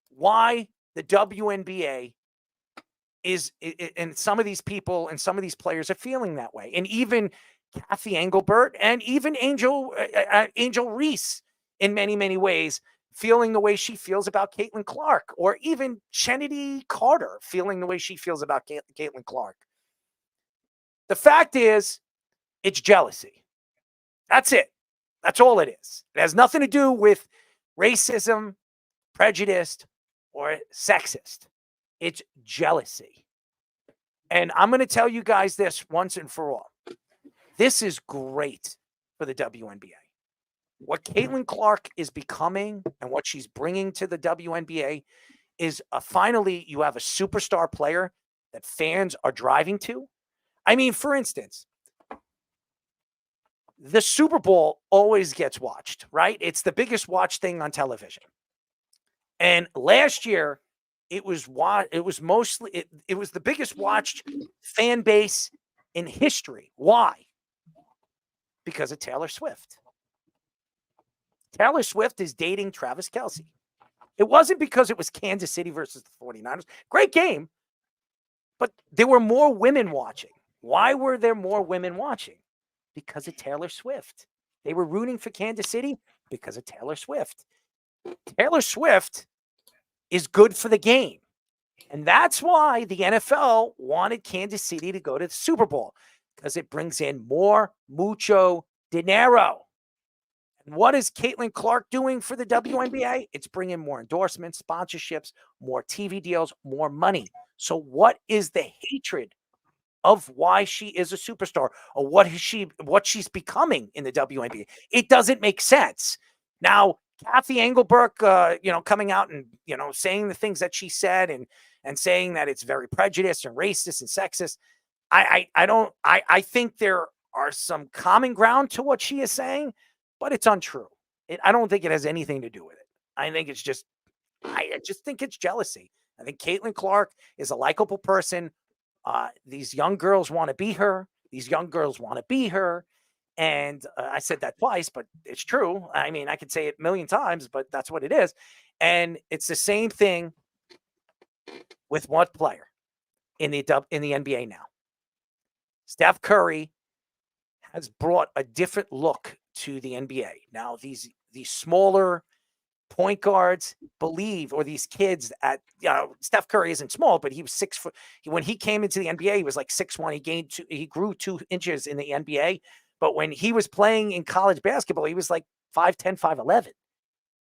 Q: why the WNBA is, and some of these people and some of these players are feeling that way. And even Kathy Engelbert and even Angel Reese, in many, many ways, feeling the way she feels about Caitlin Clark, or even Kennedy Carter feeling the way she feels about Caitlin Clark. The fact is, it's jealousy. That's it. That's all it is. It has nothing to do with racism, prejudice, or sexist. It's jealousy. And I'm going to tell you guys this once and for all. This is great for the WNBA. What Caitlin Clark is becoming and what she's bringing to the WNBA is finally you have a superstar player that fans are driving to. I mean, for instance, the Super Bowl always gets watched, right? It's the biggest watched thing on television. And last year, it was the biggest watched fan base in history. Why? Because of Taylor Swift. Taylor Swift is dating Travis Kelce. It wasn't because it was Kansas City versus the 49ers. Great game. But there were more women watching. Why were there more women watching? Because of Taylor Swift. They were rooting for Kansas City because of Taylor Swift. Taylor Swift is good for the game. And that's why the NFL wanted Kansas City to go to the Super Bowl, because it brings in mucho dinero. And what is Caitlin Clark doing for the WNBA? It's bringing more endorsements, sponsorships, more TV deals, more money. So what is the hatred of why she is a superstar or what she's becoming in the WNBA? It doesn't make sense. Now, Kathy Engelberg, coming out and, saying the things that she said and saying that it's very prejudiced and racist and sexist. I think there are some common ground to what she is saying, but it's untrue. I don't think it has anything to do with it. I think it's just, I just think it's jealousy. I think Caitlin Clark is a likable person. These young girls want to be her. And I said that twice, but it's true. I mean, I could say it a million times, but that's what it is. And it's the same thing with what player in the NBA now. Steph Curry has brought a different look to the NBA. Now, these smaller point guards or these kids Steph Curry isn't small, but he was 6 foot. When he came into the NBA, he was like 6'1". He grew 2 inches in the NBA. But when he was playing in college basketball, he was like 5'10", 5'11".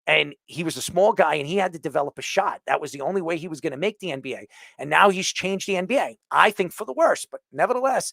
Q: And he was a small guy, and he had to develop a shot. That was the only way he was going to make the NBA. And now he's changed the NBA, I think, for the worse. But nevertheless,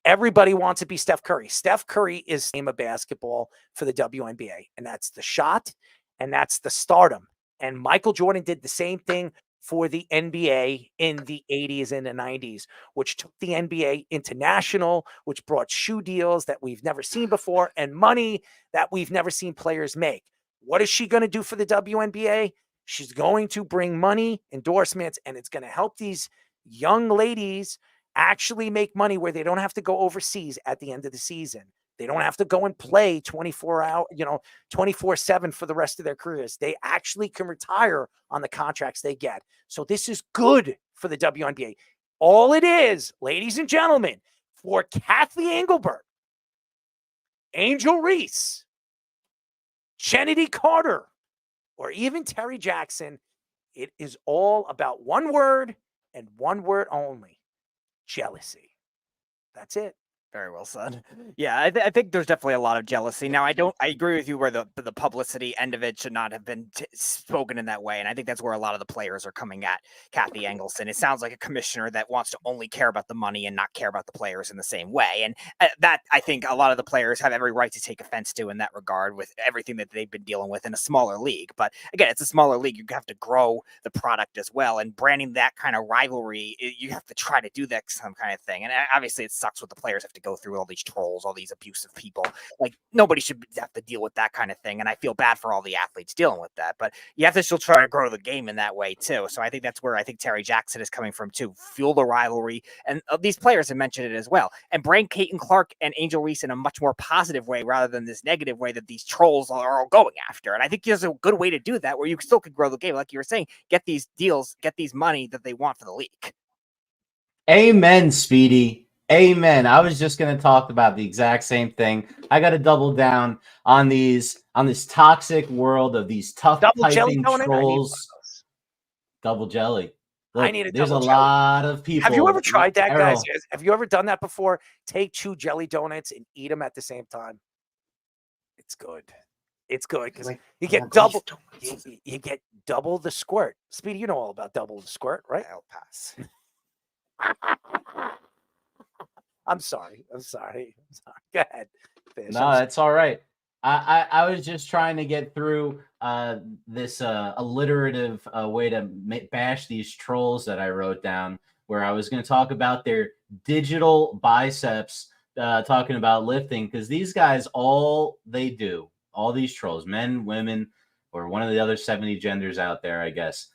Q: everybody wants to be Steph Curry. Steph Curry is the game of basketball for the WNBA, and that's the shot, and that's the stardom. And Michael Jordan did the same thing for the NBA in the 80s and the 90s, which took the NBA international, which brought shoe deals that we've never seen before and money that we've never seen players make. What is she going to do for the WNBA? She's going to bring money, endorsements, and it's going to help these young ladies actually make money where they don't have to go overseas at the end of the season. They don't have to go and play 24/7 for the rest of their careers. They actually can retire on the contracts they get. So this is good for the WNBA. All it is, ladies and gentlemen, for Kathy Engelberg, Angel Reese, Chennedy Carter, or even Terry Jackson, it is all about one word and one word only: jealousy. That's it.
R: Very well said. Yeah, I think there's definitely a lot of jealousy. Now, I agree with you where the publicity end of it should not have been spoken in that way. And I think that's where a lot of the players are coming at Kathy Engelson. It sounds like a commissioner that wants to only care about the money and not care about the players in the same way. And that, I think a lot of the players have every right to take offense to in that regard with everything that they've been dealing with in a smaller league. But again, it's a smaller league. You have to grow the product as well. And branding that kind of rivalry, you have to try to do that some kind of thing. And obviously it sucks what the players have to go through, all these trolls, all these abusive people. Like, nobody should have to deal with that kind of thing. And I feel bad for all the athletes dealing with that, but you have to still try to grow the game in that way too. So I think that's where I think Terry Jackson is coming from too. Fuel the rivalry. And these players have mentioned it as well. And bring Caitlin Clark and Angel Reese in a much more positive way rather than this negative way that these trolls are all going after. And I think there's a good way to do that where you still could grow the game. Like you were saying, get these deals, get these money that they want for the league.
S: Amen, Speedy. Amen. I was just going to talk about the exact same thing. I got to double down on this toxic world of these tough typing trolls. Double jelly. Look,
Q: I need a
S: there's
Q: double
S: a
Q: jelly.
S: lot of people.
Q: Have you ever tried that,
S: Errol,
Q: guys? Have you ever done that before? Take 2 jelly donuts and eat them at the same time. It's good. It's good because you get double. You get double the squirt. Speedy, you know all about double the squirt, right?
R: I'll pass.
Q: I'm sorry. Go ahead. Fish.
S: No, that's all right. I was just trying to get through this alliterative way to bash these trolls that I wrote down, where I was going to talk about their digital biceps, talking about lifting, because these guys, all they do, all these trolls, men, women, or one of the other 70 genders out there, I guess,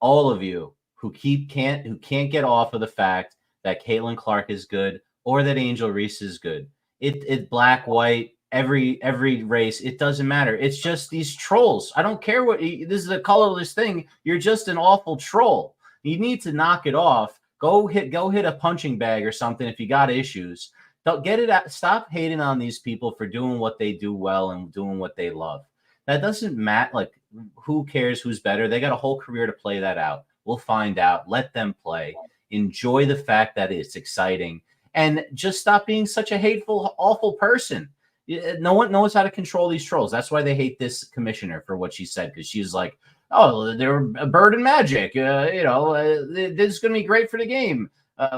S: all of you who can't get off of the fact that Caitlin Clark is good or that Angel Reese is good. It black, white, every race, it doesn't matter. It's just these trolls. I don't care what this is a colorless thing. You're just an awful troll. You need to knock it off. Go hit a punching bag or something if you got issues. Don't get it out. Stop hating on these people for doing what they do well and doing what they love. That doesn't matter. Like, who cares who's better? They got a whole career to play that out. We'll find out. Let them play. Enjoy the fact that it's exciting. And just stop being such a hateful, awful person. No one knows how to control these trolls. That's why they hate this commissioner for what she said, because she's like, oh, they're a bird and magic. This is going to be great for the game.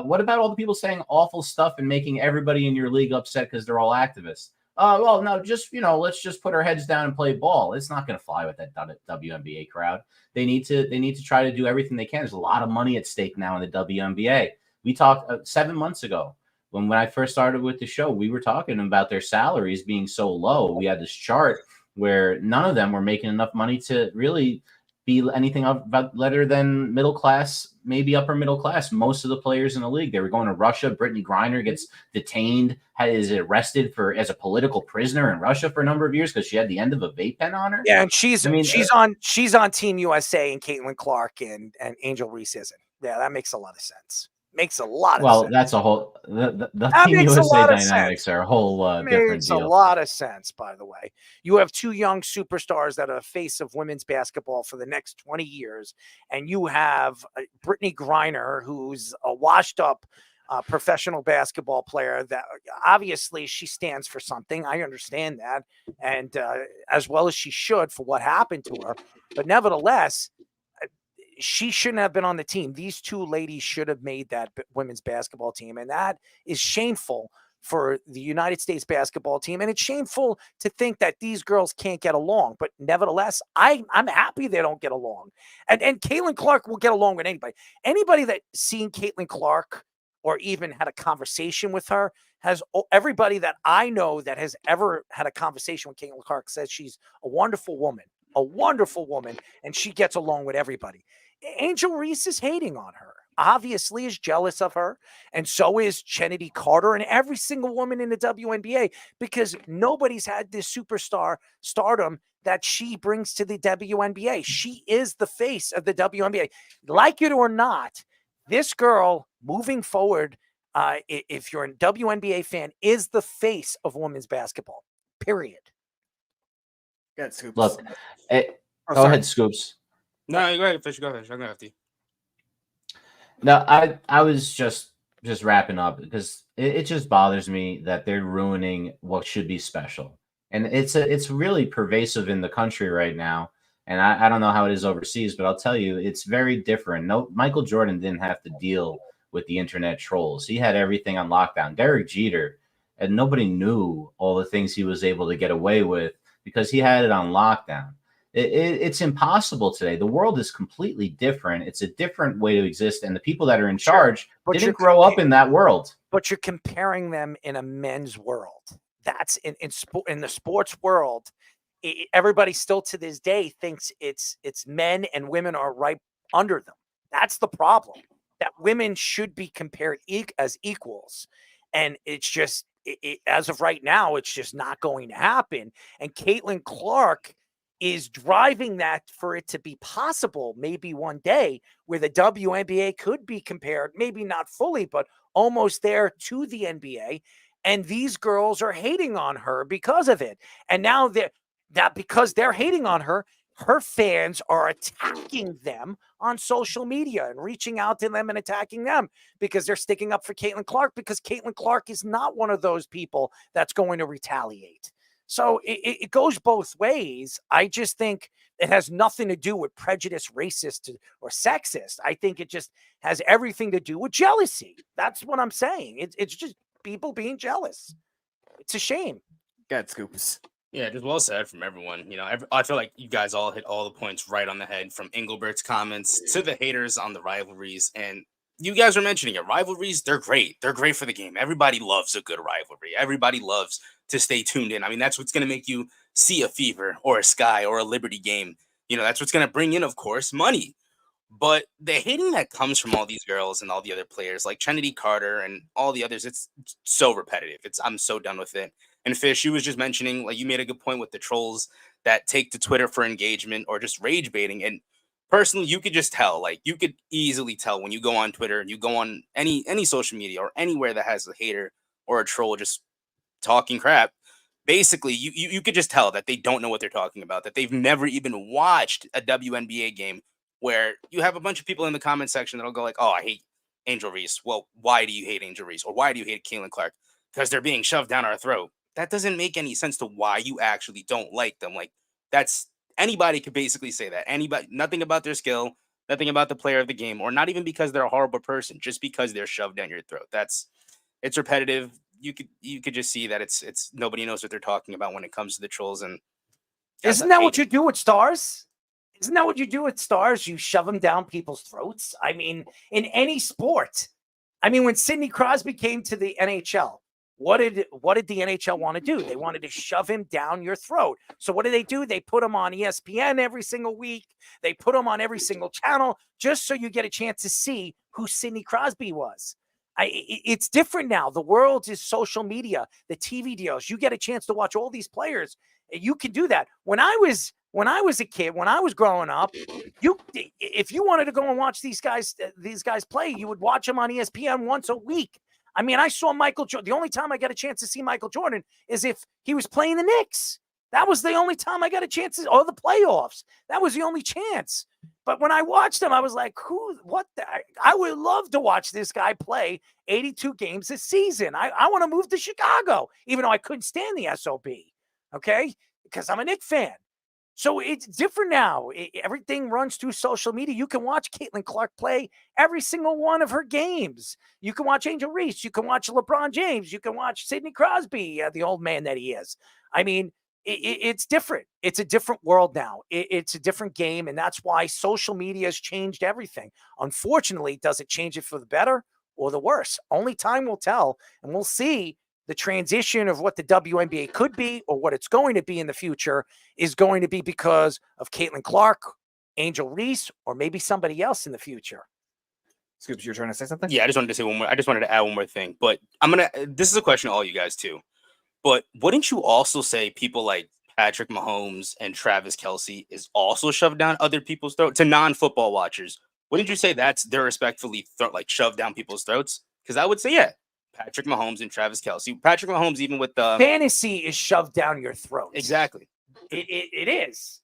S: What about all the people saying awful stuff and making everybody in your league upset because they're all activists? Well, no, just, let's just put our heads down and play ball. It's not going to fly with that WNBA crowd. They need to try to do everything they can. There's a lot of money at stake now in the WNBA. We talked 7 months ago when I first started with the show, we were talking about their salaries being so low. We had this chart where none of them were making enough money to really be anything about better than middle class, maybe upper middle class. Most of the players in the league, they were going to Russia. Brittany Griner gets detained, is arrested as a political prisoner in Russia for a number of years because she had the end of a vape pen on her.
Q: Yeah, and she's on Team USA, and Caitlin Clark and Angel Reese isn't. Yeah, that makes a lot of sense. Makes a lot of sense.
S: Well, that's a whole the Team USA dynamics are a whole different
Q: Makes
S: deal.
Q: a lot of sense, by the way. You have two young superstars that are the face of women's basketball for the next 20 years, and you have Brittany Griner, who's a washed-up professional basketball player that obviously she stands for something. I understand that, and as well as she should for what happened to her. But nevertheless, she shouldn't have been on the team. These two ladies should have made that women's basketball team, and that is shameful for the United States basketball team. And it's shameful to think that these girls can't get along. But nevertheless, I'm happy they don't get along. And Caitlin Clark will get along with anybody. Anybody that seen Caitlin Clark or even had a conversation with her everybody that I know that has ever had a conversation with Caitlin Clark says she's a wonderful woman, and she gets along with everybody. Angel Reese is hating on her, obviously is jealous of her, and so is Kennedy Carter and every single woman in the WNBA, because nobody's had this superstar stardom that she brings to the WNBA. She is the face of the WNBA. Like it or not, this girl moving forward, if you're a WNBA fan, is the face of women's basketball, period.
T: Yeah, Scoops.
S: Look, go ahead, Scoops.
T: No, go ahead, Fish. Go ahead. I'm gonna have to.
S: No, I was just wrapping up because it just bothers me that they're ruining what should be special, and it's really pervasive in the country right now. And I don't know how it is overseas, but I'll tell you, it's very different. No, Michael Jordan didn't have to deal with the internet trolls. He had everything on lockdown. Derek Jeter, and nobody knew all the things he was able to get away with because he had it on lockdown. It's impossible today. The world is completely different. It's a different way to exist, and the people that are in charge didn't grow up in that world.
Q: But you're comparing them in a men's world. That's in the sports world. Everybody still to this day thinks it's men and women are right under them. That's the problem. That women should be compared as equals, and it's just as of right now, it's just not going to happen. And Caitlin Clark is driving that for it to be possible maybe one day where the WNBA could be compared, maybe not fully, but almost there to the NBA. And these girls are hating on her because of it. And now because they're hating on her, her fans are attacking them on social media and reaching out to them and attacking them because they're sticking up for Caitlin Clark, because Caitlin Clark is not one of those people that's going to retaliate. So it goes both ways. I just think it has nothing to do with prejudice, racist, or sexist. I think it just has everything to do with jealousy. That's what I'm saying. It's just people being jealous. It's a shame.
T: Got Scoops. Yeah, just well said from everyone. I feel like you guys all hit all the points right on the head, from Engelbert's comments to the haters on the rivalries. And you guys were mentioning it. Rivalries, they're great. They're great for the game. Everybody loves a good rivalry. Everybody loves to stay tuned in. I mean, that's what's going to make you see a Fever or a Sky or a Liberty game. That's what's going to bring in, of course, money. But the hating that comes from all these girls and all the other players like Kennedy Carter and all the others, it's so repetitive. I'm so done with it. And Fish, you was just mentioning, like, you made a good point with the trolls that take to Twitter for engagement or just rage baiting. And personally, you could just tell, like, you could easily tell when you go on Twitter and you go on any social media or anywhere that has a hater or a troll just talking crap. Basically, you could just tell that they don't know what they're talking about, that they've never even watched a WNBA game where you have a bunch of people in the comment section that'll go like, oh, I hate Angel Reese. Well, why do you hate Angel Reese? Or why do you hate Caitlin Clark? Because they're being shoved down our throat. That doesn't make any sense to why you actually don't like them. Like, that's anybody could basically say that. Anybody, nothing about their skill, nothing about the player of the game, or not even because they're a horrible person, just because they're shoved down your throat. It's repetitive. You could just see that it's nobody knows what they're talking about when it comes to the trolls. And
Q: isn't that what you do with stars? Isn't that what you do with stars? You shove them down people's throats. I mean, in any sport. I mean, when Sidney Crosby came to the NHL, what did the NHL want to do? They wanted to shove him down your throat. So what do? They put him on ESPN every single week. They put him on every single channel just so you get a chance to see who Sidney Crosby was. It's different now. The world is social media, the TV deals. You get a chance to watch all these players. You can do that. When I was a kid, when I was growing up, if you wanted to go and watch these guys play, you would watch them on ESPN once a week. I mean, I saw Michael Jordan. The only time I got a chance to see Michael Jordan is if he was playing the Knicks. That was the only time I got a chance to, or the playoffs. That was the only chance. But when I watched him, I was like, I would love to watch this guy play 82 games this season. I want to move to Chicago, even though I couldn't stand the SOB. Okay? Because I'm a Knicks fan. So it's different now. Everything runs through social media. You can watch Caitlin Clark play every single one of her games. You can watch Angel Reese. You can watch LeBron James. You can watch Sidney Crosby, the old man that he is. I mean, it's different. It's a different world now. It's a different game, and that's why social media has changed everything. Unfortunately, does it change it for the better or the worse? Only time will tell, and we'll see. The transition of what the WNBA could be or what it's going to be in the future is going to be because of Caitlin Clark, Angel Reese, or maybe somebody else in the future.
R: Scoops, you're trying to say something?
T: Yeah, I just wanted to say one more. I just wanted to add one more thing. But this is a question to all you guys too. But wouldn't you also say people like Patrick Mahomes and Travis Kelce is also shoved down other people's throats to non-football watchers? Wouldn't you say they're respectfully shoved down people's throats? Because I would say, yeah. Patrick Mahomes and Travis Kelce. Patrick Mahomes, even with the
Q: fantasy, is shoved down your throat.
T: Exactly.
Q: It is.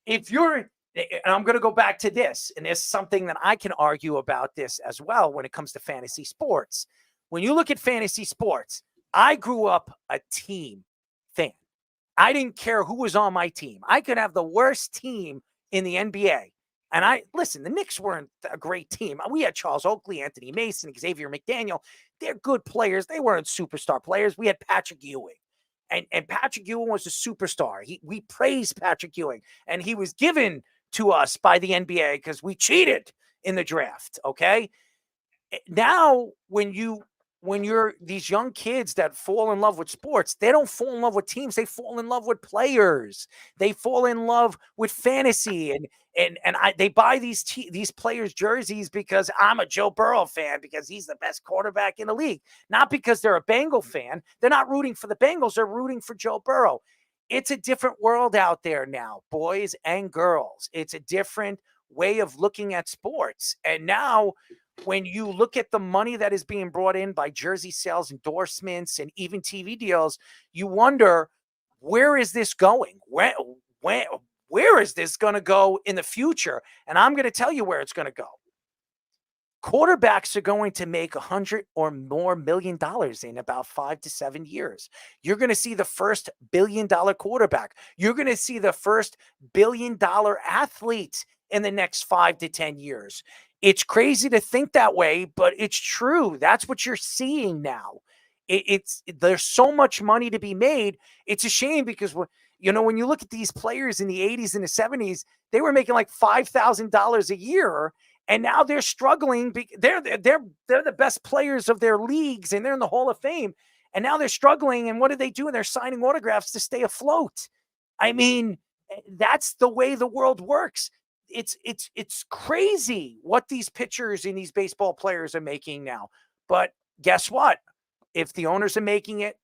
Q: If you're, and I'm going to go back to this, and there's something that I can argue about this as well when it comes to fantasy sports. When you look at fantasy sports, I grew up a team fan. I didn't care who was on my team. I could have the worst team in the NBA. And the Knicks weren't a great team. We had Charles Oakley, Anthony Mason, Xavier McDaniel. They're good players. They weren't superstar players. We had Patrick Ewing. And Patrick Ewing was a superstar. We praised Patrick Ewing. And he was given to us by the NBA because we cheated in the draft, okay? Now, when you're these young kids that fall in love with sports, they don't fall in love with teams. They fall in love with players. They fall in love with fantasy, and they buy these players' jerseys because I'm a Joe Burrow fan because he's the best quarterback in the league, not because they're a Bengal fan. They're not rooting for the Bengals. They're rooting for Joe Burrow. It's a different world out there now, boys and girls. It's a different way of looking at sports, and now, when you look at the money that is being brought in by jersey sales, endorsements, and even TV deals, you wonder, where is this going? Where is this going to go in the future? And I'm going to tell you where it's going to go. Quarterbacks are going to make $100 or more million in about 5 to 7 years. You're going to see the first $1 billion quarterback. You're going to see the first $1 billion athlete in the next 5 to 10 years. It's crazy to think that way, but it's true. That's what you're seeing now. There's so much money to be made. It's a shame because when you look at these players in the 80s and the 70s, they were making like $5,000 a year, and now they're struggling. They're the best players of their leagues, and they're in the Hall of Fame, and now they're struggling. And what do? They're signing autographs to stay afloat. I mean, that's the way the world works. It's crazy what these pitchers and these baseball players are making now. But guess what? If the owners are making it,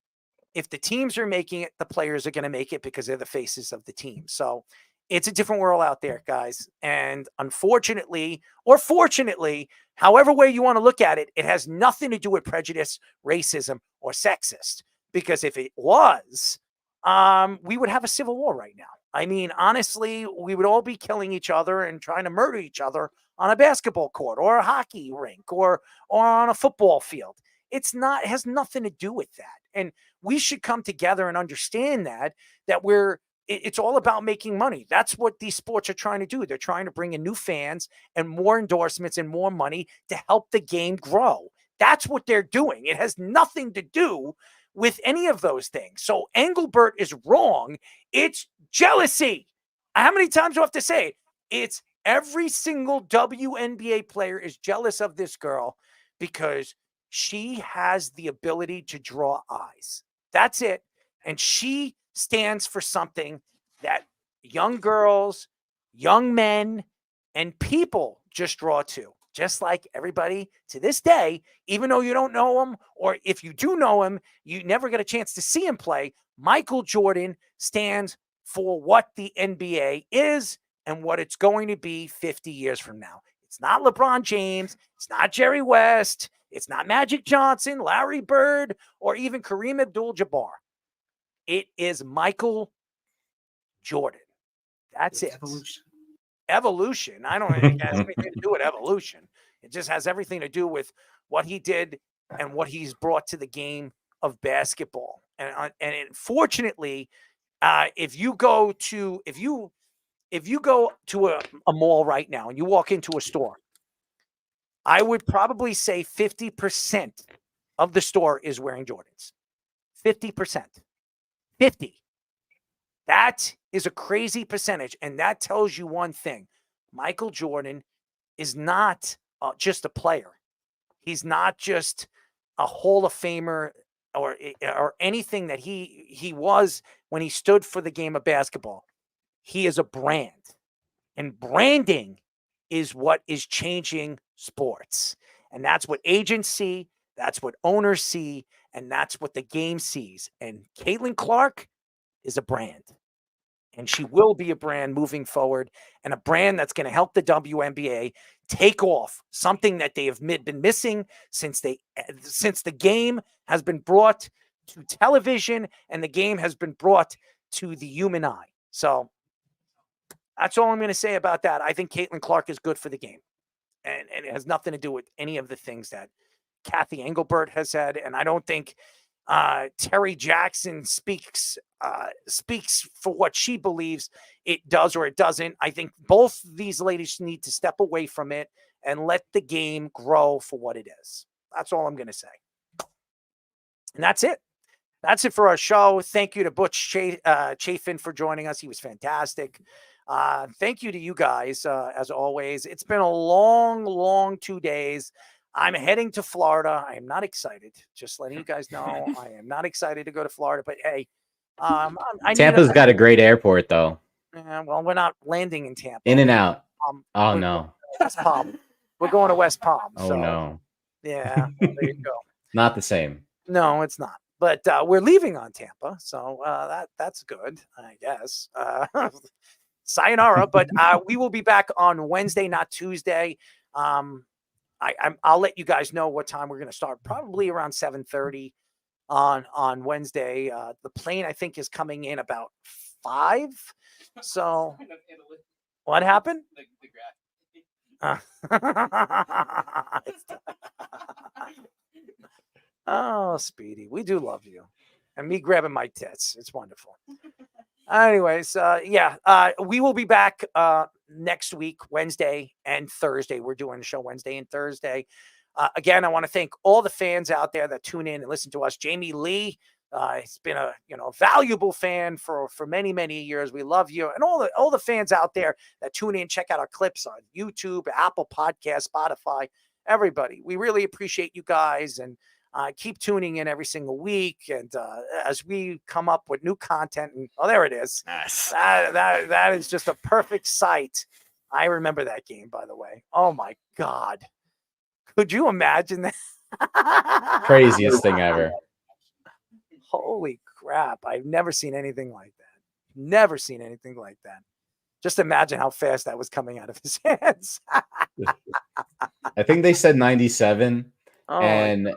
Q: if the teams are making it, the players are going to make it because they're the faces of the team. So it's a different world out there, guys. And unfortunately, or fortunately, however way you want to look at it, it has nothing to do with prejudice, racism, or sexist. Because if it was, we would have a civil war right now. I mean, honestly, we would all be killing each other and trying to murder each other on a basketball court or a hockey rink or on a football field. It has nothing to do with that. And we should come together and understand that it's all about making money. That's what these sports are trying to do. They're trying to bring in new fans and more endorsements and more money to help the game grow. That's what they're doing. It has nothing to do with any of those things. So Engelbert is wrong. It's jealousy. How many times do I have to say it? It's every single WNBA player is jealous of this girl because she has the ability to draw eyes. That's it. And she stands for something that young girls, young men, and people just draw to. Just like everybody to this day, even though you don't know him, or if you do know him, you never get a chance to see him play. Michael Jordan stands for what the NBA is and what it's going to be 50 years from now. It's not LeBron James. It's not Jerry West. It's not Magic Johnson, Larry Bird, or even Kareem Abdul-Jabbar. It is Michael Jordan. That's it. Evolution. I don't think it has anything to do with evolution. It just has everything to do with what he did and what he's brought to the game of basketball. And unfortunately, if you go to a mall right now and you walk into a store, I would probably say 50% of the store is wearing Jordans. 50%. 50. That is a crazy percentage, and that tells you one thing. Michael Jordan is not just a player. He's not just a Hall of Famer or anything that he was when he stood for the game of basketball. He is a brand, and branding is what is changing sports, and that's what agents see, that's what owners see, and that's what the game sees. And Caitlin Clark is a brand. And she will be a brand moving forward, and a brand that's going to help the WNBA take off, something that they have been missing since the game has been brought to television and the game has been brought to the human eye. So that's all I'm going to say about that. I think Caitlin Clark is good for the game, and it has nothing to do with any of the things that Kathy Engelbert has said, and I don't think Terry Jackson speaks for what she believes it does or it doesn't. I think both these ladies need to step away from it and let the game grow for what it is. That's all I'm going to say. And that's it. That's it for our show. Thank you to Butch Chaffin for joining us. He was fantastic. Thank you to you guys, as always. It's been a long 2 days. I'm heading to Florida. I am not excited. Just letting you guys know, I am not excited to go to Florida. But hey,
S: Tampa's got a great airport, though.
Q: Well, we're not landing in Tampa.
S: In and out. Oh no.
Q: West Palm. We're going to West Palm.
S: Oh
Q: so,
S: no.
Q: Yeah. There you go.
S: Not the same.
Q: No, it's not. But we're leaving on Tampa, so that's good, I guess. Sayonara. But we will be back on Wednesday, not Tuesday. I'll let you guys know what time we're going to start. Probably around 7:30 on Wednesday. The plane, I think, is coming in about 5. So what happened? Oh, Speedy, we do love you. And me grabbing my tits. It's wonderful. Anyways, we will be back next week, Wednesday and Thursday. We're doing the show Wednesday and Thursday. Again, I want to thank all the fans out there that tune in and listen to us. Jamie Lee, he's been a valuable fan for many years. We love you, and all the fans out there that tune in, check out our clips on YouTube, Apple Podcasts, Spotify. Everybody, we really appreciate you guys, and keep tuning in every single week. And as we come up with new content, and there it is. Nice. That is just a perfect sight. I remember that game, by the way. Oh my God. Could you imagine that?
S: Craziest thing ever.
Q: Holy crap. I've never seen anything like that. Never seen anything like that. Just imagine how fast that was coming out of his hands.
S: I think they said 97.
Q: Oh,
S: and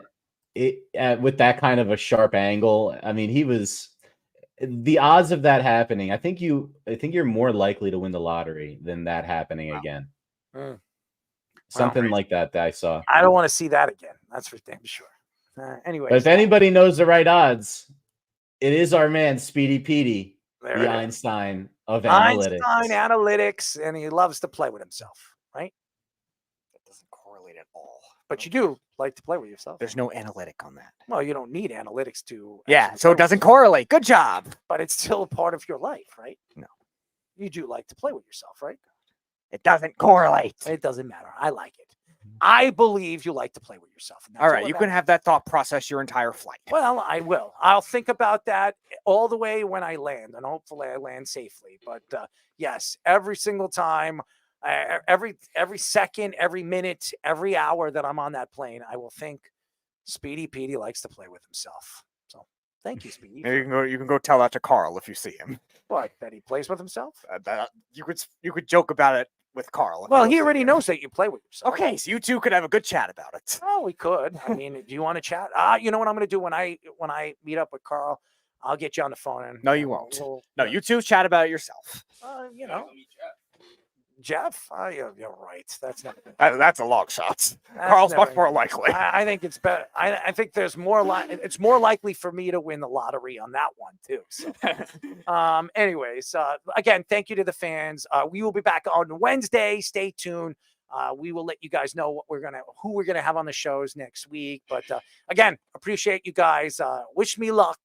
S: with that kind of a sharp angle, I mean, he was the odds of that happening, I think you're more likely to win the lottery than that happening again. Something like that I saw.
Q: I don't want to see that again. That's for damn sure. Anyway,
S: But if anybody knows the right odds, it is our man Speedy Petey, the Einstein of analytics.
Q: Einstein analytics, and he loves to play with himself, right?
R: That doesn't correlate at all.
Q: But you do like to play with yourself.
R: There's no analytic on that.
Q: Well, you don't need analytics to.
R: Yeah, so it doesn't correlate. Good job.
Q: But it's still a part of your life, right?
R: No.
Q: You do like to play with yourself, right?
R: It doesn't correlate.
Q: It doesn't matter. I like it. I believe you like to play with yourself.
R: All right, you can have that thought process your entire flight.
Q: Well, I will. I'll think about that all the way when I land, and hopefully I land safely. But yes, every single time, every second, every minute, every hour that I'm on that plane, I will think Speedy Petey likes to play with himself. So thank you, Speedy.
R: You can go tell that to Carl if you see him.
Q: What, that he plays with himself?
R: You could joke about it with Carl.
Q: Well, he already knows that you play with yourself.
R: Okay, so you two could have a good chat about it.
Q: Oh, we could. I mean, do you want to chat? You know what I'm going to do when I meet up with Carl? I'll get you on the phone. And
R: no, you won't. No, you two chat about it yourself.
Q: You know, Jeff. You're right. That's not.
R: That's a long shot. Carl's much more likely.
Q: I think it's better. I think there's more. It's more likely for me to win the lottery on that one too. So, anyways, again, thank you to the fans. We will be back on Wednesday. Stay tuned. We will let you guys know who we're gonna have on the shows next week. But again, appreciate you guys. Wish me luck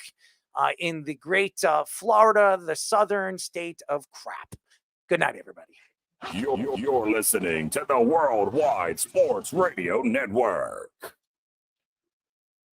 Q: in the great Florida, the southern state of crap. Good night, everybody.
P: You're listening to the Worldwide Sports Radio Network.